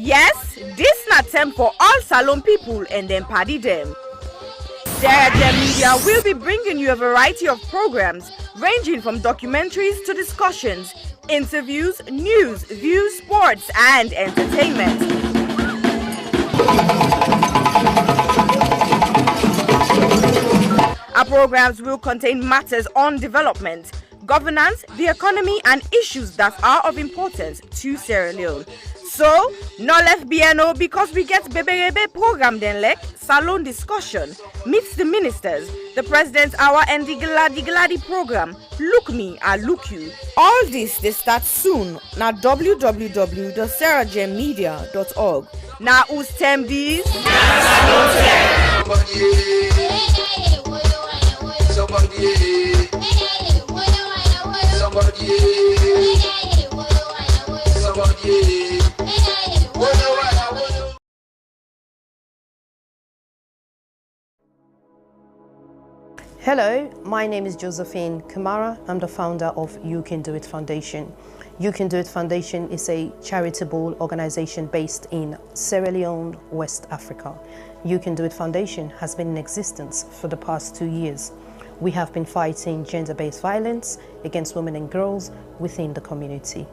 Yes, this not time for all Salon people and them party them. Sierra Leone Media will be bringing you a variety of programs ranging from documentaries to discussions, interviews, news, views, sports, and entertainment. Our programs will contain matters on development, governance, the economy, and issues that are of importance to Sierra Leone. So, no left BNO because we get Bebe program then like Salon discussion, meets the ministers, the president's hour and the Gladi program, Look Me, I Look You. All this they start soon na www.sierragemedia.org. Now who's tem these? Hello, my name is Josephine Kamara. I'm the founder of You Can Do It Foundation. You Can Do It Foundation is a charitable organization based in Sierra Leone, West Africa. You Can Do It Foundation has been in existence for the past 2 years. We have been fighting gender-based violence against women and girls within the community.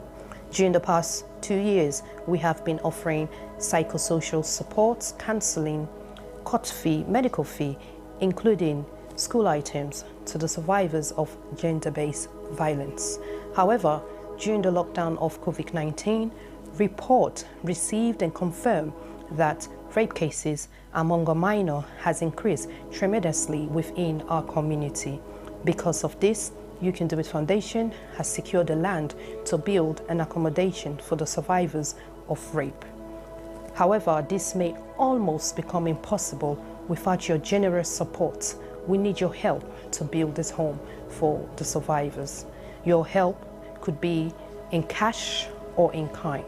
During the past 2 years, we have been offering psychosocial support, counseling, court fee, medical fee, including school items to the survivors of gender-based violence. However, during the lockdown of COVID-19, report received and confirmed that rape cases among a minor has increased tremendously within our community. Because of this, You Can Do It Foundation has secured the land to build an accommodation for the survivors of rape. However, this may almost become impossible without your generous support. We need your help to build this home for the survivors. Your help could be in cash or in kind.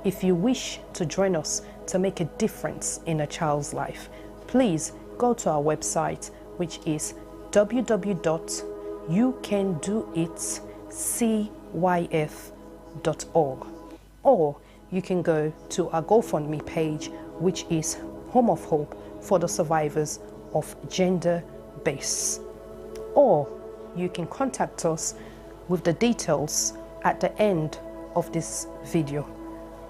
If you wish to join us to make a difference in a child's life, please go to our website, which is www.youcandoitcyf.org, or you can go to our GoFundMe page, which is Home of Hope for the survivors of gender-based. Or you can contact us with the details at the end of this video.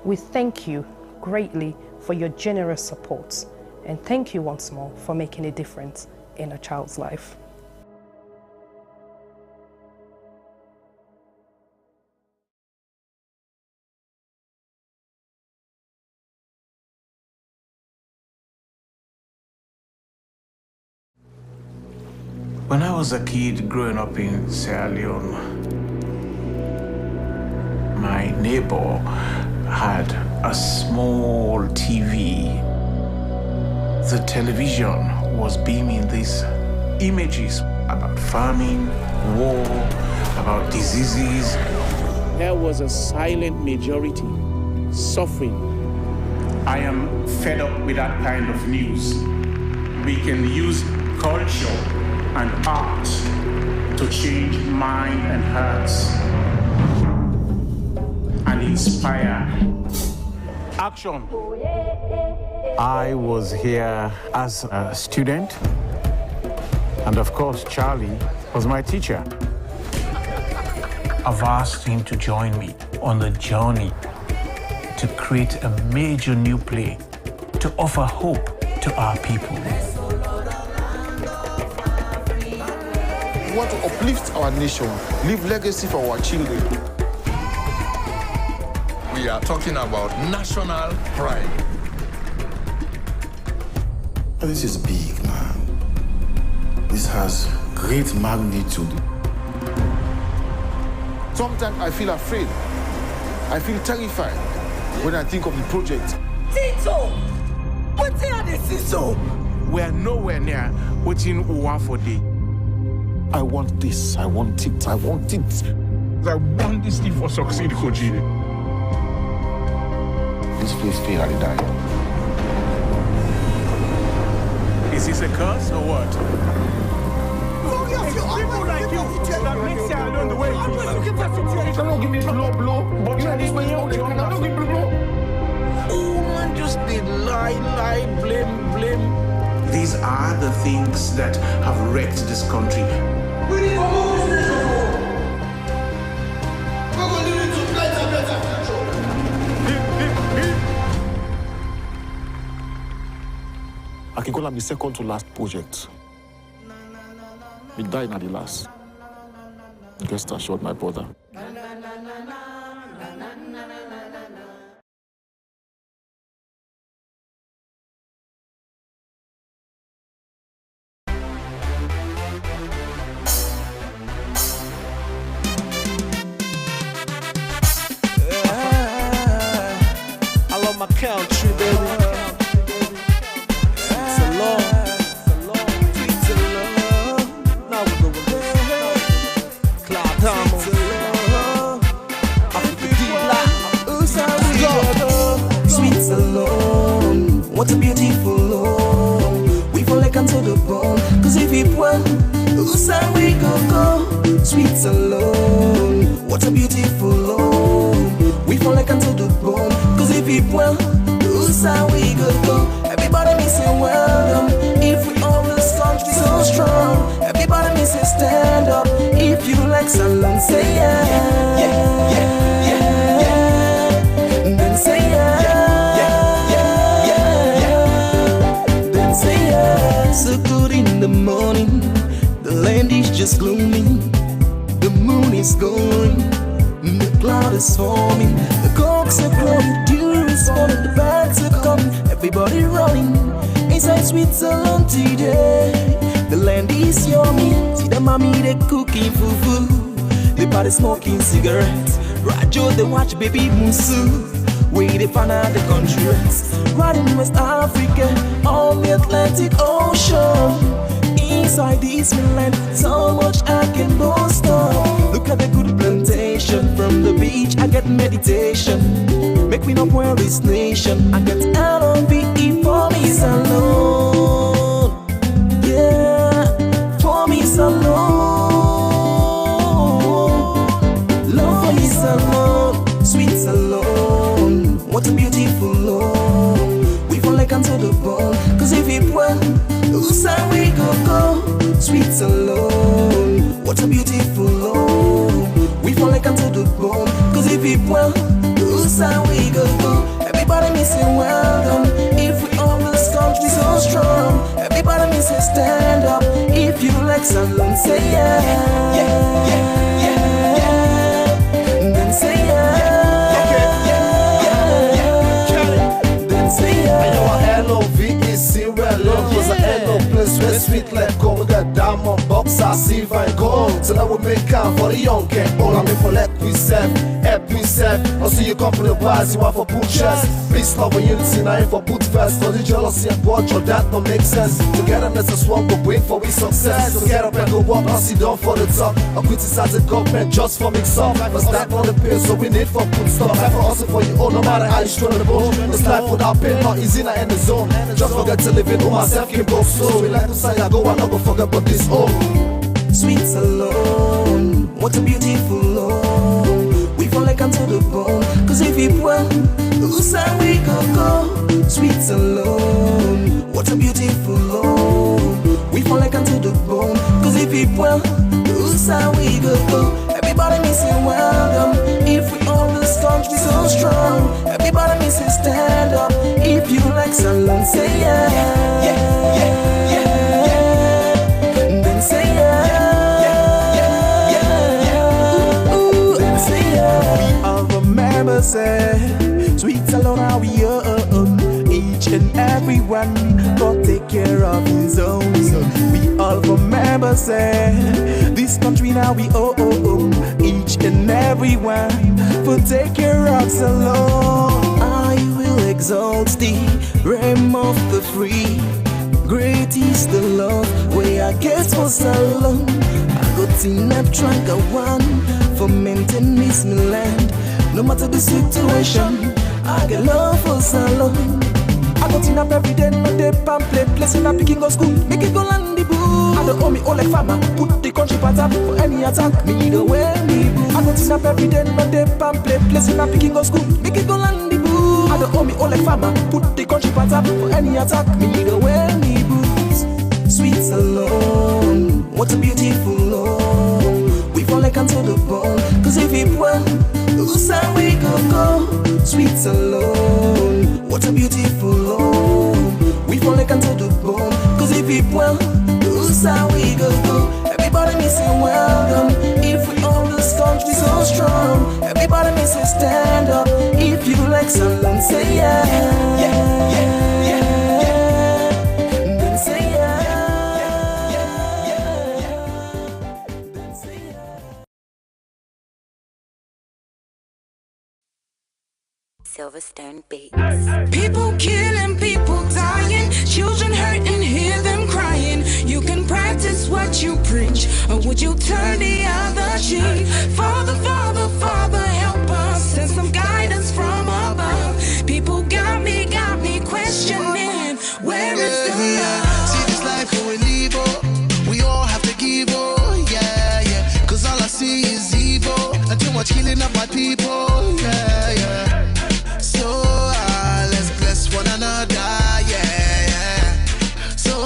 We thank you greatly for your generous support, and thank you once more for making a difference in a child's life. When I was a kid growing up in Sierra Leone, my neighbor had a small TV. The television was beaming these images about famine, war, about diseases. There was a silent majority suffering. I am fed up with that kind of news. We can use culture and art to change mind and hearts and inspire action. I was here as a student, and of course Charlie was my teacher. I've asked him to join me on the journey to create a major new play to offer hope to our people. We want to uplift our nation, leave legacy for our children. We are talking about national pride. This is big, man. This has great magnitude. Sometimes I feel afraid. I feel terrified when I think of the project. Tito! What's here this Tito? We are nowhere near waiting one for day. I want this, I want it, I want it. I want this thing for succeed, Koji. This place failed at the die. Is this a curse or what? People like you that makes Sierra Leone the way it is. You cannot give me blow, but you are this way, you cannot give me blow. man just did lie, blame. These are the things that have wrecked this country. We need more business. We're going to need to better. I can call him the second to last project. He died at the last. Rest assured, my brother. I love my country, baby. It's a long. Now we go with this. Cloud Diamond. Sweet alone, what a beautiful love. We fall like unto the bone, cause if it won't, Insai we go. Sweet alone, what a beautiful love. We fall like unto the bone, cause if it won't, Insai we go. Everybody me say welcome, if we always country so strong. Everybody me say stand up, if you like salon say yeah. Then say yeah. Then say yeah. So good in the morning, the land is just gloomy, the moon is going, the cloud is forming, the cocks are crowing, dew is falling, the birds are coming, everybody running. Inside Switzerland today, the land is yummy. See the mommy they cooking fufu, the party smoking cigarettes. Rajo they watch baby musu, way they find out the country rest. Right in West Africa, on the Atlantic Ocean. Inside this land, so much I can boast of. Look at the good plantation, from the beach I get meditation. Make me not wear this nation, I get L-O-V-E for me alone. Yeah, for me alone. Love for me alone, sweet alone. What a beautiful love. We fall like unto the bone, cause if it won't, Insai we go. Sweet alone, what a beautiful love. We fall like unto the bone, cause if it won't, Insai we go. Everybody me say welcome, if we always country so strong. Everybody me say stand up, if you like salon say yeah. Then say yeah. Then say yeah. I know a L-O-V-E, Sierra Leone was an L-O place where sweet like gold. We got diamond box, I silver and gold. So that we make count for the young and old. I mean for let me serve, help me serve. I see you come from the bars, you want for boot chest. Peace, love and unity, now ain't for boot fest. Cause the jealousy and culture, that don't make sense. Togetherness is one, but wait for we success. So get up and go walk, I sit down for the top. I criticize the government just for mix up. But stack on the pain, so we need for good stuff. Life for hustle for you all, no matter how you struggle the boat. This life without pain, not easy, not in the zone. Just forget to live it, oh myself can go slow. We like to say I go, I never forget about this, oh. Sweet alone, what a beautiful love. We fall like unto the bone, cause if it won't, Insai we go. Sweet alone, what a beautiful love. We fall like unto the bone, cause if it won't, Insai we go. Everybody me say welcome, if we always country so strong. Everybody me say stand up, if you like salon say yeah. Then say yeah. Then say yeah. We all remember say, sweet alone how we own. Each and every one God take care of his own. We all remember say, this country now we own. Each and every one will take care of us alone. I will exalt thee, realm of the free. Great is the love where I get for so long. I got in a trunk of one for maintenance my land. No matter the situation, I get love for so long. I got in up every day, no day, pan play, place in a picking go school, make it go land the boo. I don't owe me all like farmer, put the country pattern for any attack, me the way me boo. I got in up every day, no day, pan play, place in a picking go school, make it go land the boo. I had to hold me all like farmer. Put the country part up for any attack. Me the way me boots. Sweet alone, what a beautiful love. We fall like unto the bone. Cause if it went, who's how we go. Sweet alone, what a beautiful love. We fall like unto the bone. Cause if it went, who's how we go. Everybody me say welcome. If we own this country so strong. Everybody me say stand up. If you like someone say yeah. Yeah, yeah, yeah, yeah. Then say yeah. Silverstone Beats. People killing, people dying, children hurting, hear them crying. You can practice what you preach, or would you turn the other cheek? Father, Father, Father, help us, send some guidance from above. People got me questioning, where is the love? See this life we live, oh, we all have to give, oh, yeah, yeah. Cause all I see is evil, and too much killing of my people, yeah, yeah. So let's bless one another, yeah, yeah. So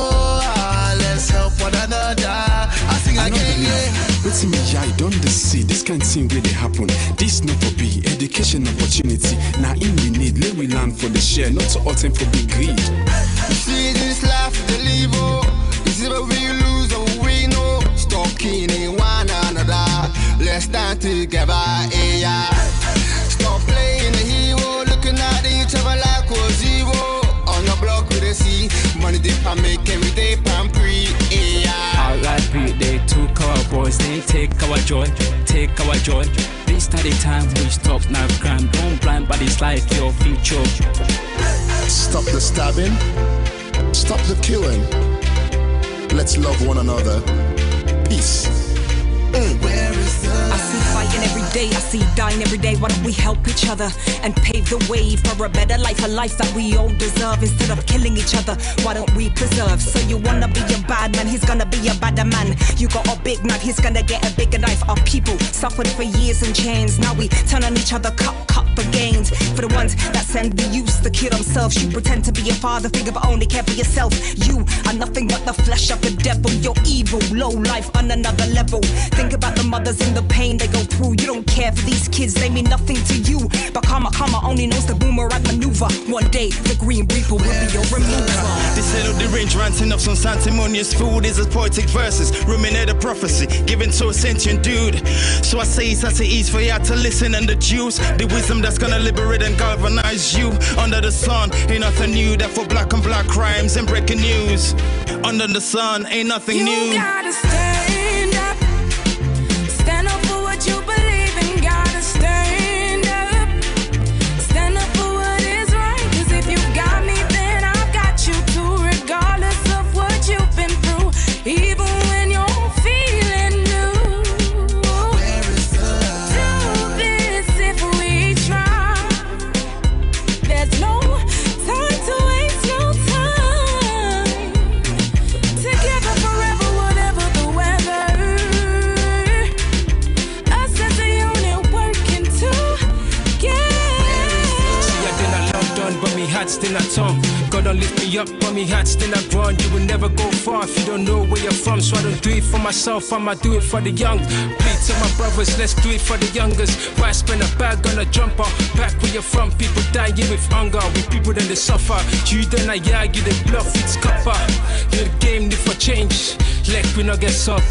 let's help one another. I sing again, yeah. What's in me, I don't see this kind of thing where they happen. This not for be education opportunity. Now in we need, let we learn for the share, not to attempt for big greed. You see this life, the live, oh. It's either we lose or we know. Stop killing one another. Let's stand together, yeah. Stop playing the hero, looking at each other like was zero. On your block with a C, money dip and make every day pan pre, yeah. Outright beat, they took our boys, they take our joy, take our joy. This study time, we stop now crime. Don't blind bodies like your future. Stop the stabbing, stop the killing. Let's love one another. Peace. Where is the love? I see fighting every day, I see dying every day. Why don't we help each other and pave the way for a better life, a life that we all deserve? Instead of killing each other, why don't we preserve? So you wanna be a bad man, he's gonna be a badder man. You got a big knife, he's gonna get a bigger knife. Our people suffered for years in chains. Now we turn on each other, cut for gains. For the ones that send the youth to kill themselves, you pretend to be a father, figure but only care for yourself. You are nothing but the flesh of the devil. You're evil, low life on another level. Think about the mothers and the pain they go through. You don't care for these kids, they mean nothing to you. But karma only knows the boomerang maneuver. One day the Green Reaper will be your remover. They settle the range, ranting up some sanctimonious food. Is poetic verses, ruminate a prophecy given to a sentient dude. So I say it's at ease for you to listen and deduce the wisdom that's gonna liberate and galvanize you. Under the sun ain't nothing new, that for black on black crimes and breaking news. Under the sun ain't nothing new. You gotta stand up. Stand up for what you believe in. Gotta stand up. Stand up for what is right. Cause if you got me, then I've got you too. Regardless of what you've been through. Even when you're feeling new. Where is the love? Do this if we try. There's no time to waste, no time. Together forever, whatever the weather. Us as a unit working together. See, I did not love done, but me heart still not tongue. God don't lift me up, but me heart still not run. You will never go far if you don't know where you're from. So I don't do it for myself, I'ma do it for the young. Plead to my brothers, let's do it for the youngers. Why spend a bag on a jumper? Back where you're from, people dying with hunger. We people then they suffer. You then I you the bluff, it's copper. You're the game, need for change. Like we not get up.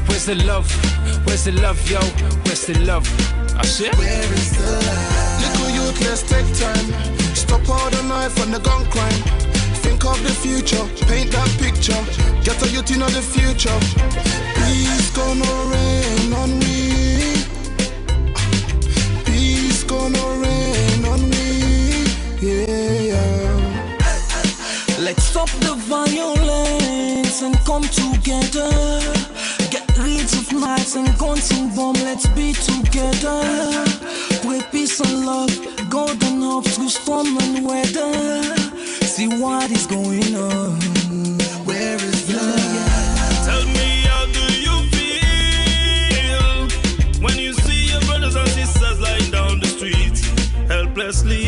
Where's the love? Where's the love, yo? Where's the love? I said, where is the love? Little youth, let's take time. Stop all the knife and the gun crime. Think of the future, paint that picture. Get a youth in the future. Peace gonna rain on me. Peace gonna rain on me. Yeah. Let's stop the violence and come together. Get rid of knives and guns and bombs. Let's be together. Pray peace and love. God and hope through storm and weather. See what is going on. Where is love? Tell me, how do you feel when you see your brothers and sisters lying down the street helplessly?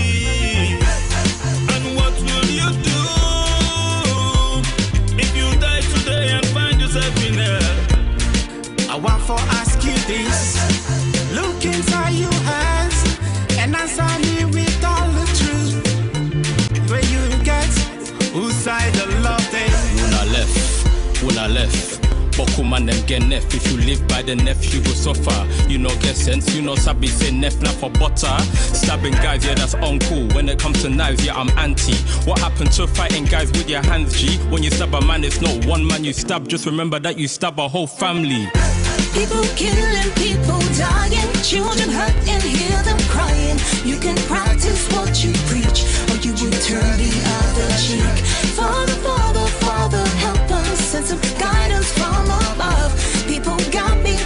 I left. Boku man them get nef. If you live by the nef, you go suffer. You know get sense, you know sabi say nef not for butter. Stabbing guys, yeah that's uncool. When it comes to knives, yeah I'm anti. What happened to fighting guys with your hands, G? When you stab a man, it's not one man you stab. Just remember that you stab a whole family. People killing, people dying, children hurt and hear them crying. You can practice what you preach, or you will turn the other cheek. Father, Father, Father, help us, send some guidance from above. People got me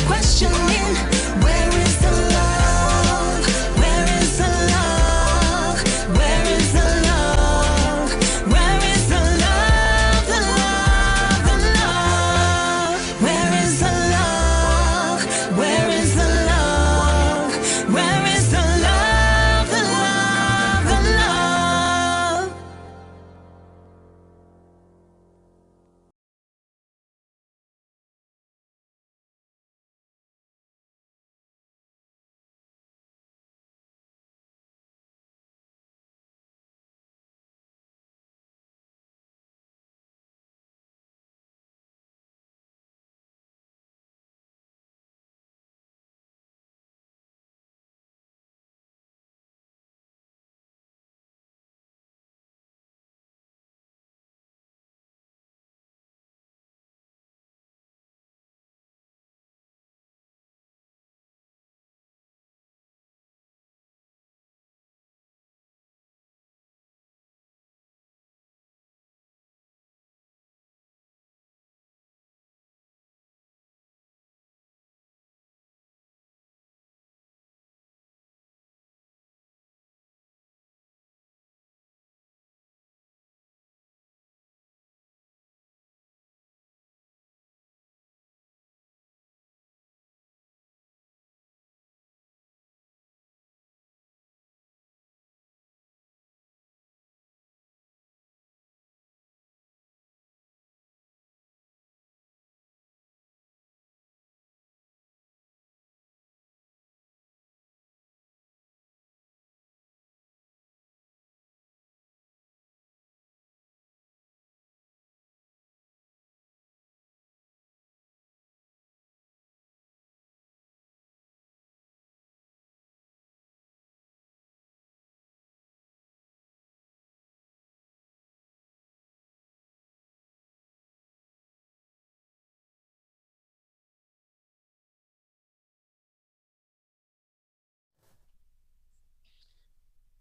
questioning, where is the love? Where is the love? Where is the love? Where is the love? The love, the love. Where is the love? Where is the love? Where is the love? The love, the love.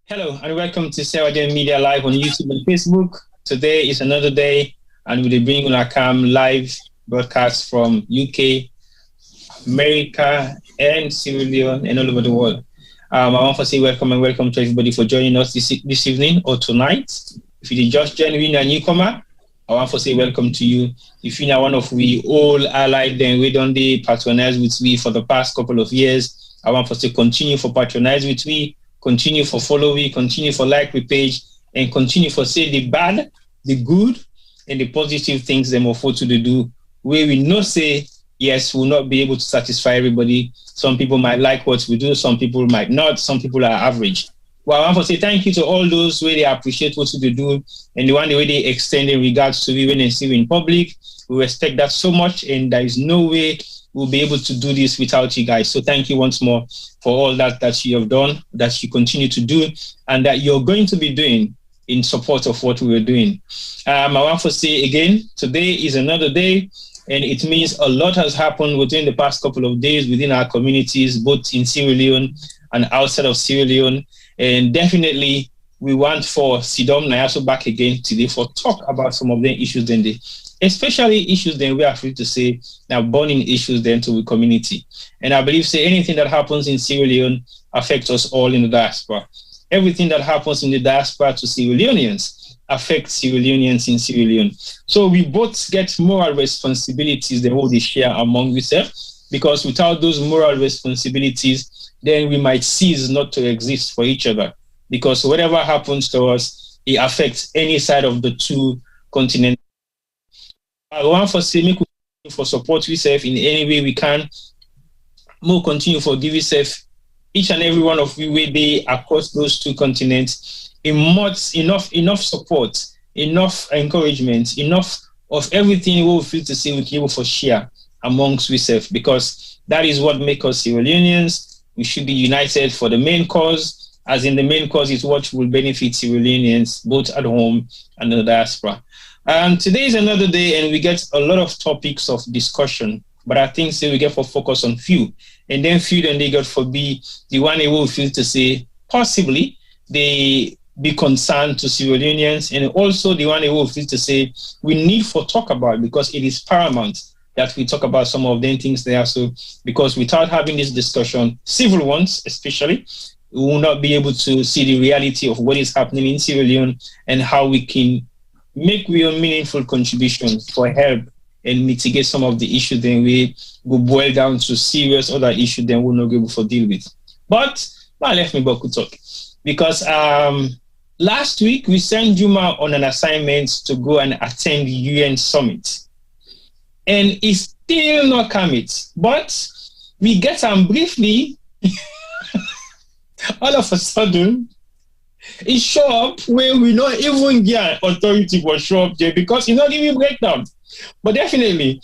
Hello and welcome to Sierra Leone Media Live on YouTube and Facebook. Today is another day and we'll be bringing Unacam live broadcasts from UK, America and Sierra Leone and all over the world. I want to say welcome and welcome to everybody for joining us this evening or tonight. If you did just join me, a newcomer, I want to say welcome to you. If you're one of we all allied, then we don't patronize with me for the past couple of years. I want to say continue for patronize with me. Continue for follow me, continue for like the page, and continue for say the bad, the good, and the positive things them of what to do. Where we know say, yes, we'll not be able to satisfy everybody. Some people might like what we do, some people might not, some people are average. Well, I want to say thank you to all those where they appreciate what we do, and the way they extend in regards to me when they see me in public. We respect that so much, and there is no way we'll be able to do this without you guys. So thank you once more for all that you have done, that you continue to do, and that you're going to be doing in support of what we are doing. I want to say again, today is another day, and it means a lot has happened within the past couple of days within our communities, both in Sierra Leone and outside of Sierra Leone. And definitely, we want for Sidom Nayaso back again today for talk about some of the issues then especially issues then we are free to say now burning issues then to the community. And I believe say anything that happens in Sierra Leone affects us all in the diaspora. Everything that happens in the diaspora to Sierra Leoneans affects Sierra Leoneans in Sierra Leone. So we both get moral responsibilities that we share among ourselves, because without those moral responsibilities, then we might cease not to exist for each other. Because whatever happens to us, it affects any side of the two continents. I want for say for support yourself in any way we can. More continue for give yourself each and every one of you where they across those two continents enough support, enough encouragement, enough of everything we feel to say we can able for share amongst ourselves, because that is what makes us Sierra Leoneans. We should be united for the main cause, as in the main cause is what will benefit Sierra Leoneans, both at home and in the diaspora. Today is another day, and we get a lot of topics of discussion, but I think we get for focus on few, and then few, then they got for be the one they will feel to say possibly they be concerned to Sierra Leoneans, and also the one they will feel to say we need for talk about, because it is paramount that we talk about some of them things there. So, because without having this discussion, civil ones especially, we will not be able to see the reality of what is happening in Sierra Leone and how we can make real meaningful contributions for help and mitigate some of the issues. Then we will boil down to serious other issues then we'll not be able to deal with. But I left me back to talk, because last week we sent Juma on an assignment to go and attend the UN summit. And it's still not coming. But we get them briefly, all of a sudden, it show up where we not even get authority will show up there, because it's not giving breakdown. But definitely,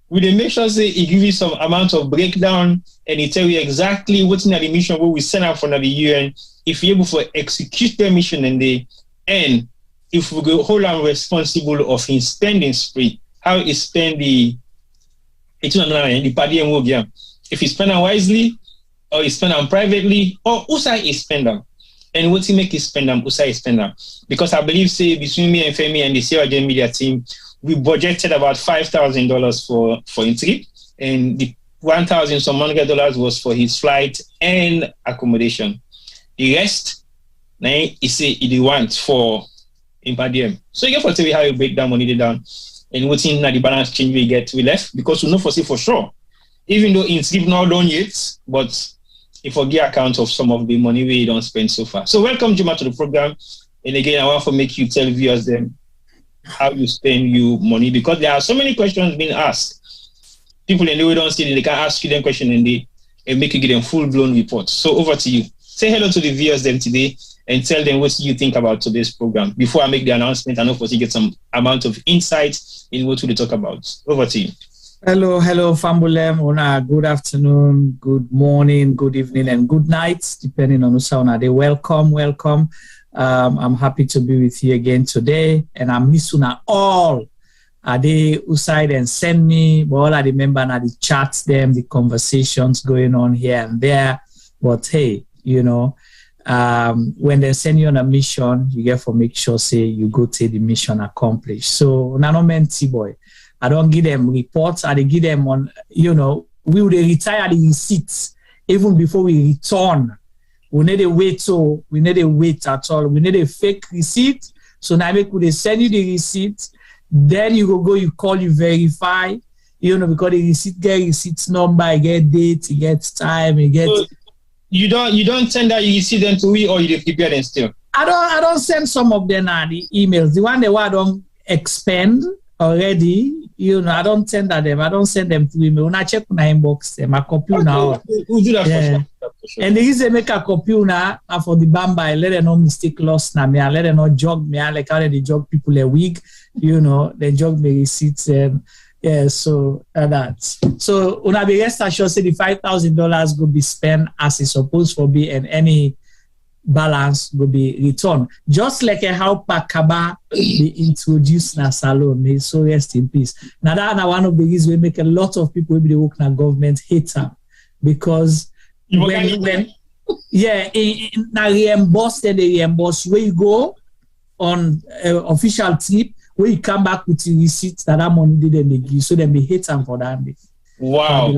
we dey make sure say it give you some amount of breakdown, and it tell you exactly what's in the mission where we send out from the UN, if you're able to execute their mission in the end, if we go hold on responsible of his spending spree, how he spend the party and work, if he spend them wisely, or he spend them privately, or Usai he spend them. And what he make he spend them, Usai he spend them. Because I believe, say, between me and Femi and the Sierra Leone media team, we budgeted about $5,000 for his trip, and the $1,000 some $100 was for his flight and accommodation. The rest, he say he want for Impadium. So you get to tell you how you break that money down, and what's in the balance change we get we left, because we know for sure, even though it's not done yet, but if we get account of some of the money we don't spend so far. So welcome, Juma, to the program. And again, I want to make you tell viewers them how you spend your money, because there are so many questions being asked. People in the way don't see them, they can ask you them question and make you get them full-blown reports. So over to you. Say hello to the viewers them today and tell them what you think about today's program. Before I make the announcement, I know for you get some amount of insight in what we talk about. Over to you. Hello, Fambulem. Good afternoon, good morning, good evening, and good night, depending on who's on day. Welcome. I'm happy to be with you again today, and I miss you all. They uside and send me, but all I remember now the chats, them, the conversations going on here and there. But hey, when they send you on a mission, you get to make sure say you go take the mission accomplished. So no menti boy. I don't give them reports. I give them on, we will retire the receipts even before we return. We need a wait at all. We need a fake receipt. So now they send you the receipt. Then you call, you verify, because the receipt get receipt number, you get date, you get time, you get. So you don't send that you see them to we, or you prepare them still? I don't send some of them the emails. The one I don't expend already, I don't send them. I don't send them to email. When I check my inbox, them I copy now. We'll do that for sure. And the reason make a copy now for the bamba, I let them no mistake lost now. I let them not jog me. I like how they jog people a week. They jog the receipts. So that. So when I be rest assured, say the $5,000 will be spent as it's supposed to be, and any balance will be returned. Just like how Pakaba be introduced in a salon. May so rest in peace. Now that one of the reasons we make a lot of people who work in a government hate her, because when now reimburse, then they reimburse where you go on official trip, where you come back with the receipts that money didn't give, so then they hate them for that. Wow.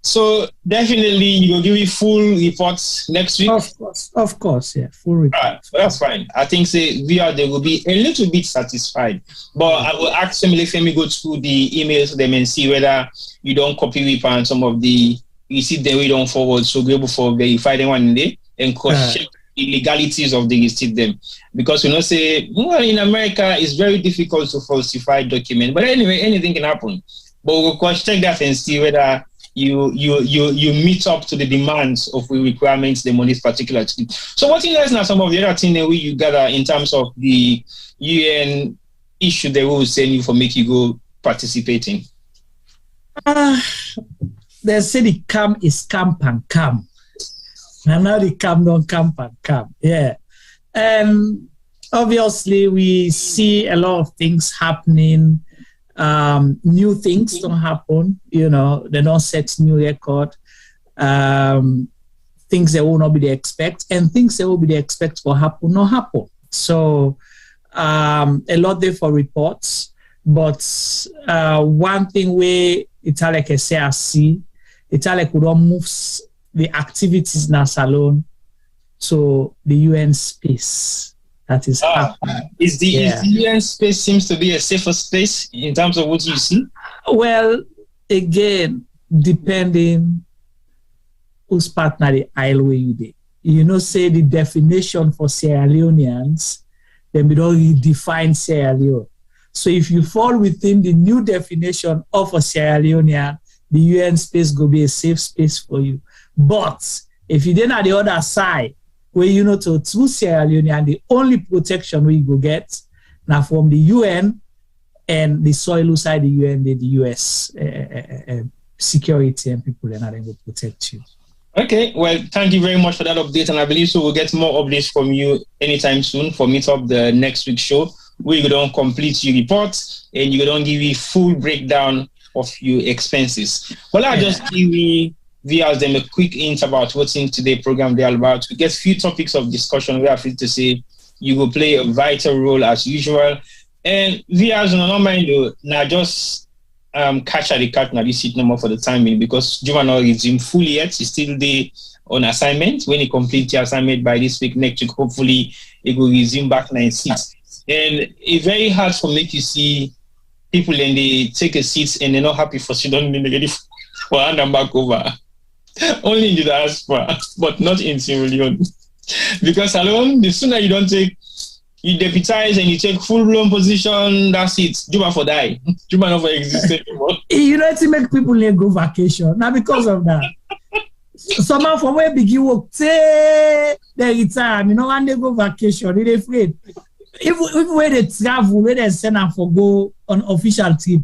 So definitely you will give me full reports next week. Of course, yeah, full report. Right, that's fine. I think they will be a little bit satisfied. But I will ask them if me go through the emails them and see whether you don't copy report and some of the receipt that we don't forward, so be able to verify them one day and cross check the legalities of the receipt them. Because say in America it's very difficult to falsify documents. But anyway, anything can happen. But we'll cross check that and see whether you meet up to the demands of the requirements the money is particular to. So what is now some of the other things that you gather in terms of the UN issue they will send you for make you go participating? They say the camp is camp and camp. And now the camp don't camp and camp. Yeah. And obviously we see a lot of things happening. New things don't happen. You know, they don't set new record. Things that will not be the expect, and things that will be the expect will happen, not happen. So a lot there for reports, but one thing where Italy can say I see, Italy could not move the activities in our salon to the UN space. That is happening. Is the UN space seems to be a safer space in terms of what you see? Well, again, depending whose partner the aisle where you did. You know, say the definition for Sierra Leoneans, then we don't redefine Sierra Leone. So if you fall within the new definition of a Sierra Leonean, the UN space will be a safe space for you. But if you then at the other side, where you know to Sierra Leonean, the only protection we go get now from the UN and the soil side the UN, the US security and people are not going to protect you. Okay, well, thank you very much for that update, and I believe so we'll get more updates from you anytime soon for Meet Up the next week's show, where you don't complete your reports and you don't give you full breakdown of your expenses. Well, I'll just give you viewers them a quick hint about what's in today's program they're about. We get a few topics of discussion we are free to say you will play a vital role as usual. And viewers, no mind though, now just catch at the cat now this seat number for the time being, because Juma not resume fully yet. He's still there on assignment. When he completes the assignment by this week, next week, hopefully he will resume back 9 seats. And it's very hard for me to see people and they take a seat and they're not happy for Sudan and they get it for hand and back over. Only in the diaspora, but not in Sierra Leone. Because alone, the sooner you don't take, you deputize and you take full-blown position, that's it. Juma for die. Juma not for exist anymore. You know, to make people go vacation. Now, because of that, someone from where begin work, say they retire, you know, and they go vacation, they're afraid. If when they travel, when they send them for go on official trip,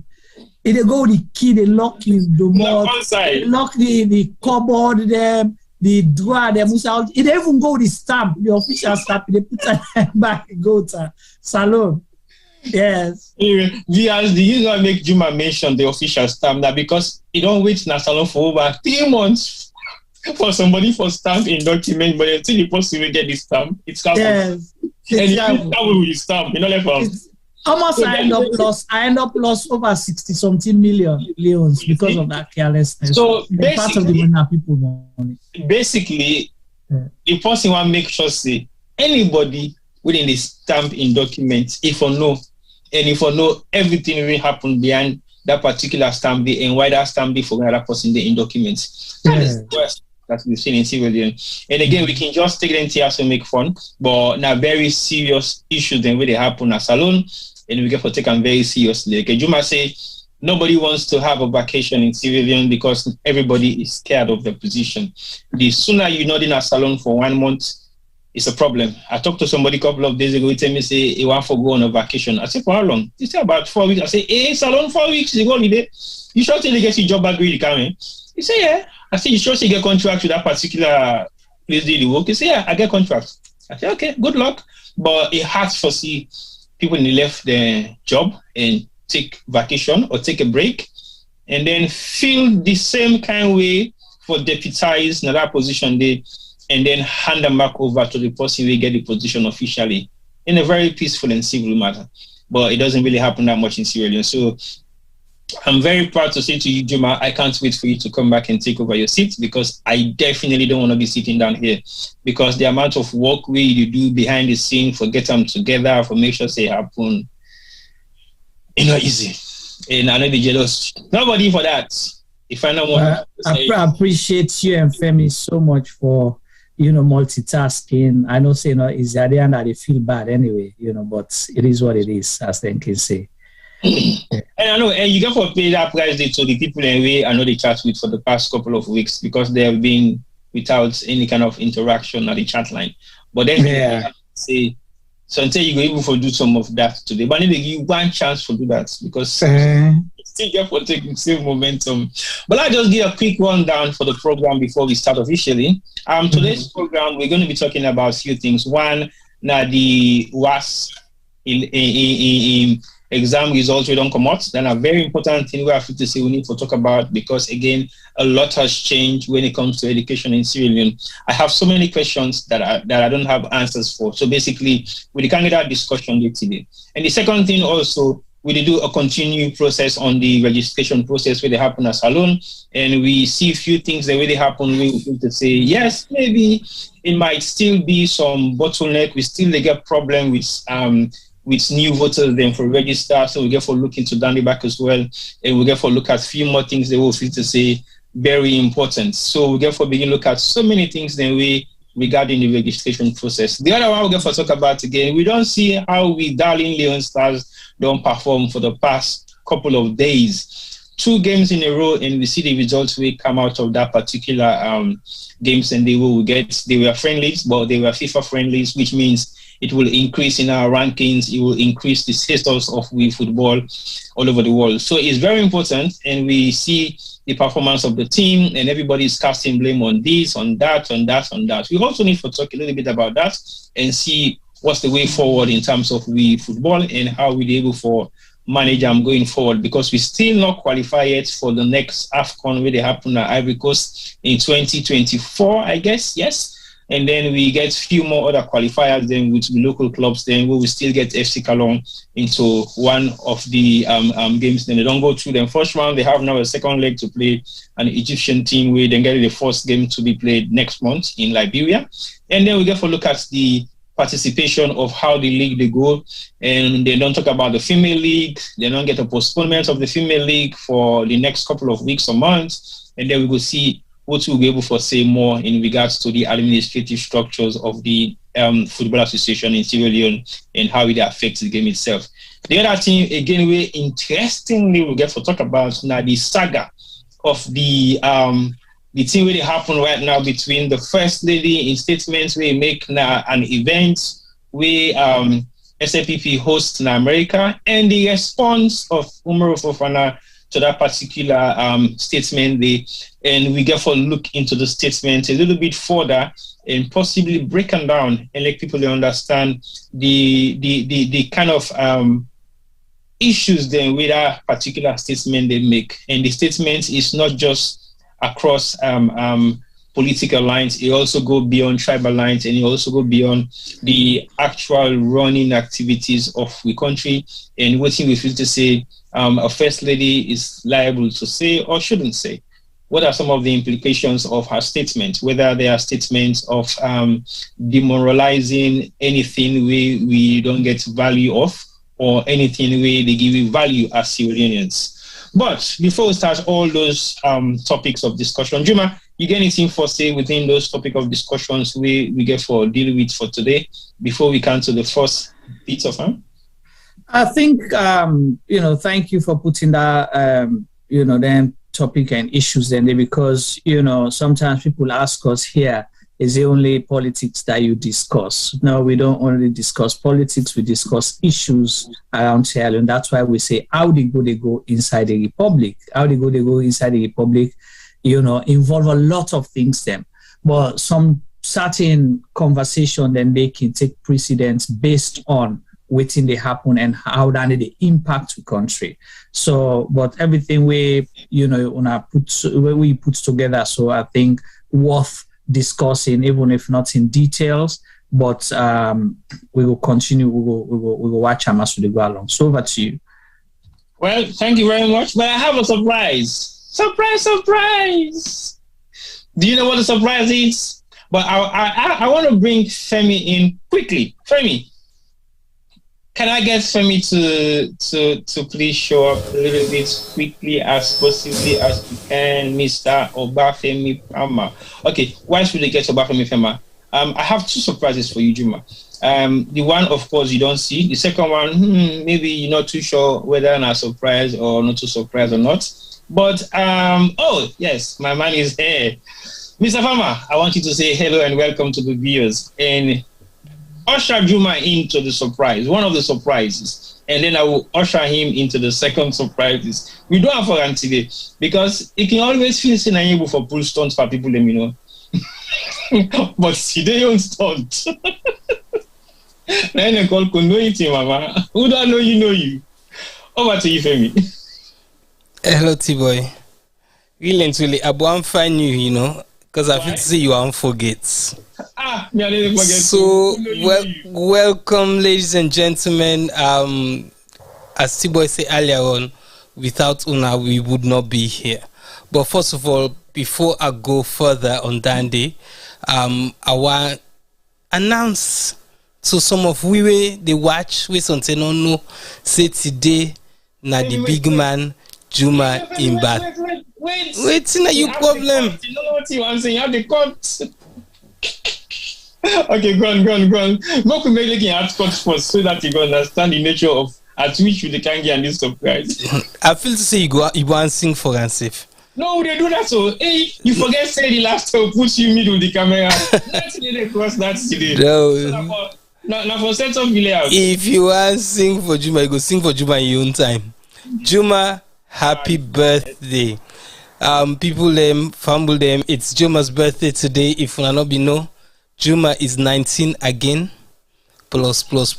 if they go with the key, they lock the door, they lock the cupboard, them. The drawer, they must out. It even go with the stamp, the official stamp. They put that back and go to salon. Yes. Anyway, do you not make Juma mention the official stamp now, because you don't wait in a salon for over 3 months for somebody for stamp in document, but until the person will get the stamp, it's covered. Yes. And you travel with the stamp, you know, like almost so I end up lost over 60-something million leons because of that carelessness. So part of the money people money. Basically, the person want to make sure say anybody within the stamp in documents, if or no, and if or no everything will happen behind that particular stamp day and why that stamp day for another person day in documents. That is the worst that we've seen in Sierra Leone. And again, we can just take them here to make fun, but now very serious issues then where they happen as alone. And we get to take them very seriously. Like Juma say, nobody wants to have a vacation in Sierra Leone because everybody is scared of the position. The sooner you're not in a salon for 1 month, it's a problem. I talked to somebody a couple of days ago. He told me, say, he want to go on a vacation. I said, for how long? He said, about 4 weeks. I said, hey, salon 4 weeks, you go holiday. You sure till you get your job back really coming? He said, yeah. I said, you sure you get contract with that particular place that you work? He said, yeah, I get contract. I said, okay, good luck. But it hard to see people left their job and take vacation or take a break and then feel the same kind of way for deputize in that position there and then hand them back over to the person who get the position officially in a very peaceful and civil manner. But it doesn't really happen that much in Sierra Leone. So I'm very proud to say to you, Juma, I can't wait for you to come back and take over your seat, because I definitely don't want to be sitting down here, because the amount of work you do behind the scene for get them together, for make sure they happen, it's not easy. And I know the jealous. Nobody for that. If I know more, I appreciate you and Femi so much for, multitasking. I know say it's at the end that they feel bad anyway, but it is what it is, as they can say. And I know, and you get to pay that price to the people anyway. I know they chat with for the past couple of weeks, because they have been without any kind of interaction at the chat line. But then say So until you go able to do some of that today, but maybe give you one chance to do that because still get for taking same momentum. But I'll just give a quick rundown for the program before we start officially. Today's program, we're going to be talking about a few things. One, now the WASCE exam results we don't come out. Then a very important thing we have to say we need to talk about because again, a lot has changed when it comes to education in Sierra Leone. I have so many questions that I don't have answers for. So basically, we can get that discussion today. And the second thing also, we do a continued process on the registration process where they happen as alone, and we see a few things that really happen. We need to say yes, maybe it might still be some bottleneck. We still get problem with new voters then for register. So we get for look into down the back as well, and we get for look at a few more things they will feel to say very important. So we get for begin look at so many things then we regarding the registration process. The other one we get for talk about again, we don't see how we darling Leon Stars don't perform for the past couple of days. 2 games in a row, and we see the results will come out of that particular games, and they were friendlies, but they were FIFA friendlies, which means it will increase in our rankings. It will increase the status of we football all over the world. So it's very important, and we see the performance of the team, and everybody is casting blame on this, on that, on that, on that. We also need to talk a little bit about that and see what's the way forward in terms of we football and how we're able to manage them going forward, because we still not qualify yet for the next AFCON where they happen at Ivory Coast in 2024, I guess, yes. And then we get a few more other qualifiers then with the local clubs then we will still get FC Cologne into one of the games. Then they don't go through the first round. They have now a second leg to play an Egyptian team where they get the first game to be played next month in Liberia. And then we get to look at the participation of how the league they go, and they don't talk about the female league. They don't get a postponement of the female league for the next couple of weeks or months, and then we will see what we'll be able to say more in regards to the administrative structures of the Football Association in Sierra Leone and how it affects the game itself. The other thing, again, we interestingly will get to talk about now the saga of the thing really happen right now between the First Lady in statements we make now an event where SLPP hosts in America, and the response of Umaru Fofana to that particular statement. And we get for look into the statement a little bit further and possibly break them down and let people understand the kind of issues then with that particular statement they make. And the statement is not just across political lines, it also go beyond tribal lines, and it also go beyond the actual running activities of the country and what we feel to say a First Lady is liable to say or shouldn't say. What are some of the implications of her statements, whether they are statements of demoralizing anything we don't get value of, or anything where they give you value as Syrians. But before we start all those topics of discussion, Juma, you get anything for say within those topic of discussions we get for deal with for today before we come to the first bit of them? I think, thank you for putting that, then topic and issues in there, because, sometimes people ask us here, is it only politics that you discuss? No, we don't only discuss politics, we discuss issues around Sierra Leone. That's why we say how they go inside the Republic. How they go inside the Republic, involve a lot of things then. But some certain conversation then they can take precedence based on waiting they happen and how that they impact the country. So, but everything we put together, so I think worth discussing, even if not in details, but we will continue, we will watch them as we go along. So over to you. Well, thank you very much, but I have a surprise. Surprise! Do you know what the surprise is? But I want to bring Femi in quickly. Femi, can I get Femi to please show up a little bit quickly as possibly as you can, Mr. Obafemi Fama? Okay, why should they get Obafemi Fama? I have 2 surprises for you, Juma. The one, of course, you don't see. The second one, maybe you're not too sure whether I'm surprised or not too surprised or not. But, oh, yes, my man is here. Mr. Fama, I want you to say hello and welcome to the viewers. And usher Juma into the surprise, one of the surprises, and then I will usher him into the second surprises. We don't have for him today because it can always feel able for pull stunts for people, let me know. But today don't stunt. Then I call Mama. Who don't know you? Over to you, Femi. Hello, T-boy. Really and truly, I'm fine you know, because I feel to say you won't forget. Me I didn't forget. So, welcome, ladies and gentlemen. As T-boy said earlier on, without Una, we would not be here. But first of all, before I go further on Dandy, I want to announce to some of we they watch we something no say today na the big man Juma in bath. Wait, now you problem. You know what you want saying? You have the cut. Okay, go on. Go make it in hard cut first so that you can understand the nature of at which you can get this surprise. I feel to say you want to sing for and safe. No, they do that so. Hey, you forget say the last time put you middle the camera. That's the cross that's today. No. Now for set up layout. If you want to sing for Juma, you go sing for Juma in your own time. Juma, happy birthday. People fumble them. It's Juma's birthday today. If you not be know, Juma is 19 again. Plus. Boku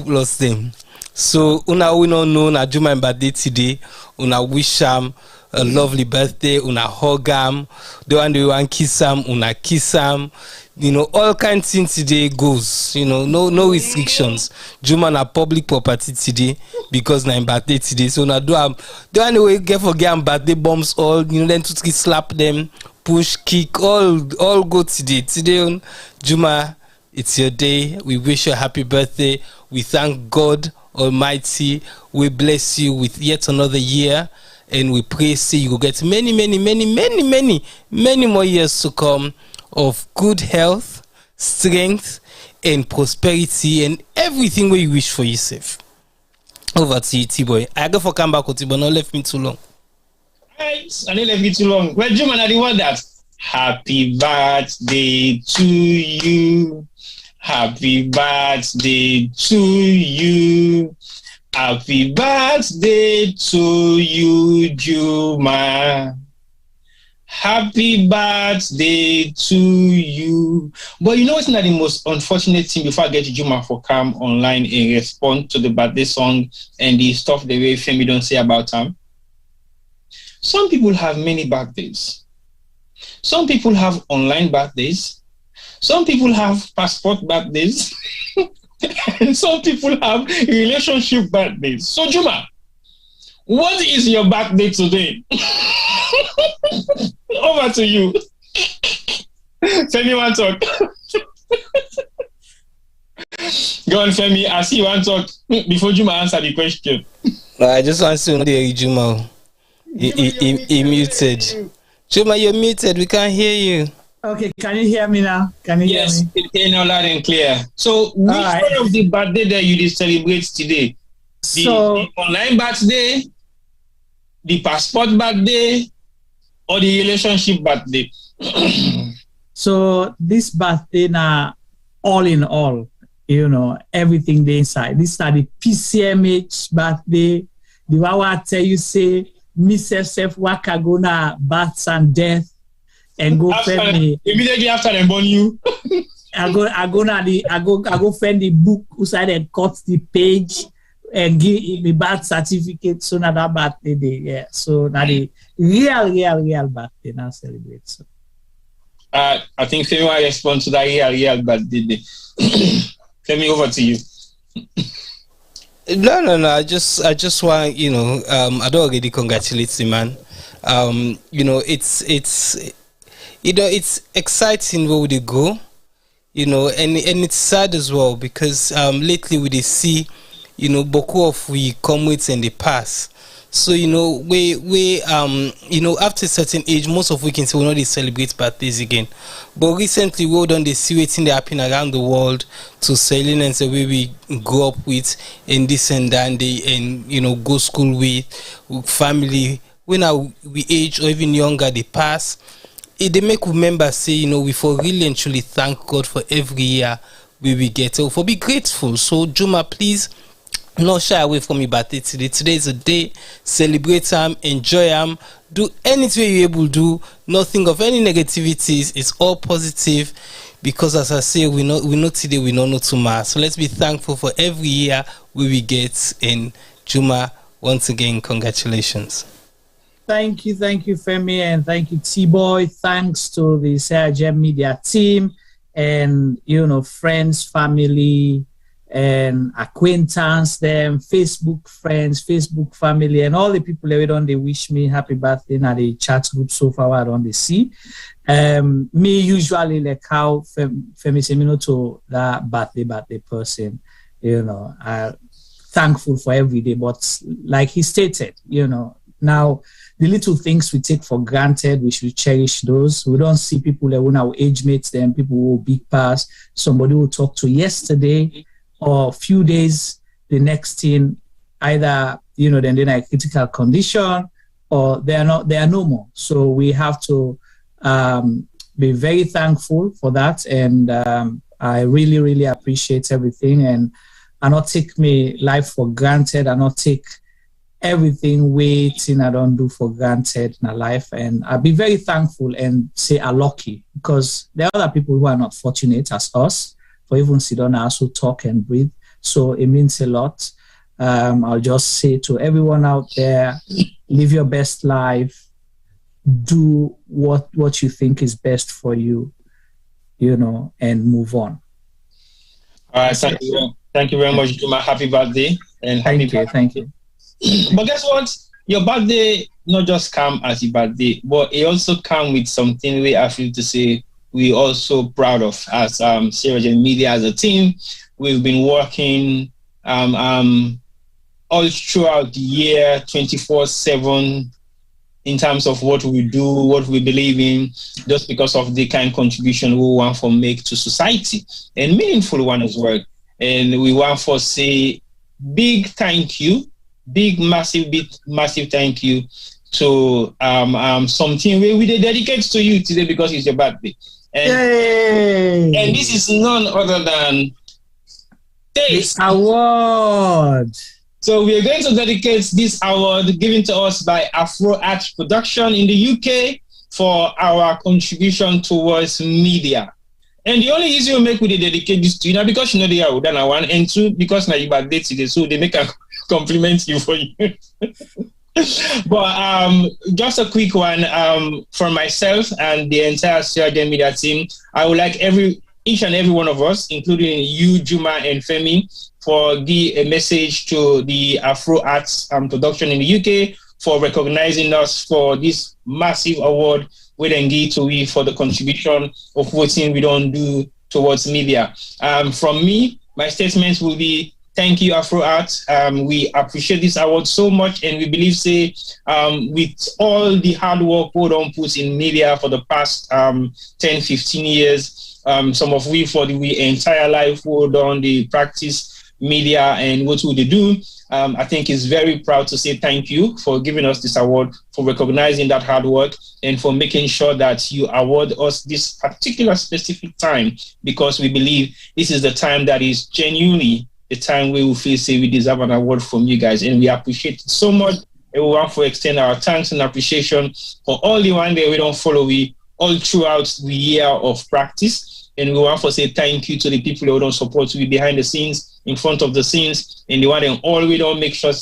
plus them. So una we don't know na Juma birthday today. Una wish him a lovely birthday. Una hug him. The one they want kiss him. Una kiss him. You know, all kinds of things today goes. You know, no restrictions. Juma na public property today because na birthday today. So na do anyway get forget birthday bombs all. You know, then to slap them, push, kick, all go today. Today on Juma, it's your day. We wish you a happy birthday. We thank God Almighty. We bless you with yet another year. And we pray say you will get many more years to come of good health, strength, and prosperity, and everything where you wish for yourself. Over to you, T-boy. I go for come back with you, but not left me too long. Right, I didn't left me too long. Well, Juma, I didn't want that. Happy birthday to you. Happy birthday to you. Happy birthday to you, Juma. Happy birthday to you. But you know what's not the most unfortunate thing before I get to Juma for come online and respond to the birthday song and the stuff the way Femi don't say about him? Some people have many birthdays. Some people have online birthdays. Some people have passport birthdays. And some people have relationship birthdays. So Juma, what is your birthday today? Over to you. Femi want to talk. Go on, Femi. I see you want to talk before Juma answer the question. I just want to know Juma. He muted. Juma, you're muted. We can't hear you. Okay, can you hear me now? Can you hear me? Yes, it's now loud and clear. So, which one of the birthday that you did celebrate today? The online birthday, the passport birthday, or the relationship birthday? So, this birthday now, all in all, you know, everything they inside. This is the PCMH birthday. The one I tell you say, Miss F Wakagona births and death. And go find me immediately after them born you. I go find the book outside and cut the page and give me birth certificate. So now that birthday day, yeah. So now the real birthday now celebrate. So I think Femi will respond to that real birthday day. Femi, over to you. No. I just want, you know, I don't already congratulate the man. You know, it's exciting where they go, you know, and it's sad as well because lately we see, you know, boku of we come with in the past. So, you know, we you know, after a certain age, most of we can say we not celebrate birthdays again. But recently we done the see waiting they happen around the world to selling and the way we grow up with and this and that and you know, go school with family when we age or even younger they pass. they make members say, you know, we for really and truly thank God for every year we get, so for be grateful. So Juma, please not shy away from your birthday today. Today is a day, celebrate them, enjoy them, do anything you're able to do, not think of any negativities. It's all positive, because as I say, we know today, we don't know tomorrow. So let's be thankful for every year we get. In Juma, once again, congratulations. Thank you, Femi, and thank you, T-Boy. Thanks to the Sierra Media team, and, you know, friends, family, and acquaintance, them, Facebook friends, Facebook family, and all the people that they wish me happy birthday in the chat group so far I don't see. Me usually like how Femi Semino to that birthday person, you know, thankful for every day, but like he stated, you know, now the little things we take for granted, we should cherish those. We don't see people that when our age mates, them people who big pass, somebody will talk to yesterday or a few days, the next thing, either, you know, then they're in a critical condition or they are no more. So we have to be very thankful for that. And I really, really appreciate everything. And I not take my life for granted. I not take everything waiting I don't do for granted in my life. And I'll be very thankful and say I'm lucky, because there are other people who are not fortunate as us for even sit down and also talk and breathe. So it means a lot. I'll just say to everyone out there, live your best life, do what you think is best for you, you know, and move on. All right, thank you very much, Juma. Happy birthday. And thank you. But guess what? Your birthday not just come as your birthday, but it also come with something we I feel to say we also proud of as Sierra Leone Media as a team. We've been working all throughout the year, 24/7, in terms of what we do, what we believe in, just because of the kind of contribution we want to make to society, and meaningful one as well. And we want to say big thank you, massive thank you to something we dedicate to you today because it's your birthday. And this is none other than this award. So we are going to dedicate this award given to us by Afro Art Production in the UK for our contribution towards media. And the only reason we make we dedicate this to you now because you know they are done one, and two because now you birthday today, so they make a compliment you for you. But just a quick one for myself and the entire Sierra Leone Media team. I would like each and every one of us, including you, Juma, and Femi, for a message to the Afro Arts Production in the UK for recognizing us for this massive award we then give to we for the contribution of voting we don't do towards media. From me, my statements will be thank you, Afro Art. We appreciate this award so much, and we believe, with all the hard work we don't put in media for the past 10-15 years, some of we for the entire life we done the practice media and what would they do. I think is very proud to say thank you for giving us this award, for recognizing that hard work, and for making sure that you award us this particular specific time, because we believe this is the time that is genuinely the time we will feel we deserve an award from you guys, and we appreciate it so much. And we want to extend our thanks and appreciation for all the one day we don't follow we all throughout the year of practice. And we want to say thank you to the people who don't support we behind the scenes, in front of the scenes, and the one and all we don't make sure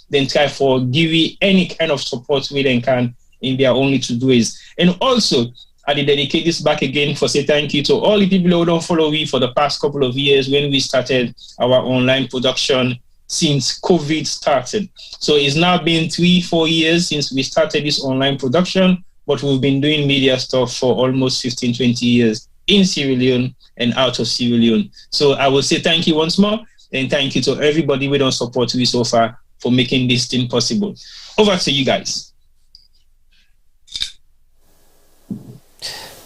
then try for give you any kind of support we then can in their only to do is. And also I dedicate this back again for say thank you to all the people who don't follow me for the past couple of years when we started our online production since COVID started. So it's now been 3-4 years since we started this online production, but we've been doing media stuff for almost 15-20 years in Sierra Leone and out of Sierra Leone. So I will say thank you once more, and thank you to everybody we don't support me so far for making this thing possible. Over to you guys.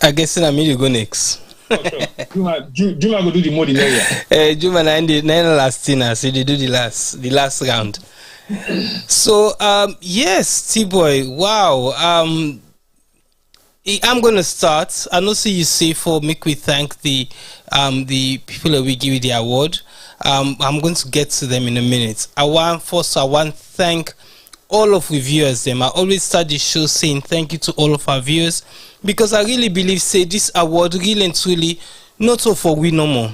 I guess I mean you go next. Juma go do the more in area. Juma nine last dinner, so they do the last round. So yes, T-Boy, wow. I'm gonna start. And also you say for make we thank the people that we give you the award. I'm going to get to them in a minute. I want to thank all of the viewers them. I always start the show saying thank you to all of our viewers, because I really believe say this award really and truly not all for we no more.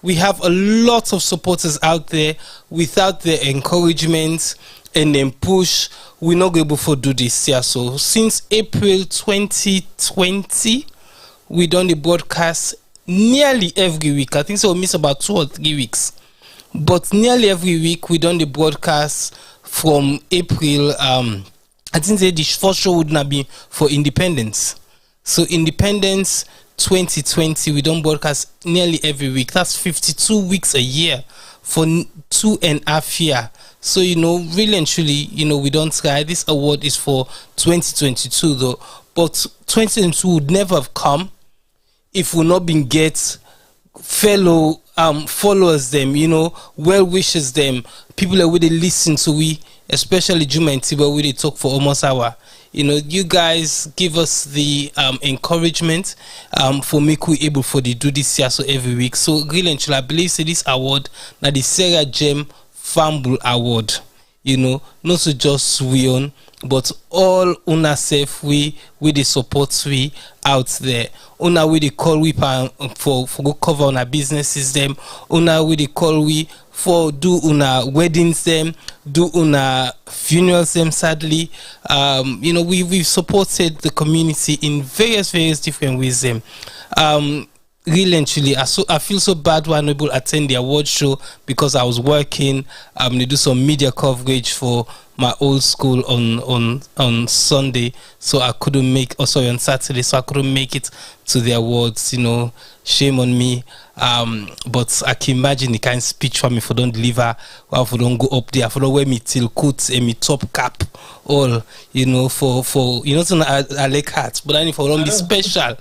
We have a lot of supporters out there. Without their encouragement and then push, we're not able to do this here. So since April 2020, we done the broadcast nearly every week. I think so we miss about 2 or 3 weeks, but nearly every week we done the broadcast from April. I think the first show would not be for Independence. So Independence 2020, we don't broadcast nearly every week. That's 52 weeks a year for 2.5 years. So, really and truly, we don't try. This award is for 2022 though. But 2022 would never have come if we not been get fellow followers them, well wishes them, people that would listen to we, especially Juma and Tiba, we talk for almost hour. You guys give us the encouragement for make we able for the do this year so every week. So really and truly, I believe say this award now the Sarah Gem Fumble Award. Not to just we own, but all una self we the support we out there. Una we the call we for go cover on our businesses them. Una we the call we for do una weddings them, do una funerals them. Sadly, we've supported the community in various different ways them. Really and truly, I feel so bad when I'm able to attend the award show because I was working. They do some media coverage for my old school on Sunday, so I couldn't make. Also on Saturday, so I couldn't make it to the awards. Shame on me. But I can imagine the kind of speech for me for don't deliver, or for don't go up there, for don't wear me till coat and me top cap, all for so I like hats, but I need for don't be special.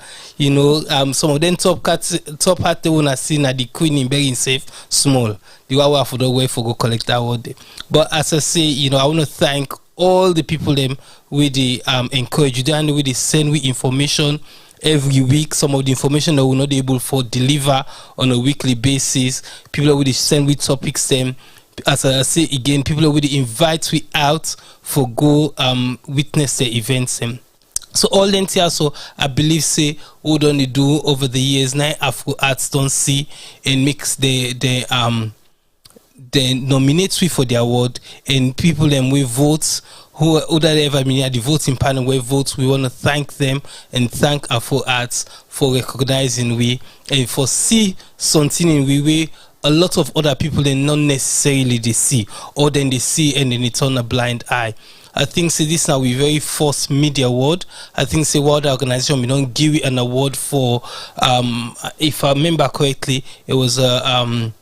Some of them top hat they wanna see na the Queen in very safe small. The one for the way for go collect that award. But as I say, I want to thank all the people them with the encourage you and with the send we information every week. Some of the information that we're not able to deliver on a weekly basis. People will send with topics them. As I say again, people will invite we out for go witness the events them. So all them here, so I believe say what don't they do over the years now Afro Arts don't see and mix the nominate we for the award, and people them we vote who that ever mean at the voting panel where votes. We want to thank them and thank Afro Arts for recognizing we and for see something in we way a lot of other people they not necessarily they see, or then they see and then they turn a blind eye. I think say this now we very first media award. I think say World Organization we don't give it an award for if I remember correctly, it was a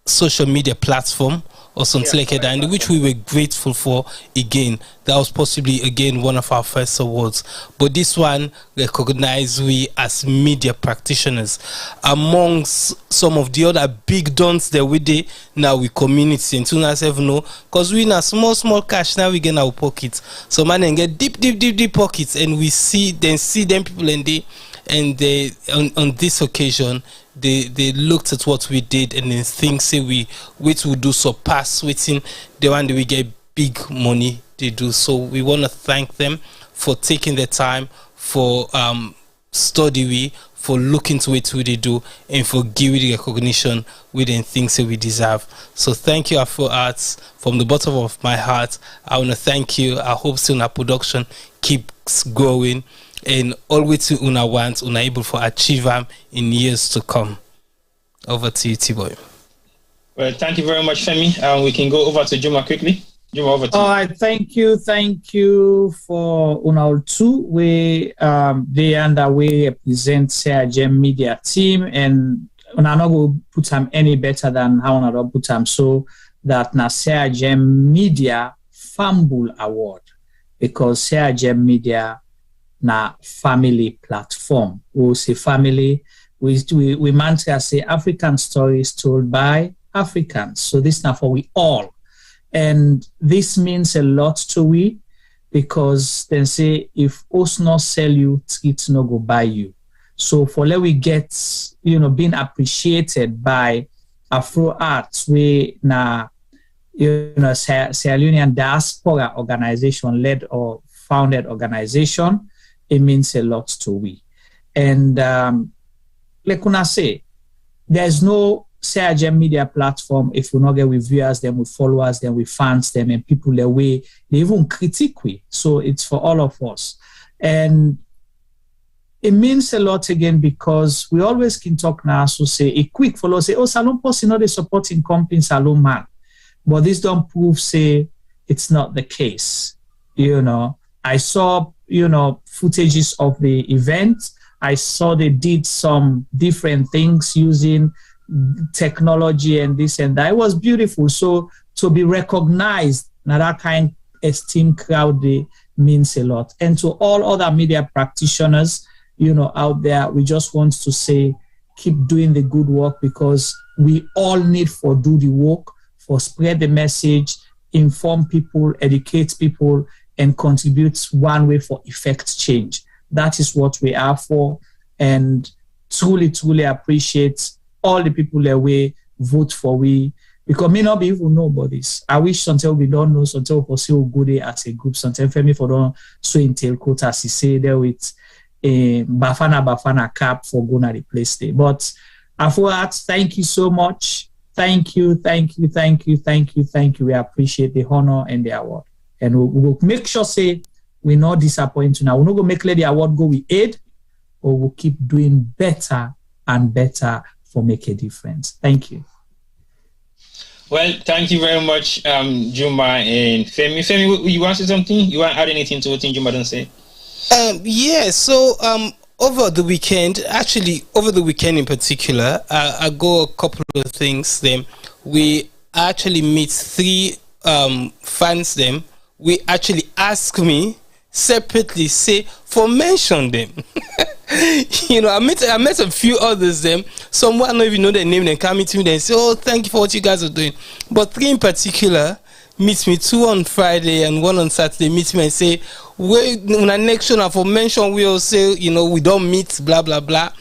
social media platform or something like that, and which we were grateful for. Again, that was possibly again one of our first awards, but this one recognized we as media practitioners amongst some of the other big dons that we did now we community and to ourselves know, because we in a small cash now we get in our pockets, so man and get deep pockets, and we see them people and they on this occasion they looked at what we did and then think say we will do surpass waiting the one that we get big money they do. So we want to thank them for taking the time for study we for looking to it what they do and for giving the recognition we then think say we deserve. So thank you Afro Arts from the bottom of my heart. I want to thank you. I hope still our production keeps growing and always to una want una able for achieve them in years to come. Over to you, T-Boy. Well, thank you very much, Femi. We can go over to Juma quickly. Juma, over to you. All right, thank you for una two. We they and we represent Sarah Gem Media team, and una not go put them any better than how una put them, so that na Sarah Gem Media Fumble Award, because Sarah Gem Media na family platform. We say family. We mantra say African stories told by Africans. So this now for we all, and this means a lot to we, because they say if us not sell you, it no go buy you. So for let we get, being appreciated by Afro Arts, we na, Sierra Leonean diaspora organization led or founded organization, it means a lot to we. And like I say, there's no Sierra Leone media platform if we not get with viewers, then with followers, then with fans, them and people the way they even critique we. So it's for all of us. And it means a lot again because we always can talk now, so say a quick follow, say, oh, Salon Post is not a supporting company, Salon Man. But this don't prove, say, it's not the case. I saw, footages of the event. I saw they did some different things using technology and this and that. It was beautiful. So to be recognized, now that kind of esteemed crowd means a lot. And to all other media practitioners, out there, we just want to say, keep doing the good work because we all need for do the work, for spread the message, inform people, educate people, and contribute one way for effect change. That is what we are for. And truly, truly appreciate all the people that we vote for we, because may not be even nobodies. I wish until we don't know, until we see how good as a group, until Femi for don't so intel quote as he say there with a Bafana cap for going to the place day. But afterwards, thank you so much. Thank you. We appreciate the honor and the award. And we'll make sure say we're not disappointed now. We're not going to make the award go with aid, or we'll keep doing better and better for make a difference. Thank you. Well, thank you very much, Juma and Femi. Femi, you want to say something? You want to add anything to what Juma don't say? So over the weekend in particular, I go a couple of things. Then we actually meet 3 fans. Them we actually ask me separately, say for mention them. I met a few others. Them someone I don't even know their name. Then come to me and say, "Oh, thank you for what you guys are doing." But 3 in particular meet me, 2 on Friday and 1 on Saturday. Meet me and say, "Wait, next show for mention we all say, we don't meet, blah blah blah."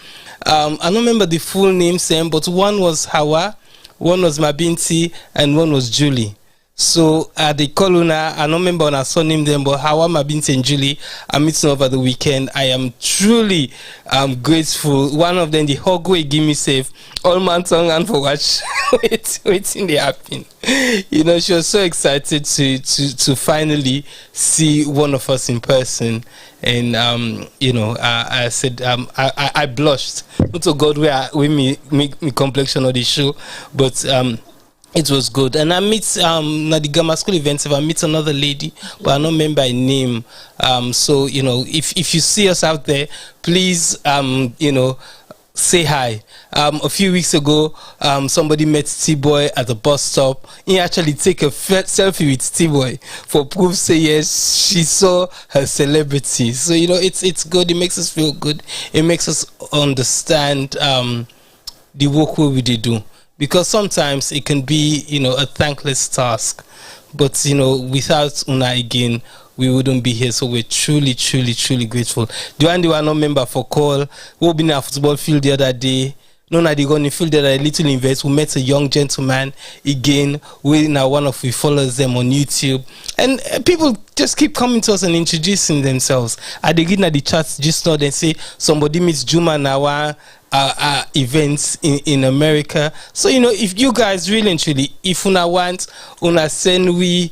I don't remember the full names, but one was Hawa, one was Mabinti, and one was Julie. So at the Coluna, I don't remember when I saw name them, but Hawa, Mabinti, and Julie are meeting over the weekend. I am truly grateful. One of them, the Hogway give me safe, all man tongue and for watch waiting they happen. She was so excited to finally see one of us in person. And I said I blushed. Not to God where me complexion of the show, but it was good. And I meet the Gamma School events. If I meet another lady, but I don't remember her name. So if you see us out there, please say hi. A few weeks ago, somebody met T-Boy at the bus stop. He actually take a selfie with T-Boy for proof. Say yes, she saw her celebrity. So it's good. It makes us feel good. It makes us understand the work we do. Because sometimes it can be, a thankless task. But, without Una again, we wouldn't be here. So we're truly, truly, truly grateful. The one were not member for call. We've been at football field the other day. No, they got in the field that a little invest. We met a young gentleman again. We now we follow them on YouTube. And people just keep coming to us and introducing themselves. At the beginning of the chat just now, they say somebody meets Juma Nawa. Events in America. So if you guys really and truly, if una want, una send we,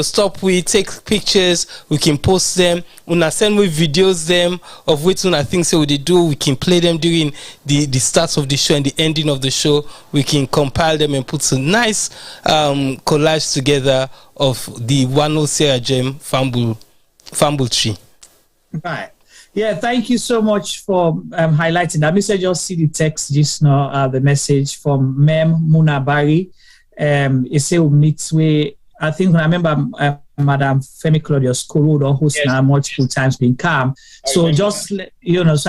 stop we take pictures, we can post them. Una send we videos them of which una things so they do. We can play them during the start of the show and the ending of the show. We can compile them and put some nice collage together of the one Sierra Gem Fumble Tree. Right. Yeah, thank you so much for highlighting that. Mr. Just see the text just now, the message from Mem Munabari. It say we meet we. I think I remember Madam Femi Claudius Koro host now multiple times being calm. So just so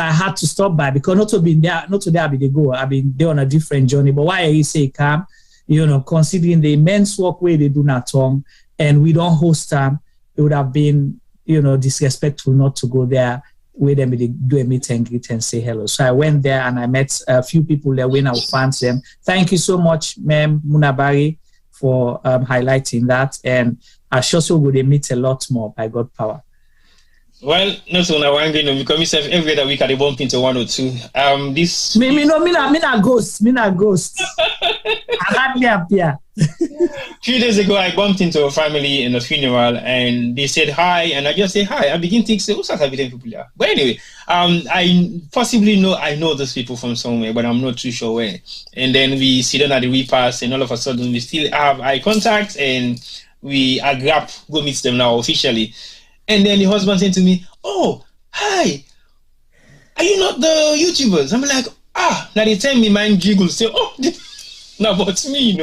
I had to stop by because not today I be they go. I mean they're on a different journey. But why you say calm? Considering the immense work where they do not tongue and we don't host them, it would have been disrespectful not to go there where they do a meet and greet and say hello. So I went there and I met a few people there when I would fans them. Thank you so much, Ma'am Munabari, for highlighting that. And I sure so would meet a lot more by God power. Well, not so now I'm going to become myself every other week I bump into one or two. This me not ghost. I had me up here. A few days ago, I bumped into a family in a funeral, and they said hi, and I just say hi. I begin to say, "Who's that people here?" But anyway, I possibly know those people from somewhere, but I'm not too sure where. And then we sit down at the repast, and all of a sudden, we still have eye contact, and we agree go meet them now officially. And then the husband said to me, "Oh, hi, are you not the YouTubers?" I'm like, now they tell me mind jiggle, say, "Oh, not about me,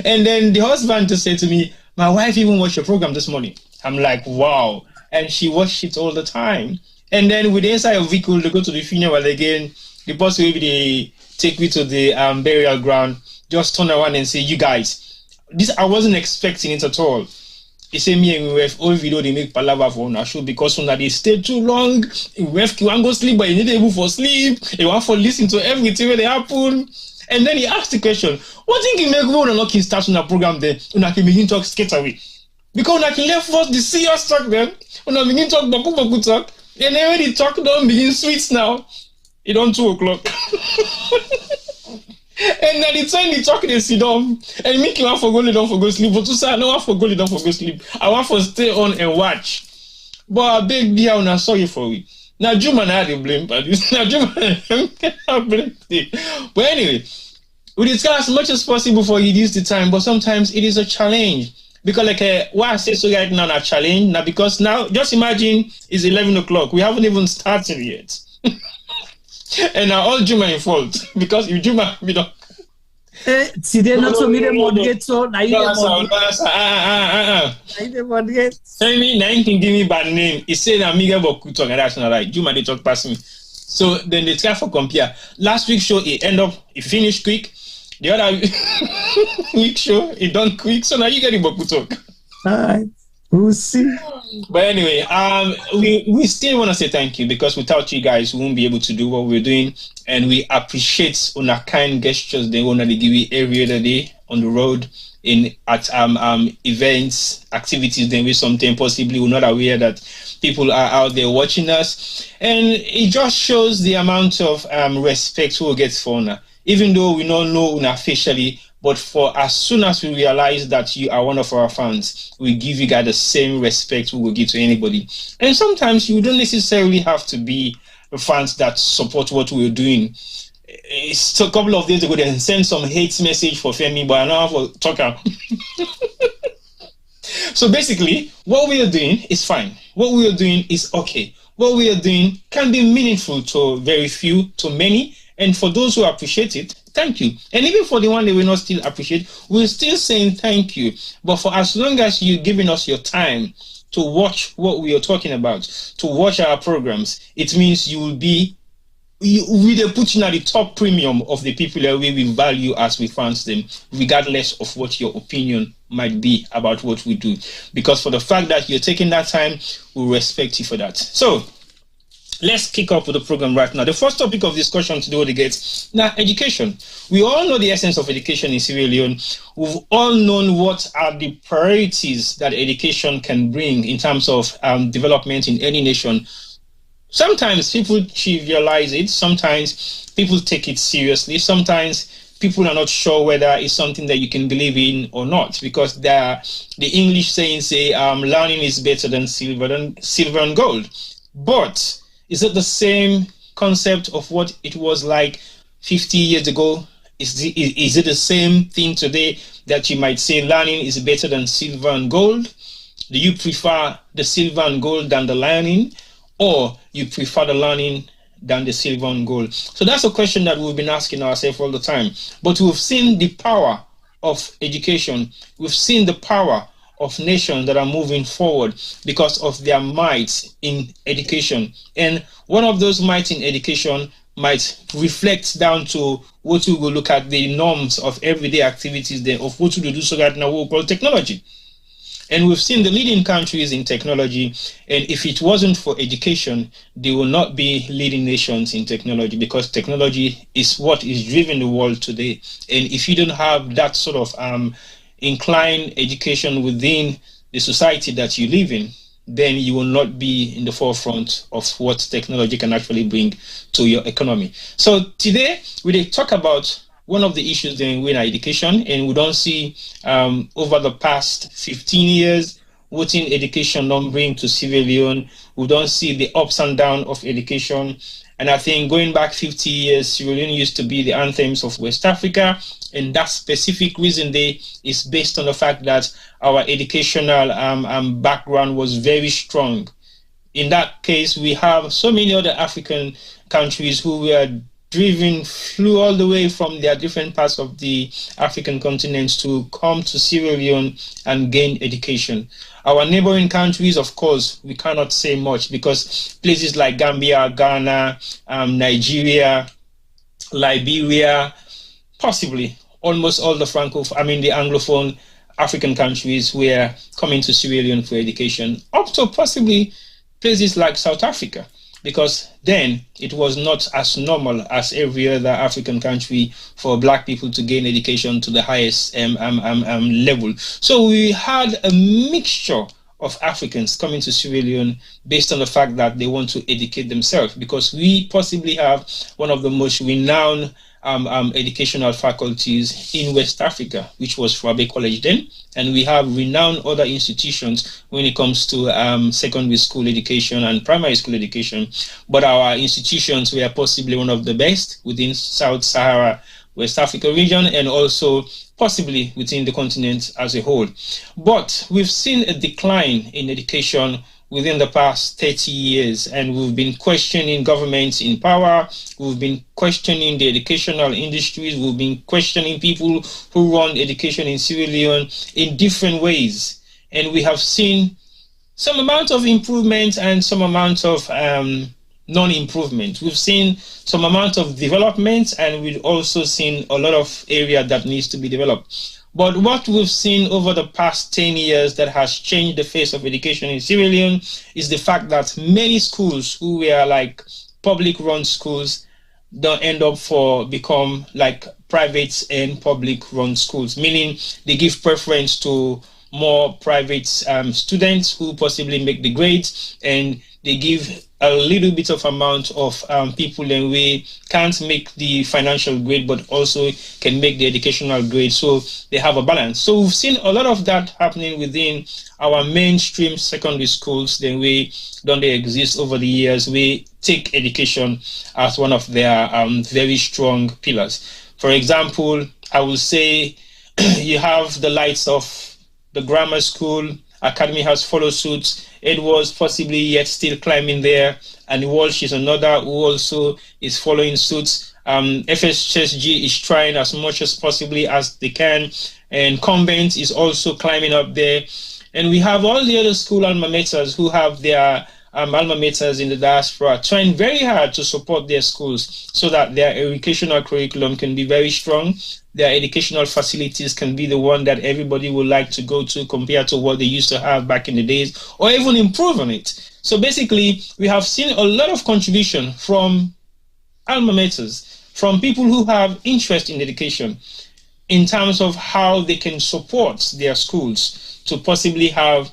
And then the husband just said to me, "My wife even watched your program this morning." I'm like, wow. And she watched it all the time. And then with the inside of vehicle, they go to the funeral again. The boss will they take me to the burial ground, just turn around and say, "You guys, this I wasn't expecting it at all." He said, "Me and we have all video they make palava for our show because when they stay too long, we want to go sleep, but you need able for sleep. You want to listen to everything when they happen." And then he asked the question, "What think you make one not can start on a program then? When I can begin to talk straight away? Because when I can let first the serious talk then, when I begin to talk baku talk, and then when the talk don't begin sweet now, it on 2 o'clock." And then the time they talk, they sit down and make you want for go, don't for go sleep. But to say I don't want for go, don't for go sleep. I want for stay on and watch. But I beg be out now, sorry for it. Now Juma had the blame for this. Now Juma cannot blame it. But anyway, we discuss as much as possible for you use the time, but sometimes it is a challenge. Because like what I say so right now, a challenge. Now because now just imagine it's 11 o'clock. We haven't even started yet. And now all Juma in fault because if Juma we don't. Today not so me the moderator. Now you the moderator. Tell me, now you can give me bad name. He said Amiga Boku talk and that's not right. Juma they talk past me. So then they try for compare. Last week's show it finished quick. The other week show it done quick. So now you get the Boku talk. Alright. We'll see. But anyway, we still want to say thank you because without you guys, we won't be able to do what we're doing, and we appreciate on our kind gestures they want to give you every other day on the road at events, activities. Then we something possibly we're not aware that people are out there watching us, and it just shows the amount of respect we'll get for Una, even though we don't know Una officially. But for as soon as we realize that you are one of our fans, we give you guys the same respect we will give to anybody. And sometimes you don't necessarily have to be the fans that support what we're doing. It's a couple of days ago, they sent some hate message for Femi, but I don't have to talk about. So basically, what we are doing is fine. What we are doing is okay. What we are doing can be meaningful to very few, to many. And for those who appreciate it, thank you. And even for the one that will not still appreciate, we're still saying thank you. But for as long as you're giving us your time to watch what we are talking about, to watch our programs, it means you will be, we put you at the top premium of the people that we value as we fans them, regardless of what your opinion might be about what we do. Because for the fact that you're taking that time, we respect you for that. So, let's kick off with the program right now. The first topic of discussion today is now education. We all know the essence of education in Sierra Leone. We've all known what are the priorities that education can bring in terms of development in any nation. Sometimes people trivialize it. Sometimes people take it seriously. Sometimes people are not sure whether it's something that you can believe in or not, because the English saying learning is better than silver and gold. But is it the same concept of what it was like 50 years ago? Is it the same thing today that you might say learning is better than silver and gold? Do you prefer the silver and gold than the learning, or you prefer the learning than the silver and gold? So that's a question that we've been asking ourselves all the time. But we've seen the power of education. We've seen the power of nations that are moving forward because of their might in education. And one of those might in education might reflect down to what we will look at the norms of everyday activities there, of what we do so that now we call technology. And we've seen the leading countries in technology, and if it wasn't for education, they will not be leading nations in technology, because technology is what is driving the world today. And if you don't have that sort of inclined education within the society that you live in, then you will not be in the forefront of what technology can actually bring to your economy. So today, we talk about one of the issues in education, and we don't see over the past 15 years what in education don't bring to Sierra Leone. We don't see the ups and downs of education. And I think going back 50 years, Sierra Leone used to be the anthems of West Africa. And that specific reason there is based on the fact that our educational background was very strong. In that case, we have so many other African countries who were flew all the way from their different parts of the African continent to come to Sierra Leone and gain education. Our neighboring countries, of course, we cannot say much, because places like Gambia, Ghana, Nigeria, Liberia, possibly almost all the the Anglophone African countries were coming to Sierra Leone for education, up to possibly places like South Africa, because then it was not as normal as every other African country for Black people to gain education to the highest level. So we had a mixture of Africans coming to Sierra Leone based on the fact that they want to educate themselves, because we possibly have one of the most renowned educational faculties in West Africa, which was Frabe College then, and we have renowned other institutions when it comes to secondary school education and primary school education, but our institutions were possibly one of the best within South Sahara West Africa region, and also possibly within the continent as a whole. But we've seen a decline in education within the past 30 years, and we've been questioning governments in power, we've been questioning the educational industries, we've been questioning people who run education in Sierra Leone in different ways. And we have seen some amount of improvement and some amount of non-improvement. We've seen some amount of development, and we've also seen a lot of area that needs to be developed. But what we've seen over the past 10 years that has changed the face of education in Sierra Leone is the fact that many schools who were like public-run schools don't end up become like private and public-run schools, meaning they give preference to more private students who possibly make the grades, and they give a little bit of amount of people and we can't make the financial grade, but also can make the educational grade. So they have a balance. So we've seen a lot of that happening within our mainstream secondary schools. Then they exist over the years. We take education as one of their very strong pillars. For example, I will say you have the likes of the grammar school. Academy has followed suit. It was possibly yet still climbing there, and Walsh is another who also is following suit. FSSG is trying as much as possibly as they can, and Convent is also climbing up there. And we have all the other school alma maters who have their alma maters in the diaspora trying very hard to support their schools so that their educational curriculum can be very strong. Their educational facilities can be the one that everybody would like to go to compared to what they used to have back in the days, or even improve on it. So basically, we have seen a lot of contribution from alma maters, from people who have interest in education, in terms of how they can support their schools to possibly have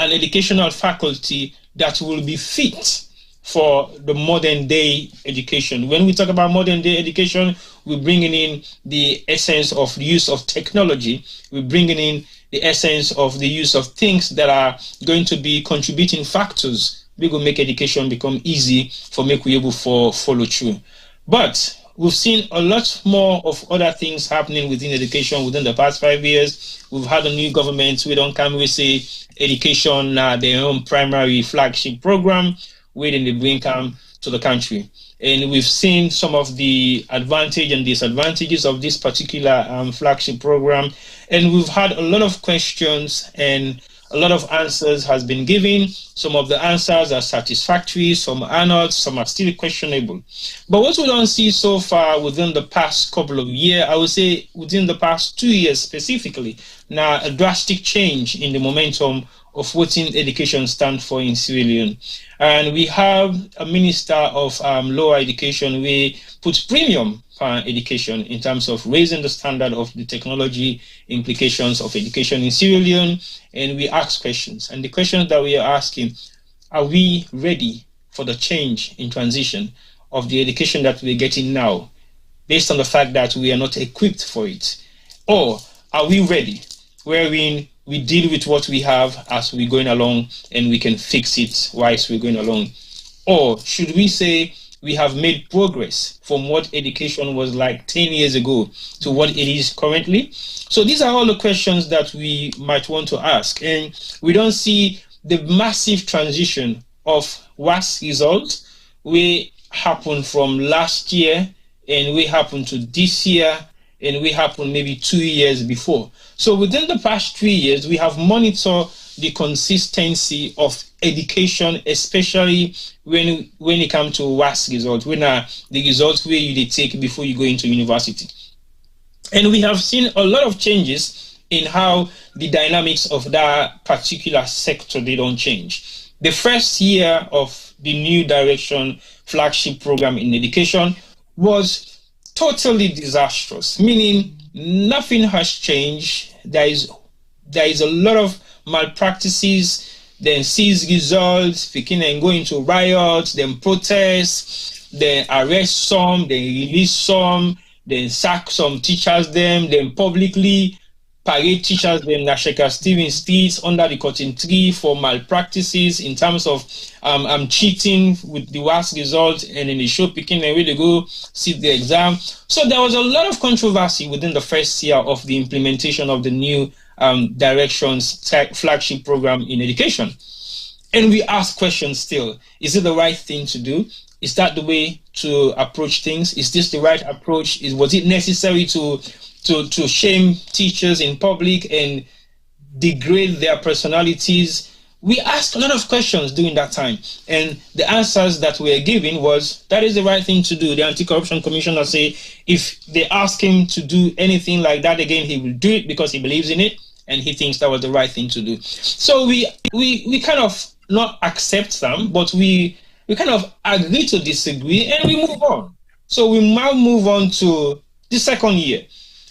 an educational faculty that will be fit for the modern day education. When we talk about modern day education, we're bringing in the essence of the use of technology. We're bringing in the essence of the use of things that are going to be contributing factors. We will make education become easy for make we able for follow through. But we've seen a lot more of other things happening within education within the past 5 years. We've had a new government. We don't come, we say education, their own primary flagship program, waiting the bring come to the country. And we've seen some of the advantage and disadvantages of this particular flagship program. And we've had a lot of questions and A lot of answers has been given. Some of the answers are satisfactory, some are not, some are still questionable. But what we don't see so far within the past couple of years, I would say within the past 2 years specifically, now a drastic change in the momentum of what education stands for in Sierra Leone. And we have a minister of lower education. We put premium on education in terms of raising the standard of the technology implications of education in Sierra Leone. And we ask questions. And the questions that we are asking, are we ready for the change in transition of the education that we're getting now, based on the fact that we are not equipped for it? Or are we ready, wherein we deal with what we have as we're going along and we can fix it whilst we're going along? Or should we say we have made progress from what education was like 10 years ago to what it is currently? So these are all the questions that we might want to ask. And we don't see the massive transition of WASCE results. We happened from last year and we happened to this year and we happened maybe 2 years before. So within the past 3 years, we have monitored the consistency of education, especially when it comes to WASCE results, when the results where you take before you go into university. And we have seen a lot of changes in how the dynamics of that particular sector, they don't change. The first year of the new direction flagship program in education was totally disastrous, meaning nothing has changed. There is a lot of malpractices, then seize results, picking and going to riots, then protests, then arrest some, then release some, then sack some teachers them, then publicly parade teachers them na Sheikh Stephen Street under the cotton tree for malpractices in terms of cheating with the WASCE results, and then they show picking and where they go sit the exam. So there was a lot of controversy within the first year of the implementation of the new directions flagship program in education. And we ask questions still. Is it the right thing to do? Is that the way to approach things? Is this the right approach? Was it necessary to shame teachers in public and degrade their personalities? We asked a lot of questions during that time, and the answers that we were given was that is the right thing to do. The Anti-Corruption Commissioner say if they ask him to do anything like that again, he will do it because he believes in it and he thinks that was the right thing to do. So we kind of not accept them, but we kind of agree to disagree and we move on. So we now move on to the second year.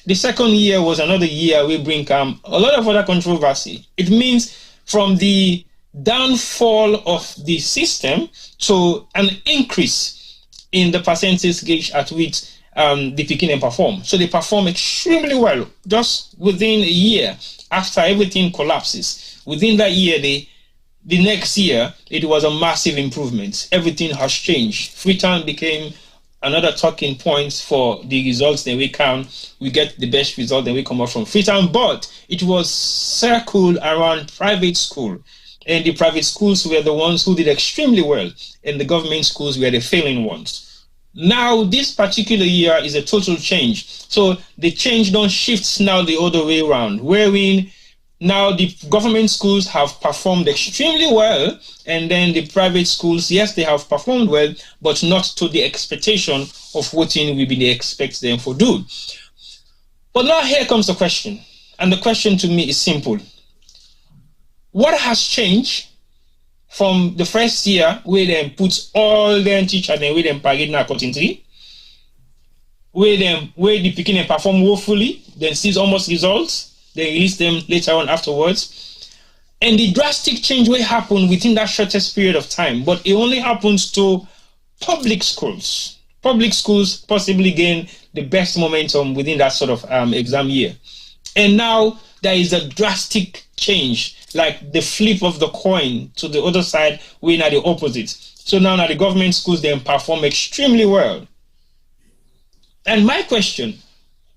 The second year was another year we bring a lot of other controversy. It means from the downfall of the system to an increase in the percentage gauge at which the beginning perform. So they perform extremely well just within a year after everything collapses. Within that year, the next year, it was a massive improvement. Everything has changed. Freetown became another talking point for the results that we count. We get the best result that we come out from Freetown, but it was circled around private school. And the private schools were the ones who did extremely well, and the government schools were the failing ones. Now, this particular year is a total change. So the change don't shift now the other way around, wherein now the government schools have performed extremely well, and then the private schools, yes, they have performed well, but not to the expectation of what we really expect them to do. But now here comes the question, and the question to me is simple. What has changed from the first year where they put all their teachers and where they parade na cotton tree, where the beginning perform woefully, then sees almost results, they release them later on afterwards, and the drastic change will happen within that shortest period of time, but it only happens to public schools. Public schools possibly gain the best momentum within that sort of exam year. And now there is a drastic change, like the flip of the coin to the other side, we're now the opposite. So now the government schools then perform extremely well. And my question,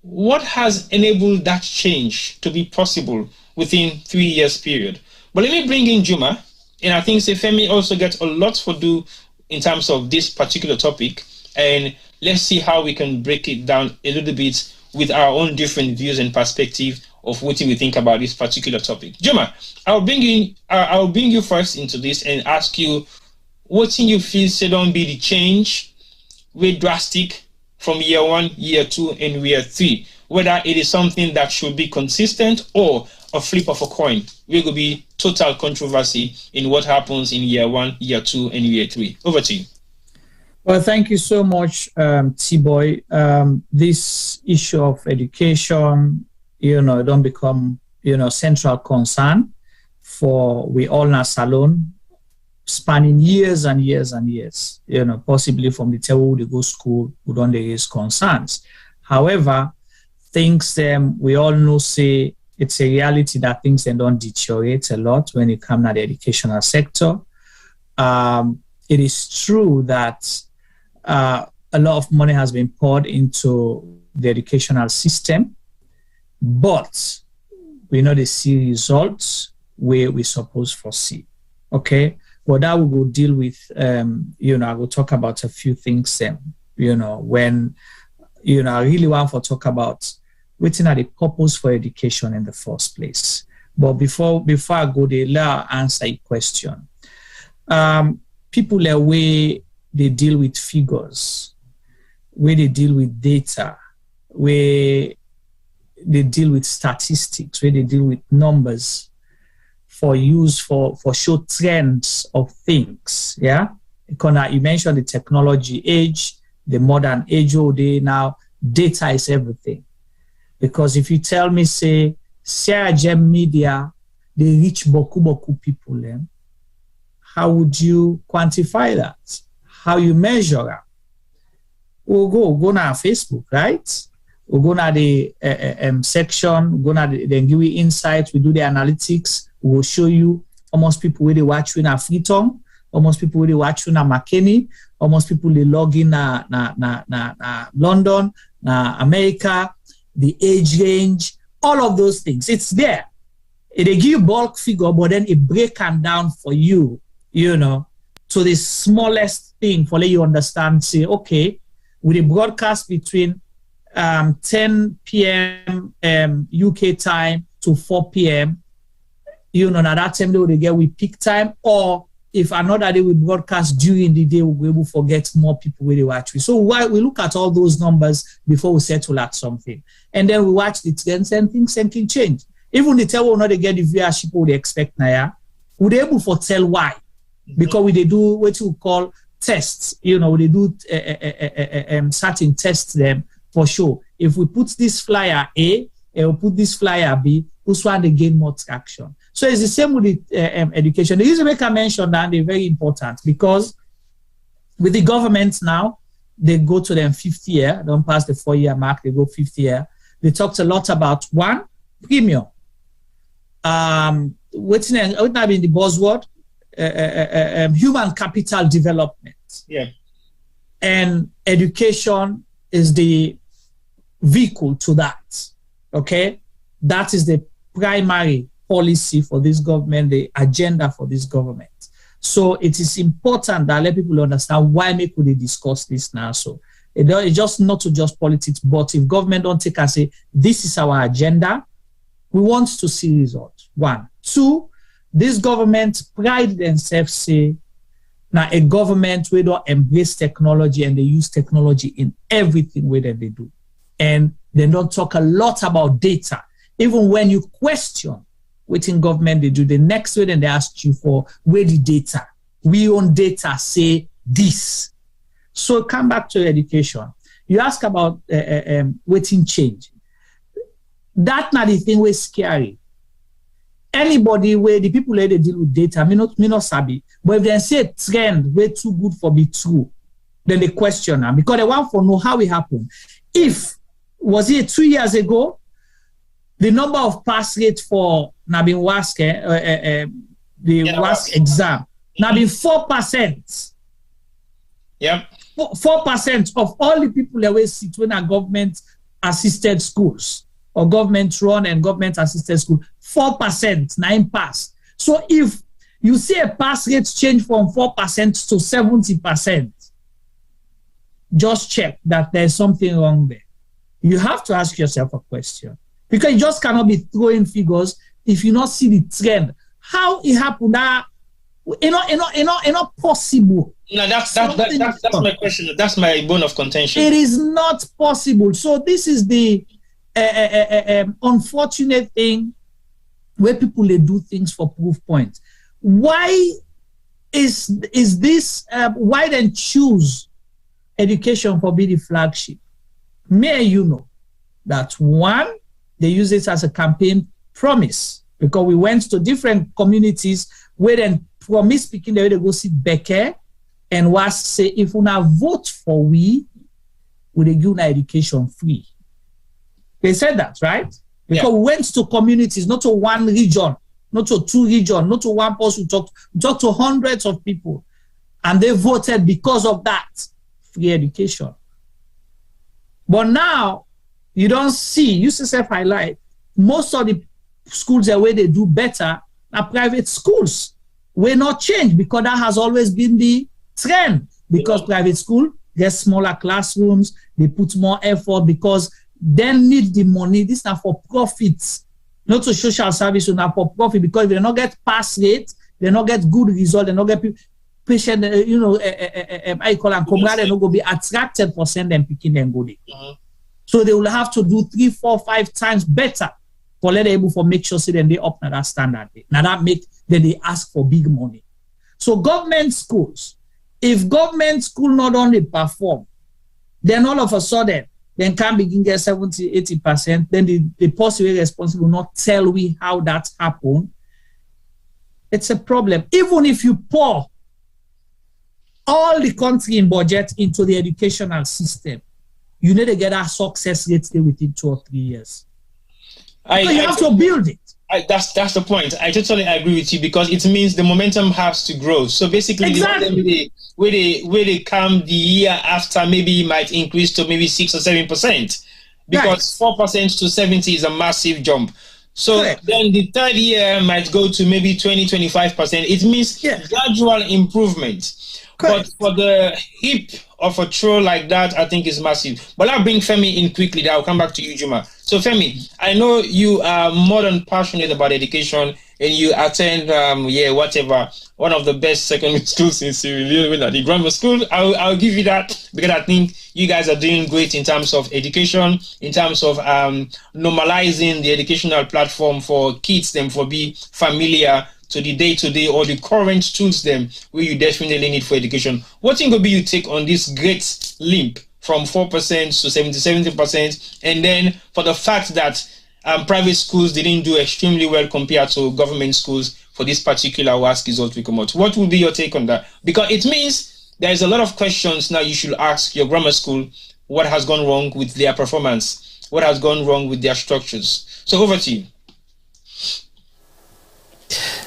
what has enabled that change to be possible within 3 years period? But let me bring in Juma, and I think Sefemi also gets a lot to do in terms of this particular topic, and let's see how we can break it down a little bit with our own different views and perspective of what we think about this particular topic. Juma, I'll bring you first into this and ask you what you feel say don't be the change way drastic from year 1, year 2, and year 3. Whether it is something that should be consistent or a flip of a coin. There will be total controversy in what happens in year 1, year 2, and year 3. Over to you. Well, thank you so much, T-Boy. This issue of education, don't become, central concern for we all in our salon, spanning years and years and years, possibly from the time we go school, we don't raise concerns. However, things we all know say it's a reality that things don't deteriorate a lot when it comes to the educational sector. It is true that a lot of money has been poured into the educational system, but we know the see results where we supposed to foresee. Okay, well, that we will deal with. I will talk about a few things. When I really want to talk about what's the purpose for education in the first place. But before I go there, let me answer a question. People the way they deal with figures, where they deal with data, where they deal with statistics, where they deal with numbers for use for show trends of things. Yeah, you mentioned the technology age, the modern age all day now. Data is everything. Because if you tell me, say, Sierra Leone media, they reach boku people, how would you quantify that? How you measure that? We'll go on Facebook, right? We'll go on the section, we'll go on the give you insights, we do the analytics, we'll show you almost people where they watch in a Freetown, almost people where they watch in a McKinney, almost people they log in na London, na America, the age range, all of those things. It's there. They give you bulk figure, but then it breaks them down for you, to the smallest thing for let you understand, say, okay, with a broadcast between 10 p.m. UK time to 4 p.m., now that time they will get with peak time, or if another day we broadcast during the day, we will forget more people where they watch. So why we look at all those numbers before we settle at something. And then we watch the trends and things can change. Even the tell will not get the viewership we expect now, we'll be able to tell why. Because they do what you call tests, they do certain tests them for sure. If we put this flyer A, and we put this flyer B, who's one they gain more traction. So it's the same with the education. The reason I mention that they're very important because with the government now, they go to them 50 year, don't pass the 4-year mark, they go 50 year. They talked a lot about one, premium. What's in the buzzword? Human capital development. Yeah. And education is the vehicle to that. Okay? That is the primary policy for this government, the agenda for this government. So it is important that let people understand why we discuss this now. So it's just not to just politics, but if government don't take and say, this is our agenda, we want to see results. 1. 2, this government pride themselves say, now a government where they embrace technology and they use technology in everything where they do. And they don't talk a lot about data. Even when you question within government, they do the next way, then they ask you for where the data. We own data, say this. So come back to education. You ask about waiting change. That's not the thing where scary. Anybody where the people where they deal with data, me not sabi. But if they say a trend way too good for be true, then they question them because they want to know how it happened. If was it 2 years ago, the number of pass rate for Nabin WASCE, WASCE exam, Nabin 4%. Yep. 4% of all the people that were sit in government assisted schools or government run and government assisted school, 4%, 9 pass. So if you see a pass rate change from 4% to 70%, just check that there's something wrong there. You have to ask yourself a question. Because you just cannot be throwing figures if you not see the trend. How it happened that it's not possible. No, that's my question. That's my bone of contention. It is not possible. So this is the unfortunate thing where people they do things for proof points. Why is this? Why then choose education for being the flagship? May you know that one, they use it as a campaign promise because we went to different communities where then promise speaking the way they go see Becker and was say if we now vote for we will give you education free. They said that, right? Because we went to communities, not to one region, not to two regions, not to one person. We talked to hundreds of people, and they voted because of that free education. But now you don't see UCSF highlight most of the schools that where they do better are private schools. Will not change because that has always been the trend. Because private school get smaller classrooms, they put more effort because they need the money. This is not for profits, not to social service, not for profit. Because if they don't get pass rate, they don't get good result, they don't get patient, I call them comrade, they don't go be attracted for send them picking them go there. So they will have to do 3, 4, 5 times better for let able for make sure so then they up to that standard. Now that make then they ask for big money. So government schools, if government school not only perform, then all of a sudden then can begin get 70, 80%, then the possibly responsible not tell we how that happened. It's a problem. Even if you pour all the country in budget into the educational system, you need to get a success rate within 2 or 3 years. You have to build it. That's the point. I totally agree with you because it means the momentum has to grow. So basically, exactly. where they come the year after, maybe it might increase to maybe 6 or 7%, because 4% to 70 is a massive jump. So then the third year might go to maybe 20-25%. It means gradual improvement. But for the hip of a throw like that, I think is massive. But I'll bring Femi in quickly. Then I'll come back to you, Juma. So Femi, I know you are more than passionate about education, and you attend, one of the best secondary schools in Sierra Leone, the grammar school. I'll give you that because I think you guys are doing great in terms of education, in terms of normalizing the educational platform for kids, them for be familiar to the day-to-day or the current tools them where you definitely need for education. What think will be your take on this great leap from 4% to 70%, and then for the fact that private schools didn't do extremely well compared to government schools for this particular WASCE result we come out? What will be your take on that? Because it means there's a lot of questions now you should ask your grammar school. What has gone wrong with their performance? What has gone wrong with their structures? So over to you.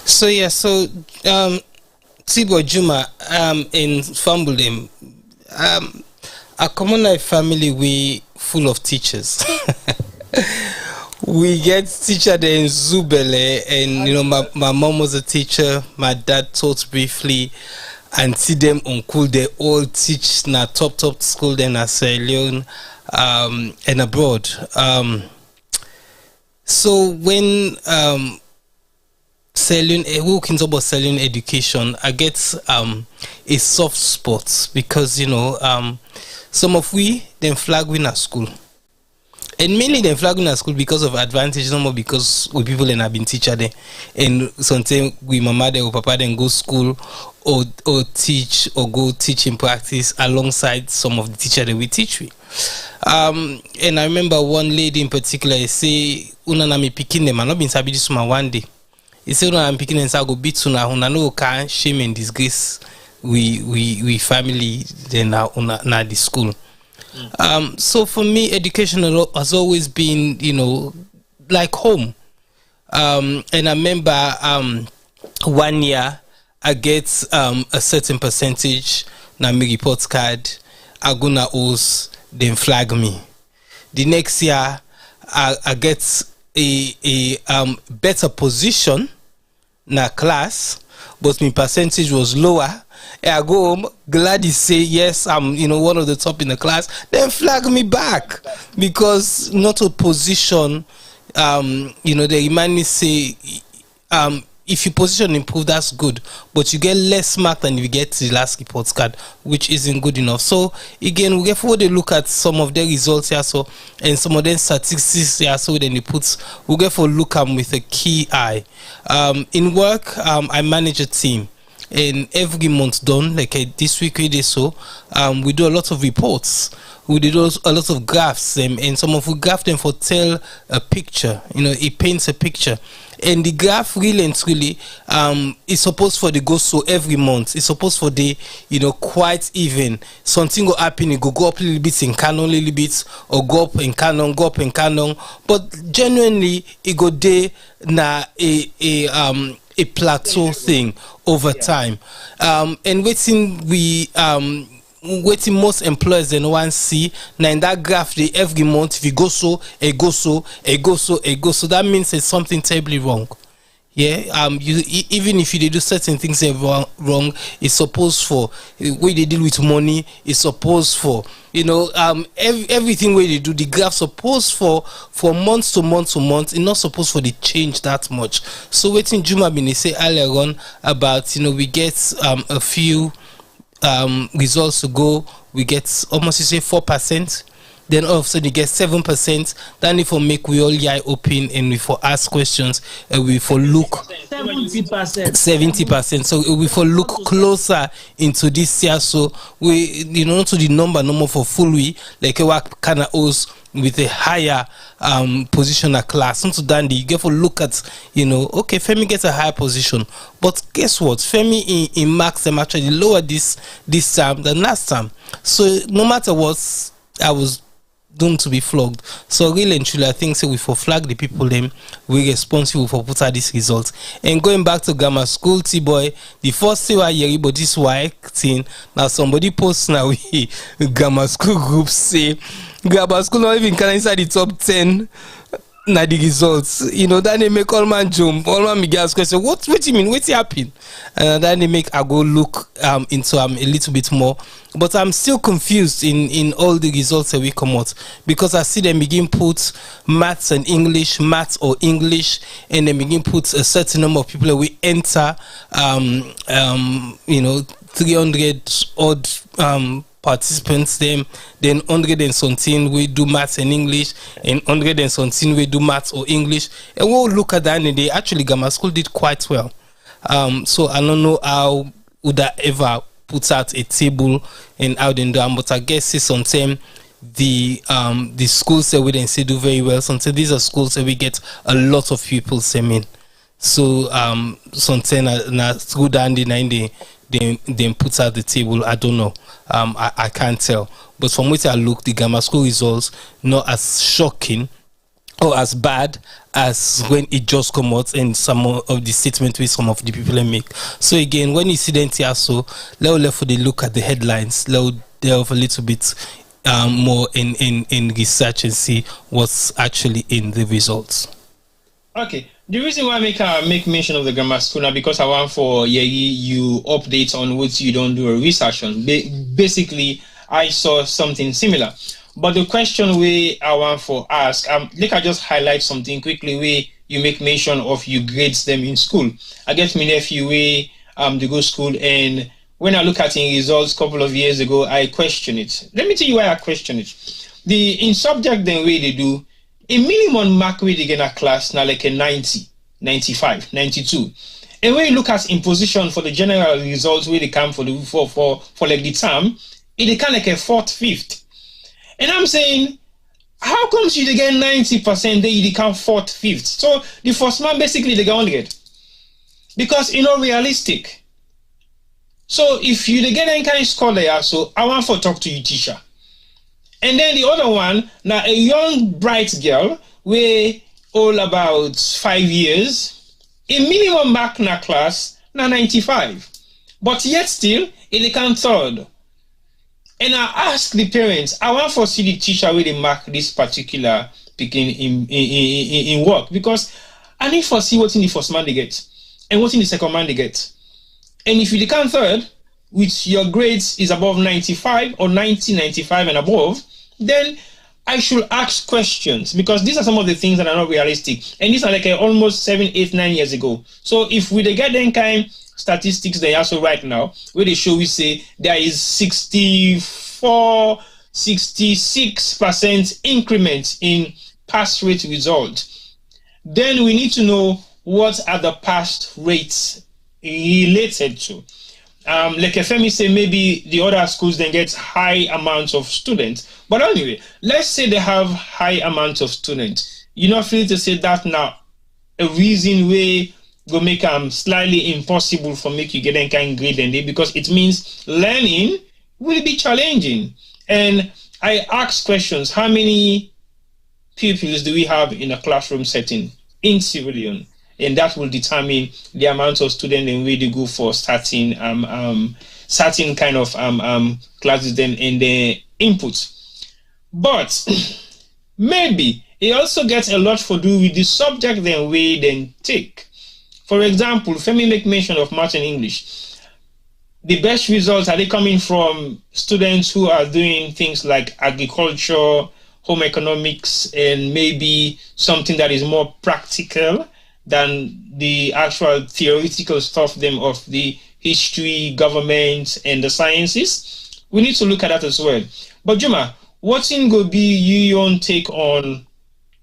So Tibo Juma in Fambulem, a common family, we full of teachers. We get teacher there in Zubele, and my mom was a teacher, my dad taught briefly, and see them uncle they all teach na top school then at Sierra Leone and abroad. So when talking about Sierra education, I get a soft spot because some of we then flag win at school, and mainly then flag win at school because of advantage, not more because we people then have been teacher there, and sometimes we mama there or papa then go school or teach or go teach in practice alongside some of the teacher that we teach with. And I remember one lady in particular say, "Una na me picking them, I not been sabi this one day." He said, "I'm picking and say go beat una no can shame and disgrace we family then na the school." So for me, education has always been like home. And I remember 1 year I get a certain percentage na me report card. I go na OS then flag me. The next year I get a better position na class, but my percentage was lower. I go home, gladly say yes, I'm one of the top in the class. Then flag me back because not a position they remind me say, if your position improve, that's good, but you get less mark than if you get the last report card, which isn't good enough. So again, we get forward to look at some of the results here, so and some of the statistics here, so then we get for look at with a key eye. In work, I manage a team, and every month done, like this week we did so, we do a lot of reports. We did a lot of graphs, and some of we graph them for tell a picture. It paints a picture. And the graph really and truly is supposed for the go so every month. It's supposed for the quite even. Something will happen, it go up a little bit in canon, a little bit, or go up in canon, But genuinely, it go there na a plateau thing over time. And waiting most employers and one see now in that graph they every month if you go so that means there's something terribly wrong. Even if you do certain things wrong, it's supposed for way they deal with money, it's supposed for everything where they do the graph supposed for months to months, it's not supposed for the change that much. So waiting Juma been say earlier on about we get a few results to go, we get almost 4%, then all of a sudden you get 7%. Then if we make we all eye open and we for ask questions and we for look 70%. So we for look closer into this year. So we to the number for full we like what kind of us with a higher position at class. So Dandy, you get to look at, okay, Femi gets a higher position. But guess what? Femi in marks them actually lower this time than last time. So no matter what, I was doomed to be flogged. So really and truly, I think we for flag the people them, we responsible for put out these results. And going back to grammar school, T-boy, the first thing I hear about this thing, now somebody posts now we grammar school groups say grammar school not even can inside the top 10 na the results. Then they make all man jump, all man me ask question, what do you mean? What's happening? And then they make I go look into a little bit more. But I'm still confused in all the results that we come out, because I see them begin put maths or English, and then begin put a certain number of people that we enter 300 odd participants, then 100 and something we do maths and English, and 100 and something we do maths or English. And we'll look at that, and they actually grammar school did quite well. So I don't know how would I ever put out a table and how they do, but I guess it's sometimes the schools that we then say do very well. Sometimes these are schools that we get a lot of people in. So sometimes na through down the 90 then put out the table. I don't know. I can't tell. But from which I look, the grammar school results not as shocking or as bad as when it just come out and some of the statements with some of the people make. So again, when you see them here, so let's look at the headlines. Let's delve a little bit more in research and see what's actually in the results. Okay. The reason why I make mention of the grammar school now, because I want for you updates on what you don't do a research on. Basically, I saw something similar. But the question I want for ask, like I just highlight something quickly where you make mention of you grades them in school. I get my nephew they go school, and when I look at in results a couple of years ago, I question it. Let me tell you why I question it. In subject then way they do, a minimum mark where they get a class now like a 90, 95, 92. And when you look at imposition for the general results where they come for like the term, it can like a 4th, 5th. And I'm saying, how comes you get 90% they come 4th, 5th? So the first man basically they get 100. Because realistic. So if you get any kind of score there, so I want to talk to you, teacher. And then the other one, now a young bright girl, we all about 5 years, a minimum mark in a class, now 95. But yet still, it can 3rd. And I ask the parents, I want to see the teacher where they mark this particular picking in work, because I need to see what in the first man they get and what in the second man they get. And if you can 3rd, which your grades is above 95 or 90, 95 and above, then I should ask questions, because these are some of the things that are not realistic. And these are like almost 7, 8, 9 years ago. So if we get them kind statistics they also right now, where they show, we say there is 64, 66% increment in pass rate results, then we need to know what are the past rates related to. Like Femi say, maybe the other schools then get high amounts of students. But anyway, let's say they have high amounts of students. You not feel to say that now a reason way go make slightly impossible for make you get any kind of grade in there, because it means learning will be challenging. And I ask questions: how many pupils do we have in a classroom setting in Sierra Leone? And that will determine the amount of students and where they go for starting certain kind of classes then in the inputs. But maybe it also gets a lot to do with the subject then we then take. For example, Femi make mention of math and English. The best results, are they coming from students who are doing things like agriculture, home economics, and maybe something that is more practical than the actual theoretical stuff them of the history, government, and the sciences? We need to look at that as well. But Juma, what's in go be your own take on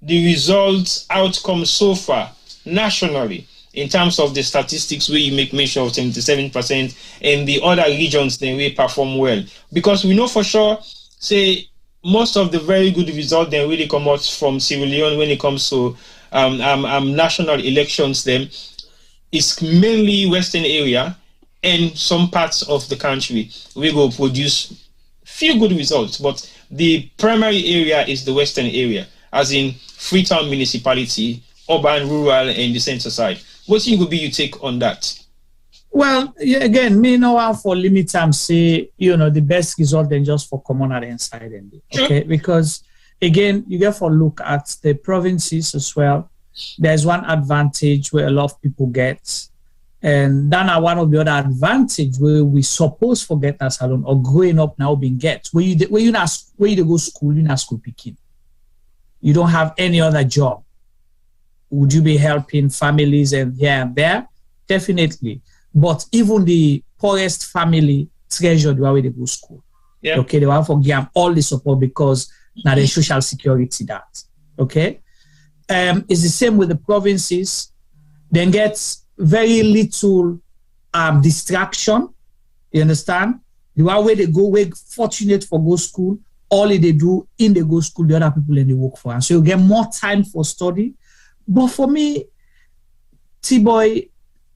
the results outcome so far nationally in terms of the statistics where you make mention of 77% and the other regions then we perform well? Because we know for sure, say, most of the very good results then really come out from Sierra Leone when it comes to national elections. Then is mainly Western area and some parts of the country we go produce few good results, but the primary area is the Western area, as in Freetown municipality, urban, rural, and the center side. What you be you take on that? Well, yeah, again, me know how for limit time say, the best result than just for commoner inside and okay, sure. Because again, you get for look at the provinces as well. There's one advantage where a lot of people get, and then one of the other advantage where we suppose forget as alone or growing up now being get where you go school, you're not school picking. You don't have any other job. Would you be helping families and here and there? Definitely. But even the poorest family treasure the way they go school. Yeah. Okay, they want to give them all the support because now there's social security that. Okay. It's the same with the provinces. Then get very little distraction. You understand? The one where they go, we're fortunate for go school. All they do in the go school, the other people in the work for. And so you get more time for study. But for me, T-boy,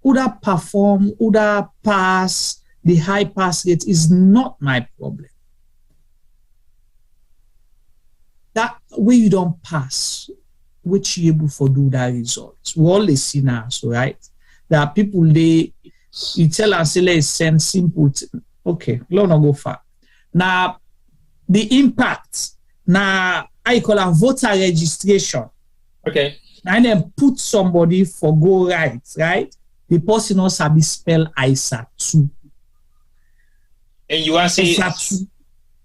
would I perform, would I pass, the high pass rate is not my problem. That way you don't pass, which you able to do that results. We always see now, so right? There are people, you tell us, let's send simple, okay, let's not go far. Now, the impact, now, I call it voter registration. Okay. And then put somebody for go right? The person also be spell ISA 2. And you want to say,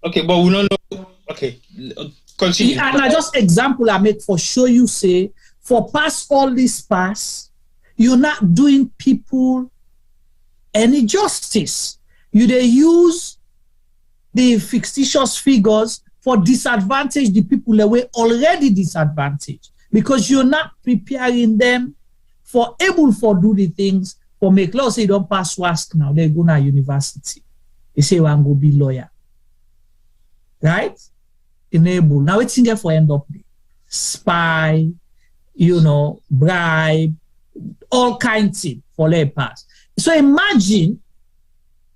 okay, but we don't know. Okay, continue. And I just example I make for show you say, for pass all this pass, you're not doing people any justice. You they use the fictitious figures for disadvantage the people that were already disadvantaged, because you're not preparing them for able for do the things for make law. Say don't pass WASCE now, they go to university. They say one go be lawyer. Right? Enable. Now it's in there for end up spy, bribe, all kinds of things for let pass. So imagine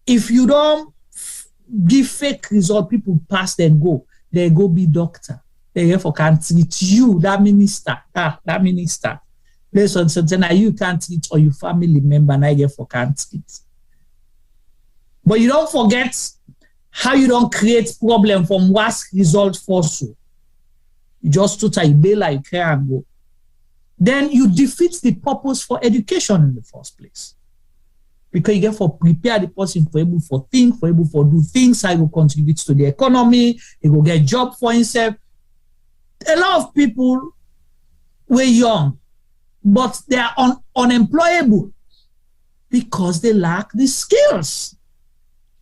if you don't give fake result, people pass then go. They go be doctor. They therefore can treat you, that minister. That minister. Based on something that you can't treat or your family member, and I therefore can't treat. But you don't forget how you don't create problem from WASCE result for so. You just to take bail like you can go. Then you defeat the purpose for education in the first place. Because you get for prepare the person for able for think, for able for do things, how he will contribute to the economy, he will get job for himself. a lot of people were young, but they are unemployable because they lack the skills.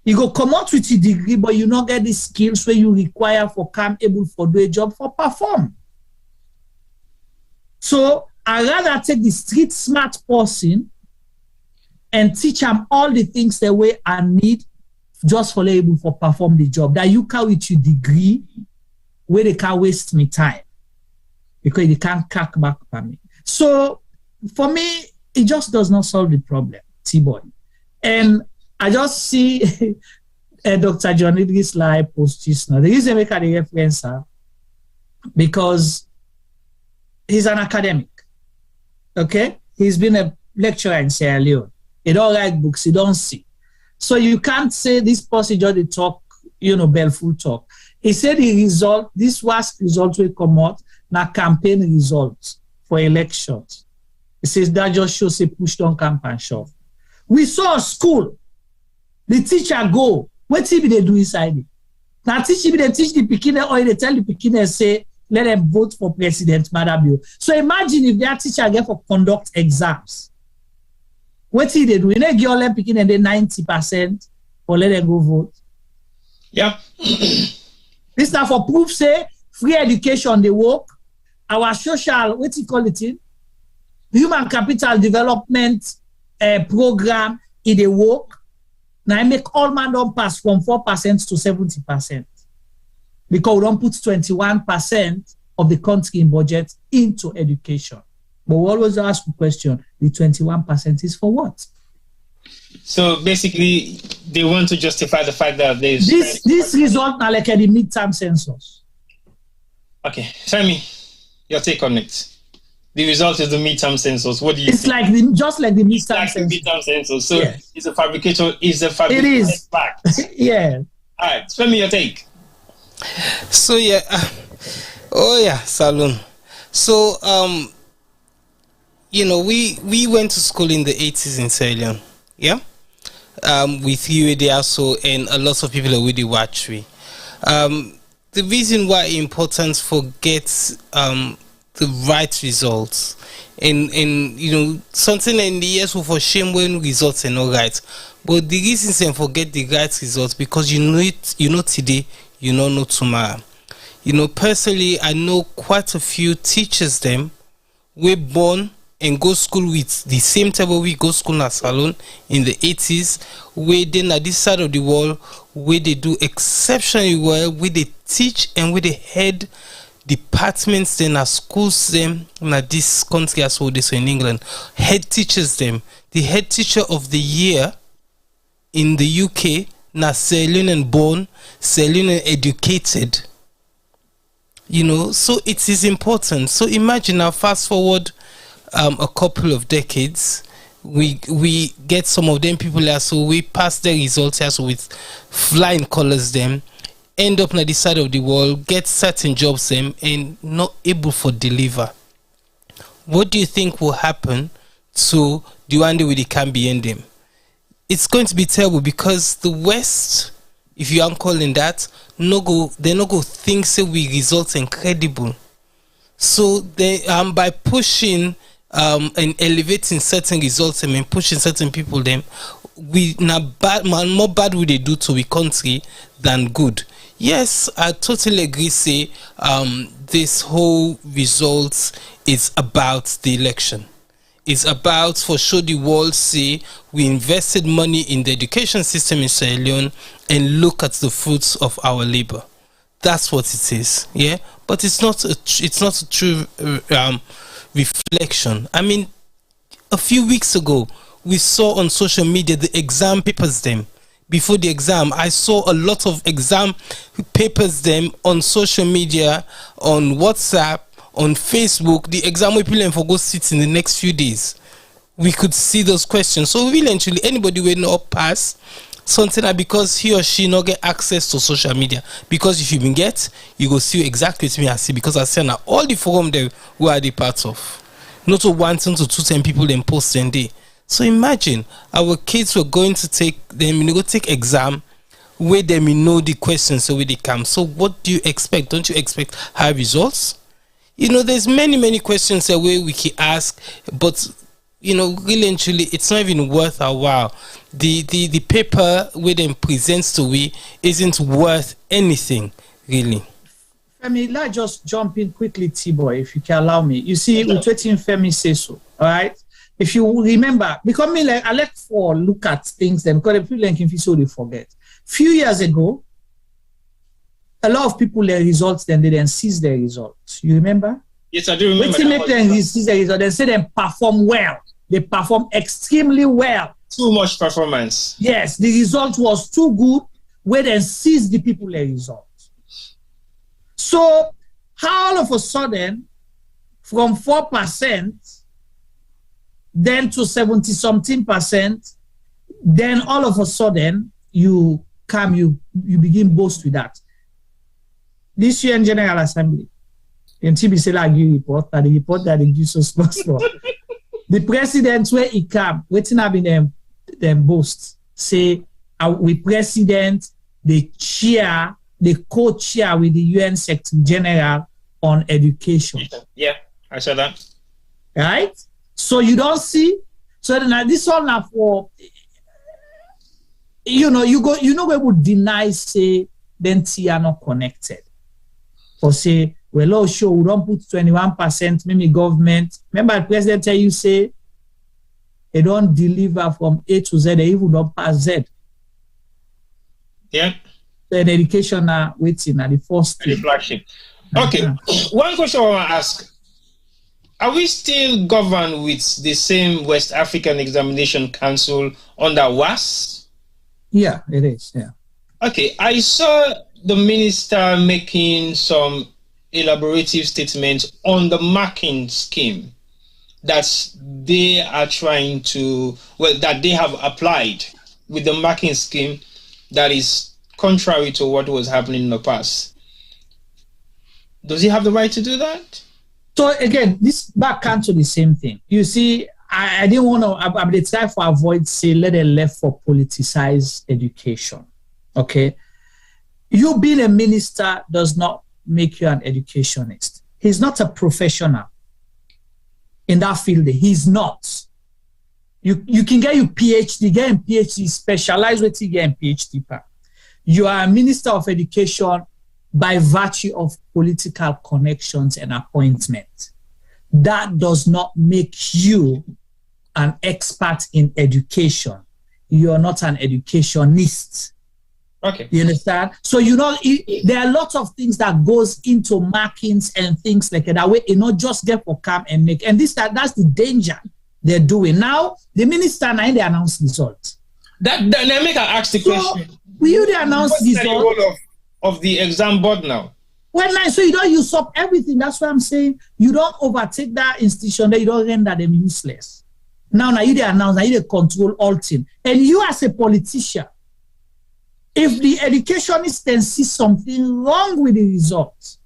You go come out with a degree, but you not get the skills where you require for come able for do a job for perform. So I rather take the street smart person and teach them all the things the way I need just for able for perform the job. That you can with your degree where they can't waste me time because they can't cack back for me. So for me, it just does not solve the problem, T-boy. And I just see Dr. John Idris live post just now. The reason I make a reference because he's an academic. Okay? He's been a lecturer in Sierra Leone. He don't write books, he don't see. So you can't say this person just talk, belful talk. He said the result, this WASCE result will come out, now campaign results for elections. He says that just shows a push down campaign shove. We saw a school. The teacher go. What TV they do inside it? Now they teach the Pekine or they tell the Pekine say, let them vote for President Madabio. So imagine if their teacher get for conduct exams. What they do? You know, give them Pekine and they 90% or let them go vote. Yeah. This now for proof say free education they work. Our social, what you call it? Human capital development program in the work. Now I make all man don't pass from 4% to 70%. Because we don't put 21% of the country in budget into education. But we always ask the question, the 21% is for what? So basically, they want to justify the fact that there's... This result are like the midterm census. Okay, tell me your take on it. The result is the midterm census. What do you think? Like just like the midterm census. The midterm census. So yeah. It's a fabrication. It is. Fact. Yeah. All right. Tell me your take. So yeah. Salon. So we went to school in the 80s in Sierra Leone. Yeah. With you there also and a lot of people are with the watch we. The reason why it's important for get the right results and something in the years for shame when results are not right, but the reasons and forget the right results because you know today, you don't know tomorrow. Personally I know quite a few teachers them were born and go school with the same table we go school in Salon in the 80s, where then at this side of the world where they do exceptionally well, where they teach and where they head departments then at schools them in this country as well this in England, head teachers them. The head teacher of the year in the UK na Sierra Leone born, Sierra Leone educated. So it is important. So imagine now fast forward a couple of decades, we get some of them people here, so we pass their results here, so with flying colors them, end up on the side of the world, get certain jobs them and not able for deliver. What do you think will happen to the one day with the can be in them? It's going to be terrible because the West, if you are calling that, they're not go think say we result incredible. So they by pushing and elevating certain results and pushing certain people them, we more bad would they do to the country than good. Yes, I totally agree. Say this whole results is about the election. It's about for sure the world say we invested money in the education system in Sierra Leone and look at the fruits of our labor. That's what it is. Yeah, but it's not a true reflection. I mean, a few weeks ago we saw on social media the exam papers them. Before the exam, I saw a lot of exam papers them on social media, on WhatsApp, on Facebook. The exam we plan for go sit in the next few days. We could see those questions. So eventually anybody will not pass something that because he or she not get access to social media. Because if you been get, you go see exactly what me I see, because I see now all the forum there we are the part of. Not to 1 to 210 people then post and day. So imagine our kids were going to take them, go take exam where they know the questions so where they come. So what do you expect? Don't you expect high results? You know, there's many questions that we can ask, but you know, really and truly, it's not even worth our while. The paper where them presents to we isn't worth anything, really. Femi, let's just jump in quickly, T-Boy, if you can allow me. You see, we're waiting Femi say so, all right? If you remember, because me, like, I like for look at things, then, because if you like, if you so they forget. Few years ago, a lot of people, their results, then they then seize their results. You remember? Yes, I do remember. Wait till make them seize their results. They say they perform well. They perform extremely well. Too much performance. Yes, the result was too good, where then seize the people their results. So, how all of a sudden, from 4%, then to 70-something%, then all of a sudden, you begin boast with that. This year in General Assembly, in TBC Lagi report, that the report that they give so small. The president, where he come, waiting up in them boast, say, we president, the chair, the co-chair with the UN Secretary General on education. Yeah, I said that. Right? So you don't see, so now this one now for, you know, we would deny, say, then T are not connected. Or say, well, oh, sure, we don't put 21%, maybe government. Remember, the president tell you, say, they don't deliver from A to Z, they even don't pass Z. Yeah. So the education are waiting at the first the flagship. Okay. One question I want to ask. Are we still governed with the same West African Examination Council under WASCE? Yeah, it is, yeah. Okay, I saw the minister making some elaborative statements on the marking scheme that they are trying to, well, that they have applied with the marking scheme that is contrary to what was happening in the past. Does he have the right to do that? So again, this back comes to the same thing. You see, I didn't want to, I'm the type for avoid, say, let it left for politicized education. Okay? You being a minister does not make you an educationist. He's not a professional in that field. He's not. You can get your PhD, get a PhD, specialize with you, get a PhD. You are a minister of education by virtue of political connections and appointment. That does not make you an expert in education. You're not an educationist. Okay. You understand? So, you know, there are lots of things that goes into markings and things like that. Way, you know, just get for come and make. And that's the danger they're doing. Now, the minister, now they announce results. That make I ask the question. Will you announce results? What's the role of the exam board now? Well, now, so you don't use up everything. That's what I'm saying. You don't overtake that institution, that you don't render them useless. Now you they announce, now you they control all things. And you as a politician, if the educationists then see something wrong with the results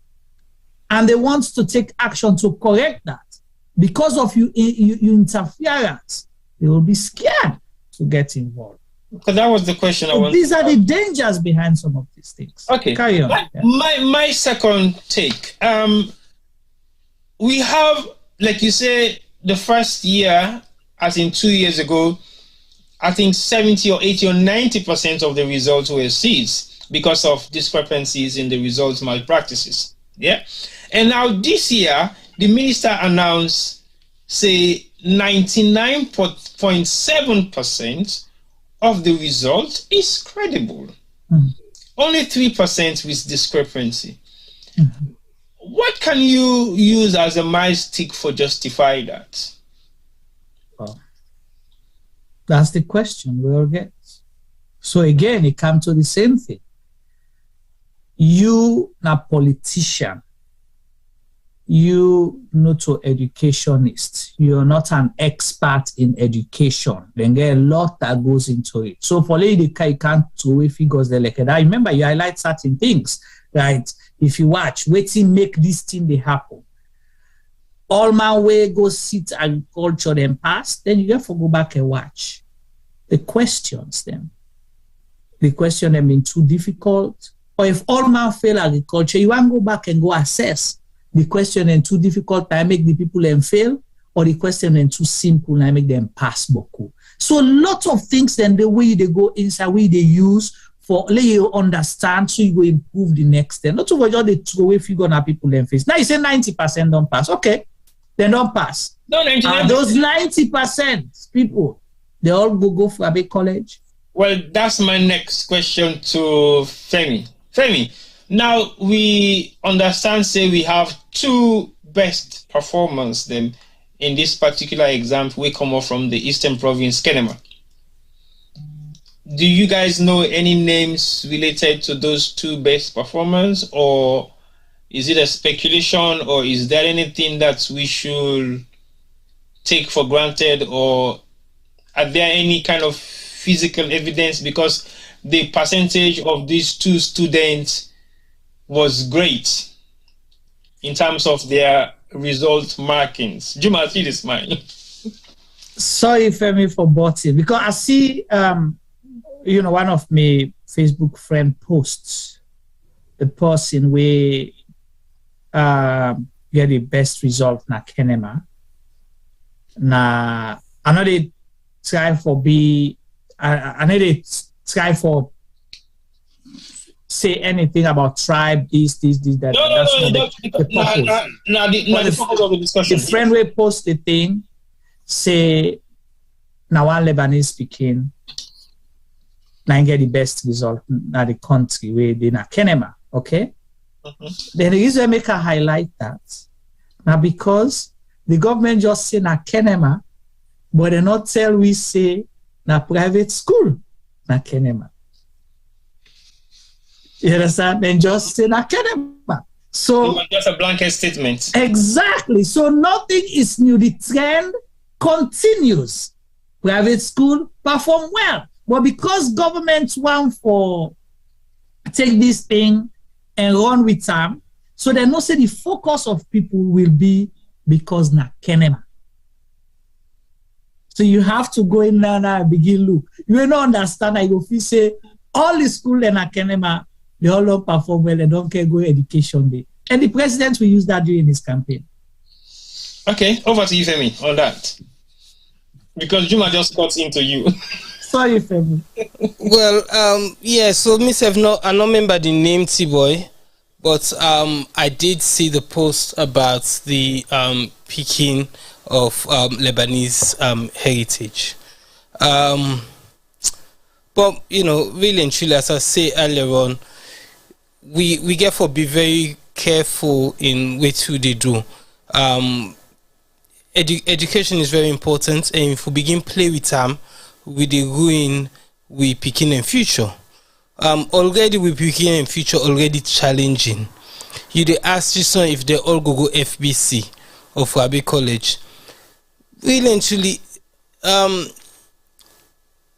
and they want to take action to correct that, because of you interference, they will be scared to get involved. Because that was the question I wanted. These are the dangers behind some of these things. Okay. Carry on. My second take. We have, like you say, the first year, as in 2 years ago, I think 70 or 80 or 90% of the results were seized because of discrepancies in the results malpractices. Yeah. And now this year, the minister announced, say, 99.7% of the result is credible. Only 3% with discrepancy. What can you use as a milestone for justify that? Well, that's the question we all get. So again, it comes to the same thing. You, a politician, you not an educationist. You're not an expert in education. Then get a lot that goes into it. So for lady, you can't throw away figures there like that. Remember, you highlight certain things, right? If you watch, waiting make this thing they happen. All my way go sit agriculture then pass, then you have to go back and watch. The questions them. The question them been too difficult. Or if all man fail agriculture, you want to go back and go assess. the question and too difficult, I make the people and fail, or the question and too simple, I make them pass boku. So lots of things then the way they go inside, way they use for let you understand, so you go improve the next thing. Not over just the throw away figure on people and face. Now you say 90% don't pass. Okay, they don't pass. No, 90%. And those 90% people, they all go for a big college. Well, that's my next question to Femi. Femi, now we understand, say we have two best performers then in this particular example. We come off from the Eastern Province, Kenema. Do you guys know any names related to those two best performers, or is it a speculation, or is there anything that we should take for granted, or are there any kind of physical evidence? Because the percentage of these two students was great in terms of their result markings. Juma, see this smile. Sorry, Femi, for botting, because I see one of my Facebook friend posts the person where get the best result na Kenema. Na I know they try for I know they try for say anything about tribe, this, that. The focus of the discussion. The friend will post the thing, say, now one Lebanese speaking, now get the best result in the country where they na Kenema, okay? Then the reason I make a highlight that, now because the government just say na Kenema, but they not tell we say na private school na Kenema. You understand? Then just say na Kenema. So just a blanket statement. Exactly. So nothing is new. The trend continues. Private school perform well. But because government want for take this thing and run with them, so they know say the focus of people will be because na Kenema. So you have to go in there and begin look. You will not understand that you feel say all the school in Kenema, they all don't perform well, they don't care go education day. And the president will use that during his campaign. Okay, over to you, Femi, on that. Because Juma just got into you. Sorry, Femi. Well, yeah, so myself, I don't remember the name, T-Boy, but I did see the post about the picking of Lebanese heritage. But, really and truly, as I say earlier on, we get to be very careful in what they do. Education is very important, and if we begin play with them, we the ruin we picking in future. Already we picking in future already challenging. You they ask your son if they all go FBC or for a big college. Really and truly,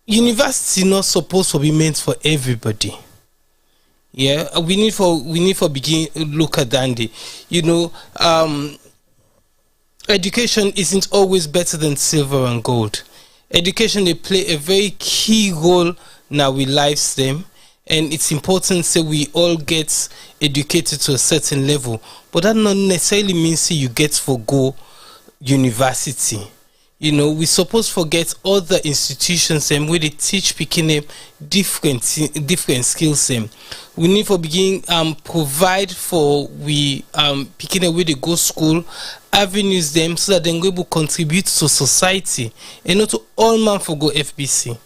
university not supposed to be meant for everybody. Yeah, we need for begin look at Dandy. Education isn't always better than silver and gold. Education they play a very key role now with lives them, and it's important that we all get educated to a certain level. But that not necessarily means you get for go university. We supposed to forget other institutions where they teach picking different skills. We need for begin provide for we picking where they go school avenues them so that they go able contribute to society and not to all man for go FBC.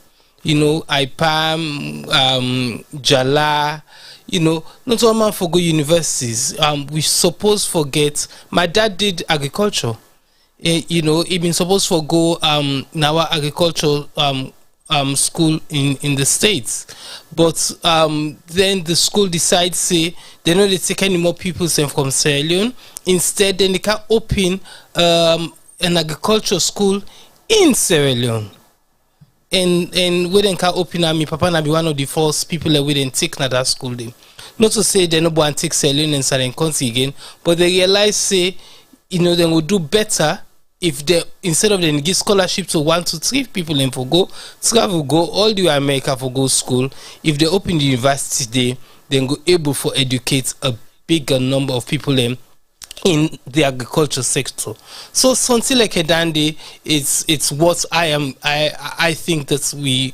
IPAM, Jala, not all man for go universities. We supposed forget. My dad did agriculture. He been supposed to go now agricultural school in the States, but then the school decides say they know they take any more people from Sierra Leone. Instead, then they can open an agricultural school in Sierra Leone. And we then can open my papa na be one of the first people that we then take na that school then. Not to say they no go and take Sierra Leone and Southern country again, but they realize say they will do better if they instead of them give scholarship to 1 to 3 people and for go travel go all the way America for go school. If they open the university they then go able for educate a bigger number of people in the agriculture sector. So something like a dandy, it's what I think that we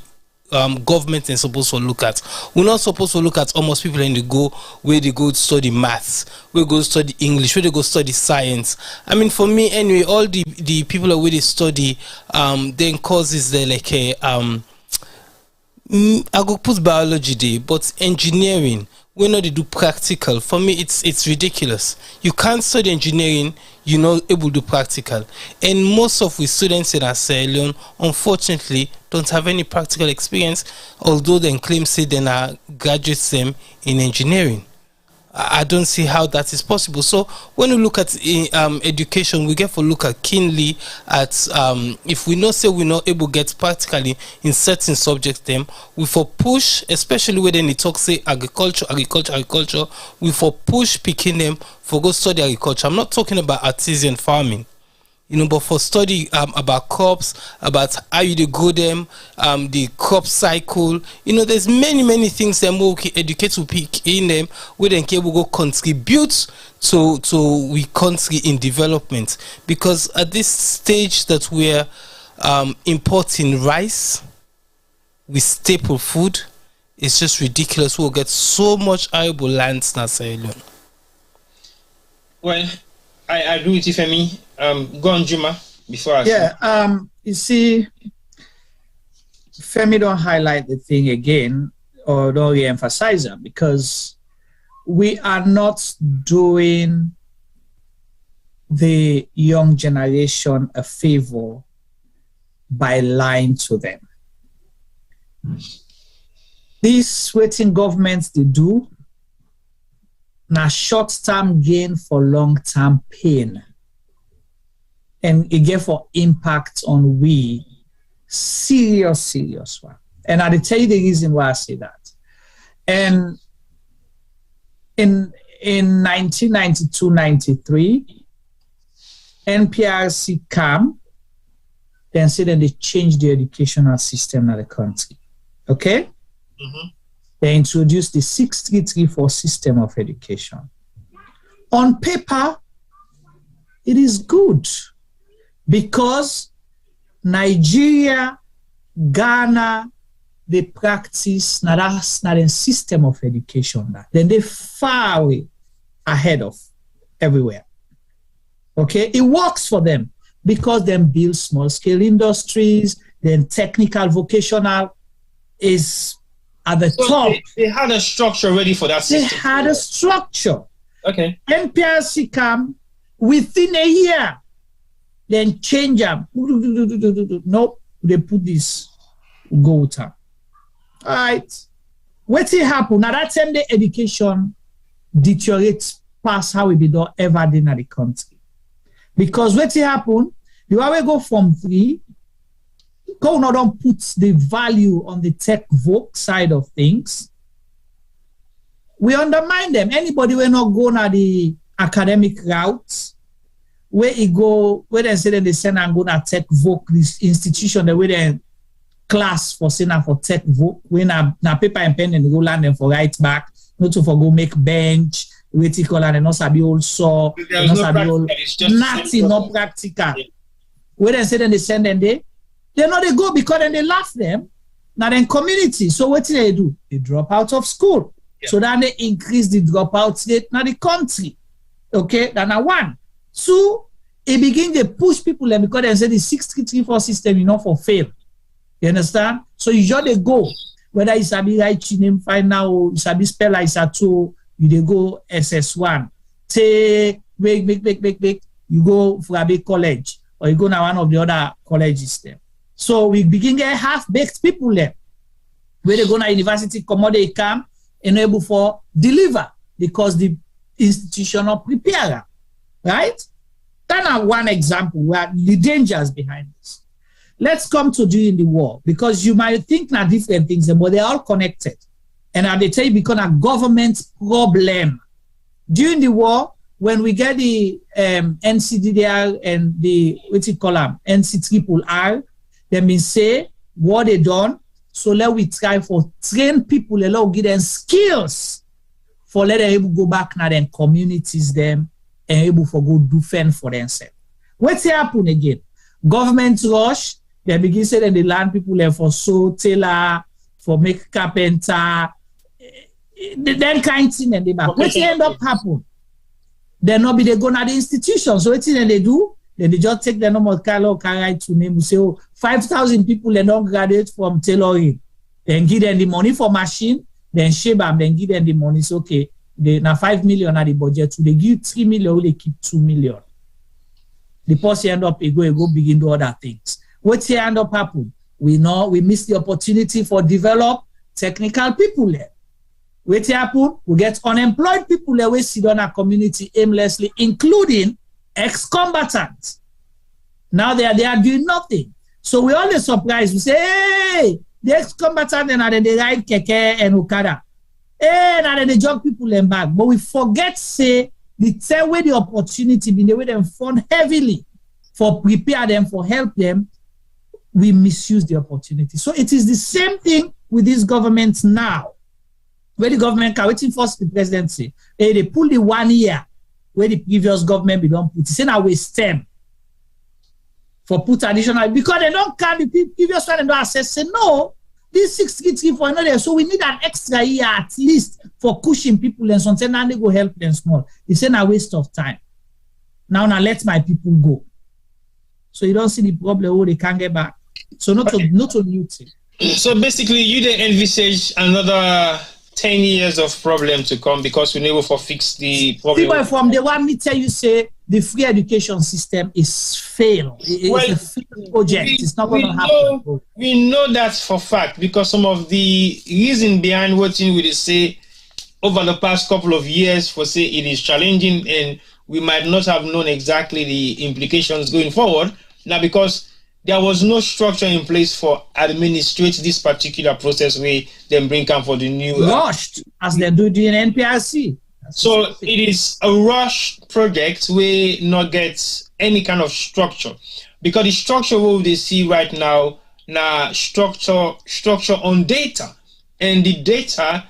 government is supposed to look at. We're not supposed to look at almost people in the go where they go study maths, where they go study English, where they go study science. I mean, for me anyway, all the people that where they study then causes the like a I go put biology there, but engineering, when they do practical, for me it's ridiculous. You can't study engineering, you're not able to do practical. And most of the students in Sierra Leone, unfortunately, don't have any practical experience, although they claim say they are graduates in engineering. I don't see how that is possible. So when we look at education, we get to look at keenly at if we know say we're not able to get practically in certain subjects, them we for push, especially when they talk say agriculture, we for push picking them for go study agriculture. I'm not talking about artisan farming, but for study about crops, about how you grow them, the crop cycle, there's many things that we can educate to pick in them, where then can go contribute to we country in development. Because at this stage that we're importing rice with staple food, it's just ridiculous. We'll get so much arable lands in Sierra Leone. Well, I agree with you, Femi. Go on, Juma, before I you see, Femi don't highlight the thing again or don't re-emphasize it, because we are not doing the young generation a favor by lying to them. These waiting governments they do now short-term gain for long-term pain. And it get for impact on we serious one. And I'll tell you the reason why I say that. And in 1992-93, NPRC came, then said that they changed the educational system in the country. Okay? Mm-hmm. They introduced the 6334 system of education. On paper, it is good because Nigeria, Ghana, they practice not a system of education. Then they far away ahead of everywhere. Okay, it works for them because they build small-scale industries, then technical, vocational is at the top. They had a structure ready for that system. They had a structure. Okay. NPRC come within a year, then change them. Nope, they put this go time. All right. What will happen? Now that time the education deteriorates past how it be done ever did in the country. Because what will happen? You always go from 3. Go not don't put the value on the tech voc side of things. We undermine them. Anybody will not go na the academic routes where it go, where they say that they send and go na tech voc, this institution the way they class for saying for tech voc, when na paper and pen and go land them for right back, not to for go make bench, reticle and not sabi old saw, not sabi old nothing, not practical. Yeah. Where they say that they send them there. They know they go because then they laugh them. Now then community. So what do? They drop out of school. Yeah. So then they increase the dropout rate in the country. Okay, that's 1. 2, it begin to push people because they say the 6334 system, for fail. You understand? So you just they go. Whether it's a right name final, it's a spell it's a 2, you go SS1. Take, make, you go for a big college. Or you go to one of the other colleges there. So we begin to get half-baked people there. Where they go to university, come out, they come, and able for deliver because the institutional preparer, right? That's one example where the dangers behind this. Let's come to during the war, because you might think now different things, but they're all connected. And they tell you because a government problem. During the war, when we get the NCDDR and the, NC3RR, they may say what they done, so let we try for train people, let give them skills for let them go back now then communities them and able for go do fend for themselves. What's happen again? Government rush, they begin say that the land people there for sew, tailor, for make carpenter, then kind thing and they back. What end up happen? They not be they go to the institution. So what thing they do? Then they just take the normal color carry to name say, 5,000 people they don't graduate from tailoring. Then give them the money for machine, then shape them, then give them the money. So okay, they now 5 million at the budget. So they give 3 million, they keep 2 million. The person end up go begin do other things. What's here end up happen? We know we miss the opportunity for develop technical people there. What's happen? We get unemployed people there. We sit on our community aimlessly, including ex-combatants. Now they are doing nothing. So we always surprised. We say, hey, the ex-combatants and they ride keke and okada. Hey, now they jump people in back. But we forget say the same way the opportunity been the way them fund heavily for prepare them, for help them, we misuse the opportunity. So it is the same thing with this government now. Where the government can waiting for the presidency, they pull the 1 year where the previous government be don't put. It's in our stem for put additional because they don't count the previous one and don't assess. Say no, this 633 for another. So we need an extra year at least for pushing people and something and they go help them small. It's in a waste of time. Now let my people go. So you don't see the problem where they can't get back. So not a new thing. So basically you didn't envisage another 10 years of problem to come because we never for fix the problem. People from the one me tell you say the free education system is failed. It's a failed project. It's not going to happen. We know that for fact because some of the reason behind what we say over the past couple of years for say it is challenging and we might not have known exactly the implications going forward now because there was no structure in place for administrate this particular process where they bring come for the new rushed as they do in NPRC. So it is a rush project where not get any kind of structure because the structure what they see right now structure on data and the data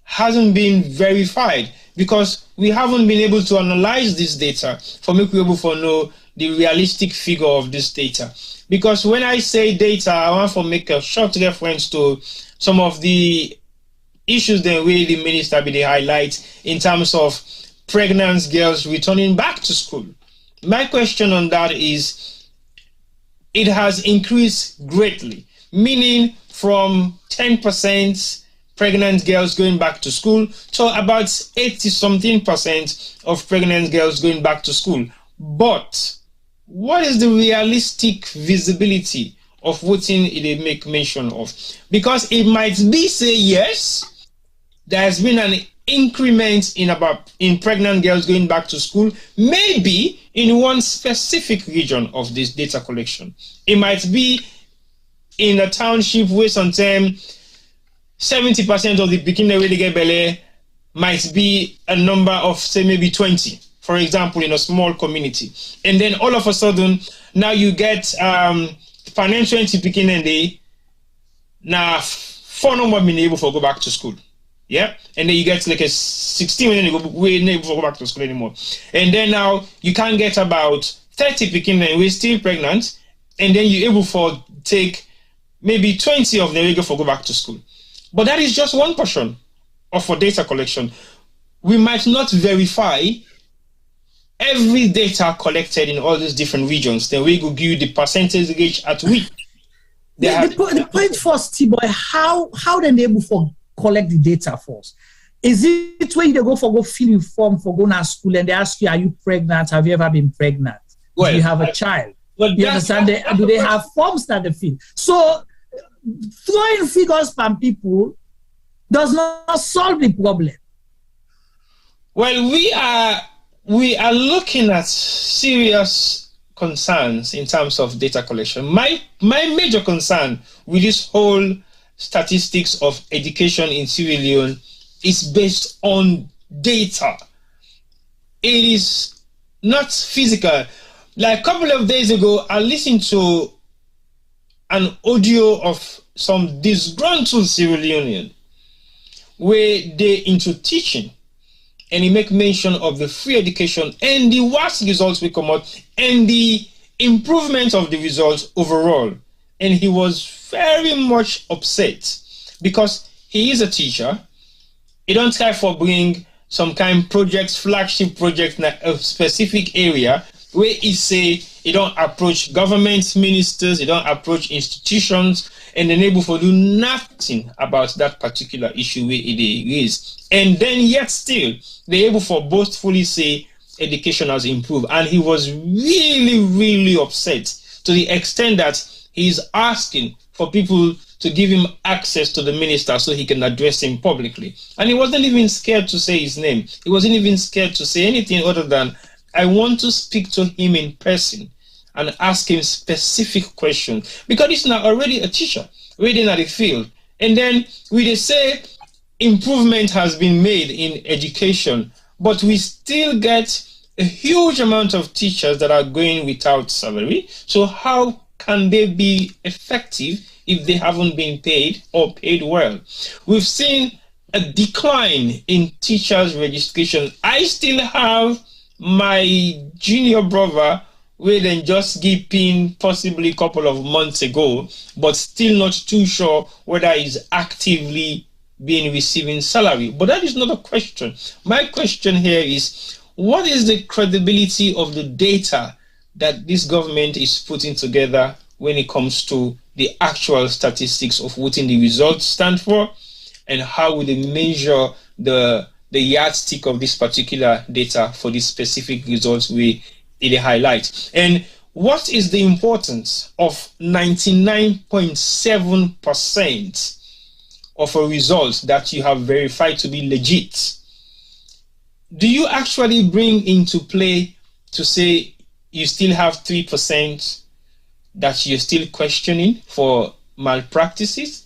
hasn't been verified because we haven't been able to analyze this data for make we able to know the realistic figure of this data. Because when I say data, I want to make a short reference to some of the issues that we, the minister, be the highlight in terms of pregnant girls returning back to school. My question on that is, it has increased greatly, meaning from 10% pregnant girls going back to school to about 80-something% of pregnant girls going back to school. But what is the realistic visibility of what they make mention of? Because it might be say yes, there has been an increment in pregnant girls going back to school, maybe in one specific region of this data collection. It might be in a township where sometimes 70% of the beginner where they get belly might be a number of say maybe 20. For example, in a small community. And then all of a sudden, now you get financial picking and they now 4 number being able to go back to school. Yeah. And then you get like a 16 when you go able to go back to school anymore. And then now you can get about 30 picking and we're still pregnant. And then you're able to take maybe 20 of them to go back to school. But that is just one portion of our data collection. We might not verify every data collected in all these different regions, then we will give you the percentage at which the point first, T-Boy, how they able to collect the data first? Is it where they go fill your form for going to school and they ask you, are you pregnant? Have you ever been pregnant? Do you have a child? You understand? Do they have forms that they fill? So throwing figures from people does not solve the problem. Well, we are looking at serious concerns in terms of data collection. My major concern with this whole statistics of education in Sierra Leone is based on data. It is not physical. Like a couple of days ago, I listened to an audio of some disgruntled Sierra Leonean where they into teaching. and he make mention of the free education and the WASCE results we come out and the improvement of the results overall. And he was very much upset because he is a teacher. He don't try for bring some kind of projects, flagship project in a specific area where he say he don't approach government ministers, he don't approach institutions, and they're able to do nothing about that particular issue where it is. And then yet still, they're able to boastfully say education has improved. And he was really, really upset to the extent that he's asking for people to give him access to the minister so he can address him publicly. And he wasn't even scared to say his name. He wasn't even scared to say anything other than, I want to speak to him in person and ask him specific questions. Because he's now already a teacher, reading at the field. And then we say improvement has been made in education, but we still get a huge amount of teachers that are going without salary. So how can they be effective if they haven't been paid or paid well? We've seen a decline in teachers' registration. I still have my junior brother where they just give in possibly a couple of months ago, but still not too sure whether he's actively being receiving salary. But that is not a question. My question here is, what is the credibility of the data that this government is putting together when it comes to the actual statistics of what the results stand for, and how will they measure the yardstick of this particular data for these specific results we highlight? And what is the importance of 99.7% of a result that you have verified to be legit? Do you actually bring into play to say you still have 3% that you're still questioning for malpractices?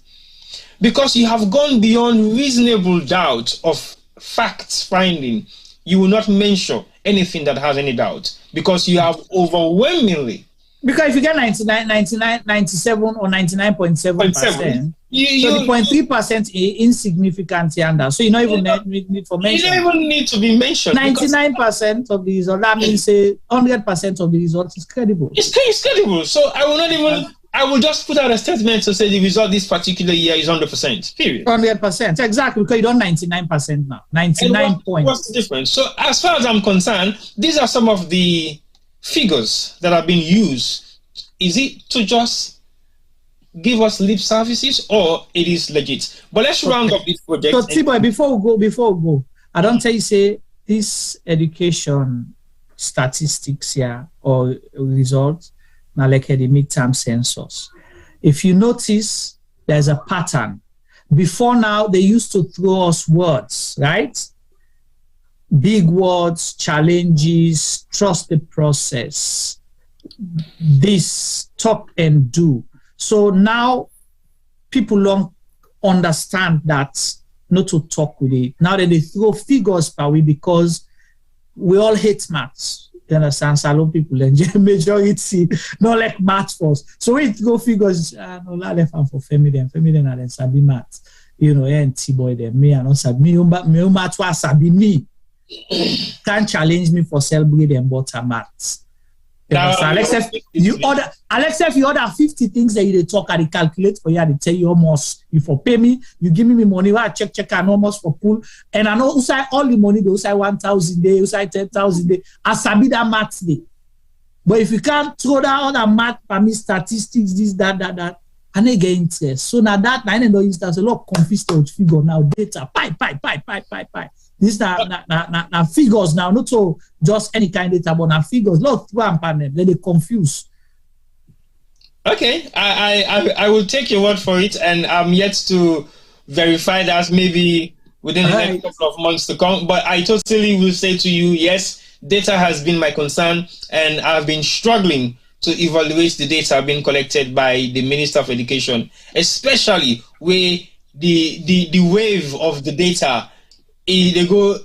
Because you have gone beyond reasonable doubt of facts finding. You will not mention anything that has any doubt because you have overwhelmingly. Because if you get 99, 97 or 99.7%, so the 0.3% is insignificant here. So you don't even need for mention. You don't even need to be mentioned. 99% of the result, that means 100% of the result is credible. It's credible. So I will not even, I will just put out a statement to say the result this particular year is 100%. Period. 100%. Exactly, because you don't 99% now. 99 points. What's the difference? So as far as I'm concerned, these are some of the figures that have been used. Is it to just give us lip services, or it is legit? But let's round up this project. So T-Boy, before we go, I don't tell you say this education statistics here or results now like the midterm census. If you notice, there's a pattern. Before now, they used to throw us words, right? Big words, challenges, trust the process, this, talk and do. So now people don't understand that not to talk with it. Now that they throw figures per way because we all hate maths. You understand? Salon people and majority not like maths first. So we throw figures, no, la left and for feminine and then sabi maths. You know, and T-Boy them, me and not sabi me maths was sabi me. Can't challenge me for celebrate and butter maths. Alexa, if you order 50 things that you talk and they calculate for you, they tell you almost, you for pay me, you give me money, I check and almost for pull. And I know usai all the money, they usai 1,000 day, usai 10,000 day. I sabi that math day. But if you can't throw down all that math for me, statistics, this, that, and they get interest. So now that I know you start a lot of confused with figure now, data, pie. This now figures now, not so just any kind of data, but now figures. Look, then they confuse. Okay, I will take your word for it, and I'm yet to verify that maybe within the next couple of months to come. But I totally will say to you, yes, data has been my concern, and I've been struggling to evaluate the data being collected by the Minister of Education, especially where the wave of the data. They go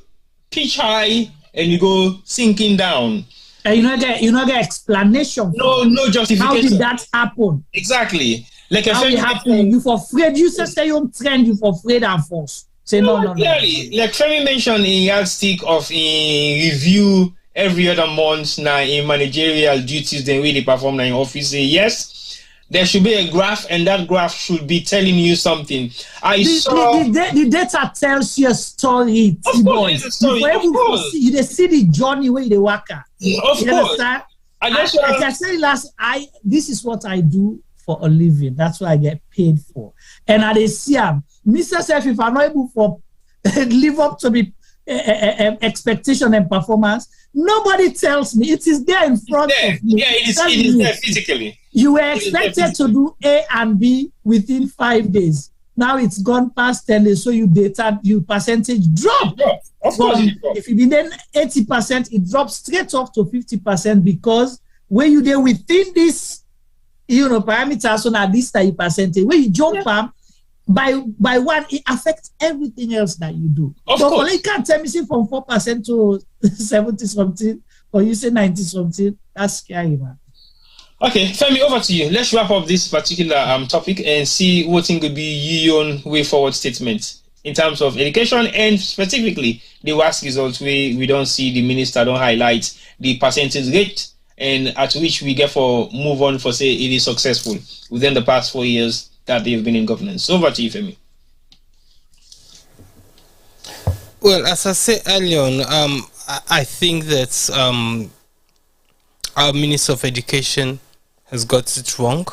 pitch high and you go sinking down. And you know the explanation. No justification. How did that happen? Exactly. Like how it happened? You for afraid. You say you trend. You for afraid and force. Say no. Clearly, like Femi mentioned in yardstick of in review every other month now in managerial duties, then really perform in office. Say yes, there should be a graph, and that graph should be telling you something. The data tells you a story. Of course, it's a story. You see the journey where they work at. Of course. Understand? Like I said this is what I do for a living. That's what I get paid for. And I see Mr. Self, if I'm not able to live up to the expectation and performance, nobody tells me. It is there in front of me. Yeah, it is there physically. You were expected to do A and B within 5 days. Now it's gone past 10 days, so your percentage drop. Of course, if you did 80%, it drops straight off to 50% because when you there within this, parameters, so now this type percentage, when you jump by one, it affects everything else that you do. Of course. You can't tell me say from 4% to 70 something, or you say 90 something. That's scary, man. Okay, Femi, over to you. Let's wrap up this particular topic and see what could be your own way forward statement in terms of education and specifically the WASCE results. We don't see the minister don't highlight the percentage rate and at which we get for move on for say it is successful within the past 4 years that they've been in governance. Over to you, Femi. Well, as I said earlier on, I think that our Minister of Education has got it wrong.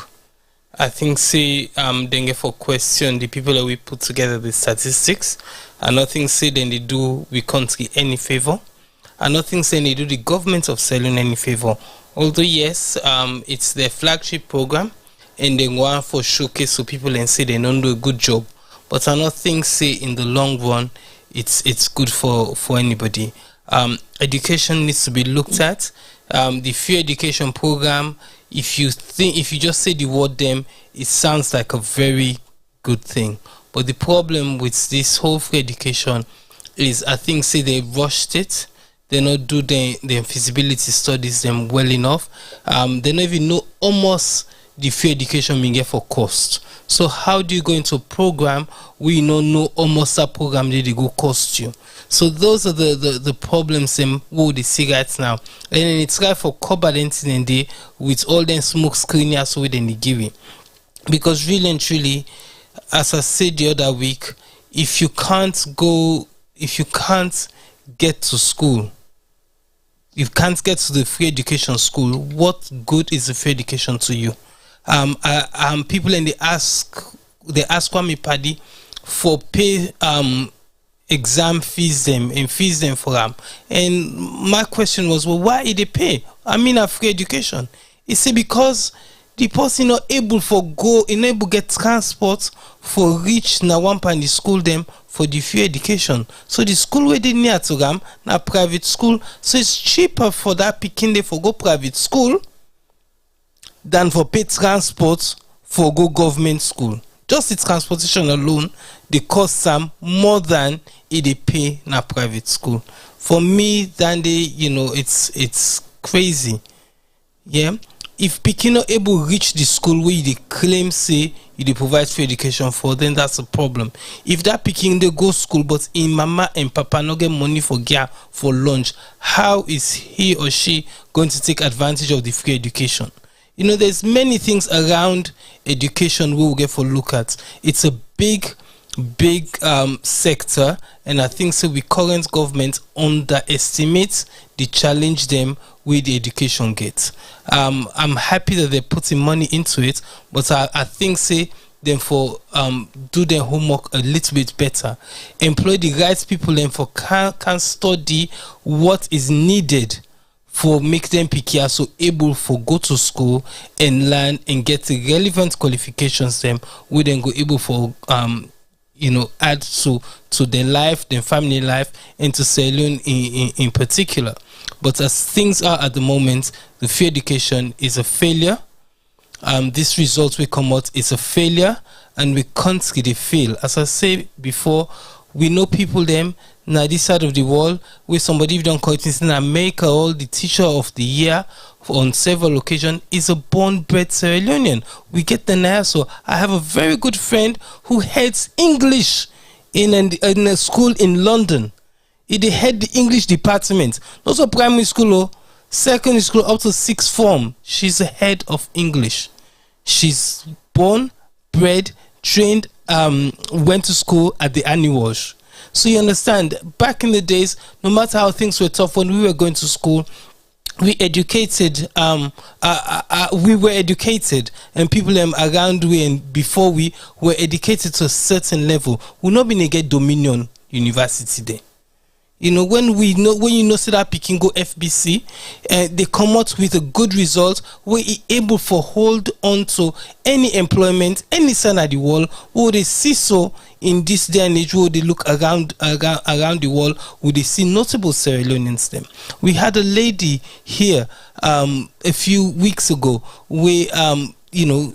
I think then for question the people that we put together the statistics, and nothing say then they do we country any favor, and nothing saying they do the government of Sierra Leone any favor. Although yes, it's their flagship program, and they want for showcase so people and say they don't do a good job. But I don't think say in the long run it's good for anybody. Education needs to be looked at. The free education program, if you just say the word them, it sounds like a very good thing. But the problem with this whole free education is I think say they rushed it. They not do the feasibility studies them well enough. They don't even know almost the free education being get for cost. So how do you go into a program where you don't know almost that program they go cost you? So those are the problems them with the cigarettes now. And then it's right for cobalt incident day with all them smoke screeners within the giving. Because really and truly, as I said the other week, if you can't get to school, you can't get to the free education school, what good is the free education to you? People and they ask Kwame Paddy for pay exam fees them for them. And my question was, well, why did they pay? I mean, a free education. He said because the person not able get transport for reach na one pan the school them for the free education. So the school where they near to them na private school. So it's cheaper for that picking they for go private school than for pay transport for go government school. Just the transportation alone, they cost some more than if they pay na private school. For me, then it's crazy. Yeah. If Pekin not able to reach the school where they claim say you provide free education for, then that's a problem. If that Pekin they go school but in mama and papa no get money for lunch, how is he or she going to take advantage of the free education? There's many things around education we will get for look at. It's a big sector, and I think so we current government underestimate the challenge them with the education gets. I'm happy that they're putting money into it, but I think say them for do their homework a little bit better, employ the right people and for can study what is needed for make them picky so able for go to school and learn and get the relevant qualifications them we then go able for add to their life, their family life, and to Sierra Leone in particular. But as things are at the moment, the free education is a failure. This result will come out is a failure, and we can't really fail. As I said before, we know people them now this side of the world where somebody if don't call it in America, all the teacher of the year on several occasions is a born-bred Sierra Leonean. We get the now. So I have a very good friend who heads English in a school in London. He head the English department. Not a primary school or secondary school up to sixth form. She's the head of English. She's born, bred, trained, went to school at the annual. So you understand, back in the days, no matter how things were tough when we were going to school, we were educated, and people around we and before we were educated to a certain level. We're not going to get Dominion University there. You know, when you know see that picking go FBC, they come out with a good result, we're able to hold on to any employment, any sign at the wall, or they see so in this day and age, where they look around the wall, where they see notable Sierra Leoneans them. We had a lady here a few weeks ago where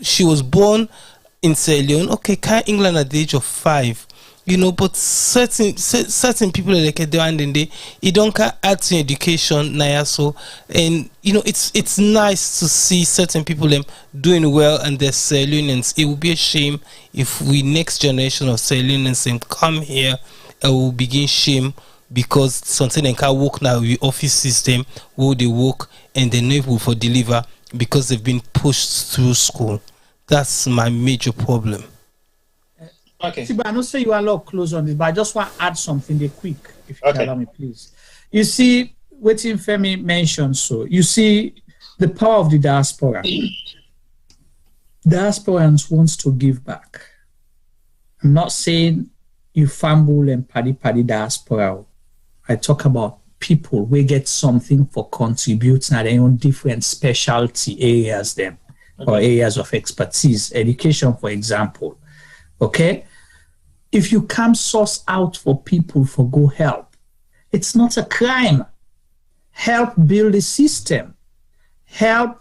she was born in Sierra Leone, came England at the age of 5. You know, but certain people like at the end of the day, it don't add to education, so and it's nice to see certain people doing well and they're Sierra Leoneans. It would be a shame if we next generation of Sierra Leoneans come here and will begin shame because something they can work now with office system where they work and they're not able to deliver because they've been pushed through school. That's my major problem. Okay. See, but I don't say you are a lot close on this, but I just want to add something there quick, if you can allow me, please. You see, what Femi mentioned, so you see the power of the diaspora. Diasporans wants to give back. I'm not saying you fumble and paddy diaspora. I talk about people who get something for contributing at their own different specialty areas them or areas of expertise. Education, for example. Okay, if you come source out for people for go help, it's not a crime. Help build a system. Help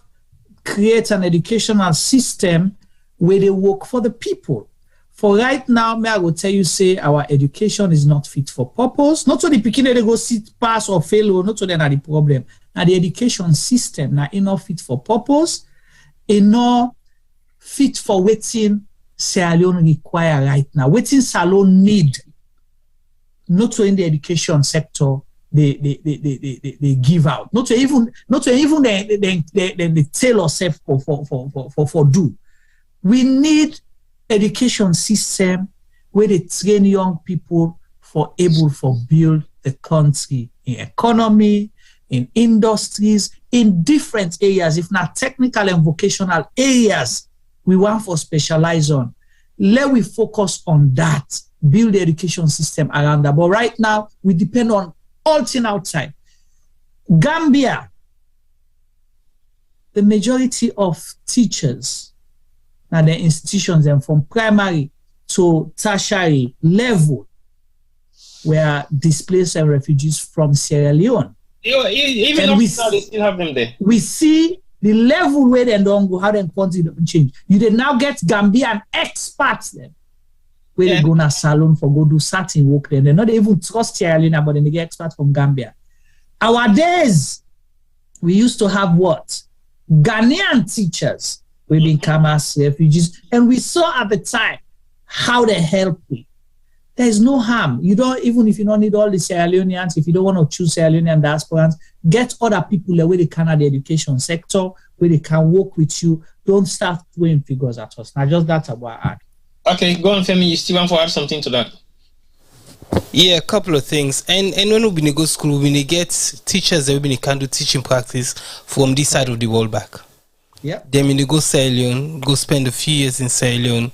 create an educational system where they work for the people. For right now, I will tell you, say our education is not fit for purpose. Not so the beginning they go sit, pass or fail, or not so that's the problem. Now the education system now not fit for purpose, not fit for waiting. Sierra Leone require right now. Waiting Salon need not to in the education sector they give out. Not to even the tailor self for do. We need education system where they train young people for able for build the country in economy, in industries, in different areas, if not technical and vocational areas. We want for specialize on. Let we focus on that. Build the education system around that. But right now, we depend on all things outside. Gambia, the majority of teachers and the institutions and from primary to tertiary level were displaced and refugees from Sierra Leone. Even now, they still have them there. We see the level where they don't go, how they continue to change. You did now get Gambian experts then, where they go to salon for go do certain work there. They're not even trust Sierra Leone, but then they get experts from Gambia. Our days, we used to have what? Ghanaian teachers who become as refugees, and we saw at the time how they help we. There is no harm. You don't, even if you don't need all the Sierra Leoneans, if you don't want to choose Sierra Leonean diasporans, get other people where they can at the education sector, where they can work with you. Don't start throwing figures at us. Now, just that's about add. Okay, go on, Femi. You still want to add something to that? Yeah, a couple of things. And when we been go school, we get teachers that we can do teaching practice from this side of the world back. Yeah. Then when they go Sierra Leone, go spend a few years in Sierra Leone,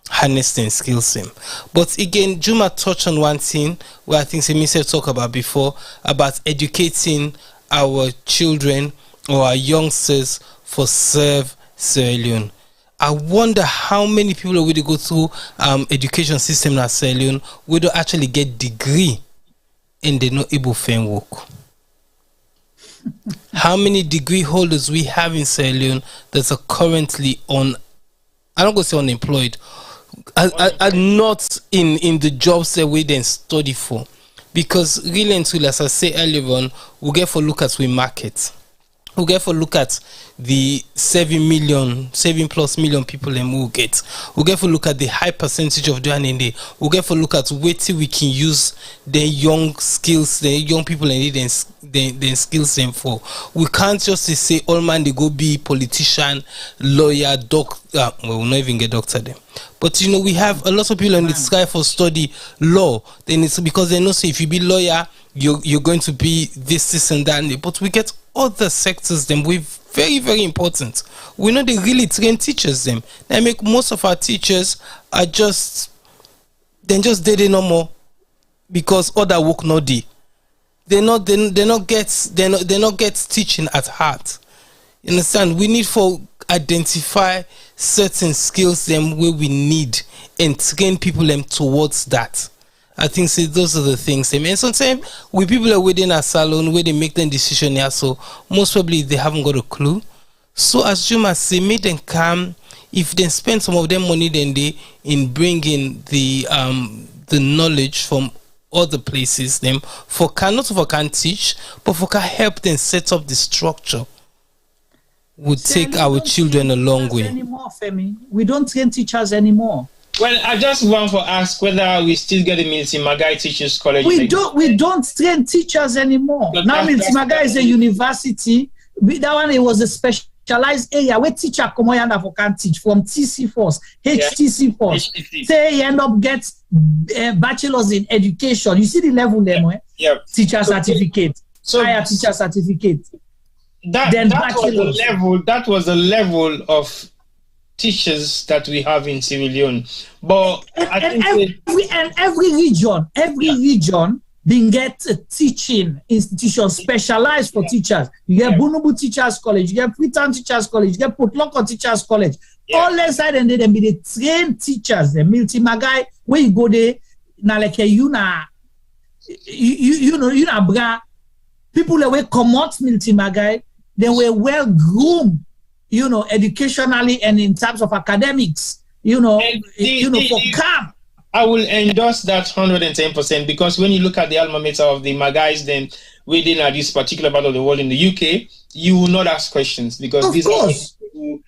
harnessing skills him. But again, Juma touched on one thing where I think Semise talked about before, about educating our children or our youngsters for serve Sierra Leone. I wonder how many people will go through education system in Sierra Leone will don't actually get degree and they're not able to work. How many degree holders we have in Sierra Leone that are currently on, I don't go say unemployed, are not in the jobs that we then study for. Because really and truly, as I say earlier on, we get for look at we market. we get for look at the 7+ million people them who get. We get for look at the high percentage of them in there. We get for look at what we can use the young skills, the young people and then skills them for. We can't just say all man they go be politician, lawyer, doctor. Well, we'll not even get doctor them. But you know, we have a lot of people in the sky for study law. Then it's because they know say if you be lawyer, you're going to be this and that. But we get other sectors them we very, very important. We know they really train teachers them. They make most of our teachers are just dead no more because other work not do. They not get teaching at heart. You understand? We need for identify certain skills them where we need and train people them towards that. I think those are the things. And sometimes when people are within a salon where they make their decision here, so most probably they haven't got a clue. So as Juma say, make them come. If they spend some of their money then they in bringing the knowledge from other places, them for not for can teach, but for can help them set up the structure. Would take our children a long way. Anymore, Femi. We don't train teachers anymore. Well, I just want to ask whether we still get the Milton Magai Teachers College. We don't train teachers anymore. Now Milton Magai is a university. That one it was a specialized area where teacher come and can teach from TC Force, HTC Force. Say you end up get bachelors in education. You see the level there, teacher certificate, higher teacher certificate. That was the level of teachers that we have in Sierra Leone, but every region then get a teaching institution specialized for teachers. You get Bunubu Teachers College, you get Freetown Teachers College, you get Potloko Teachers College. All inside and then be the trained teachers. The Milton Magai where you go there now like you know bra people that were come out Milton Magai, they were well groomed. You know, educationally and in terms of academics, for camp. I will endorse that 110% because when you look at the alma mater of the Magais, then within this particular part of the world in the UK, you will not ask questions because these are people who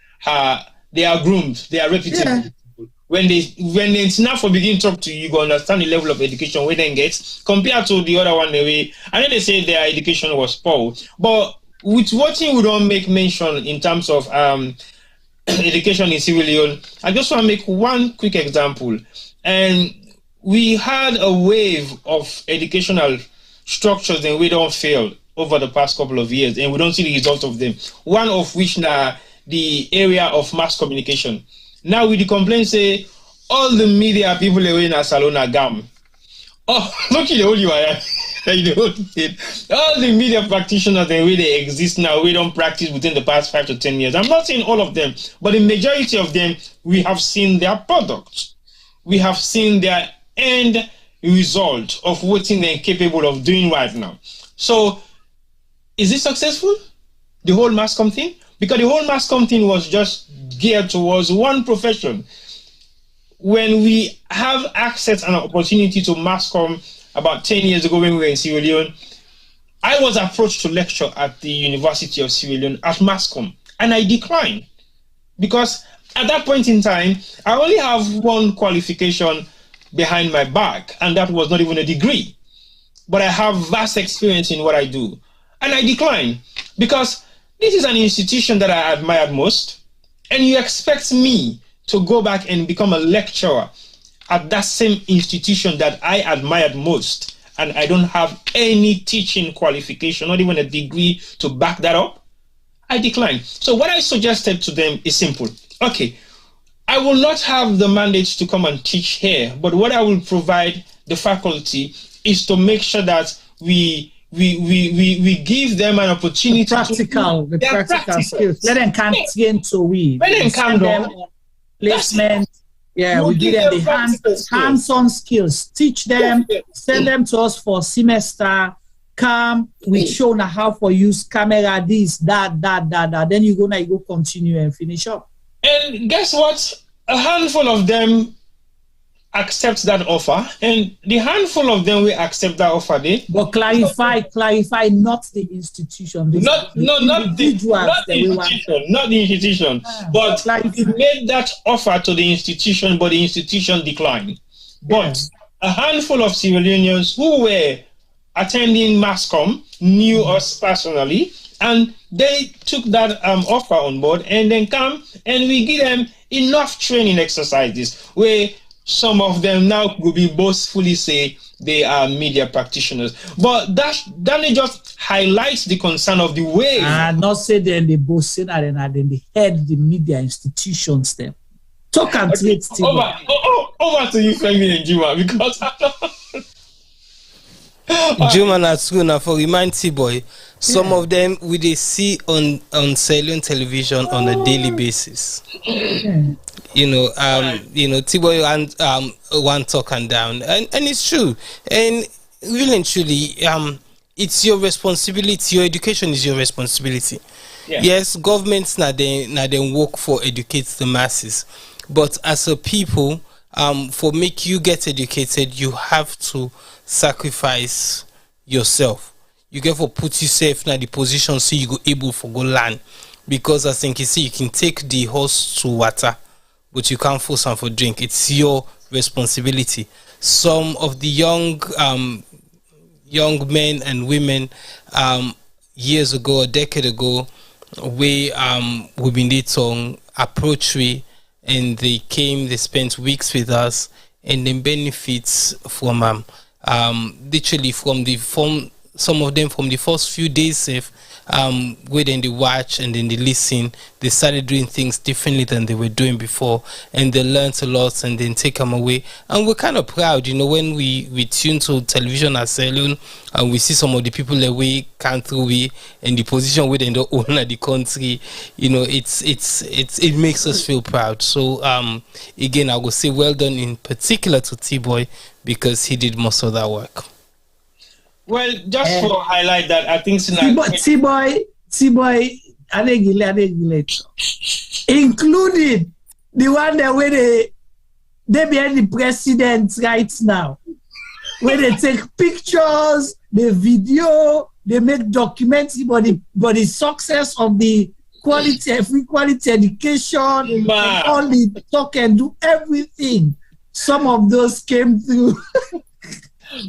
they are groomed, they are reputable. Yeah. When it's now for begin to talk to you, you go understand the level of education we then get compared to the other one. I know they say their education was poor, but with what we don't make mention in terms of education in Sierra Leone, I just want to make one quick example. And we had a wave of educational structures that we don't fail over the past couple of years, and we don't see the result of them. One of which now the area of mass communication. Now with the complaints say all the media people away in a salon are gam. Oh, look at the whole you are. All the media practitioners, the way they exist now, we don't practice within the past 5 to 10 years. I'm not saying all of them, but the majority of them, we have seen their products. We have seen their end result of what they're capable of doing right now. So, is it successful? The whole mass comm thing? Because the whole mass comm thing was just geared towards one profession. When we have access and opportunity to mass comm, about 10 years ago when we were in Sierra Leone, I was approached to lecture at the University of Sierra Leone at Masscom, and I declined because at that point in time, I only have one qualification behind my back, and that was not even a degree. But I have vast experience in what I do, and I declined because this is an institution that I admired most, and you expect me to go back and become a lecturer at that same institution that I admired most, and I don't have any teaching qualification, not even a degree to back that up, I declined. So what I suggested to them is simple. Okay, I will not have the mandate to come and teach here, but what I will provide the faculty is to make sure that we give them an opportunity the practical skills. Let them come to we. Let them come on placement. Yeah, we give them the hands-on skills. Teach them, send them to us for semester. Come, we show now how for use camera, this, that. Then you go continue and finish up. And guess what? A handful of them accept that offer, and the handful of them will accept that offer. But clarify, not the institution. Not the institution. But he made that offer to the institution, but the institution declined. But a handful of Sierra Leoneans who were attending MASCOM knew us personally, and they took that offer on board, and then come and we give them enough training exercises where some of them now will be boastfully say they are media practitioners. But that just highlights the concern of the way. Not say they boast, say that then they head the media institutions them. Talk and trade. Over to you, Femi and Juma, because Juma na true na for remind T-Boy. Some of them we they see on Sierra Leone television on a daily basis. T-Boy and one talk and down, and it's true. And really and truly, it's your responsibility. Your education is your responsibility. Yeah. Yes, governments now they work for educate the masses, but as a people, for make you get educated, you have to sacrifice yourself. You get for put yourself in the position so you go able for go land. Because I think you see, you can take the horse to water, but you can't force them for drink. It's your responsibility. Some of the young men and women years ago, a decade ago, we've been did on approach we, and they came, they spent weeks with us, and then benefits from literally from some of them from the first few days safe, where then they watch and then they listen, they started doing things differently than they were doing before, and they learned a lot and then take them away. And we're kind of proud, when we tune to television at Sierra Leone and we see some of the people that we come through we and the position within the owner of the country, it makes us feel proud. So again, I will say well done in particular to T-Boy, because he did most of that work. Well, just for highlight that, I think T-Boy, including the one that where they behind the president right now, where they take pictures, the video, they make documents about the success of the free quality education, and all the talk and do everything. Some of those came through.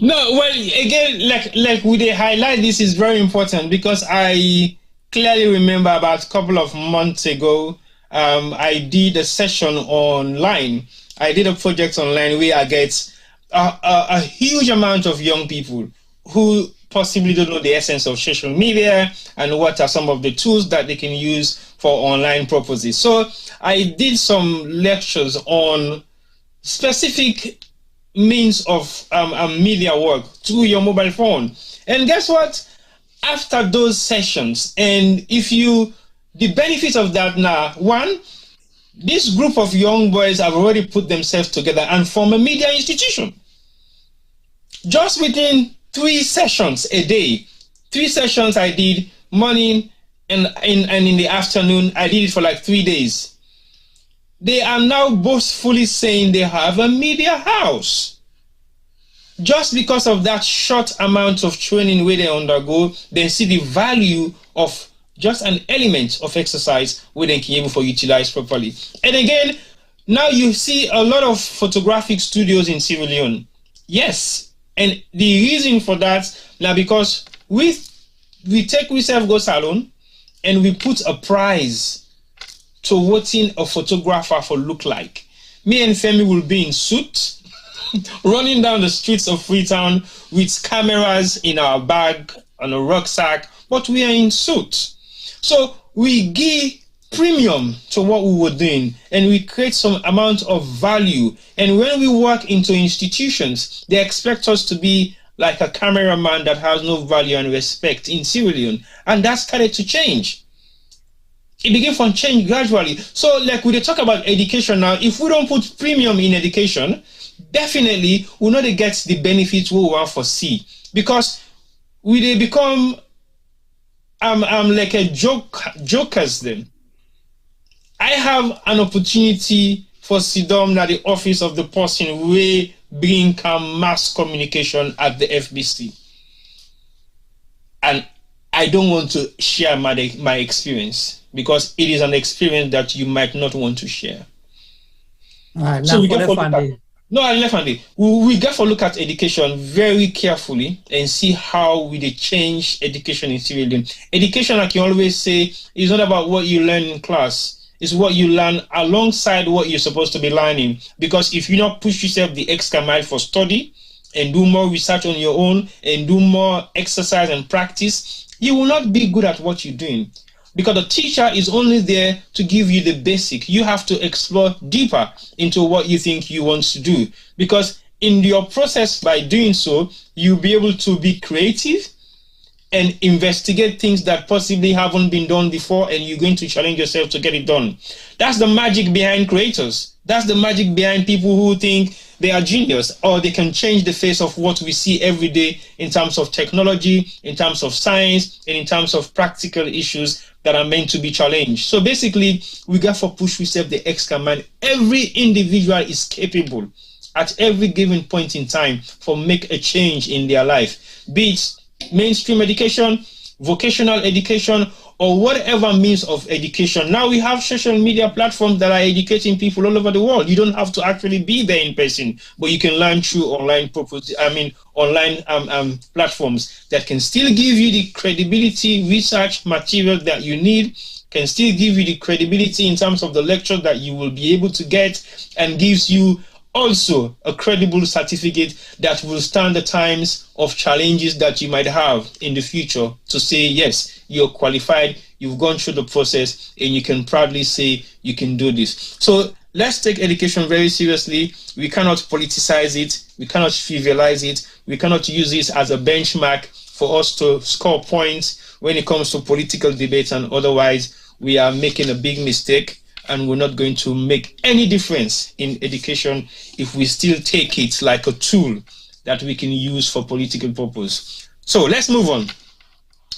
No, well, again, like we they highlight this is very important, because I clearly remember about a couple of months ago, I did a session online. I did a project online where I get a huge amount of young people who possibly don't know the essence of social media and what are some of the tools that they can use for online purposes. So I did some lectures on specific means of media work through your mobile phone. And guess what? After those sessions, and the benefit of that now, one, this group of young boys have already put themselves together and form a media institution. Just within 3 sessions a day, 3 sessions I did morning and in the afternoon, I did it for like 3 days. They are now boastfully saying they have a media house. Just because of that short amount of training where they undergo, they see the value of just an element of exercise where they can be able to utilize properly. And again, now you see a lot of photographic studios in Sierra Leone. Yes, and the reason for that now because we take ourselves go salon and we put a prize to what a photographer for look like. Me and Femi will be in suit, running down the streets of Freetown with cameras in our bag and a rucksack, but we are in suit. So we give premium to what we were doing, and we create some amount of value. And when we work into institutions, they expect us to be like a cameraman that has no value and respect in Sierra Leone, and that started to change. It began from change gradually. So like we talk about education now, if we don't put premium in education, definitely we're not get the benefits we want to see, because they become like a jokers then. I have an opportunity for Sidom at the office of the person we bring mass communication at the FBC. And I don't want to share my experience because it is an experience that you might not want to share. So we got to look at education very carefully and see how we change education in Sierra Leone. Education, I can always say, is not about what you learn in class. It's what you learn alongside what you're supposed to be learning. Because if you not push yourself the extra mile for study and do more research on your own and do more exercise and practice, you will not be good at what you're doing. Because the teacher is only there to give you the basic. You have to explore deeper into what you think you want to do. Because in your process, by doing so, you'll be able to be creative and investigate things that possibly haven't been done before, and you're going to challenge yourself to get it done. That's the magic behind creators. That's the magic behind people who think they are genius, or they can change the face of what we see every day in terms of technology, in terms of science, and in terms of practical issues that are meant to be challenged. So basically, we got to push ourselves the extra mile. Every individual is capable at every given point in time for make a change in their life, be it mainstream education, vocational education, or whatever means of education. Now we have social media platforms that are educating people all over the world. You don't have to actually be there in person, but you can learn through online platforms that can still give you the credibility, research material that you need, can still give you the credibility in terms of the lecture that you will be able to get, and gives you also a credible certificate that will stand the times of challenges that you might have in the future to say, yes, you're qualified, you've gone through the process, and you can proudly say you can do this. So let's take education very seriously. We cannot politicize it. We cannot trivialize it. We cannot use this as a benchmark for us to score points when it comes to political debates, and otherwise we are making a big mistake. And we're not going to make any difference in education if we still take it like a tool that we can use for political purpose. So let's move on.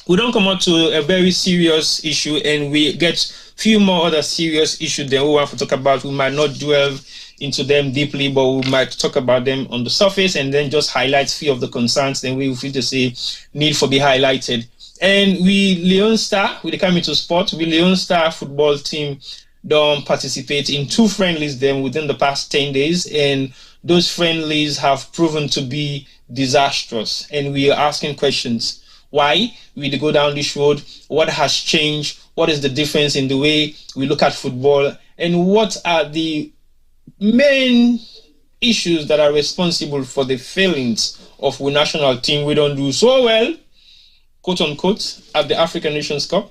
We don't come on to a very serious issue, and we get few more other serious issues that we want to talk about. We might not delve into them deeply, but we might talk about them on the surface and then just highlight few of the concerns. Then we feel to say need for be highlighted. And we Leone Star, we come into sport. We Leone Star football team don't participate in 2 friendlies then within the past 10 days, and those friendlies have proven to be disastrous. And we are asking questions. Why? We go down this road. What has changed? What is the difference in the way we look at football? And what are the main issues that are responsible for the failings of our national team? We don't do so well, quote unquote, at the African Nations Cup,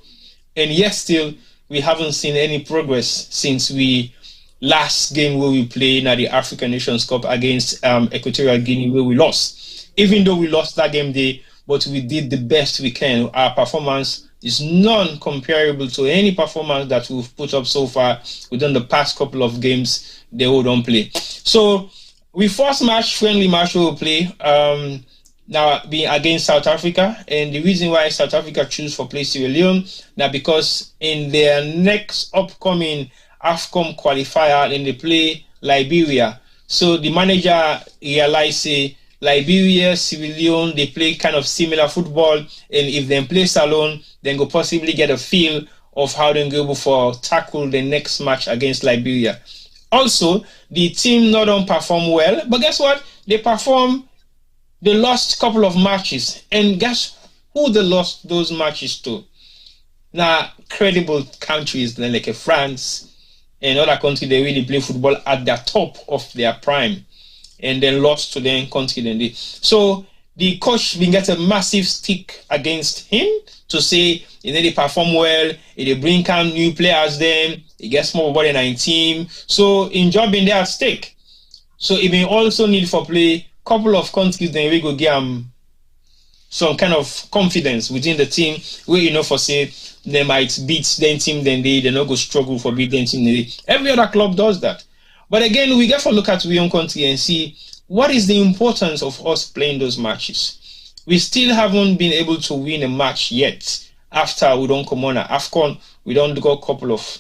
and yet still we haven't seen any progress since we last game where we played at the African Nations Cup against Equatorial Guinea, where we lost. Even though we lost that game day, but we did the best we can. Our performance is non-comparable to any performance that we've put up so far within the past couple of games they all don't play. So we first friendly match we will play now being against South Africa, and the reason why South Africa choose for play Sierra Leone now because in their next upcoming AFCON qualifier, then they play Liberia. So the manager realized Liberia, Sierra Leone, they play kind of similar football, and if they play Salone, then go possibly get a feel of how they go for tackle the next match against Liberia. Also, the team not on perform well, but guess what? They lost a couple of matches, and guess who they lost those matches to? Now, credible countries like France and other countries, they really play football at the top of their prime, and they lost to them confidently. So the coach will get a massive stick against him to say, they perform well, they bring come new players, then he gets more body in a team. So in job in there at stake. So it may also need for play couple of countries, then we go get some kind of confidence within the team where for say they might beat them team, then they not go struggle for beat them team. Every other club does that. But again, we get to look at our own country and see what is the importance of us playing those matches. We still haven't been able to win a match yet. After we don't come on AFCON, we don't go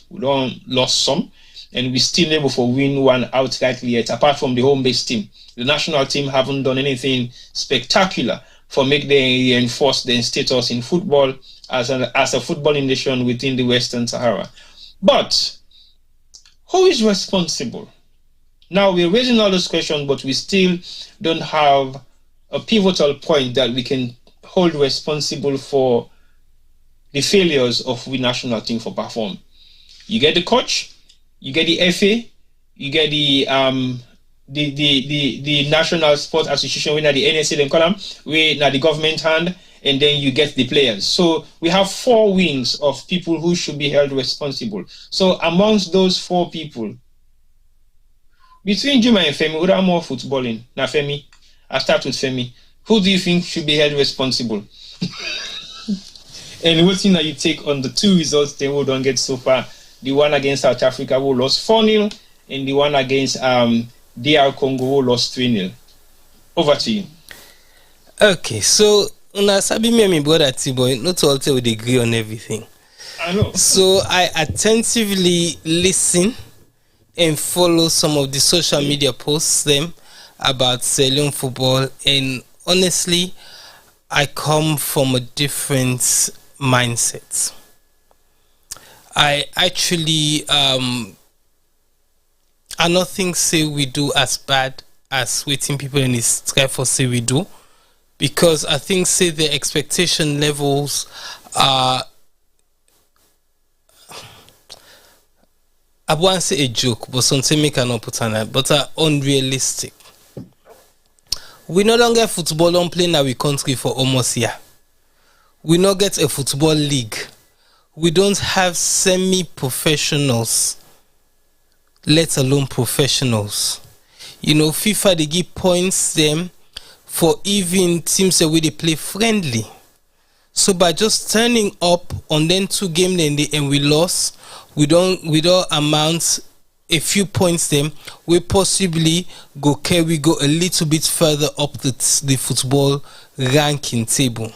we don't lost some. and we still able to win one outrightly yet, apart from the home-based team. The national team haven't done anything spectacular for make them reinforce their status in football as a footballing nation within the Western Sahara. But who is responsible? Now we're raising all those questions, but we still don't have a pivotal point that we can hold responsible for the failures of the national team for perform. You get the coach, you get the FA, you get the National Sports Association, we know the NSA, them column, we know the government hand, and then you get the players. So we have 4 wings of people who should be held responsible. So amongst those 4 people, between Juma and Femi, who are more footballing? Now Femi, I start with Femi. Who do you think should be held responsible? And what thing that you take on the 2 results they will don't get so far? The one against South Africa who lost 4-0, and the one against DR Congo who lost 3-0. Over to you. Okay, so una sabi me and my brother T-Boy, not all would agree on everything. I know. So I attentively listen and follow some of the social media posts them about Sierra Leone football, and honestly, I come from a different mindset. I actually I not think say we do as bad as waiting people in this try for say we do, because I think say the expectation levels are, I won't say a joke, but something make cannot put on that, but are unrealistic. We no longer football on playing our country for almost a year. We not get a football league. We don't have semi-professionals, let alone professionals. You know, FIFA they give points them for even teams that we they play friendly. So by just turning up on them 2 games and we lost, we don't amount a few points them, we possibly go a little bit further up the football ranking table.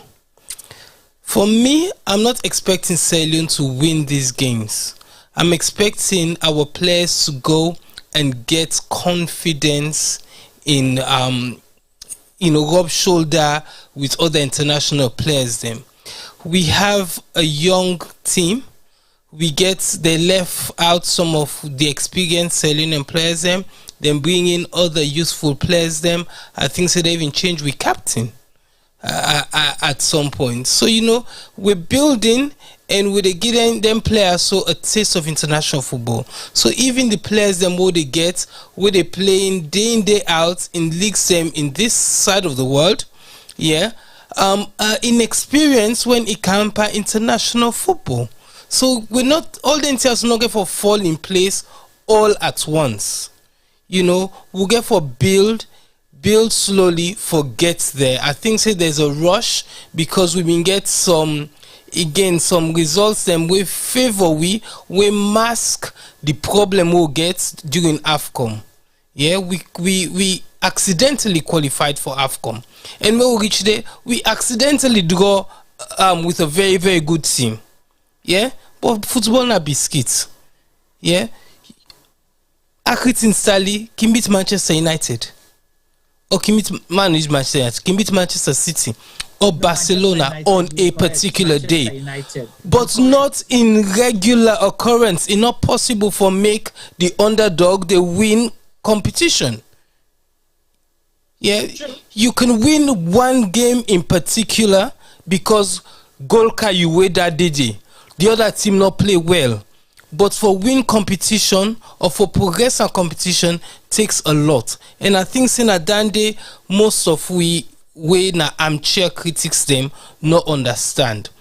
For me, I'm not expecting Sierra Leone to win these games. I'm expecting our players to go and get confidence in rub shoulder with other international players them. We have a young team. They left out some of the experienced Sierra Leone players them, then bring in other useful players them. I think so they even changed with captain at some point. So we're building and we're getting them players so a taste of international football. So even the players them what they get, where they playing day in day out in leagues them in this side of the world, inexperienced when it comes by international football. So we're not all the entails not get for fall in place all at once. We'll get for build slowly, forget there. I think say there's a rush because we been get some results them we favor we mask the problem we'll get during AFCON. Yeah, we accidentally qualified for AFCON, and when we reach there, we accidentally draw with a very, very good team. Yeah, but football na biscuits. Yeah, Akrit instantly can beat Manchester United, or can beat Manchester United, can beat Manchester City or Barcelona on a particular day, but not in regular occurrence. It's not possible for make the underdog they win competition. Yeah, you can win one game in particular because Golka you weigh that DJ. The other team not play well, but for win competition or for progress and competition takes a lot. And I think since that day, most of we na armchair critics them not understand.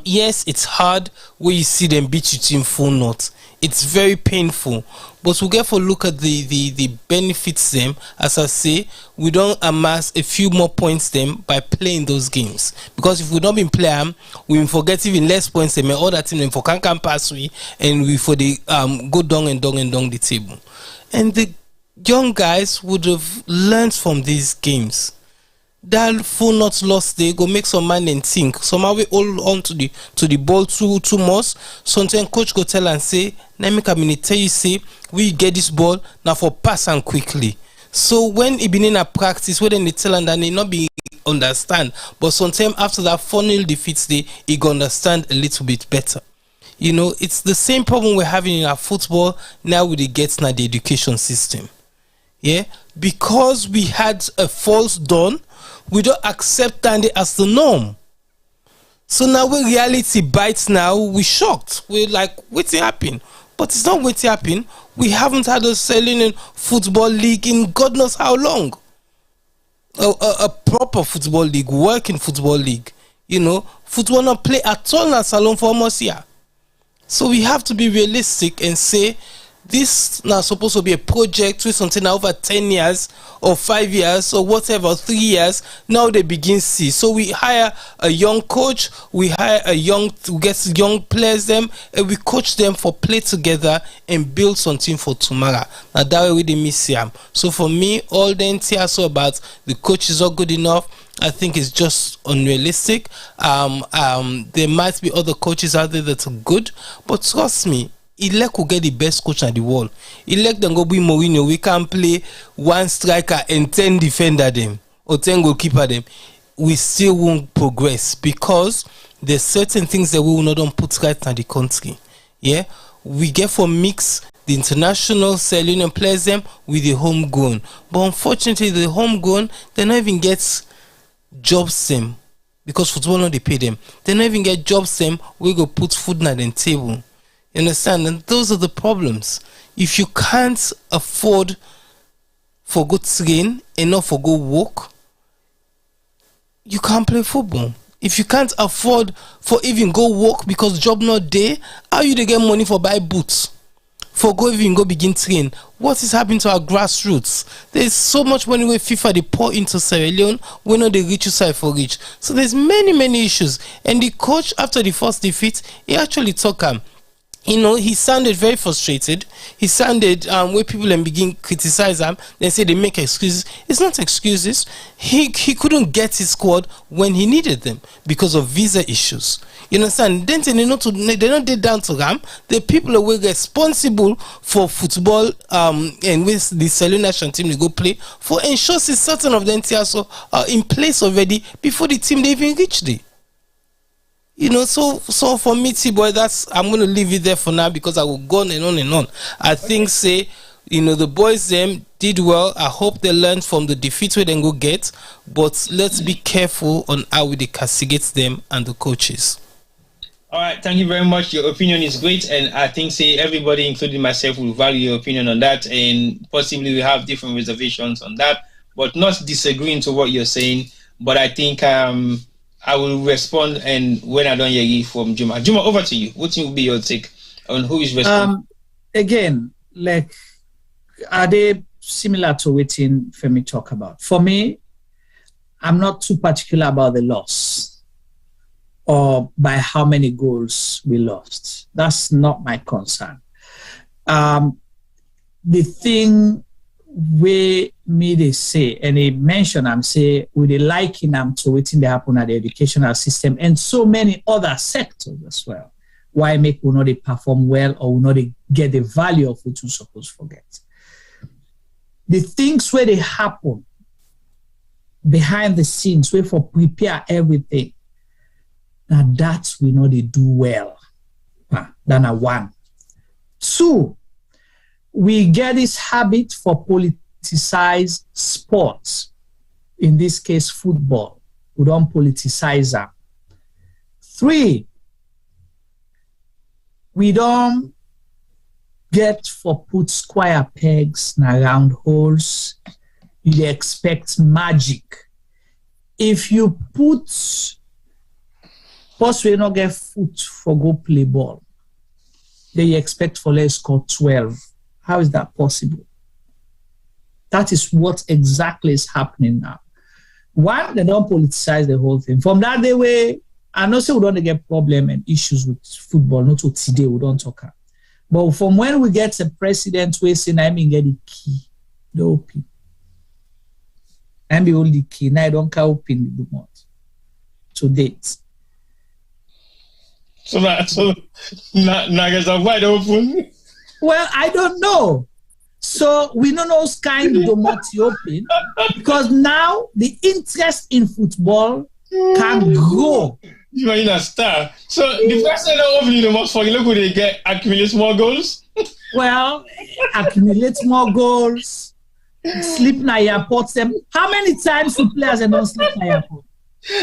Yes, it's hard when you see them beat you team full note. It's very painful, but we get for look at the benefits them. As I say, we don't amass a few more points them by playing those games, because if we don't been play them, we forget even less points them and all that team them for can pass we, and we for the go down the table. And the young guys would have learned from these games. that full not lost they go make some man and think. Somehow we hold on to the ball too much. Sometimes coach go tell and say, let me come in tell you say we get this ball now for pass and quickly. So when he been in a practice, when they tell and they not be understand, but sometimes after that 4-0 defeats day, he go understand a little bit better. You know, it's the same problem we're having in our football now with the gets now the education system. Yeah, because we had a false dawn, we don't accept that as the norm. So now when reality bites now, we shocked. We're like, what's happening? But it's not what's happening. We haven't had a Sierra Leone football league in God knows how long. A proper football league, working football league. You know, football not play at all in Salon for almost here. So we have to be realistic and say, this now supposed to be a project with something over 10 years or 5 years or whatever, 3 years. Now they begin to see. So we hire a young coach, we get young players them, and we coach them for play together and build something for tomorrow. Now that way we didn't miss him. So for me, all the entire so about the coach is not good enough. I think it's just unrealistic. There might be other coaches out there that are good, but trust me, Elect could get the best coach in the world. Elect then go be Mourinho. We can play 1 striker and 10 defender them or 10 goalkeeper them. We still won't progress because there's certain things that we will not put right in the country. Yeah, we get for mix the international Sierra Leone players them with the homegrown, but unfortunately the homegrown they not even get jobs them because football not they pay them. They not even get jobs them. We go put food on the table. You understand? And those are the problems. If you can't afford for good train and not for good work, you can't play football. If you can't afford for even go work because job not there, how you they get money for buy boots? For go even go begin train? What is happening to our grassroots? There's so much money where FIFA they pour into Sierra Leone, we know they reach side for reach. So there's many issues. And the coach after the first defeat, he actually took you know, he sounded very frustrated. He sounded where people then begin criticize him. They say they make excuses. It's not excuses. He couldn't get his squad when he needed them because of visa issues. You understand? Then they not did down to them. The people that were responsible for football and with the Sierra Leone national team to go play for ensure certain of them are in place already before the team they even reach there. You know, so for me, T-Boy, I'm going to leave it there for now because I will go on and on and on. I think, you know, the boys them did well. I hope they learned from the defeat where they go get. But let's be careful on how we castigate them and the coaches. All right, thank you very much. Your opinion is great, and I think everybody, including myself, will value your opinion on that, and possibly we have different reservations on that, but not disagreeing to what you're saying. But I think I will respond, and when I don't hear you from Juma. Juma, over to you. What will be your take on who is responsible? Again, like, are they similar to what Femi talk about? For me, I'm not too particular about the loss or by how many goals we lost. That's not my concern. The thing where me they say, and they mention I'm say with the liking them to waiting they happen at the educational system and so many other sectors as well. Why make we not they perform well or we not they get the value of what we supposed to forget? The things where they happen behind the scenes, where for prepare everything. Now that's we know they do well. Than a one. 2, we get this habit for politicized sports. In this case, football. We don't politicize them. 3, we don't get for put square pegs in round holes. You expect magic. If you put, first we not get foot for go play ball. They expect for let's score 12. How is that possible? That is what exactly is happening now. One, they don't politicize the whole thing. From that day way, I know say we don't get problem and issues with football, not with today, we don't talk about. But from when we get a president, we say, I mean, get the key, the OP. and be only key. Now I don't care open the month to date. So now guys are wide open. Well, I don't know. So we don't know who's kind of the open because now the interest in football can grow. You are in a star. So the first thing that opening the most for you, look who they get accumulates more goals. Well, accumulate more goals, sleep na airport them. How many times do players and don't sleep na airport?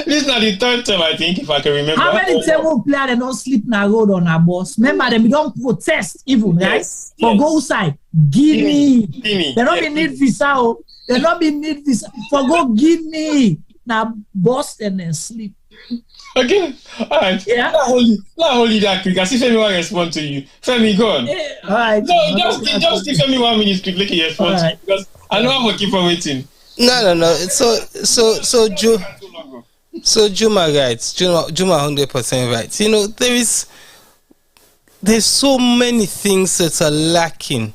This is not the third time, I think, if I can remember. How many times will players and don't sleep na road on a bus? Remember them, we don't protest even, right? For go outside, give me. They don't be need visa. They don't be need visa. For go give me. Now bus and then sleep. Okay, all right. Yeah. Not hold you that quick. I see Femi want to respond to you. Femi, go on. Yeah. All right. No, just give Femi 1 minute quick. Let me respond to you because I know I'm gonna keep on waiting. No. So Juma right. Juma 100% right. You know, there's so many things that are lacking.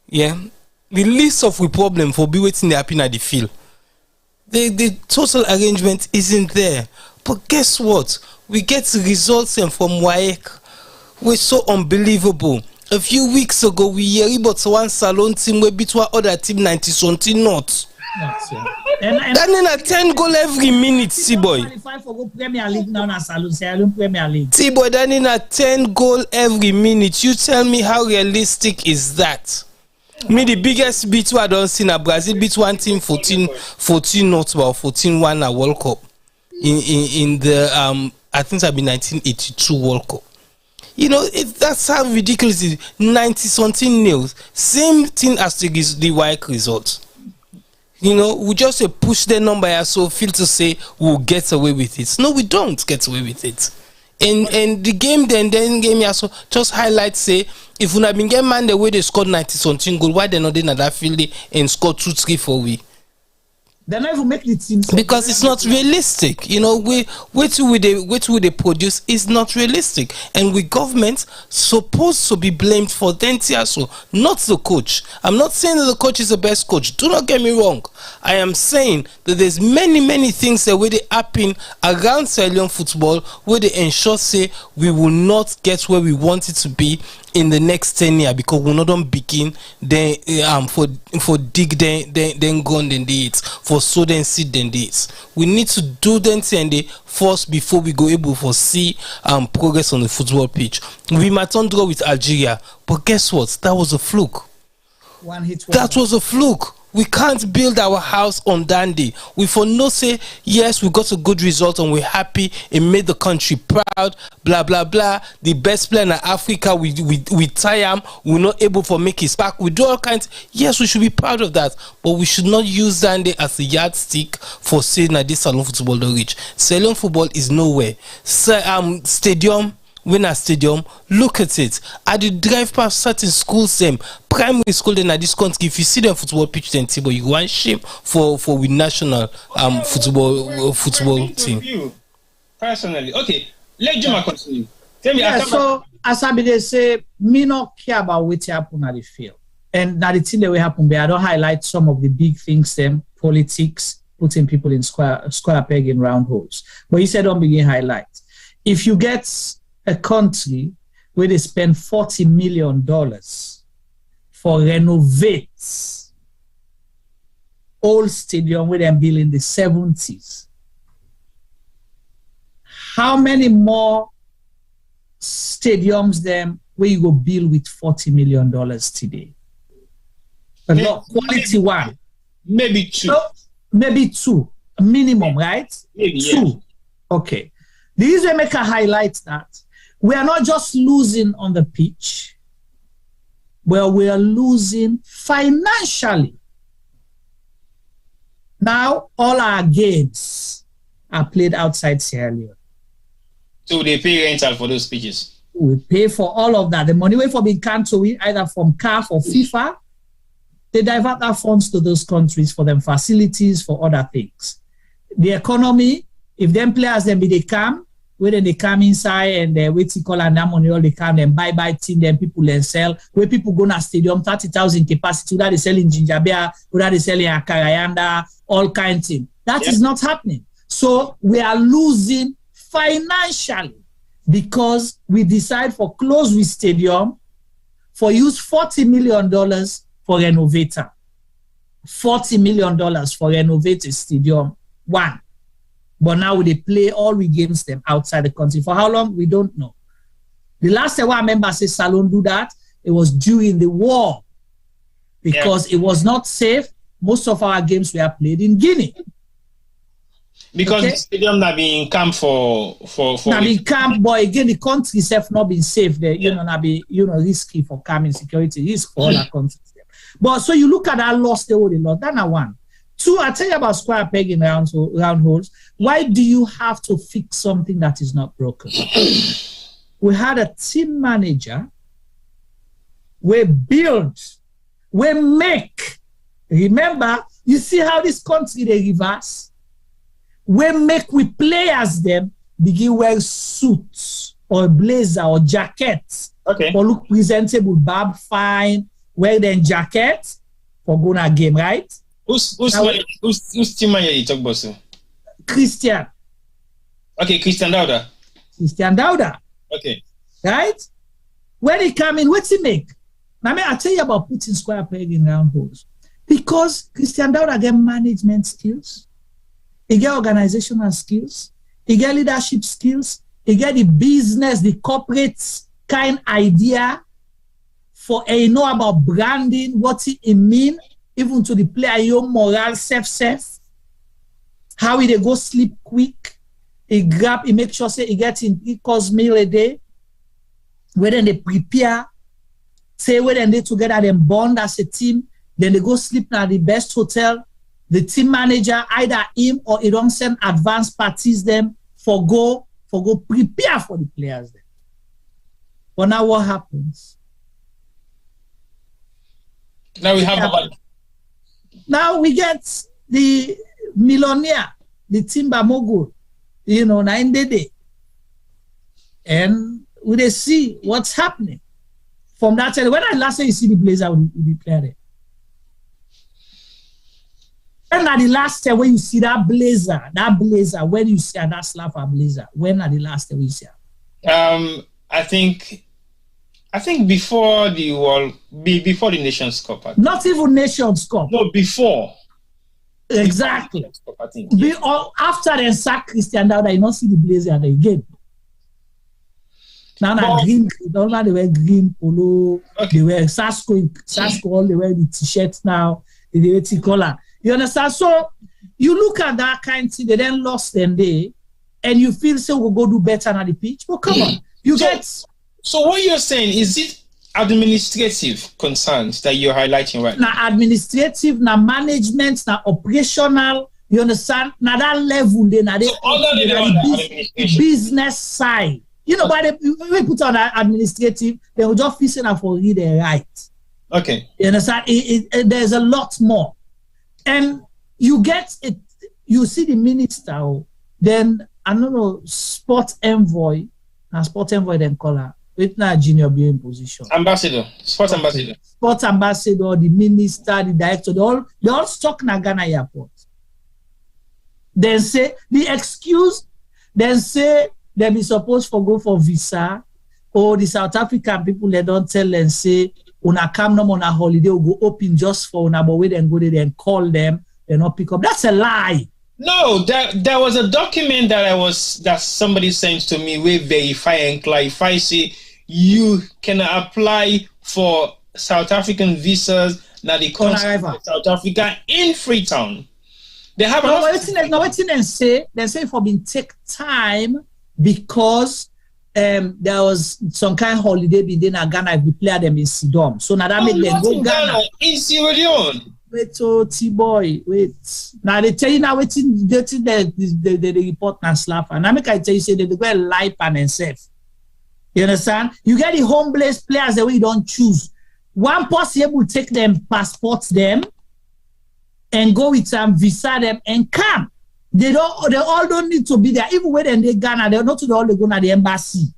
Yeah. The list of the problem for be waiting they happen at the field. The total arrangement isn't there. But guess what? We get results from WAEC. We're so unbelievable. A few weeks ago, we hear about one salon team we beat one other team 90-something not. That in a 10 goal every minute, T-boy. T-boy, that in a 10 goal every minute. You tell me how realistic is that? Me, the biggest beat I don't see in Brazil beat one team 14 not about 14-1 at World Cup in the I think it'll be 1982 World Cup. You know, that's how ridiculous it is. 90-something nils. Same thing as the WAEC results. You know, we just push the number so feel to say we'll get away with it. No, we don't get away with it. And the game then game also just highlights say if we have been getting man the way they scored 90-something goal, why they not in that field and score 2, 3, 4 we? They never make the team because it's not realistic. You know, what they produce is not realistic, and we government supposed to be blamed for them also, not the coach. I'm not saying that the coach is the best coach. Do not get me wrong. I am saying that there's many things that where they happen around Sierra Leone football where they ensure say we will not get where we want it to be in the next 10 years because we not begin then for dig then go on then it for sow then seed then this. We need to do them and they first before we go able to see progress on the football pitch. We might not draw with Algeria, but guess what? That was a fluke. That was a fluke. We can't build our house on dandy. We for no say yes, we got a good result and we're happy. It made the country proud. Blah blah blah. The best player in Africa, we tie him. We're not able to make his back. We do all kinds. Yes, we should be proud of that, but we should not use dandy as a yardstick for saying that this Salon football don't reach. Salon football is nowhere. Stadium. Winner stadium, look at it. I did drive past certain schools, them primary school, then at this country. If you see them football pitch, then Tibo, you want shame for with national football team. You personally, okay. Let Juma continue. Tell me. Yeah, so as I they say, me not care about what happen at the field, and that the thing that will happen. But I don't highlight some of the big things, them politics, putting people in square peg in round holes. But he said don't begin highlight. If you get a country where they spend $40 million for renovate old stadium where they built in the 70s. How many more stadiums then where you go build with $40 million today? A lot, quality one. Maybe two. So, maybe two. Minimum, right? Maybe two. Yeah. Okay. The Israel maker highlights that we are not just losing on the pitch, but we are losing financially. Now, all our games are played outside Sierra Leone. So they pay rental for those pitches? We pay for all of that. The money way for being cancelled, either from CAF or FIFA, they divert our funds to those countries for them facilities, for other things. The economy, if them players then be they come, where they come inside and they wait to call and that money all they come and buy team, then people and sell. Where people go to stadium, 30,000 capacity, that they sell in Ginger Bear, that they sell in Akarayanda, all kinds of things. That is not happening. So we are losing financially because we decide for close with stadium for use $40 million for renovator. $40 million for renovate a stadium. One. But now they play all we games them outside the country. For how long? We don't know. The last time I remember say Salon do that, it was during the war. Because it was not safe. Most of our games were played in Guinea. Because the stadium not being camp for not being camp, but again the country itself not being safe. There, not be risky for coming security risk for all our countries. But so you look at that loss, they would lost. That's not one. Two, I tell you about square peg in round holes. Why do you have to fix something that is not broken? We had a team manager. We build. We make. Remember, you see how this country they reverse? We make with players them begin wear suits or blazer or jackets. Okay. Or look presentable, barb fine, wear them jackets for going a game, right? Who's team manager you talk about, sir? Christian. Okay, Christian Dauda. Christian Dauda. Okay. Right? When he come in, what's he make? Now, I tell you about putting square peg in round holes. Because Christian Dauda get management skills, he get organizational skills, he get leadership skills, he get the business, the corporate kind idea for know about branding, what it mean, even to the player, your moral, self, how he go sleep quick, he make sure say he gets in 3 course meal a day, where then they prepare, say where then they together, then bond as a team, then they go sleep at the best hotel, the team manager, either him or he don't send advanced parties them for go prepare for the players then. But now what happens? Now we have Now we get the millionaire, the timber mogul, now in the day. And we see what's happening. From that time, when I last time you see the blazer with the player there. When are the last time when you see that blazer, when you see that slapper blazer, when are the last time you see it? I think before before the Nations Cup. Not even Nations Cup. No, before. Exactly. Before Cup, I think. After they sack Christian Dauda, you don't see the blazer again. Now green, normally they wear green polo, they wear Sasco, all they wear the t-shirts now, they wear color. You understand? So you look at that kind of thing, they then lost them day, and you feel so we'll go do better on the pitch. Well, come on. So what you're saying, is it administrative concerns that you're highlighting right now? Now administrative, now management, now operational, you understand? Now that level, the business side. By we put on administrative, they will just fix it for read and write. Okay. You understand? There's a lot more. And you get it, you see the minister, then I don't know, sport envoy then call her. It's not junior being position. Sports ambassador, the minister, the director, they all stuck in Ghana airport. Then say the excuse, then say they be supposed to go for visa, or the South African people they don't tell and say una come no on a holiday will go open just for una, but wait and go there and call them, they not pick up. That's a lie. No, there was a document that somebody sent to me. We verify and clarify. Say you can apply for South African visas. Now they come to South Africa in Freetown. They have they say for being take time because there was some kind of holiday being in Ghana. If we play them in Sidom, so now that make them go Ghana in Sierra Leone. Wait, T-boy, wait. Now they tell you now waiting the report and slap. And I make I tell you say they go lie pan and safe. You understand? You get the homeless players that we don't choose. One person will take them, passports them, and go with them, visa them, and come. They all don't need to be there. Even when they Ghana, they're not all they go to the embassy.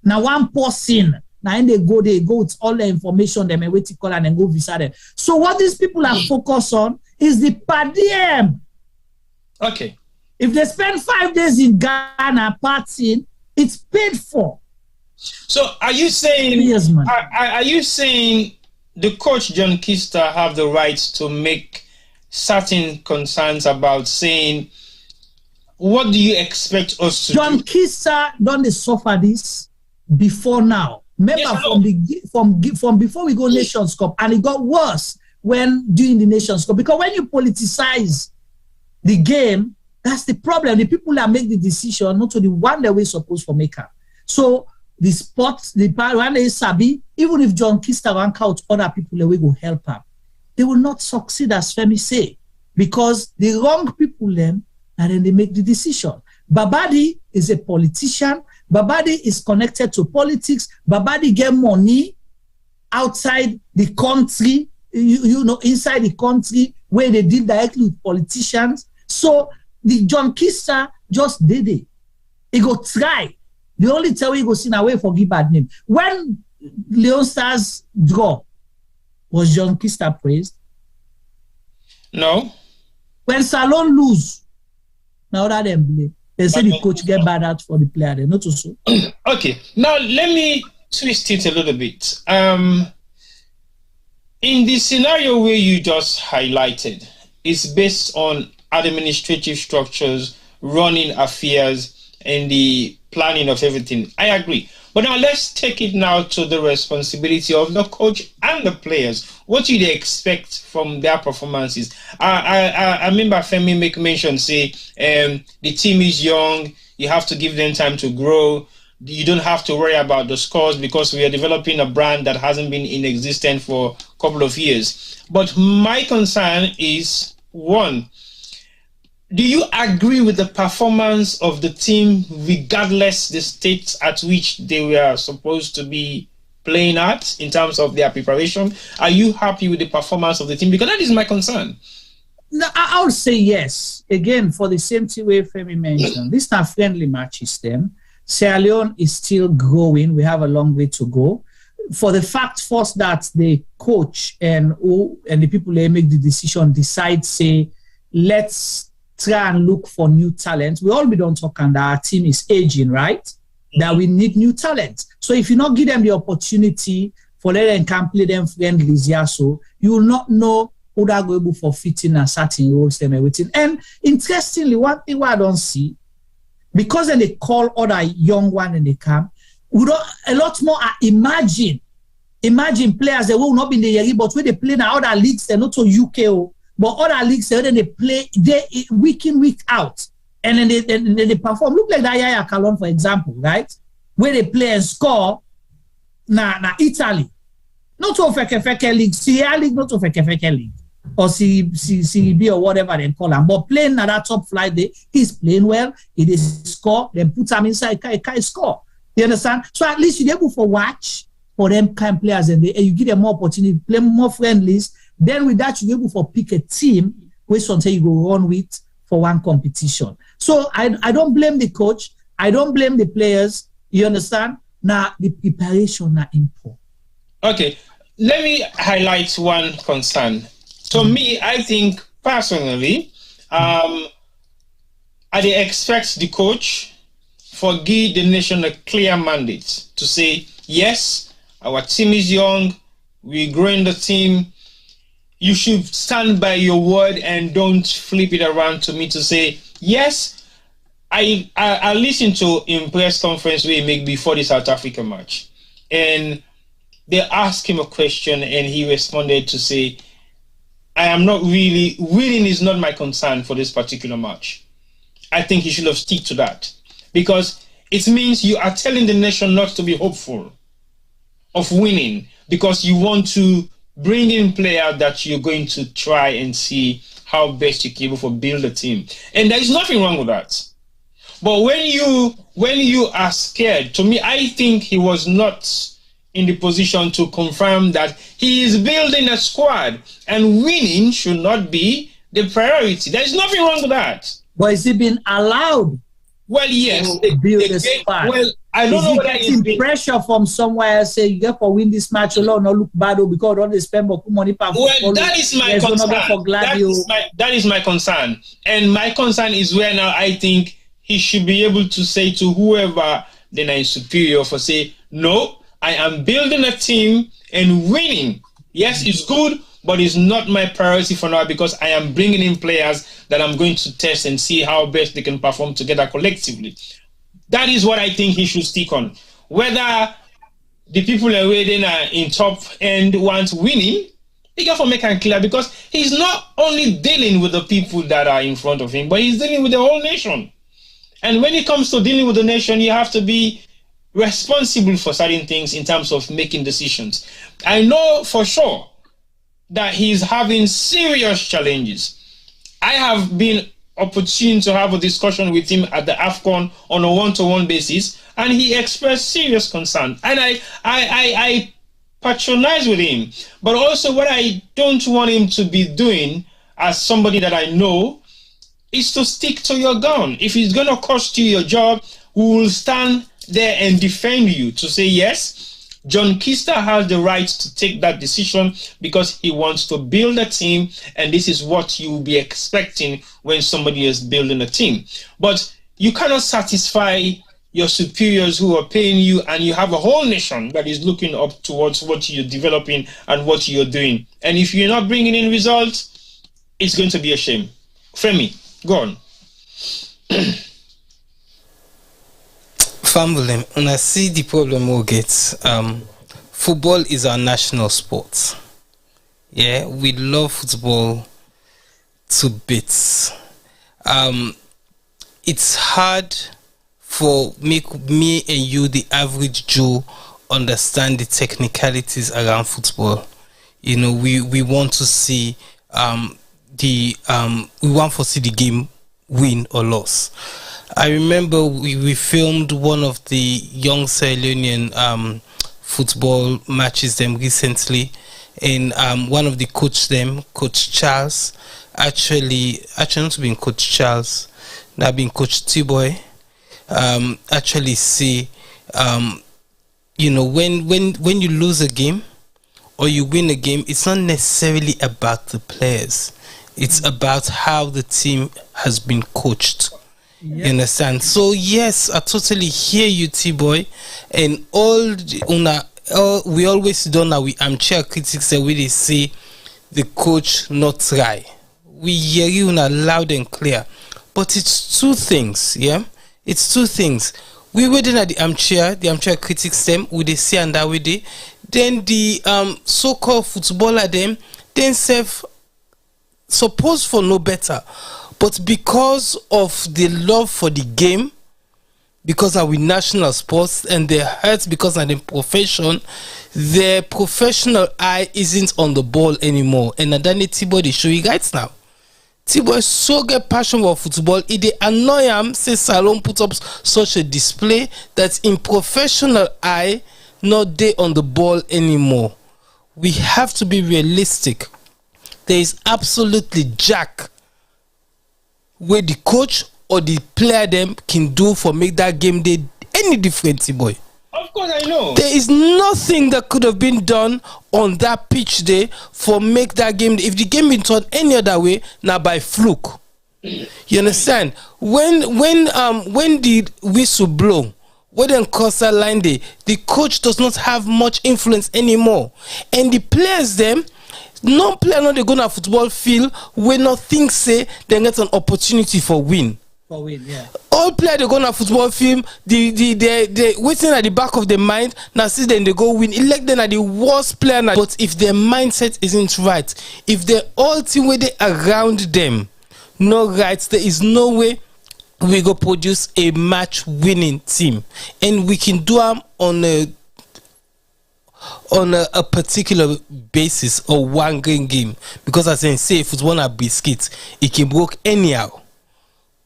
Now one person, now they go with all the information, they may wait to call and then go visit them. So what these people are focused on is the per diem. Okay. If they spend 5 days in Ghana partying, it's paid for. So are you saying? Yes, man. Are you saying the coach John Kister have the right to make certain concerns about saying, what do you expect us to John do? Kister don't suffer this before now. Remember from before we go Nations Cup, and it got worse when doing the Nations Cup, because when you politicize the game, that's the problem. The people that make the decision, not to the one that we're supposed to make up. So the sports, the part when they sabi, even if John Kister rank out other people that we go help them, they will not succeed, as Femi say, because the wrong people then, and then they make the decision. Babadi is a politician. Babadi is connected to politics. Babadi get money outside the country, you know, inside the country, where they deal directly with politicians. So the John Kister just did it. He go try. The only time he go see away for give bad name. When Leon Stars draw, was John Kister praised? No. When Salon lose, now that them blame. They say the coach get bad out for the player. They not so. Okay. Now let me twist it a little bit. In the scenario where you just highlighted, it's based on administrative structures, running affairs, and the planning of everything. I agree. But now let's take it now to the responsibility of the coach and the players. What do they expect from their performances? I remember Femi make mention, say, the team is young, you have to give them time to grow. You don't have to worry about the scores because we are developing a brand that hasn't been in existence for a couple of years. But my concern is, one, do you agree with the performance of the team regardless the state at which they were supposed to be playing at in terms of their preparation? Are you happy with the performance of the team? Because that is my concern. No, I would say yes. Again, for the same thing way Femi mentioned, these are friendly matches then. Sierra Leone is still growing. We have a long way to go. For the fact first that the coach and the people that make the decision decide, say, let's try and look for new talent. We all be done talking that our team is aging, right? Mm-hmm. That we need new talent. So if you not give them the opportunity for let them can play them friendly, so you will not know who they are going for fitting and certain roles them everything. And interestingly, one thing I don't see, because then they call other young one in the camp, we don't a lot more imagine players that will not be in the year, but when they play in other leagues, they're not to UKO. But other leagues, then they play week in, week out. And then they perform. Look like that Yaya Kalon, for example, right? Where they play and score na Italy. Not to Feke League, Sierra League, not to Feke League. Or CB or whatever they call him. But playing at that top flight, he's playing well, he did score, then put him inside, can't score. You understand? So at least you're able to watch for them kind of players and you give them more opportunity, play more friendlies. Then with that, you're able to pick a team which something you go run with for one competition. So I don't blame the coach. I don't blame the players. You understand? Now, the preparation are important. Okay. Let me highlight one concern. To me, I think personally, I expect the coach for give the nation a clear mandate to say, yes, our team is young, we're growing the team. You should stand by your word and don't flip it around to me to say, yes, I listened to in press conference we make before the South Africa match. And they asked him a question and he responded to say, I am not really, winning is not my concern for this particular match. I think he should have stick to that. Because it means you are telling the nation not to be hopeful of winning because you want to bring in players that you're going to try and see how best you can able to build a team. And there is nothing wrong with that. But when you are scared, to me, I think he was not in the position to confirm that he is building a squad and winning should not be the priority. There is nothing wrong with that. But is he being allowed? Well, yes. To build a squad? Well, I don't know whether he's getting pressure from somewhere. Say you get for win this match alone, not look bad because don't they spend more money. Well, that is my concern. That is my concern, and my concern is where now I think he should be able to say to whoever then is superior for say, no, I am building a team and winning. Yes, it's good, but it's not my priority for now because I am bringing in players that I'm going to test and see how best they can perform together collectively. That is what I think he should stick on. Whether the people are waiting in top end want winning, he got to make it clear because he's not only dealing with the people that are in front of him, but he's dealing with the whole nation. And when it comes to dealing with the nation, you have to be responsible for certain things in terms of making decisions. I know for sure that he's having serious challenges. I have been opportune to have a discussion with him at the AFCON on a one-to-one basis, and he expressed serious concern. And I patronize with him. But also what I don't want him to be doing as somebody that I know is to stick to your gun. If it's going to cost you your job, we will stand there and defend you to say, yes, John Kister has the right to take that decision because he wants to build a team, and this is what you will be expecting when somebody is building a team. But you cannot satisfy your superiors who are paying you, and you have a whole nation that is looking up towards what you're developing and what you're doing. And if you're not bringing in results, it's going to be a shame. Femi, go on. Family, when I see the problem we'll get, football is our national sport. Yeah, we love football to bits. It's hard for me and you, the average Joe, understand the technicalities around football. You know, we want to see we want to see the game win or loss. I remember we filmed one of the young Sierra Leonean football matches them recently, and one of the Coach Charles, actually not being Coach Charles, now being Coach T-Boy, actually say, you know, when you lose a game or you win a game, it's not necessarily about the players. It's about how the team has been coached. Yep. You understand? So yes, I totally hear you, T-Boy, and we always do now. We armchair critics that we say the coach not try. We hear you now loud and clear, but it's two things. Yeah, it's two things. We waiting at the armchair critics them with the say and that with it. Then the so-called footballer them then supposed for no better. But because of the love for the game, because of our national sports, and their hearts because of the profession, their professional eye isn't on the ball anymore. And then T-Boy they show you guys now. T-Boy so get passion for football, it annoy him, say Salon put up such a display that in professional eye, not they on the ball anymore. We have to be realistic. There is absolutely jack where the coach or the player them can do for make that game day any different, T-Boy. Of course, I know. There is nothing that could have been done on that pitch day for make that game. If the game been turned any other way, now by fluke. You understand? When the whistle blow, when then cross that line day, the coach does not have much influence anymore, and the players them. No player not they go to football field when not think say they get an opportunity for win. For win, yeah. All players they go to football field, they waiting at the back of their mind. Now see then they go win. Elect them at the worst player. But if their mindset isn't right, if the all team where they around them no right, there is no way we go produce a match winning team, and we can do them on a particular basis or one game, because as I say, if it's one a biscuit, it can work anyhow.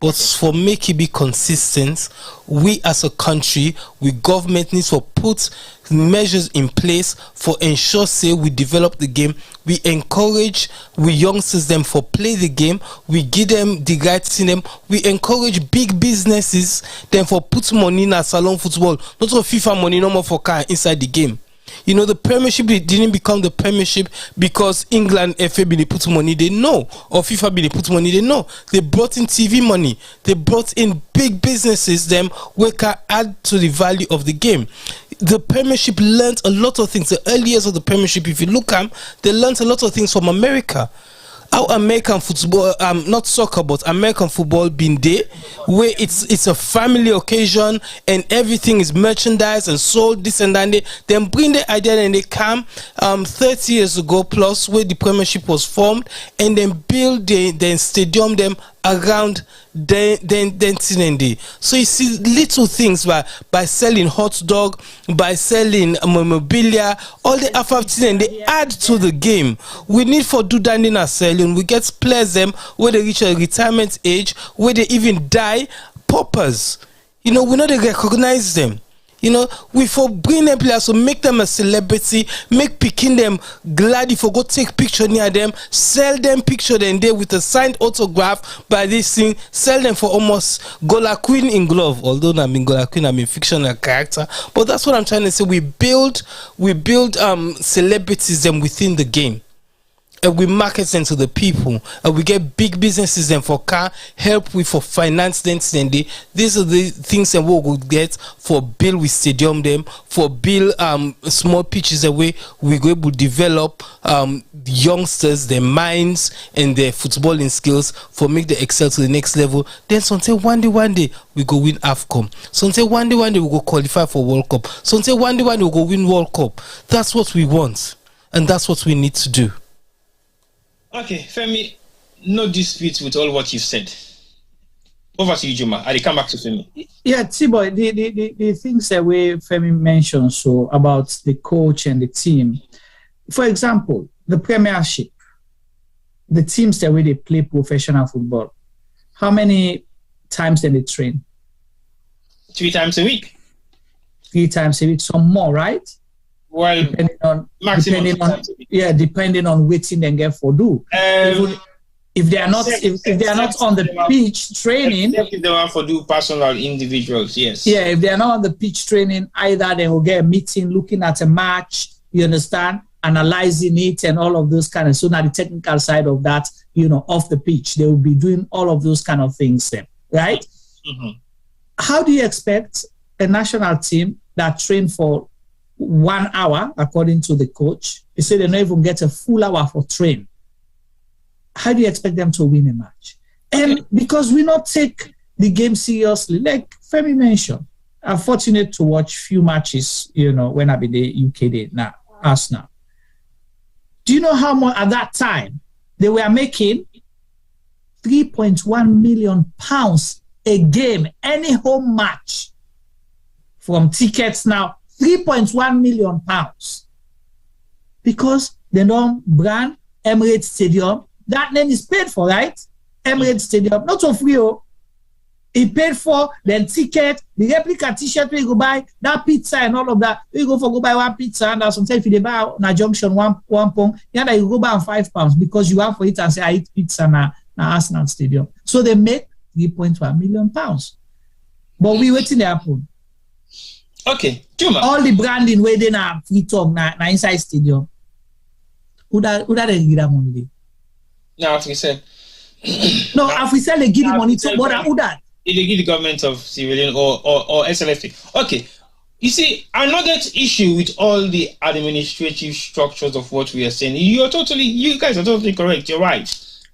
But for make it be consistent, we as a country, we government needs to put measures in place for ensure say we develop the game. We encourage we youngsters them for play the game. We give them the rights in them. We encourage big businesses them for put money in a salon football, not for FIFA money, no more for car inside the game. You know, the Premiership didn't become the Premiership because England FA they put money, they know, or FIFA they put money, they know. They brought in TV money, they brought in big businesses, them where can add to the value of the game. The Premiership learned a lot of things. The early years of the Premiership, if you look at them, they learned a lot of things from America. How American football, not soccer, but American football been there, where it's a family occasion and everything is merchandise and sold, this and that. They then bring the idea and they come 30 years ago plus where the Premiership was formed and then build the stadium them around then. So you see little things by selling hot dog, by selling memorabilia, all the FFT and they add to the game. We need for do that in our selling. We get players them where they reach a retirement age, where they even die, paupers. You know, we know they recognize them. You know, we for bring them players, so make them a celebrity, make picking them glad if you go take picture near them, sell them picture then there with a signed autograph by this thing, sell them for almost Gola Queen in glove. Although I mean Gola Queen, I mean fictional character, but that's what I'm trying to say. We build celebrities them within the game. And we market them to the people, and we get big businesses them for car help with for finance them. These are the things that we will get for build with stadium them, for build small pitches away. We go able to develop youngsters, their minds and their footballing skills for make the excel to the next level. Then someday one day we go win AFCON. Someday one day we go qualify for World Cup. Someday one day we go win World Cup. That's what we want, and that's what we need to do. Okay, Femi, no dispute with all what you've said. Over to you, Juma. I come back to Femi. Yeah, T-Boy, the things that Femi mentioned so about the coach and the team. For example, the Premiership, the teams that they play professional football, how many times do they train? 3 times a week. 3 times a week, some more, right? Well, depending on what they get for do. If they are not on the pitch training, if they want for do personal individuals, yes. Yeah, if they are not on the pitch training, either they will get a meeting looking at a match, you understand, analyzing it and all of those kind of. So now the technical side of that, you know, off the pitch, they will be doing all of those kind of things then, right? Mm-hmm. How do you expect a national team that train for 1 hour, according to the coach, he said they don't even get a full hour for train? How do you expect them to win a match? And because we not take the game seriously, like Femi mentioned, I'm fortunate to watch few matches, you know, when I be the UK day now, Arsenal. Do you know how much at that time they were making? £3.1 million a game, any home match, from tickets now. £3.1 million because they don't brand Emirates Stadium. That name is paid for, right? Emirates Stadium, not so free. It paid for then ticket, the replica t-shirt where you go buy, that pizza and all of that. You go buy one pizza and sometimes if you buy on a junction one pound, yeah, you go buy on £5 because you have for it and say I eat pizza na Arsenal Stadium. So they make £3.1 million. But we waiting to happen. Okay, Juma. All the branding where they na free talk na inside stadium. Who that they give that money? No, if we say no, if we sell they give the money to but who that? They give the government of Sierra Leone or SLFA. Okay. You see, another issue with all the administrative structures of what we are saying, you guys are totally correct. You're right.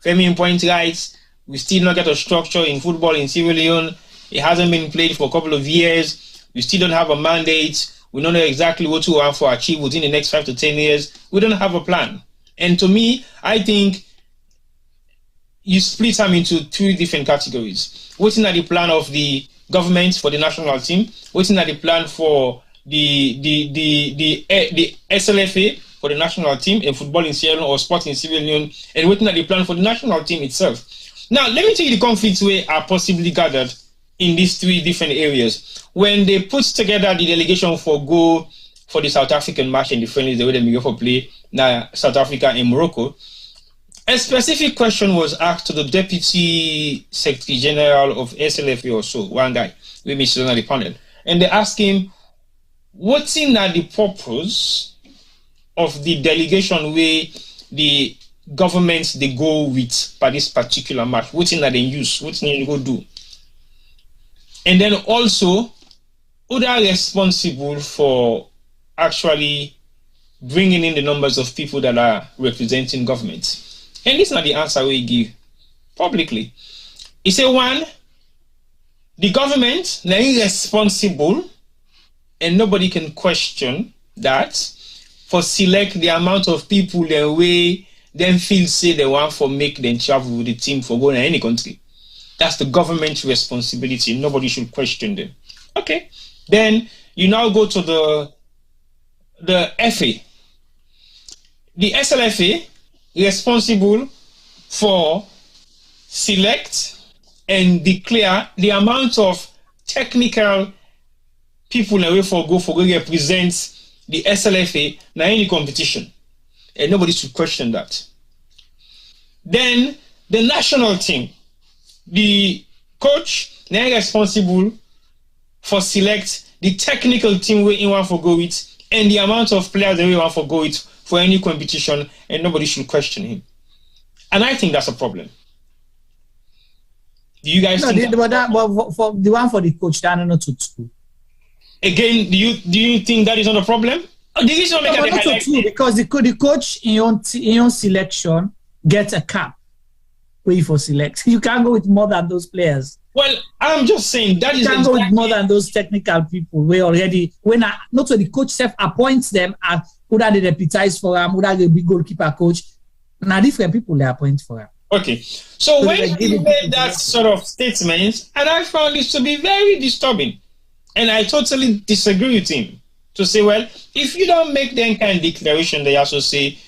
Femi point right. We still not get a structure in football in Sierra Leone. It hasn't been played for a couple of years. We still don't have a mandate. We don't know exactly what we want to achieve within the next 5 to 10 years. We don't have a plan. And to me, I think you split them into 3 different categories. What's at the plan of the government for the national team? What's at the plan for the SLFA for the national team and football in Sierra Leone or sport in Sierra Leone? And what's at the plan for the national team itself? Now, let me tell you the conflicts where are possibly gathered in these three different areas. When they put together the delegation for go for the South African match and the friendlies, the way they go for play now South Africa and Morocco, a specific question was asked to the Deputy Secretary General of SLFA or so, one guy, with Mr. on the panel, and they asked him, what's in the purpose of the delegation where the governments they go with by this particular match? What's in that they use? What's in they go do? And then also, who are responsible for actually bringing in the numbers of people that are representing government? And this is not the answer we give publicly. He said, one, the government they are responsible, and nobody can question that, for select the amount of people the way them feel say they want for make them travel with the team for going to any country. That's the government's responsibility. Nobody should question them. Okay. Then you now go to the FA. The SLFA responsible for select and declare the amount of technical people away for go represent the SLFA in any competition. And nobody should question that. Then the national team, the coach, they are responsible for select the technical team where you want to go with and the amount of players that we want to go with for any competition, and nobody should question him. And I think that's a problem. Do you guys think that? For the one for the coach, that not to two. Again, do you think that is not a problem? The reason not to two, because the coach in your selection gets a cap where for select. You can't go with more than those players. Well, I'm just saying that you can't go with more than those technical people. We already not so the coach self appoints them as who are the deputize for him, who are the big goalkeeper coach. Now different people they appoint for him. Okay, so when he made that sort of statement, and I found this to be very disturbing, and I totally disagree with him to say, well, if you don't make that kind of declaration, they also say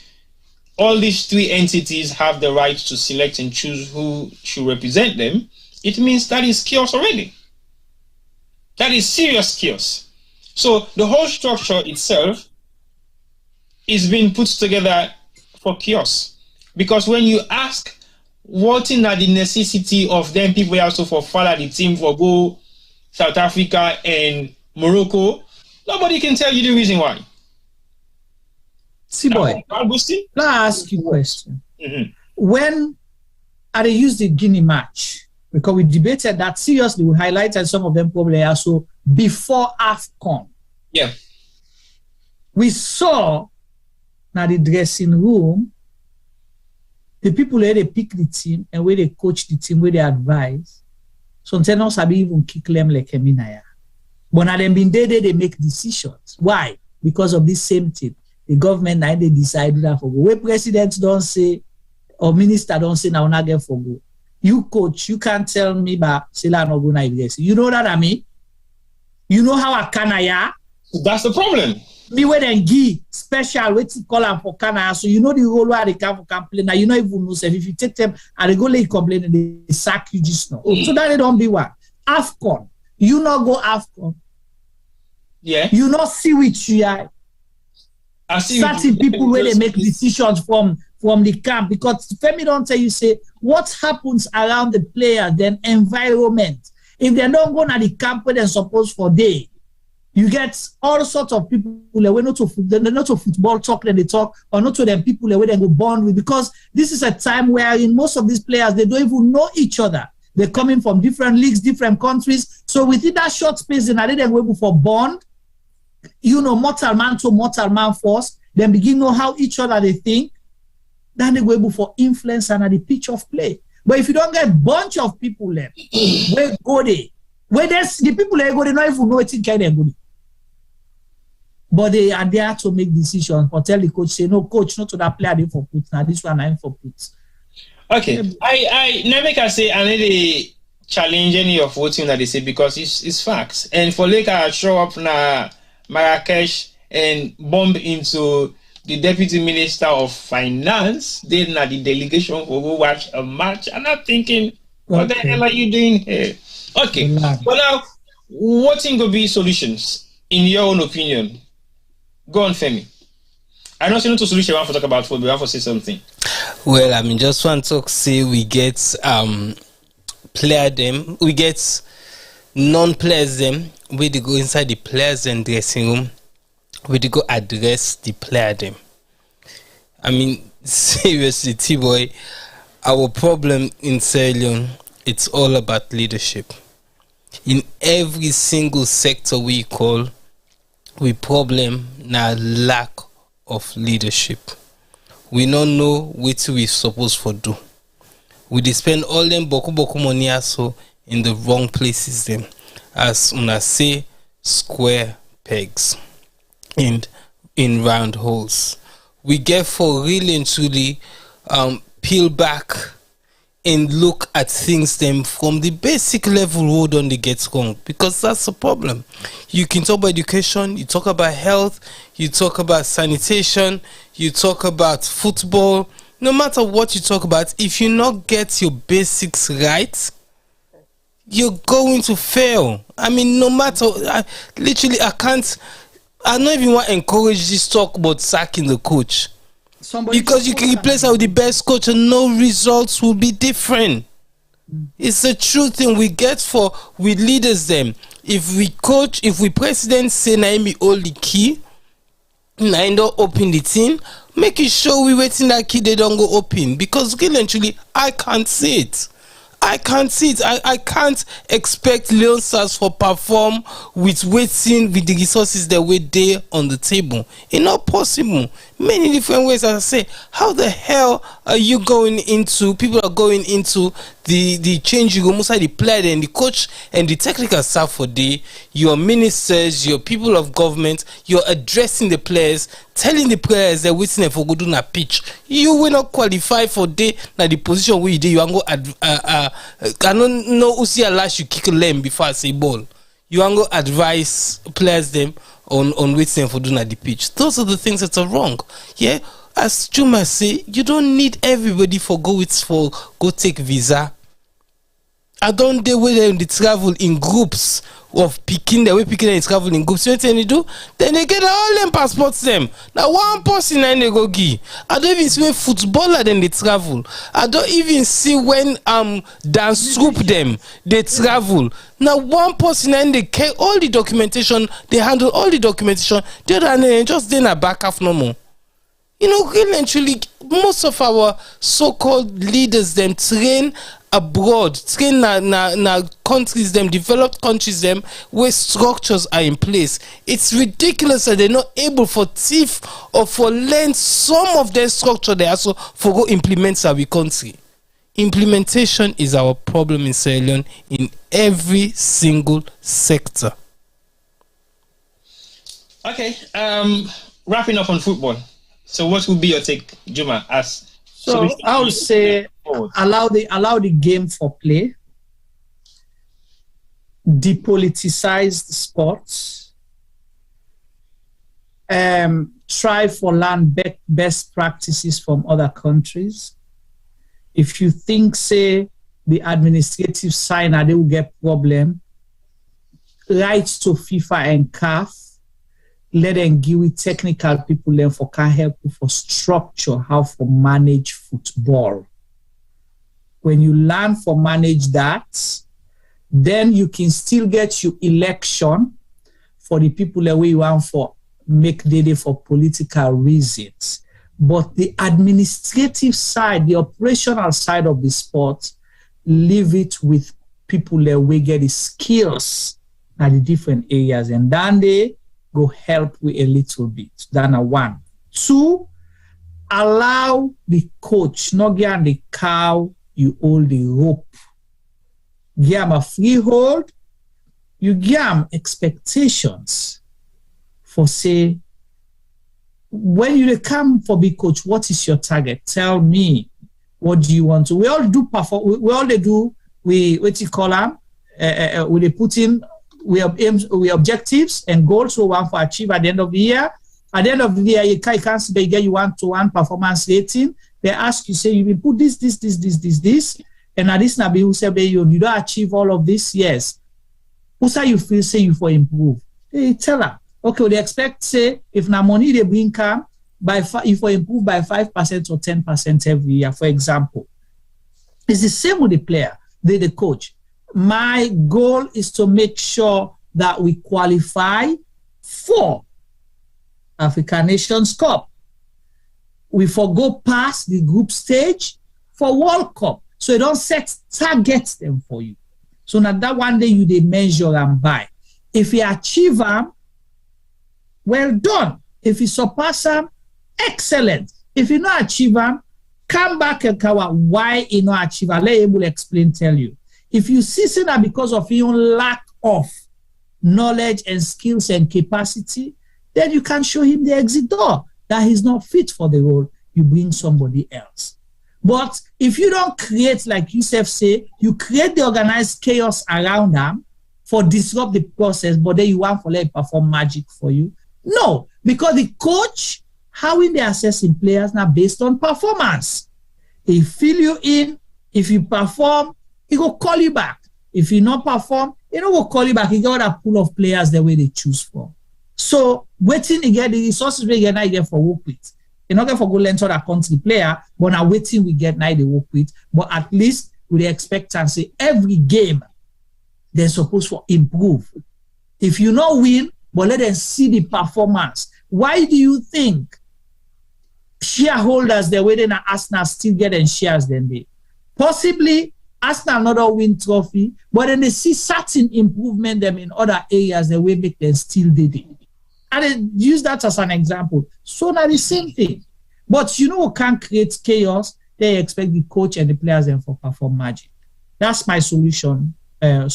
all these three entities have the right to select and choose who should represent them. It means that is chaos already. That is serious chaos. So the whole structure itself is being put together for chaos. Because when you ask what in the necessity of them people also for follow the team for go South Africa and Morocco, nobody can tell you the reason why. See, boy, let me ask you a question. When I use the Guinea match, because we debated that seriously, we highlighted some of them probably also before AFCON. Yeah. We saw now the dressing room, the people where they pick the team and where they coach the team, where they advise. Sometimes I even kick them like Keminaya. But now them been there, they make decisions. Why? Because of this same thing. The government now they decide that for go. Where presidents don't say or minister don't say now not get for go. You coach, you can't tell me about Sila no go na dress. You know that I mean? You know how a Kanaya? That's the problem. Me when they give special way to call them for Kanaya, so you know the role where they come for complain. Now you know even know if you take them and they go lay complain and they sack you just now. So that they don't be what AFCON. You not go AFCON. Yeah. You not see which you are. I see certain people where they make decisions from the camp, because Femi don't tell you say what happens around the player, then environment. If they don't go to the camp where they're supposed for day, you get all sorts of people where not to football talk, then they talk, or not to them people where they go bond with, because this is a time where in most of these players they don't even know each other. They're coming from different leagues, different countries. So within that short space, then they go able for bond. You know, mortal man to mortal man first, then begin know how each other they think, then they go able for influence and at the pitch of play. But if you don't get a bunch of people left, where go they? Where there's the people that go, they don't even know what it can go. But they are there to make decisions or tell the coach, say, no, coach, not to that player they for put. Now this one I'm for put. Okay. I never can say I need to challenge any of what that they say, because it's facts. And for later show up na Marrakesh and bomb into the Deputy Minister of Finance, then at the delegation will go watch a match, and I'm thinking, what the hell are you doing here? Okay, but now, what think will be solutions in your own opinion? Go on, Femi. I know no solution. I want to talk about football. I want to say something. Well, I mean, just want to say we get player them, we get non-players them, where they go inside the players and dressing room, where they go address the player them. I mean, seriously, T-boy, our problem in Sierra Leone, it's all about leadership. In every single sector we call, we problem now lack of leadership. We don't know what we supposed to do. We spend all them boku money also in the wrong places them, as una say, square pegs in round holes. We get for really and truly peel back and look at things them from the basic level who don't they get wrong, because that's the problem. You can talk about education, you talk about health, you talk about sanitation, you talk about football. No matter what you talk about, if you not get your basics right, you're going to fail. I mean, no matter, I don't even want to encourage this talk about sacking the coach. Because you can replace her with the best coach and no results will be different. It's the true thing we get for we leaders them. If we president say Naomi hold the key, and don't open the thing, making sure we waiting that key they don't go open. Because eventually I can't see it. I can't expect Leon Stars for perform with waiting with the resources that were there on the table. It's not possible. Many different ways, as I say. How the hell are you going into? People are going into the changing room, the player and the coach and the technical staff for your ministers, your people of government. You're addressing the players, telling the players they're waiting for go do a pitch. You will not qualify for the position where you are go. I don't know who see a lash you kick a lamb before I say ball. You are go advise players them on waiting for doing at the pitch. Those are the things that are wrong. Yeah, as Chuma say, you don't need everybody for go take visa. I don't do where they travel in groups of picking the way picking and travel in groups. You know what they do? Then they get all them passports them. Now one person and they go give. I don't even see when footballer then they travel. I don't even see when dance troupe them they travel. Now one person and they carry all the documentation, they handle all the documentation. The other and just then a back half no more. You know, really and truly, most of our so-called leaders them train abroad, train na countries them, developed countries them, where structures are in place. It's ridiculous that they're not able for thief or for learn some of their structure they also for go implement our country. Implementation is our problem in Sierra Leone in every single sector. Okay, wrapping up on football. So what would be your take, Juma? So I would say allow the game for play, depoliticize the sports, try for learn best practices from other countries. If you think, say, the administrative side they will get problem, write to FIFA and CAF. Let them give it technical people then for can help you for structure how to manage football. When you learn for manage that, then you can still get your election for the people that we want for make data for political reasons. But the administrative side, the operational side of the sport, leave it with people that we get the skills at the different areas, and then they go help with a little bit. That's one. Two, allow the coach, not get the cow, you hold the rope. Give them a free hold, you give them expectations for say, when you come for big coach, what is your target? Tell me, what do you want to? We all do perform. We all they do. What you call them? We put in. We have aims, we objectives and goals we want to achieve at the end of the year. At the end of the day, you can't see they get you 1-to-1 performance rating. They ask you, say, you will put this, and at this Nabi who say, you don't achieve all of this, yes. Who say you feel, say you for improve? They tell her, okay, they expect, say, if na money they bring come, if we improve by 5% or 10% every year, for example. It's the same with the player, the coach. My goal is to make sure that we qualify for African Nations Cup. We forgo past the group stage for World Cup. So you don't set targets them for you. So now that one day you they measure and buy. If you achieve them, well done. If you surpass them, excellent. If you not achieve them, come back and cover why you not achieve. I'll let able explain, tell you. If you see that because of your lack of knowledge and skills and capacity, then you can show him the exit door, that he's not fit for the role. You bring somebody else. But if you don't create, like Yusuf say, you create the organized chaos around them for disrupt the process, but then you want for let it perform magic for you. No, because the coach, how will they assessing players now based on performance? He fill you in. If you perform, he go call you back. If you not perform, he don't go call you back. He got a pool of players the way they choose for. So waiting to get the resources we get now get for work with. You're not going for go learn to that country player, but now waiting we get now they work with. But at least we expect and say every game they're supposed to improve. If you not win, but let them see the performance. Why do you think shareholders the way they na Arsenal still getting shares than they? Possibly Arsenal not win trophy, but then they see certain improvement them in other areas the way make them still did it. And they use that as an example. So now the same thing. But you know who can't create chaos, they expect the coach and the players then for perform magic. That's my suggestion. I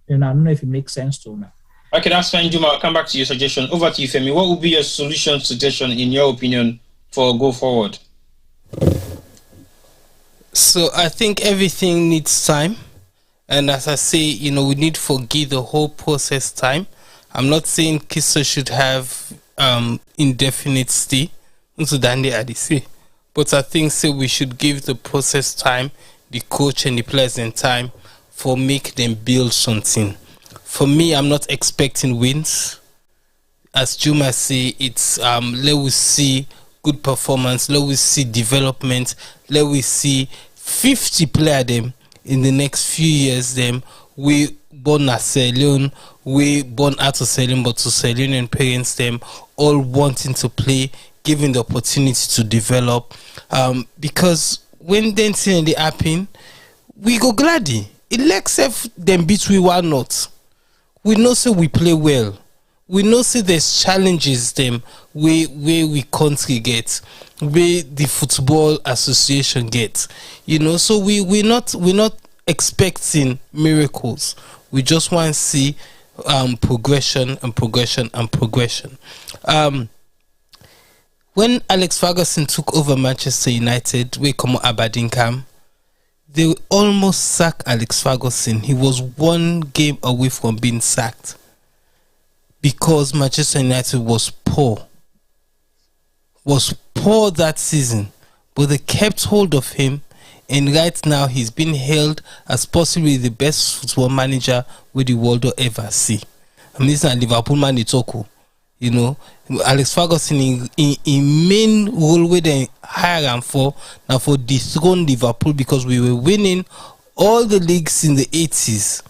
don't know if it makes sense to me. Okay, that's fine, Juma. I'll come back to your suggestion. Over to you, Femi. What would be your suggestion, in your opinion, for go forward? So I think everything needs time. And as I say, we need to give the whole process time. I'm not saying Kiso should have indefinite stay. But I think we should give the process time, the coach and the players in time for make them build something. For me, I'm not expecting wins. As Juma say, it's let us see good performance, let us see development, let us see 50 player them in the next few years them we born at Sierra Leone, we born out of Sierra Leone, but to Sierra Leonean parents them all wanting to play, given the opportunity to develop. Because when then thing they happen, we go gladly. It lets them beat we why not. We know say we play well. We know say there's challenges them where we country get, where the football association gets. So we're not expecting miracles. We just want to see progression. When Alex Ferguson took over Manchester United, we come Aberdeen camp, they almost sacked Alex Ferguson. He was one game away from being sacked because Manchester United was poor that season, but they kept hold of him, and right now he's been hailed as possibly the best football manager with the world will ever see. I mean, it's not Liverpool man they talk. Alex Ferguson in main role where they hire him for now for dethrone Liverpool because we were winning all the leagues in the 80s.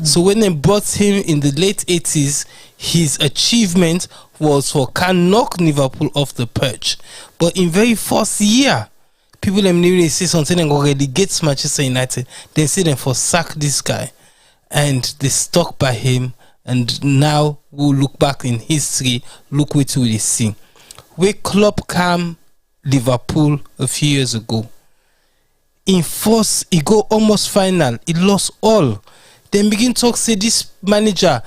So when they brought him in the late 80s, his achievement was for can knock Liverpool off the perch. But in very first year, people them really say something and already gets Manchester United. They say them for sack this guy, and they stuck by him. And now we'll look back in history, look what we see. We Klopp came Liverpool a few years ago. In first, he go almost final. He lost all. Then begin talk, say this manager,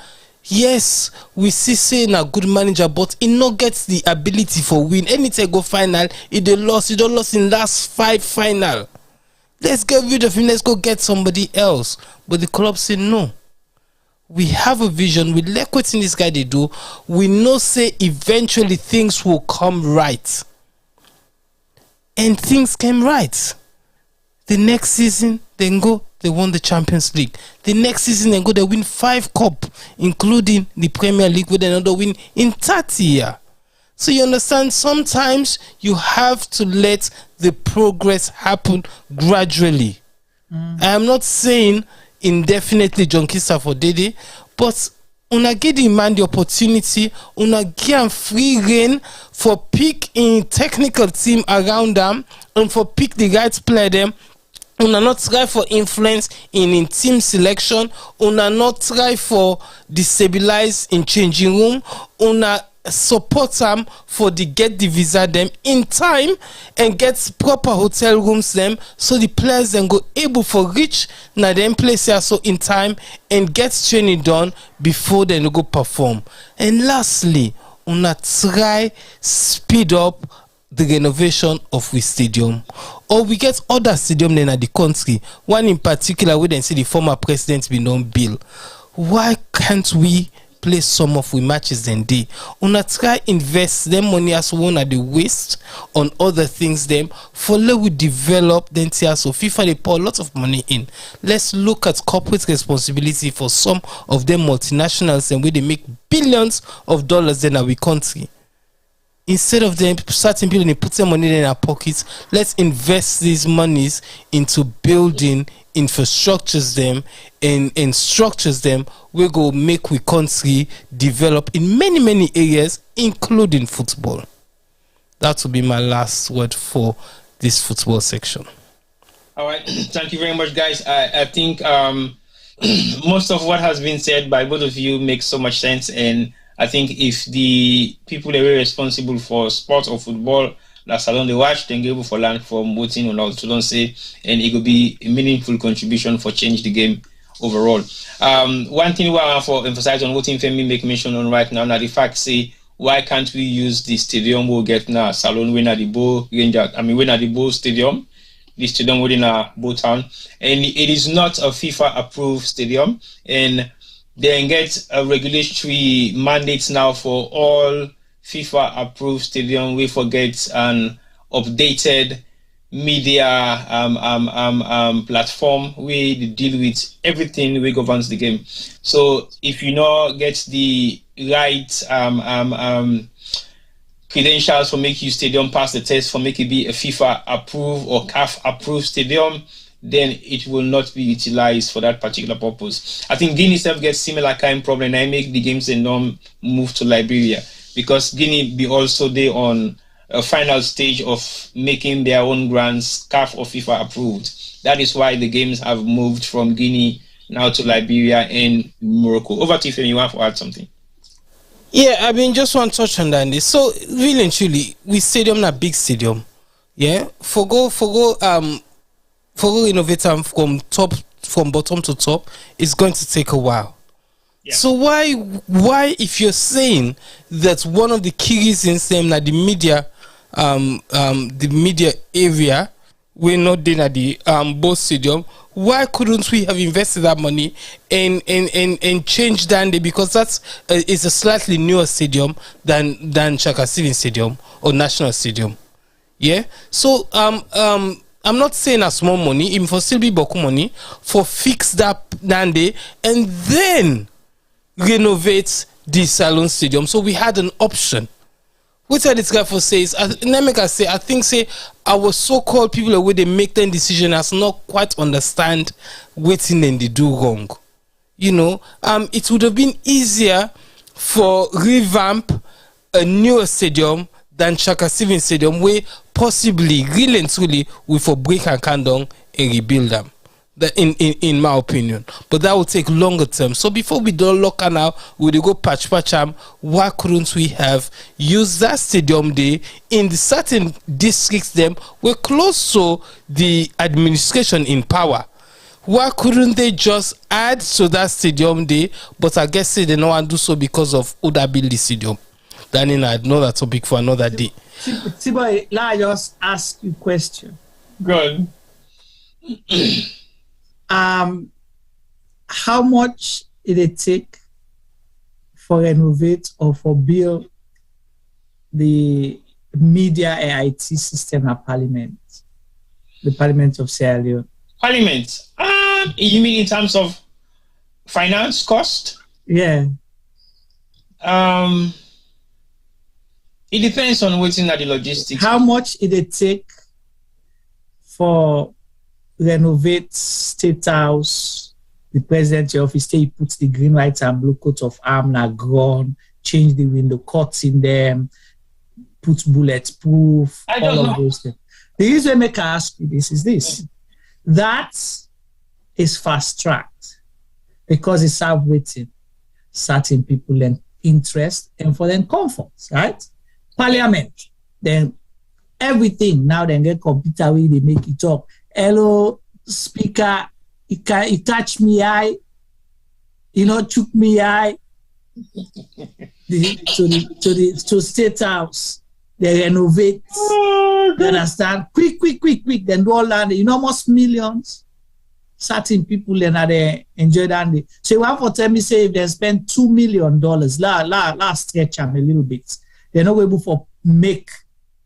yes, we see saying a good manager, but he not gets the ability for win. Anytime go final, he don't lost in last 5 final. Let's get rid of him, let's go get somebody else. But the club say no. we have a vision, we like what in this guy they do, we know say eventually things will come right. And things came right. The next season, they won the Champions League. The next season, they win 5 cups, including the Premier League, with another win in 30 years. So you understand, sometimes you have to let the progress happen gradually. I am not saying indefinitely John Kisa for Dede, but una give the man the opportunity, una give him free rein for pick in technical team around them and for pick the right player them. Una not try for influence in team selection, una not try for destabilize in changing room, una support them for the get the visa them in time and get proper hotel rooms them, so the players then go able for reach na them place here so in time and get training done before they go perform. And lastly, una try speed up the renovation of we stadium, or we get other stadium in the country. One in particular, we then see the former president be known bill. Why can't we play some of we matches then day? Una try invest them money as one at the waste on other things them for let we develop then so FIFA they pour a lot of money in. Let's look at corporate responsibility for some of them multinationals and where they make billions of dollars in our country. Instead of them starting people and putting money in our pockets, let's invest these monies into building infrastructures them and structures them. We go make we country develop in many areas, including football. That will be my last word for this football section. All right, thank you very much, guys. I think most of what has been said by both of you makes so much sense, and I think if the people that were responsible for sports or football that salon they watch, then able for learn from voting on all to don't say, and it will be a meaningful contribution for change the game overall. One thing we want for emphasize on what Femi make mention on right now, the fact say why can't we use the stadium we'll get now salon when at the Bow Ranger, when at the Bow Stadium, the stadium within a Bow town, and it is not a FIFA approved stadium, and then get a regulatory mandate now for all FIFA approved stadium. We forget an updated media platform. We deal with everything we governs the game. So if you not get the right credentials for make you stadium pass the test for make it be a FIFA approved or CAF approved stadium, then it will not be utilized for that particular purpose. I think Guinea itself gets similar kind of problem. I make the games and don't move to Liberia because Guinea be also there on a final stage of making their own grants CAF or FIFA approved. That is why the games have moved from Guinea now to Liberia and Morocco. Over to you, you want to add something? Yeah, I mean, just one touch on that. So really and truly, we stadium na big stadium. Yeah, for go innovate them from bottom to top, it's going to take a while. Yeah. So why if you're saying that one of the key reasons them that the media area we're not doing at the Bow Stadium, why couldn't we have invested that money and change Dande, because that's is a slightly newer stadium than Chaka Stevens Stadium or National Stadium. Yeah, so I'm not saying a small money, it must still be boku money for fix that Dande and then renovate the Salon Stadium. So we had an option. What this guy for says, I think our so-called people where they make their decision as not quite understand what in they do wrong. You know, it would have been easier for revamp a newer stadium than Chaka Stevens Stadium, where possibly, really and truly, we for break and can down and rebuild them. That in my opinion, but that will take longer term. So before we do look at now, we go patch them. Why couldn't we have used that stadium day in the certain districts? Them we're close to the administration in power. Why couldn't they just add to that stadium day? But I guess they don't want to do so because of Udabilli Stadium. Then I know that topic for another day. Tiboy, let me just ask you a question. Good. How much it take for renovate or for build the media AIT system at Parliament, the Parliament of Sierra Leone? Parliament? You mean in terms of finance cost? Yeah. It depends on what's in the logistics. How much it take for renovate State House, the president's office, he puts the green, white, and blue coat of arms na ground, change the window cuts in them, put bulletproof, all of those things. The reason I make I ask you this is this. That is fast tracked because it's serve waiting certain people and interest and for them comfort, right? Parliament, then everything now they get computer way they make it up. Hello, speaker, you catch me eye, took me eye. To State House, they renovate. You understand? Quick. Then do all that. Almost millions. Certain people then they enjoy that. So you want to tell me, say if they spend $2 million, last stretch them a little bit, they're not able to make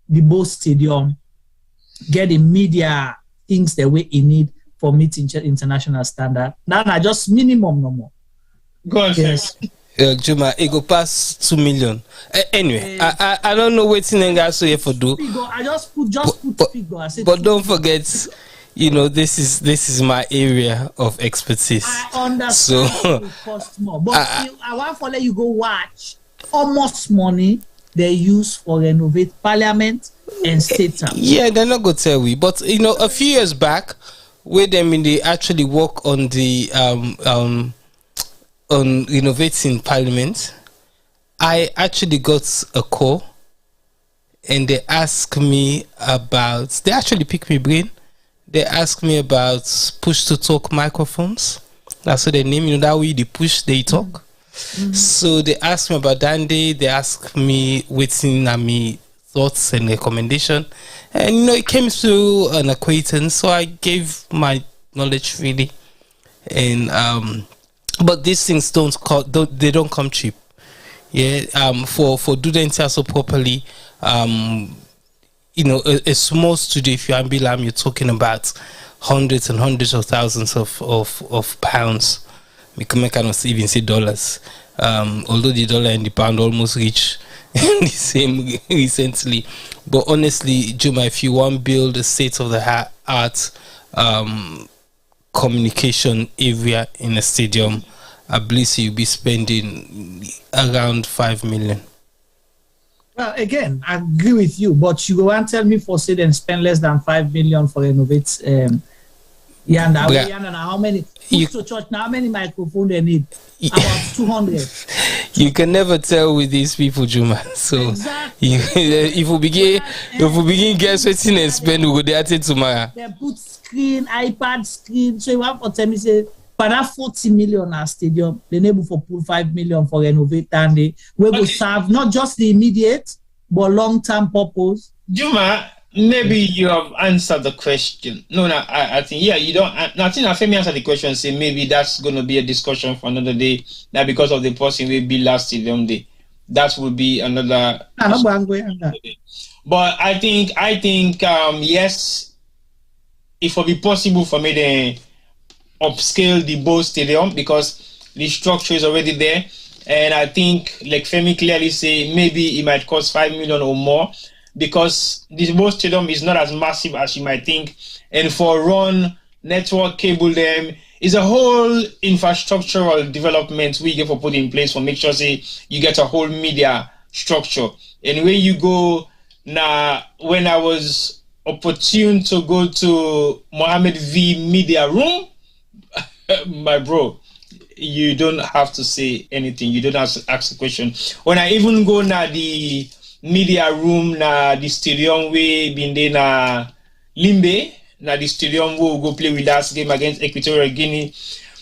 the Bow Stadium, get the media things the way it need for meeting international standard. Now just minimum no more. Go on, yes. Juma, it go past 2 million. Anyway, I don't know what thing guys so here for do. I just put figure. But don't forget, this is my area of expertise. I understand it costs more, but I want to let you go watch how much money they use for renovate Parliament and State House. Yeah, they're not gonna tell we. But a few years back, where they actually work on the on renovating Parliament, I actually got a call and they asked me about. They actually picked my brain. They asked me about push to talk microphones. That's what they name. That way they push, they talk. Mm-hmm. So they asked me about Dandy. They asked me waiting at me thoughts and recommendation, and it came through an acquaintance. So I gave my knowledge freely, and but these things don't come cheap. Yeah, for do the entire so properly. A small studio, if you're Ambilam, you're talking about hundreds and hundreds of thousands of pounds. We cannot even say dollars. Although the dollar and the pound almost reach the same recently. But honestly, Juma, if you want to build a state-of-the-art communication area in a stadium, I believe you'll be spending around 5 million. Well, again, I agree with you, but you go and tell me for say then spend less than 5 million for renovate how many to church now, how many microphones they need? About 200. You can never tell with these people, Juma. So exactly. if we begin guess waiting and spend, we go there tomorrow. They put screen, iPad screen. So you want to tell me say for that 40 million at stadium, they able for pull 5 million for renovate and they will serve not just the immediate but long-term purpose. Juma, maybe you have answered the question. No, I think you don't. I think I me answer the question. Say maybe that's going to be a discussion for another day. Now because of the person will be last stadium day, that will be another. But I think yes, it will be possible for me to upscale the Bow Stadium because the structure is already there, and I think like Femi clearly say maybe it might cost 5 million or more. Because this Bow Stadium is not as massive as you might think, and for run network cable them is a whole infrastructural development we get for put in place for make sure say you get a whole media structure. And when you go now, when I was opportune to go to Mohammed V Media Room, my bro, you don't have to say anything. You don't have to ask a question. When I even go now the media room na the stadium we been there na Limbe na the stadium we will go play with us game against Equatorial Guinea.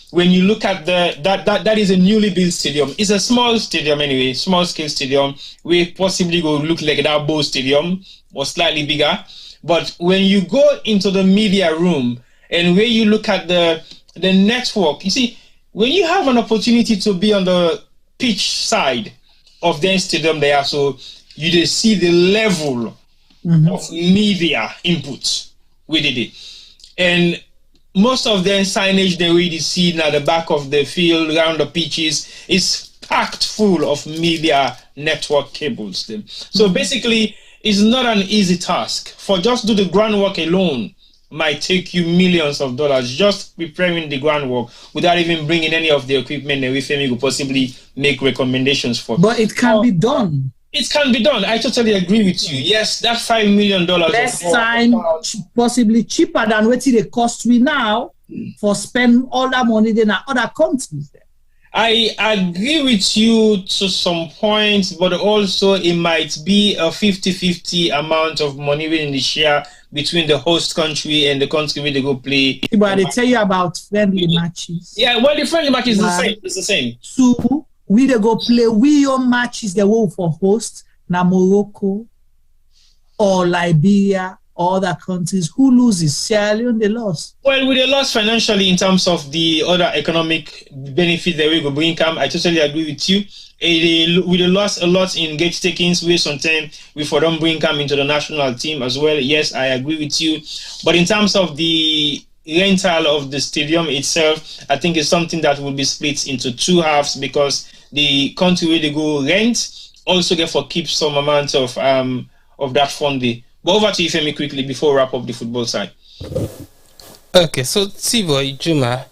When you look at that is a newly built stadium. It's a small stadium anyway, small scale stadium. We possibly go look like that Bow Stadium or slightly bigger. But when you go into the media room and where you look at the network, you see when you have an opportunity to be on the pitch side of the stadium there, so you just see the level of media input with it. And most of them signage they really see at the back of the field, around the pitches, is packed full of media network cables. So basically, it's not an easy task. For just do the groundwork alone might take you millions of dollars, just preparing the groundwork without even bringing any of the equipment that we could possibly make recommendations for. But it can be done. It can be done. I totally agree with you. Yes, that $5 million. Less time, possibly cheaper than what it costs me now for spend all that money in other countries. I agree with you to some points, but also it might be a 50-50 amount of money within the share between the host country and the country where they go play. But they tell you about friendly matches. Yeah, well, the friendly matches is the same. It's the same. So we they go play your matches they will for host na Morocco or Liberia or other countries. Who loses? Sierra Leone they lost. Well, with the loss financially in terms of the other economic benefit that we go bring come, I totally agree with you. We lost a lot in gate takings, where sometimes we for them bring come into the national team as well. Yes, I agree with you. But in terms of the rental of the stadium itself, I think it's something that will be split into two halves, because the country where they go rent also get for keep some amount of that funding. But over to you, Femi, quickly before we wrap up the football side. Okay, so T-Boy, Juma,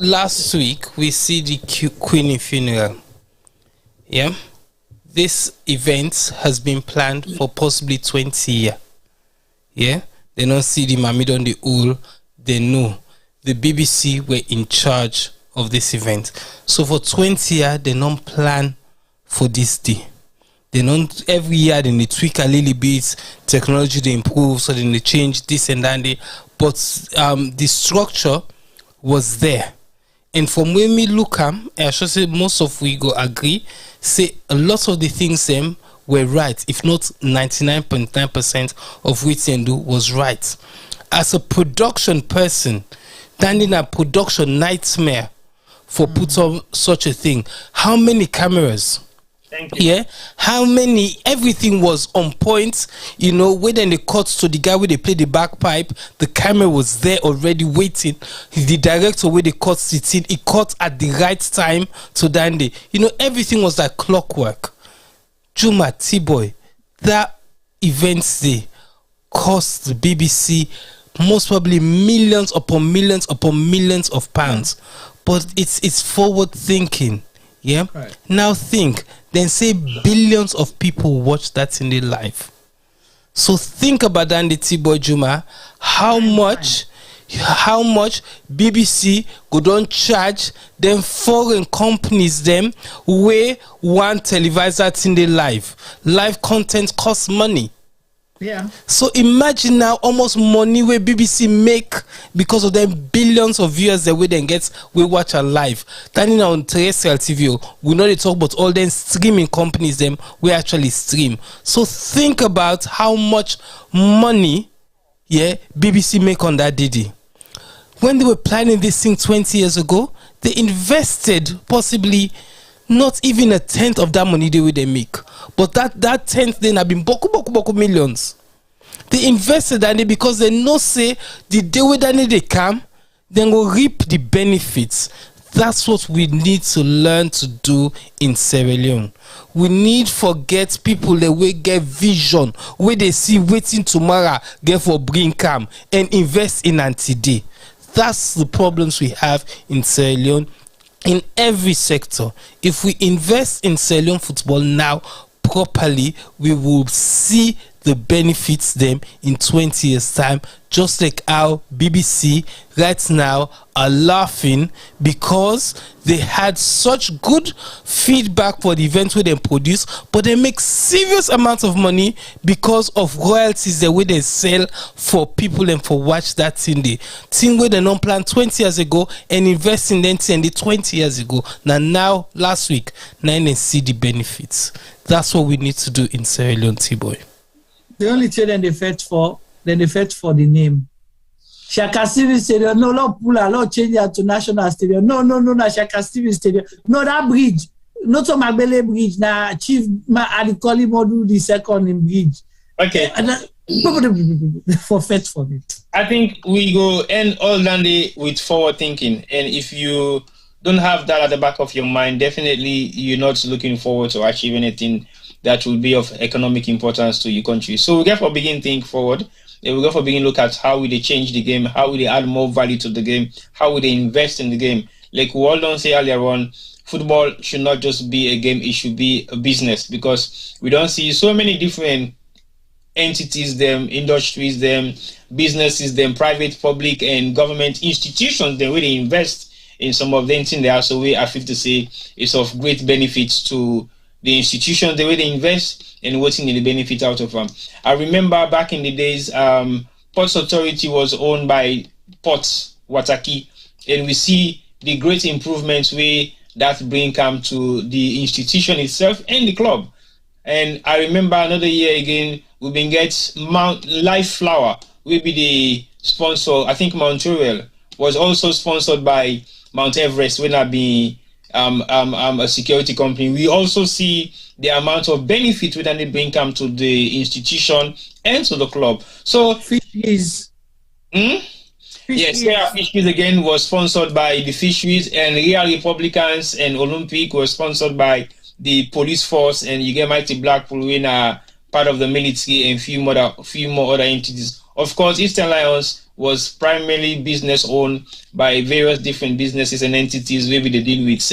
last week we see the Queen funeral. Yeah, this event has been planned for possibly 20 years. Yeah, they don't see the Mamid on the Ool. They know the BBC were in charge of this event. So for 20 years, they don't plan for this day. They don't, every year then they tweak a little bit, technology they improve, so then they change this and that. But the structure was there. And from when we look at, I should say most of we go agree, say a lot of the things them were right, if not 99.9% of what they do was right. As a production person, standing a production nightmare for put on such a thing. How many cameras? Yeah, how many? Everything was on point. You know, when they cut to the guy where they play the bagpipe, the camera was there already waiting. The director where they cut it in, it cut at the right time to Dandy. You know, everything was like clockwork. Juma, T-Boy, that event day cost the BBC most probably millions upon millions upon millions of pounds. But it's forward thinking. Yeah. Right. Now think. Then say billions of people watch that in their life. So think about that in the T-Boy Juma. How much BBC go don't charge them foreign companies them where one televisor in their life. Live content costs money. Yeah. So imagine now almost money where BBC make because of them billions of viewers that we then get we watch our live. Standing on terrestrial TV, we know they talk about all them streaming companies them we actually stream. So think about how much money BBC make on that DD. When they were planning this thing 20 years ago, they invested possibly not even a tenth of that money they make. But that tenth then have been boku millions. They invested in it because they know say the day when they come, then will reap the benefits. That's what we need to learn to do in Sierra Leone. We need forget people that will get vision, where they see waiting tomorrow, get for bring come and invest in anti-day. That's the problems we have in Sierra Leone. In every sector, if we invest in Sierra Leone football now properly, we will see the benefits them in 20 years time, just like how BBC right now are laughing because they had such good feedback for the event where they produce, but they make serious amounts of money because of royalties the way they sell for people and for watch that thing where they don't plan 20 years ago and invest in them 20 years ago. Now last week, now they see the benefits. That's what we need to do in Sierra Leone, T-Boy. The only thing they fetch for the name. Shaka Stevens Stadium. No, not Pula, not change it to National Stadium. No, Shaka Stevens Stadium. No, that bridge. Not to Magbele Bridge. Now, Chief Adikoli Modu the second in bridge. Okay. Forfeit for it. I think we go end all Sunday with forward thinking. And if you don't have that at the back of your mind, definitely you're not looking forward to achieve anything that will be of economic importance to your country. So we therefore begin think forward. And we therefore begin look at how will they change the game, how will they add more value to the game, how will they invest in the game. Like we all don't say earlier on, football should not just be a game, it should be a business, because we don't see so many different entities, them, industries, them, businesses, them, private, public, and government institutions, they really invest in some of them things there. So we I feel to say it's of great benefits to the institutions, the way they invest and what's in the benefit out of them. I remember back in the days, Ports Authority was owned by Ports Wataki, and we see the great improvements way that bring come to the institution itself and the club. And I remember another year again, we've been get Mount Life Flower will be the sponsor. I think Montreal was also sponsored by Mount Everest, when I be a security company. We also see the amount of benefit when they bring come to the institution and to the club. So fisheries. Yes, yeah, fisheries again was sponsored by the fisheries, and Real Republicans and Olympic were sponsored by the police force, and you get Mighty Blackpool when part of the military and few more other entities. Of course, Eastern Lions was primarily business owned by various different businesses and entities where they deal with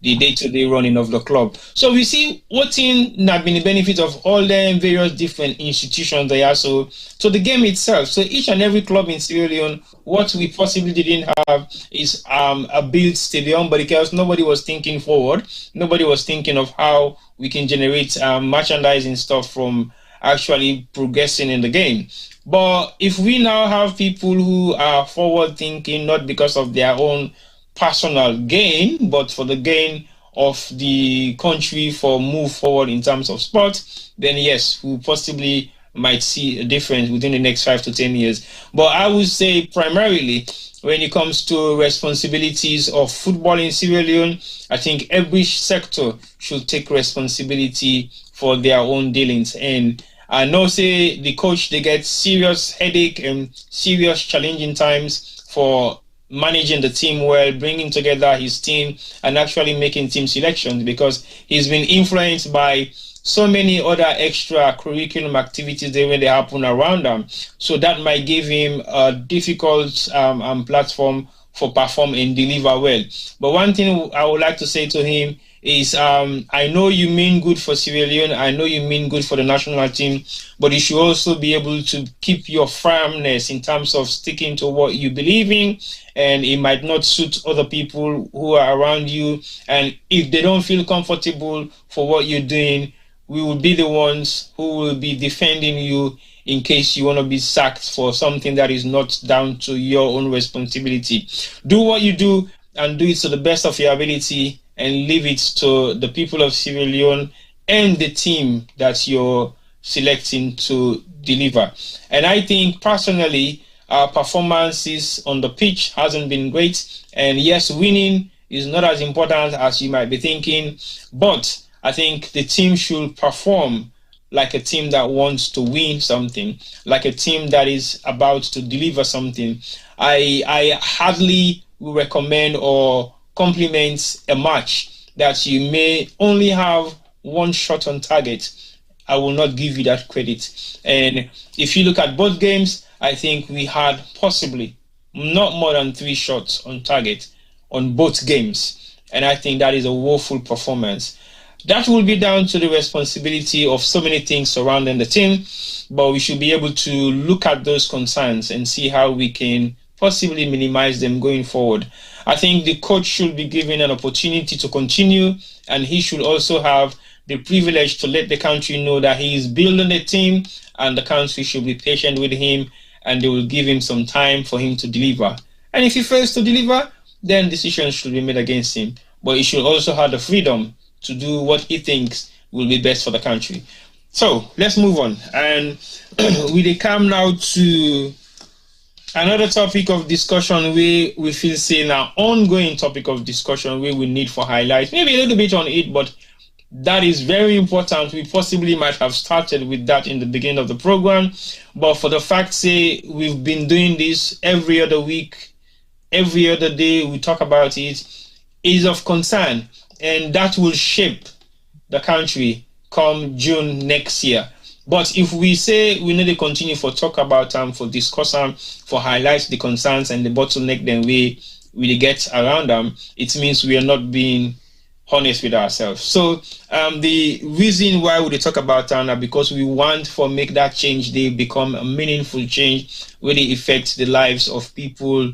the day-to-day running of the club. So we see what's not been the benefit of all them various different institutions they are. So the game itself. So each and every club in Sierra Leone, what we possibly didn't have is a built stadium, but because nobody was thinking forward, nobody was thinking of how we can generate merchandising stuff from actually progressing in the game. But if we now have people who are forward thinking, not because of their own personal gain, but for the gain of the country for move forward in terms of sport, then yes, we possibly might see a difference within the next 5 to 10 years. But I would say primarily when it comes to responsibilities of football in Sierra Leone, I think every sector should take responsibility for their own dealings. And I know say the coach, they get serious headache and serious challenging times for managing the team well, bringing together his team and actually making team selections, because he's been influenced by so many other extra curriculum activities that when they happen around them. So that might give him a difficult platform for perform and deliver well. But one thing I would like to say to him is I know you mean good for Sierra Leone, I know you mean good for the national team, but you should also be able to keep your firmness in terms of sticking to what you believe in, and it might not suit other people who are around you, and if they don't feel comfortable for what you're doing, we will be the ones who will be defending you in case you want to be sacked for something that is not down to your own responsibility. Do what you do and do it to the best of your ability, and leave it to the people of Sierra Leone and the team that you're selecting to deliver. And I think personally, our performances on the pitch hasn't been great. And yes, winning is not as important as you might be thinking, but I think the team should perform like a team that wants to win something, like a team that is about to deliver something. I hardly recommend or compliment a match that you may only have one shot on target. I will not give you that credit. And if you look at both games, I think we had possibly not more than 3 shots on target on both games. And I think that is a woeful performance. That will be down to the responsibility of so many things surrounding the team, but we should be able to look at those concerns and see how we can possibly minimize them going forward. I think the coach should be given an opportunity to continue, and he should also have the privilege to let the country know that he is building a team, and the country should be patient with him, and they will give him some time for him to deliver. And if he fails to deliver, then decisions should be made against him. But he should also have the freedom to do what he thinks will be best for the country. So let's move on. And we come now to Another topic of discussion we feel say now ongoing topic of discussion we need for highlight, maybe a little bit on it, but that is very important. We possibly might have started with that in the beginning of the program, but for the fact say we've been doing this every other week, every other day we talk about it, is of concern, and that will shape the country come June next year. But if we say we need to continue for talk about for discuss for highlight the concerns and the bottleneck, then we get around them, it means we are not being honest with ourselves. So the reason why we talk about are because we want for make that change they become a meaningful change where they affect the lives of people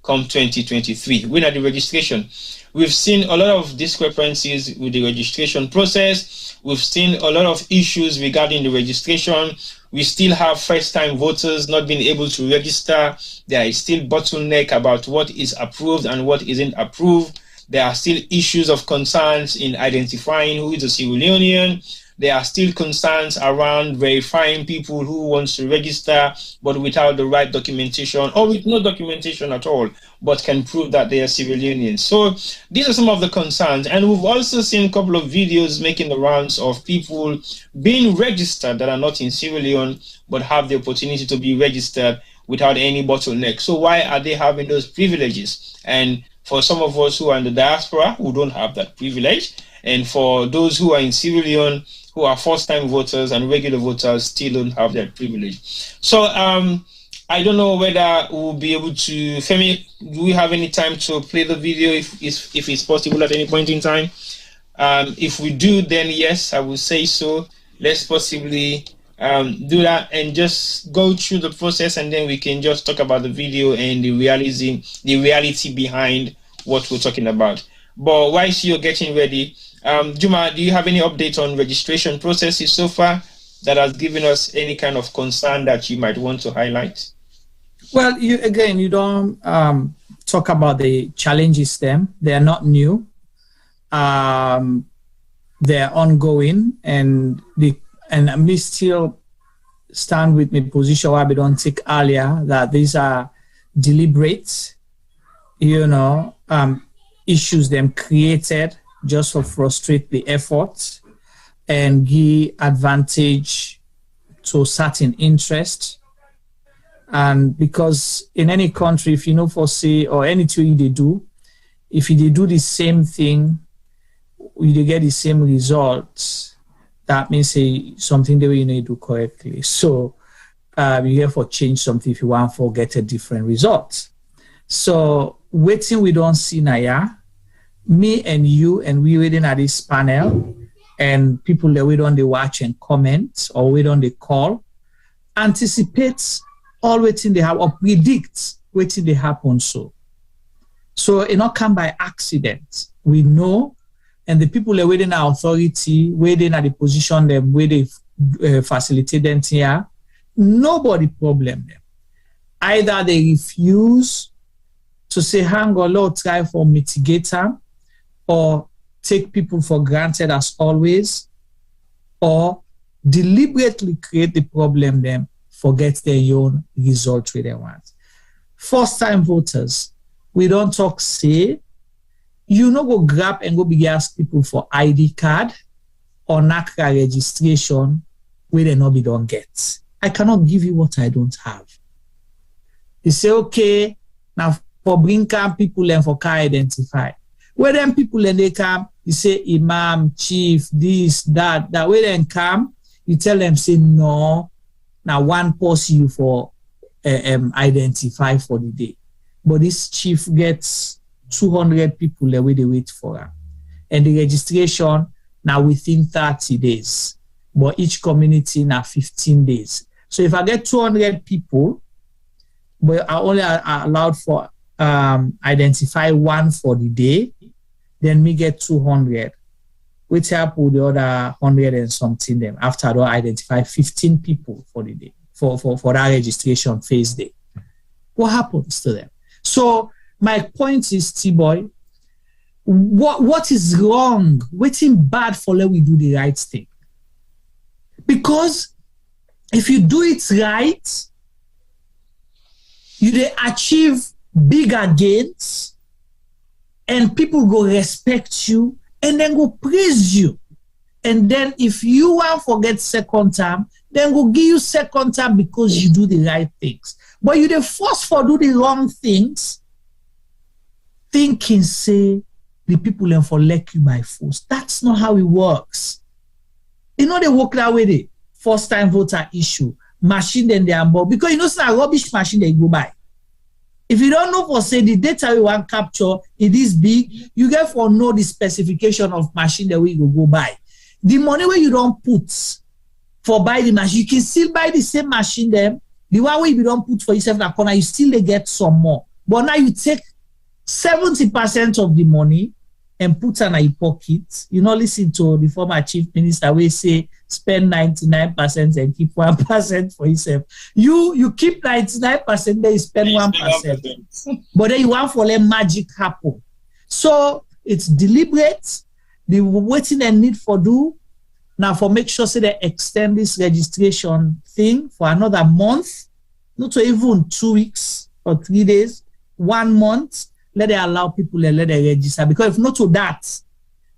come 2023. When at the registration, we've seen a lot of discrepancies with the registration process. We've seen a lot of issues regarding the registration. We still have first-time voters not being able to register. There is still bottleneck about what is approved and what isn't approved. There are still issues of concerns in identifying who is a Sierra Leonean. There are still concerns around verifying people who wants to register but without the right documentation or with no documentation at all but can prove that they are Sierra Leoneans. So these are some of the concerns, and we've also seen a couple of videos making the rounds of people being registered that are not in Sierra Leone but have the opportunity to be registered without any bottleneck. So why are they having those privileges? And for some of us who are in the diaspora who don't have that privilege, and for those who are in Sierra Leone who are first-time voters and regular voters still don't have that privilege. So I don't know whether we'll be able to, Femi, do we have any time to play the video if it's possible at any point in time? If we do, then yes, I will say so. Let's possibly do that and just go through the process, and then we can just talk about the video and the reality behind what we're talking about. But whilst you're getting ready, Juma, do you have any update on registration processes so far that has given us any kind of concern that you might want to highlight? Well, you don't talk about the challenges. They are not new. They are ongoing, and we still stand with my position where we don't take earlier that these are deliberate, issues them created just to frustrate the efforts and give advantage to certain interests. And because in any country, if you foresee or anything they do, if they do the same thing, you get the same results. That means something that you need to do correctly. So you therefore change something if you want to get a different result. So waiting we don't see now, me and you and we waiting at this panel and people that we don't they watch and comment or we don't they call, anticipates all waiting they have or predict waiting they happen so it not come by accident. We know, and the people that waiting our authority, waiting at the position them where they facilitate them here, nobody problem them. Either they refuse to say hang on, Lord, try for mitigator, or take people for granted as always, or deliberately create the problem them, forget their own result where they want. First-time voters, we don't talk say, go grab and go begin ask people for ID card or NACRA registration where they not be don't get. I cannot give you what I don't have. You say, okay, now for bring camp people and for car identify. Where them people and they come, you say imam, chief, this, that. Where they come, you tell them, say no, now one post you for identify for the day. But this chief gets 200 people the way they wait for her. And the registration now within 30 days. But each community now 15 days. So if I get 200 people, but I only allowed for identify one for the day, then me get 200. Which help with the other 100 and something them after I don't identify 15 people for the day, for that registration phase day. What happens to them? So my point is, T-Boy, what is wrong? Waiting bad for let we do the right thing. Because if you do it right, they achieve bigger gains, and people go respect you and then go praise you. And then if you want forget second term, then go give you second term because you do the right things. But you the force for do the wrong things, thinking say the people and for elect you by force. That's not how it works. You know they work that way, the first time voter issue, machine then they are more. Because you know it's a rubbish machine they go by. If you don't know for say the data we want capture, it is big, you get for know the specification of machine that we go by. The money where you don't put for buy the machine, you can still buy the same machine them. The one where you don't put for yourself in a corner, you still get some more. But now you take 70% of the money and put in your pocket. You know, listen to the former chief minister where say spend 99% and keep 1% for yourself. You keep 99%, then you spend 1%. But then you want for let magic happen. So it's deliberate. The waiting and need for do now for make sure say they extend this registration thing for another month, not to even 2 weeks or 3 days, 1 month. Let they allow people and let they register, because if not to that,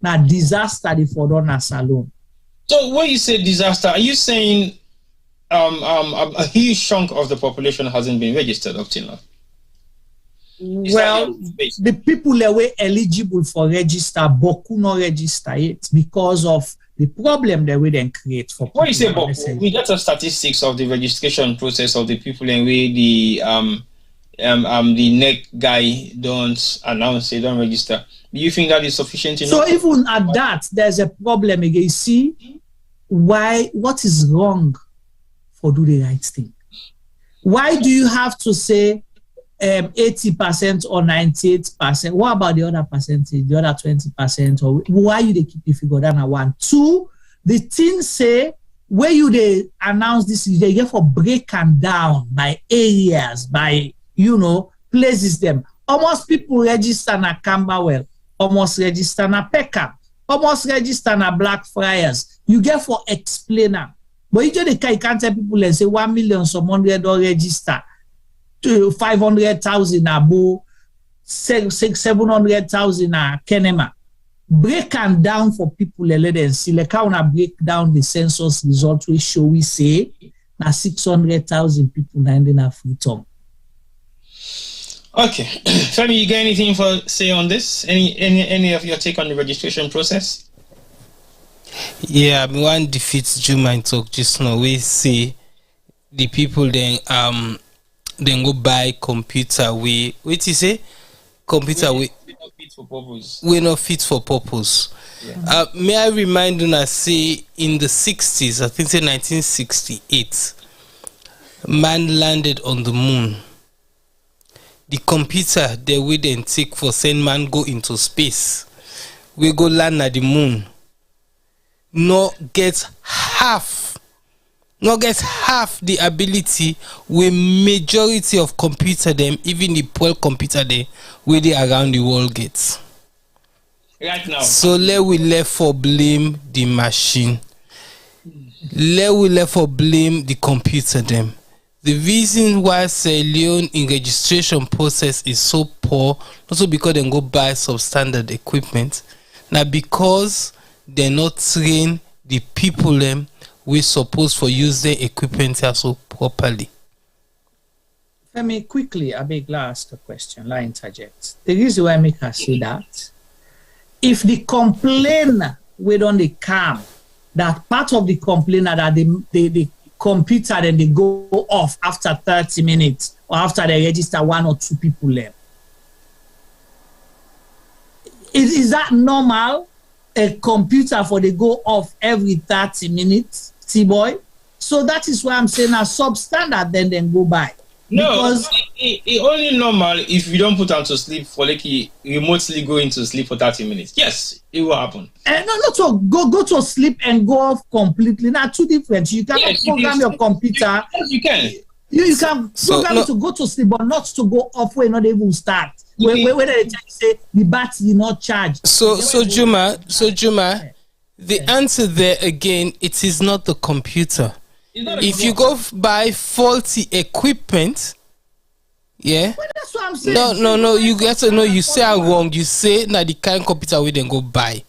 now disaster they for done as alone. So when you say disaster, are you saying a huge chunk of the population hasn't been registered up till now? Well, the people that were eligible for register, but could not register it because of the problem that we then create for people. What you say, but we got the statistics of the registration process of the people and where the neck guy don't announce, they don't register. Do you think that is sufficient enough? So even at that, there's a problem again. You see, what is wrong for do the right thing? Why do you have to say 80% or 98%? What about the other percentage, the other 20%? Or why you they keep the figure down at 1? 2, the thing say where you they announce this, they get for break and down by areas, by places them. Almost people register na Camberwell, almost register na Peckham, almost register na Blackfriars. You get for explainer. But you can't tell people and say 1 million some hundred or register. 500,000 abo 700,000 Kenema. Break and down for people and let them see. Like how we break down the census result we show we say na 600,000 people na in a free tongue. Okay, Femi, you got anything for say on this? Any of your take on the registration process? Yeah, one defeats Juma and talk just now. We see the people then go buy computer. Wait, you say computer we not fit for purpose. We're not fit for purpose. Yeah. May I remind you that say in the 60s, I think say 1968, man landed on the moon. The computer they will then take for send man go into space. We go land at the moon. Not get half the ability with majority of computer them, even the poor computer they where they around the world gets. Right now. So let for blame the machine. Let for blame the computer them. The reason why Sierra Leone in registration process is so poor, not so because they go buy substandard equipment, now because they not train the people them we supposed for use their equipment so properly. Let me quickly, I beg ask a question. I interject. The reason why I make her say that, if the complainer we don't the calm, that part of the complainer that the computer then they go off after 30 minutes or after they register 1 or 2 people there. Is that normal? A computer for they go off every 30 minutes, T-boy? So that is why I'm saying a substandard then go by. No, because it only normal if you don't put them to sleep for like you remotely go into sleep for 30 minutes. Yes, it will happen. Not to go to sleep and go off completely. Now, 2 different. You cannot program your computer. You can. You can program it to go to sleep, but not to go off when not able to start. Whether they say the battery not charge. So Juma, the answer there again, it is not the computer. If you go buy faulty equipment, Yeah. Well, that's what I'm saying. No. You get to know. You say I'm wrong. You say now the kind of computer we then go buy.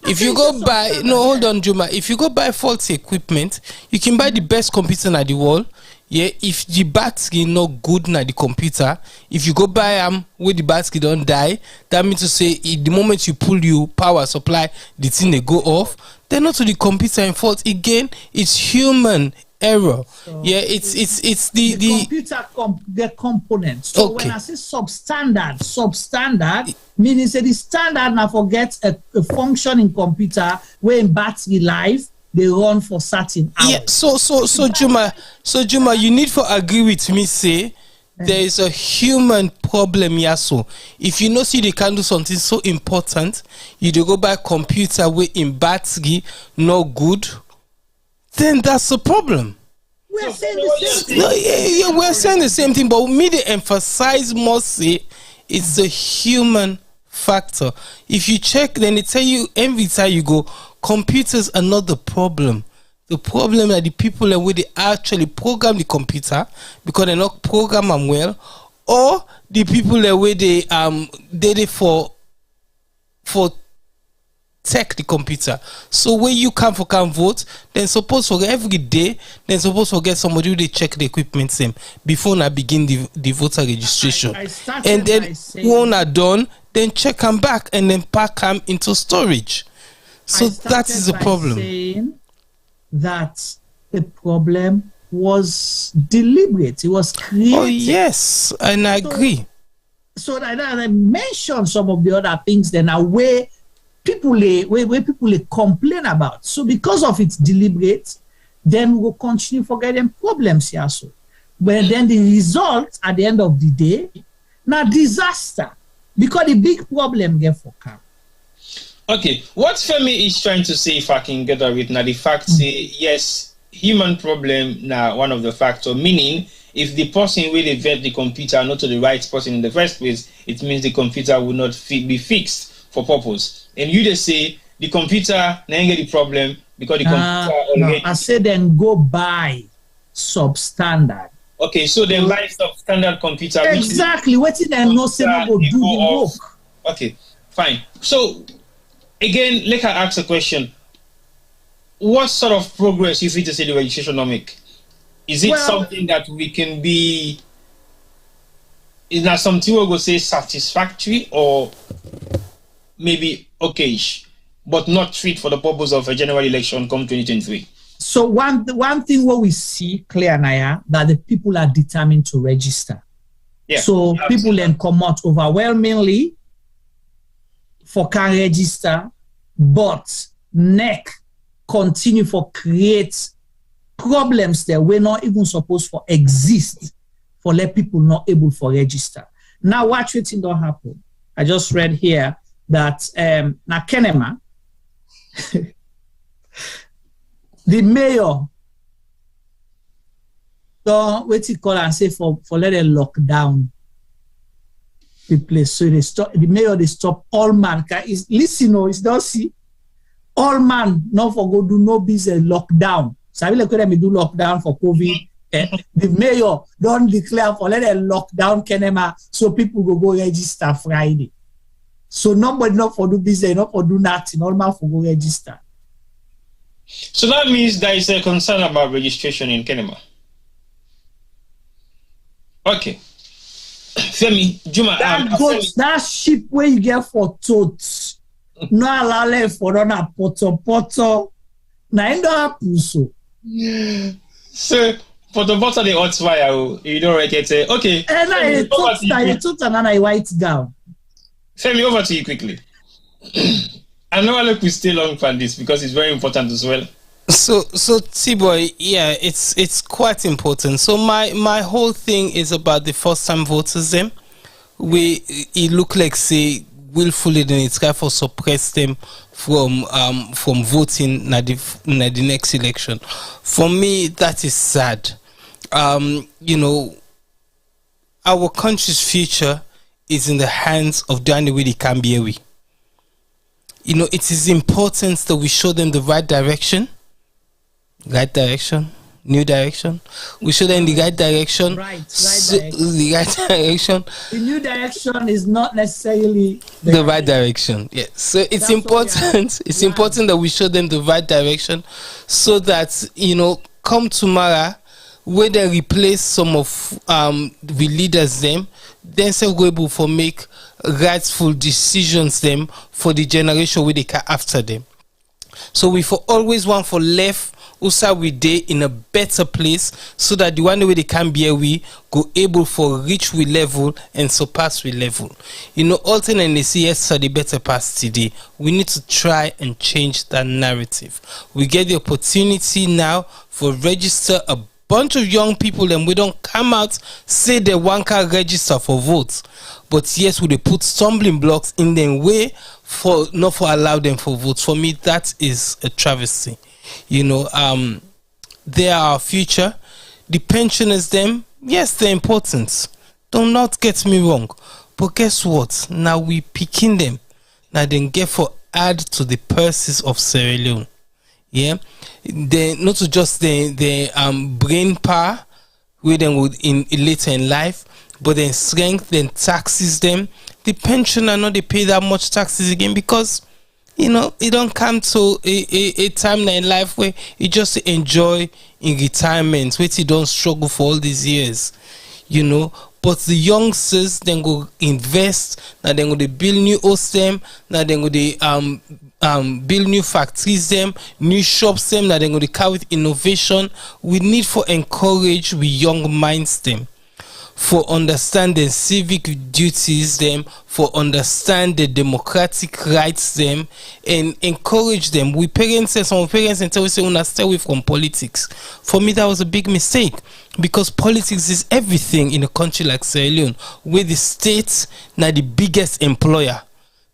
If you go buy, no, hold on, Juma. If you go buy faulty equipment, you can buy the best computer in the world. Yeah, if the battery not good na the computer, if you go buy where the battery don't die, that means to say the moment you pull your power supply, the thing they go off. Then not to the computer in fault. Again, it's human error. So yeah, it's the computer the components. So when I say substandard meaning say the standard now forget a functioning computer where in battery life they run for certain hours. Yeah, so Juma, you need to agree with me, say there is a human problem here. So if you know see they can do something so important, you do go buy computer where in battery no good, then that's the problem. We're saying the same thing. No, yeah, we're saying the same thing, but me they emphasize more say it's a human factor. If you check, then they tell you every time you go, computers are not the problem. The problem are the people that where they actually program the computer because they not program them well, or the people that where they did it for tech the computer. So when you can vote, then suppose for every day, then suppose for get somebody who they check the equipment same before I begin the voter registration. And then when I done, then check them back and then pack them into storage. So that is the problem. Saying that the problem was deliberate. It was created. Oh yes, and I agree. So that I mentioned some of the other things then are where people complain about. So because of its deliberate, then we will continue forgetting problems here. So, but then the result at the end of the day, now disaster, because the big problem get for come. Okay, what Femi is trying to say, if I can get it now, the fact say yes, human problem now one of the factor. Meaning, if the person really vet the computer not to the right person in the first place, it means the computer will not be fixed for purpose. And you just say the computer then get the problem because the computer already. I said then go buy substandard. Okay, so then buy substandard computer. Exactly. What did I know? Say no go do the work. Okay, fine. So again, let her ask a question. What sort of progress you feel to say the registration will make? Is it something that we can be? Is that something we go say satisfactory or maybe okayish, but not treat for the purpose of a general election come 2023? So one thing what we see clear now that the people are determined to register. Yeah, so people then come out overwhelmingly for can register, but NEC continue for create problems that we're not even supposed to exist for let people not able for register. Now watch what thing don't happen. I just read here that na Kenema, the mayor don't wait to call and say for let them lock down the place. So they stop the mayor, they stop all man. Listen, it's don't see all man not for go do no business lockdown. So I will let them do lockdown for COVID. The mayor don't declare for let them lock down Kenema so people go register Friday. So nobody not for do business, not for do nothing, all man for go register. So that means there is a concern about registration in Kenema. Okay. Femi, Juma, that ship where you get for totes, no allow them for on a poto. Now end up so. So for the bottom the hot fire, you don't already say okay. And I totes and I white down. Femi, over to you quickly. I know I look we stay long for this because it's very important as well. So T-Boy, yeah, it's quite important. So my whole thing is about the first time voters them. It look like say willfully then it's try for suppress them from voting na the next election. For me, that is sad. You know, our country's future is in the hands of Daniel Kambieri. You know, it is important that we show them the right direction. Right direction. new direction. We show them the right direction. The right direction. The new direction is not necessarily the right direction. Yes. So it's important. It's important that we show them the right direction, so that come tomorrow, where they replace some of the leaders them, then so we're able for make rightful decisions them for the generation where they can after them. So we for always want for left also we day in a better place, so that the one way they can be we go able for reach we level and surpass we level. Alternately say yes to the better past today. We need to try and change that narrative. We get the opportunity now for register a bunch of young people, and we don't come out say they want to register for votes, but yes, we put stumbling blocks in their way for not for allow them for votes. For me, that is a travesty. They are our future. The pensioners, them, yes, they're important. Do not get me wrong, but guess what? Now we picking them. Now then get for add to the purses of Sierra Leone. Yeah, they not to just the brain power where they would in later in life, but then strength, then taxes them. The pensioner not they pay that much taxes again, because it don't come to a time in life where you just enjoy in retirement, where you don't struggle for all these years, But the youngsters then go invest. Now then go they build new hostel. Now then go they build new factories them, new shops them. Now then go they carry with innovation. We need for encourage we young minds them, for understand the civic duties them, for understand the democratic rights them, and encourage them. We parents and some parents and tell us say stay away from politics. For me, that was a big mistake, because politics is everything in a country like Sierra Leone, where the state now the biggest employer.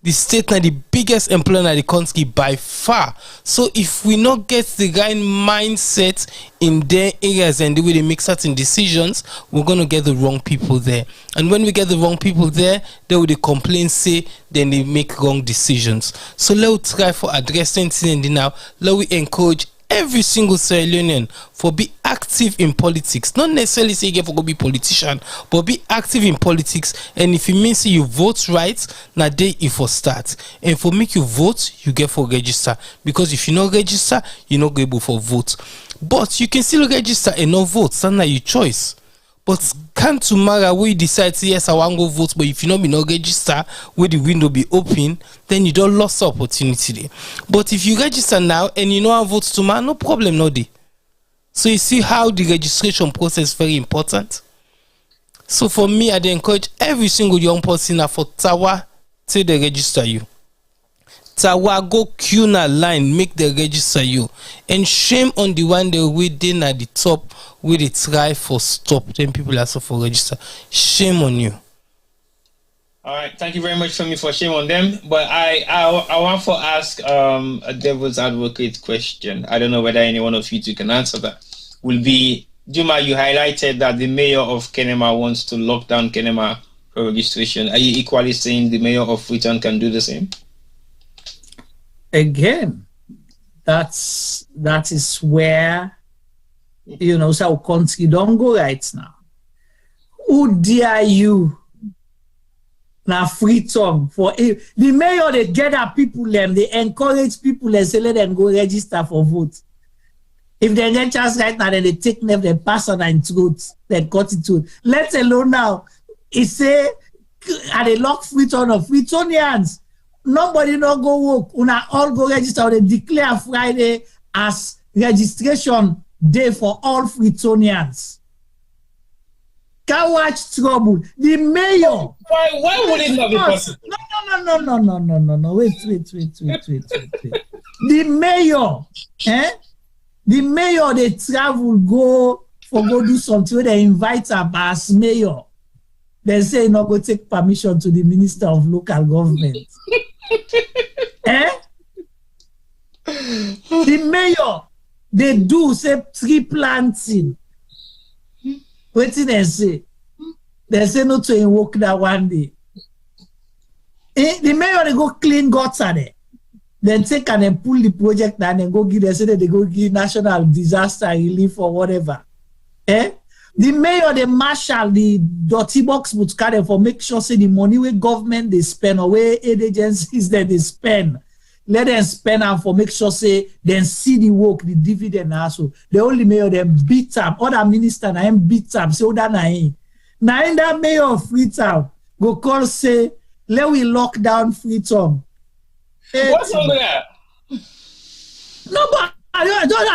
The state now the biggest employer in the country by far. So if we not get the right mindset in their areas and the way they make certain decisions, we're going to get the wrong people there. And when we get the wrong people there, they will complain, say, then they make wrong decisions. So let's try for addressing things now. Let me encourage every single Sierra Leonean for be active in politics. Not necessarily say you for go be politician, but be active in politics. And if it means you vote right, now day if for start. And for make you vote, you get for register. Because if you not register, you're not able for vote. But you can still register and not vote. That's not your choice. But can't tomorrow we decide say, yes, I want to go vote, but if you not be no register, where the window be open, then you don't lose the opportunity there. But if you register now and you know how vote tomorrow, no problem, no day. So you see how the registration process is very important. So for me, I encourage every single young person for Tawa till they register you. Tawa go queue na line, make the register you. And shame on the one they waiting at the top where they try for stop. Then people also for register. Shame on you. All right, thank you very much for shame on them. But I want to ask a devil's advocate question. I don't know whether any one of you two can answer that. Will be Juma, you highlighted that the mayor of Kenema wants to lock down Kenema for registration. Are you equally saying the mayor of Freetown can do the same? Again, that is where so country don't go right now. Who dare you now Freetown for the mayor they gather people them, they encourage people and say let them go register for vote. If they get chance right now, then they take them, they pass on and throat, then cut it through. Let alone now, it say at the lock Freetown of Freetonians. Nobody no go work. Una all go register. They declare Friday as registration day for all Freetonians. Can watch trouble. The mayor. Why would it not be possible? No. Wait. The mayor, The mayor they travel go do something where they invite her as mayor. They say no go take permission to the minister of local government. The mayor they do say tree planting. What did they say? They say not to invoke that one day. The mayor they go clean gutter there. then take and then pull the project and then go give them, say that they go give national disaster relief or whatever. The mayor, the marshal, the dirty box would carry for make sure say the money where government they spend or where aid agencies that they spend, let them spend and for make sure say then see the work, the dividend also. The only mayor them beat up, other minister na him beat up, so that na him. Now in that mayor of Freetown go call say, let we lock down Freetown. What's wrong with that? No, but I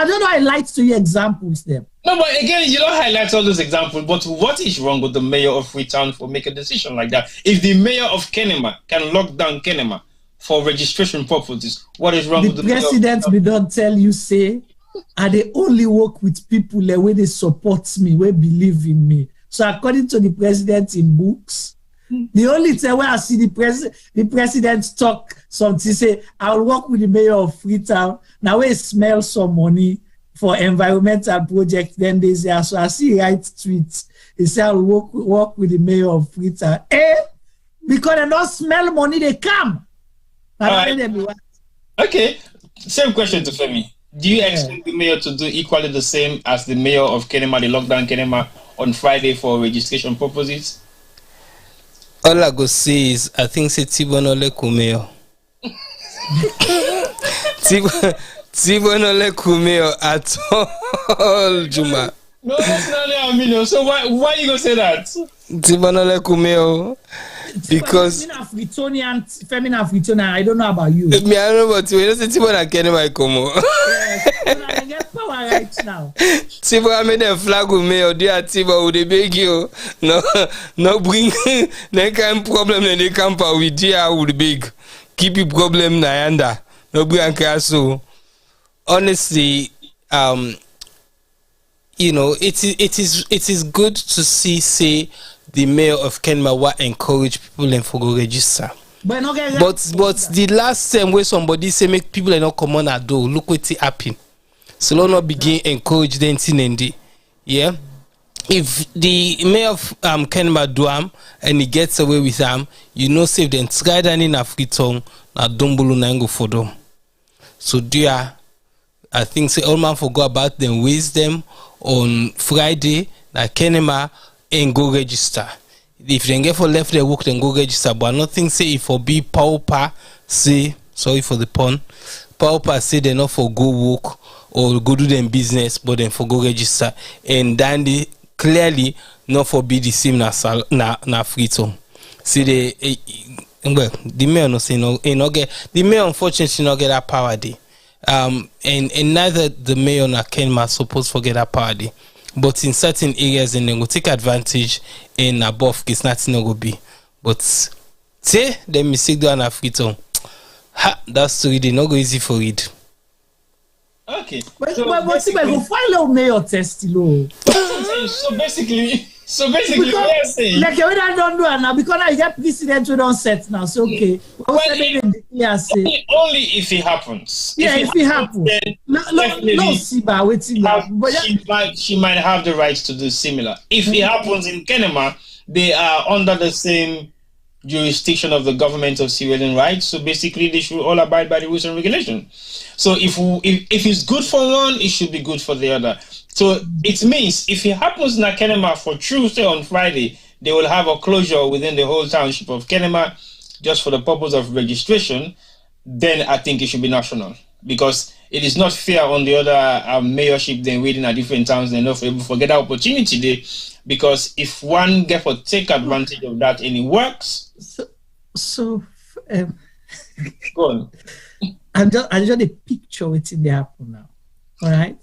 don't know. I like to you examples them. No, but again, you don't highlight all those examples. But what is wrong with the mayor of Freetown for making a decision like that? If the mayor of Kenema can lock down Kenema for registration purposes, what is wrong with the president? We don't tell you say, I they only work with people the way they support me, where believe in me. So according to the president in books. The only time where I see the president talk something, say, I'll work with the mayor of Freetown. Now we smell some money for environmental project, then they say, so I see right tweets. He said, I'll work with the mayor of Freetown. Because they don't smell money, they come. Okay, same question to Femi. Do you expect the mayor to do equally the same as the mayor of Kenema, the lockdown Kenema, on Friday for registration purposes? All I go say is, I think say Tibonole Kumeo. Tibonole Kumeo at all, Juma. No, that's not Amino. So why you gonna say that? Tibonole Kumeo. Because feminine Fritonian, I don't know about you. Me, I don't know about you. You don't say Tibona Kenema Komo. I get power right now. Tibo, I made a flag with me, or dear Tibo, would they beg you? No, bring the kind of problem in the camp with dear would beg. Keep your problem, Nayanda. No, bring so. Honestly, you know, it is good to see, say, the mayor of Kenema will encourage people and for go register. But the last time where somebody say make people not come on a door, look what it happen. So let not begin encourage them in. Yeah. If the mayor of Kenema do and he gets away with them, you know, save them try that in a free tongue, na dumbulu na go for them. So dear, I think say all man forgot about them wisdom on Friday na Kenema and go register. If they get for left their work, then go register. But nothing say if for be pauper say, sorry for the pun, pauper say they not for go work or go do them business, but then for go register. And then they clearly not for be the same na Freetown. See the mayor no say no, get the mayor unfortunately not get that power day. And neither the mayor nor Kenema supposed to get that power day. But in certain areas, and then go take advantage in above case nothing no go be. But say the mistake do an Freetown. That story they not go easy for it. Okay. But go find out mayor test low. So basically, what you're saying, like you don't do it now because now you get president who don't set now. So okay. Only if it happens. Yeah, if it happens. She might have the right to do similar. If it happens in Kenema, they are under the same jurisdiction of the government of Sierra Leone, right? So basically, they should all abide by the rules and regulations. So if it's good for one, it should be good for the other. So it means if it happens in Kenema for Tuesday on Friday, they will have a closure within the whole township of Kenema just for the purpose of registration. Then I think it should be national, because it is not fair on the other mayorship then waiting at different towns. They're not able to forget that opportunity there, because if one get to take advantage of that and it works. Go on. I just a picture what's in the happen now. All right.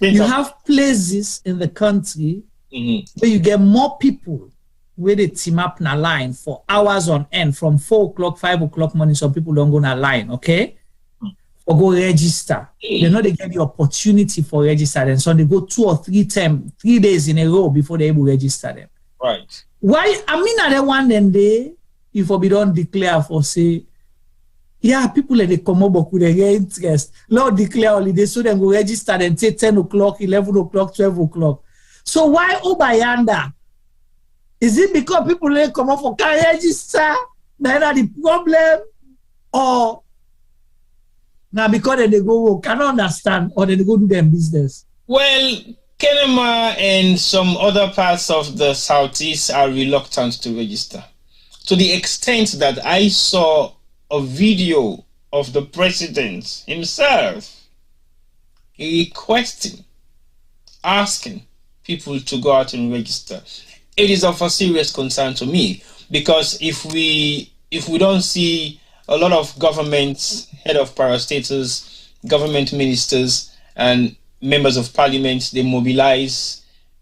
You have places in the country where you get more people where they team up in a line for hours on end from 4 o'clock, 5 o'clock morning. Some people don't go in a line, okay? Or go register. They know they get the opportunity for register, and so they go 2 or 3 days in a row before they able to register them. Right. Why? I mean, at the one then they, if we don't declare for say, yeah, people they come up with their interest. Lord declare holiday, so then go register and say 10 o'clock, 11 o'clock, 12 o'clock. So why Obayanda? Is it because people they come up for can register? That's the problem, or Now because they go work, cannot understand, or they go do their business. Well, Kenema and some other parts of the Southeast are reluctant to register. To the extent that I saw a video of the president himself requesting, asking people to go out and register. It is of a serious concern to me, because if we don't see a lot of governments, head of parastatals, government ministers, and members of parliament, they mobilize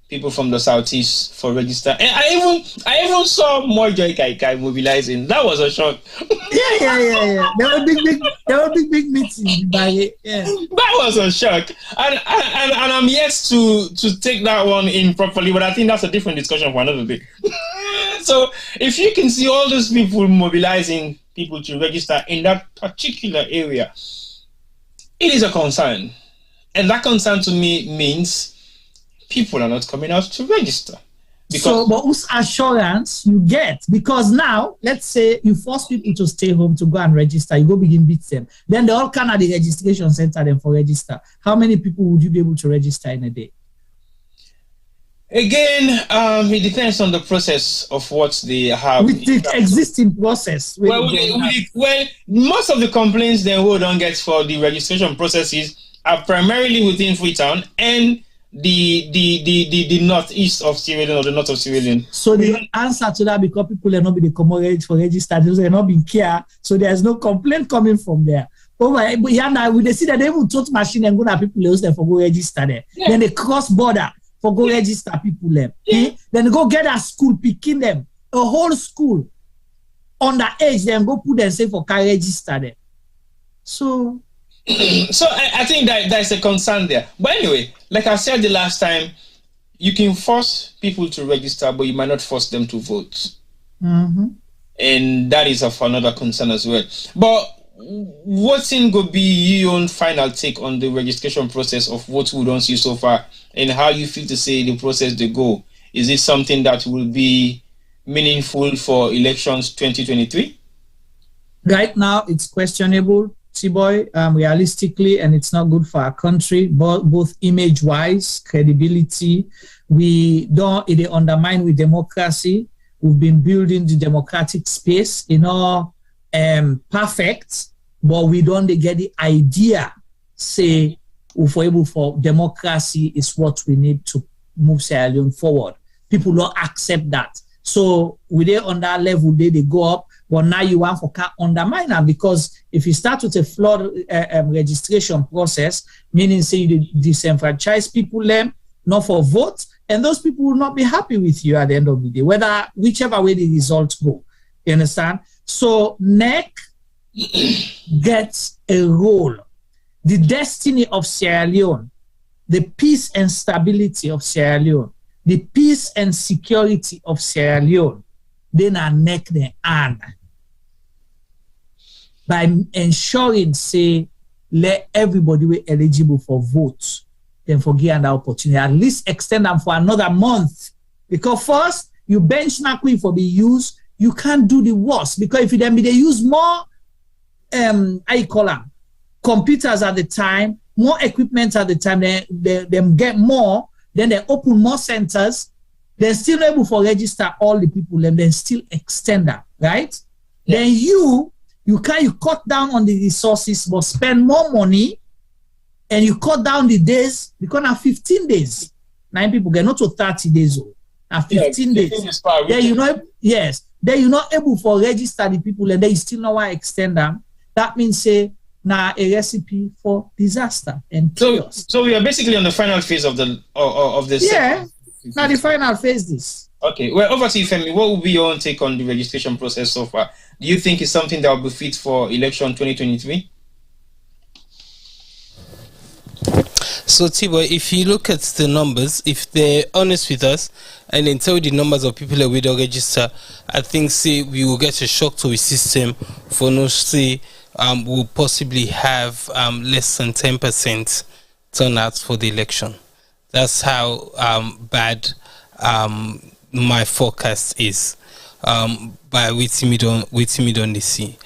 people from the Southeast for register. And I even saw more Joy Kai mobilizing. That was a shock. Yeah. There were big meetings. Yeah. That was a shock. And I'm yet to take that one in properly, but I think that's a different discussion for another day. So if you can see all those people mobilizing people to register in that particular area, it is a concern. And that concern to me means people are not coming out to register. So, but whose assurance you get? Because now, let's say you force people to stay home to go and register, you go begin beat them. Then they all come at the registration center then for register. How many people would you be able to register in a day? Again, it depends on the process of what they have. With the existing process. Well, most of the complaints they don't get for the registration processes are primarily within Freetown and the northeast of Sierra Leone or the north of Sierra Leone. So the answer to that, because people are not being accommodate for register, they're not being care, so there's no complaint coming from there. But now we see that they will tote machine and go to people else there for go register there. Yeah. Then they cross border for go register people there. Yeah. Then they go get a school picking them, a whole school underage, then go put them say for car register there. So I think that there's a concern there. But anyway, like I said the last time, you can force people to register, but you might not force them to vote. Mm-hmm. And that is of another concern as well. But what's in going to be your own final take on the registration process of what we don't see so far, and how you feel to say the process they go? Is it something that will be meaningful for elections 2023? Right now, it's questionable. T-Boy, realistically, and it's not good for our country, both image-wise, credibility. It undermine with democracy. We've been building the democratic space in all perfect, but we don't get the idea, say, for democracy is what we need to move Sierra Leone forward. People don't accept that. So we there on that level, they go up. But now you want to undermine them, because if you start with a flawed registration process, meaning say you disenfranchise people, not for vote, and those people will not be happy with you at the end of the day, whichever way the results go. You understand? So NEC gets a role. The destiny of Sierra Leone, the peace and stability of Sierra Leone, the peace and security of Sierra Leone, then a NEC the hand. By ensuring, say, let everybody be eligible for votes, then forgive an opportunity. At least extend them for another month. Because first, you benchmark for the use, you can't do the worst. Because if they use more, computers at the time, more equipment at the time, they get more, then they open more centers, they're still able to register all the people, and then still extend that, right? Yeah. Then you cut down on the resources, but spend more money, and you cut down the days, because now 15 days. 9 people get not to 30 days old. Now 15 days. Then you're not able to register the people, and then you still not want to extend them. That means say now a recipe for disaster and chaos. So we are basically on the final phase of this. Yeah. Now the final phase this. Okay. Well, over to you, Femi. What will be your own take on the registration process so far? Do you think it's something that will be fit for election 2023? So, T-Boy, if you look at the numbers, if they're honest with us and then tell the numbers of people that we don't register, I think, say, we will get a shock to the system for no say we'll possibly have less than 10% turnout for the election. That's how bad my forecast is. By waiting me don't see.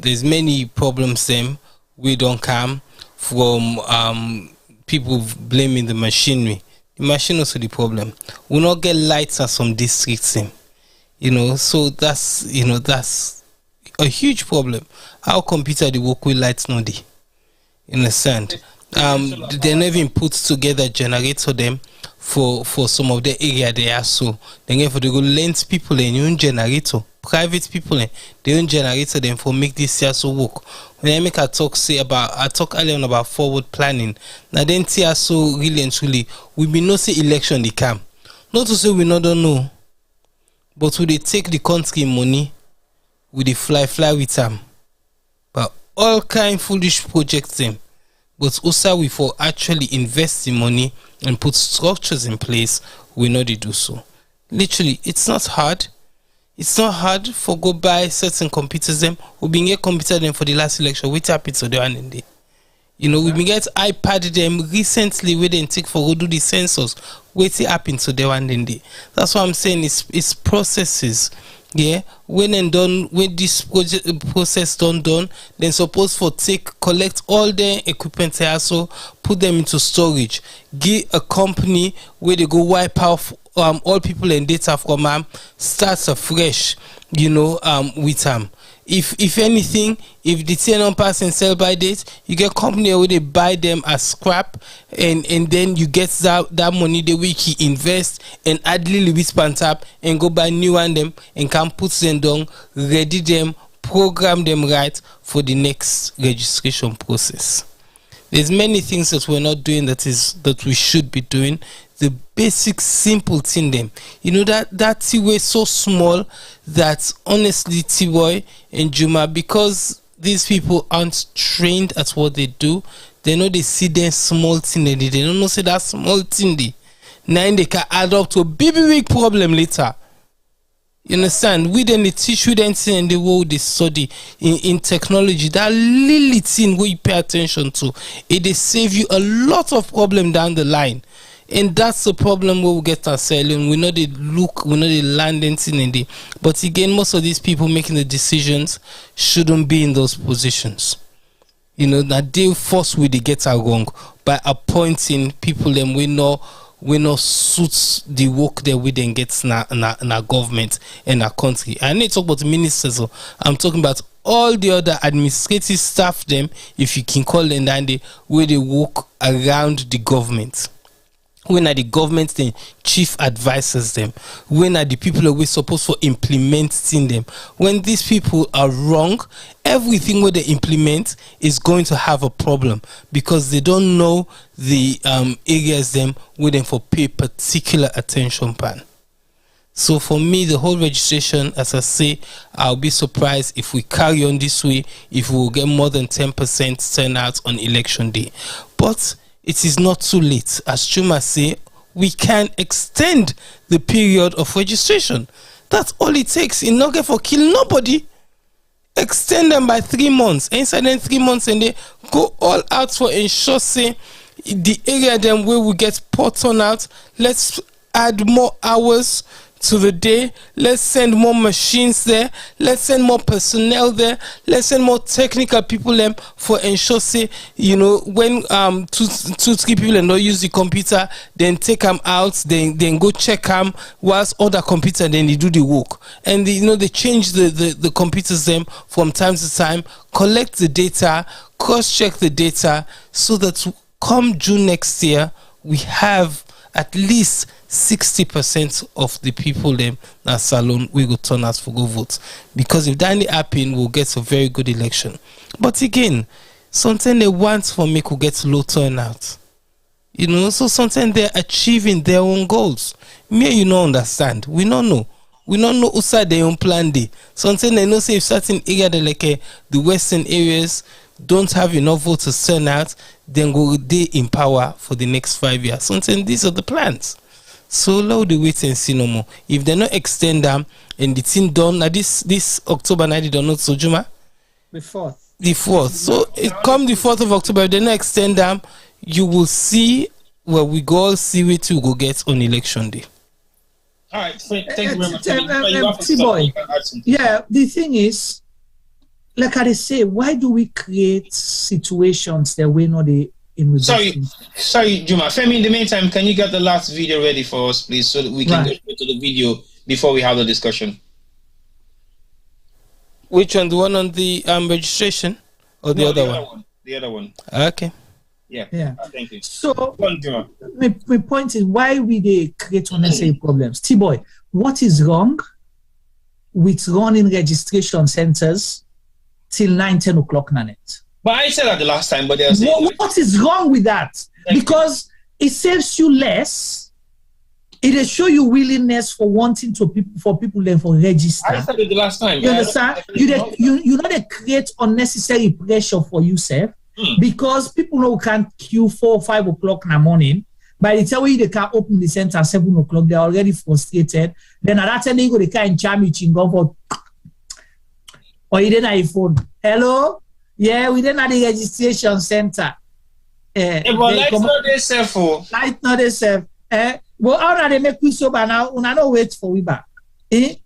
There's many problems then we don't come from people blaming the machinery. The machine also the problem. We not get lights at some districts, so that's a huge problem. How computer the work with lights no dey. You understand? They never even put together generator them for some of the area they are, so then for they go lend people in your own generator, private people in their own generator them for make this CSO work. When I make a talk I talk earlier on about forward planning. Now then CSO really and truly we be no say election they come. Not to say we not don't know, but we they take the country money, we they fly with them. But all kind foolish projects them. But also we for actually invest the money and put structures in place, we know they do so. Literally, it's not hard. It's not hard for go buy certain computers them. We been get computer them for the last election. What happened to the one in there? We been get iPad them recently. We didn't take for go do the census. What happened to the one in there? That's what I'm saying. It's processes. Yeah, when this process done, then supposed for collect all the equipment here, so put them into storage. Give a company where they go wipe out all people and data from starts afresh, with them. If anything, if the tenant pass and sell by date, you get company where they buy them as scrap, and then you get that money the week he invest and add little bit span up and go buy new one them and can put them down, ready them, program them right for the next registration process. There's many things that we're not doing that we should be doing. The basic simple thing them. That T-way so small that honestly T-Boy and Juma, because these people aren't trained at what they do, they know they see them small thing they don't know say that small thing now they can add up to a big problem later. You understand? We then they teach you them thing in the world they study in technology. That little thing where you pay attention to, it they save you a lot of problem down the line. And that's the problem where we get ourselves in. We know they land anything in there. But again, most of these people making the decisions shouldn't be in those positions. That they force we they get our wrong by appointing people them we know suits the work that we then get in our government and our country. I need to talk about the ministers. I'm talking about all the other administrative staff them, if you can call them that, where they work around the government. When are the government then chief advisors them? When are the people that we're supposed to implementing them? When these people are wrong, everything where they implement is going to have a problem because they don't know the areas them where them for pay particular attention pan. So for me, the whole registration, as I say, I'll be surprised if we carry on this way, if we will get more than 10% turnout on election day. But it is not too late. As Chuma say, we can extend the period of registration. That's all it takes. In not get for kill nobody. Extend them by 3 months. Inside them 3 months and they go all out for ensure say the area them where we get poor turnout. Let's add more hours to the day. Let's send more machines there. Let's send more personnel there. Let's send more technical people them for ensure say when 2-3 people and not use the computer, then take them out, then go check them whilst other computer then they do the work. And they change the computers them from time to time, collect the data, cross check the data, so that come June next year we have at least 60% of the people them na salon we go turn out for go vote. Because if that happen, we'll get a very good election. But again, sometimes they want for me to get low turnout. So sometimes they're achieving their own goals. Me, understand. We don't know. We don't know outside their own plan day. Sometimes they know say if certain area the western areas don't have enough votes to turn out, then go they in power for the next 5 years. Sometimes these are the plans. So let the wait and see no more. If they not extend them and the thing done now this October night, they don't know so Juma? The 4th. The 4th. So it come the 4th of October, if they not extend them, you will see where we go all see what you go get on election day. All right, thank you very much. T-Boy. Yeah, the thing is, like I say, why do we create situations that we're not in? Sorry, Juma. Femi, in the meantime, can you get the last video ready for us, please, so that we can go to the video before we have the discussion? Which one? The one on the registration, or the other one? The other one. Okay. Yeah. Thank you. So, my point is, why we they create unnecessary problems? T-boy, what is wrong with running registration centers till 9-10 o'clock night? But I said that the last time, but what is wrong with that? Because it saves you less. It will show you willingness for wanting for people then for register. I said it the last time. You understand? You know they create unnecessary pressure for yourself because people know can't queue 4 or 5 o'clock in the morning. By the time they can open the center at 7 o'clock, they're already frustrated. Then at that time they go they can jam you chingom for or you didn't have phone. Hello? Yeah, we didn't have the registration center. But lights not they self. Light not they self. Well, how do they make we sober now? We not wait for we back. Then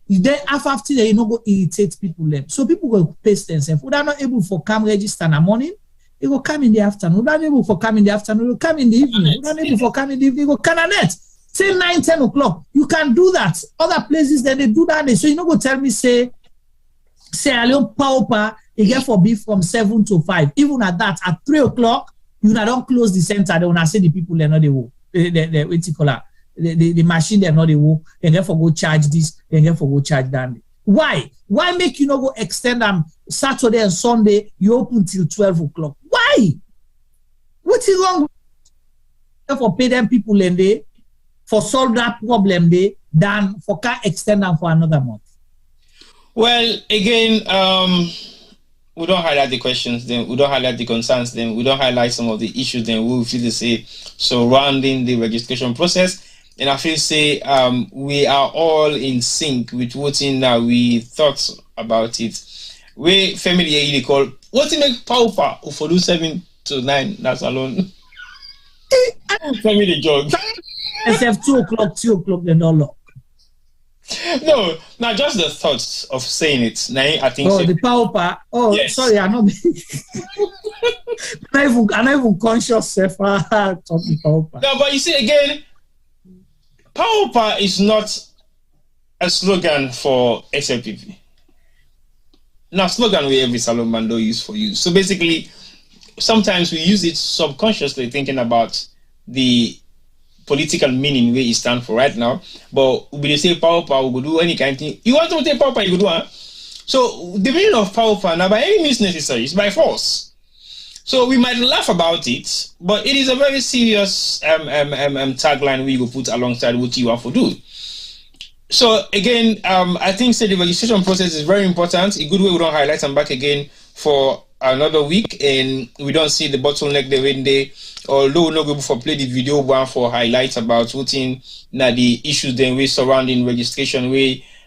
after they go irritate people them. So people go pace themselves. We are not able for come register in the morning. They go come in the afternoon. We are not able for come in the afternoon. They come in the evening. We are not able for come in the evening. They go cananet till 9-10 o'clock. You can do that. Other places that they do that. So you know go tell me say Sierra Leone Paupa. You get for be from 7 to 5. Even at that, at 3 o'clock, you don't close the center. They will not say the people they're not the wo. The machine they're not the wo. They get for go charge this. They get for go charge that. Why? Why make you not go extend them Saturday and Sunday? You open till 12 o'clock. Why? What is wrong? For pay them people in there for solve that problem there than for can extend them for another month. Well, again, we don't highlight the questions, then we don't highlight the concerns, then we don't highlight some of the issues, then we will feel to say surrounding the registration process. And I feel to say we are all in sync with what we thought about it. We familiar call what in make pauper for do 7 to 9, that's alone. Family joke. SF 2 o'clock, 2 o'clock, they're not locked. No, not just the thoughts of saying it. Now, I think the pauper. Oh, yes. Sorry, I'm not even conscious of talking pauper. No, but you see again, pauper is not a slogan for SLPP. Now, slogan we every salon bando use for you. So basically, sometimes we use it subconsciously, thinking about the political meaning where it stands for right now, but we say power, we will do any kind of thing. You want to take power, you go do it. So the meaning of power now by any means necessary is by force. So we might laugh about it, but it is a very serious tagline we will put alongside what you have to do. So again, I think the registration process is very important. A good way we don't highlight them back again for another week, and we don't see the bottleneck the when they. Although we're not going to play the video one for highlights about voting, the issues then we surrounding registration,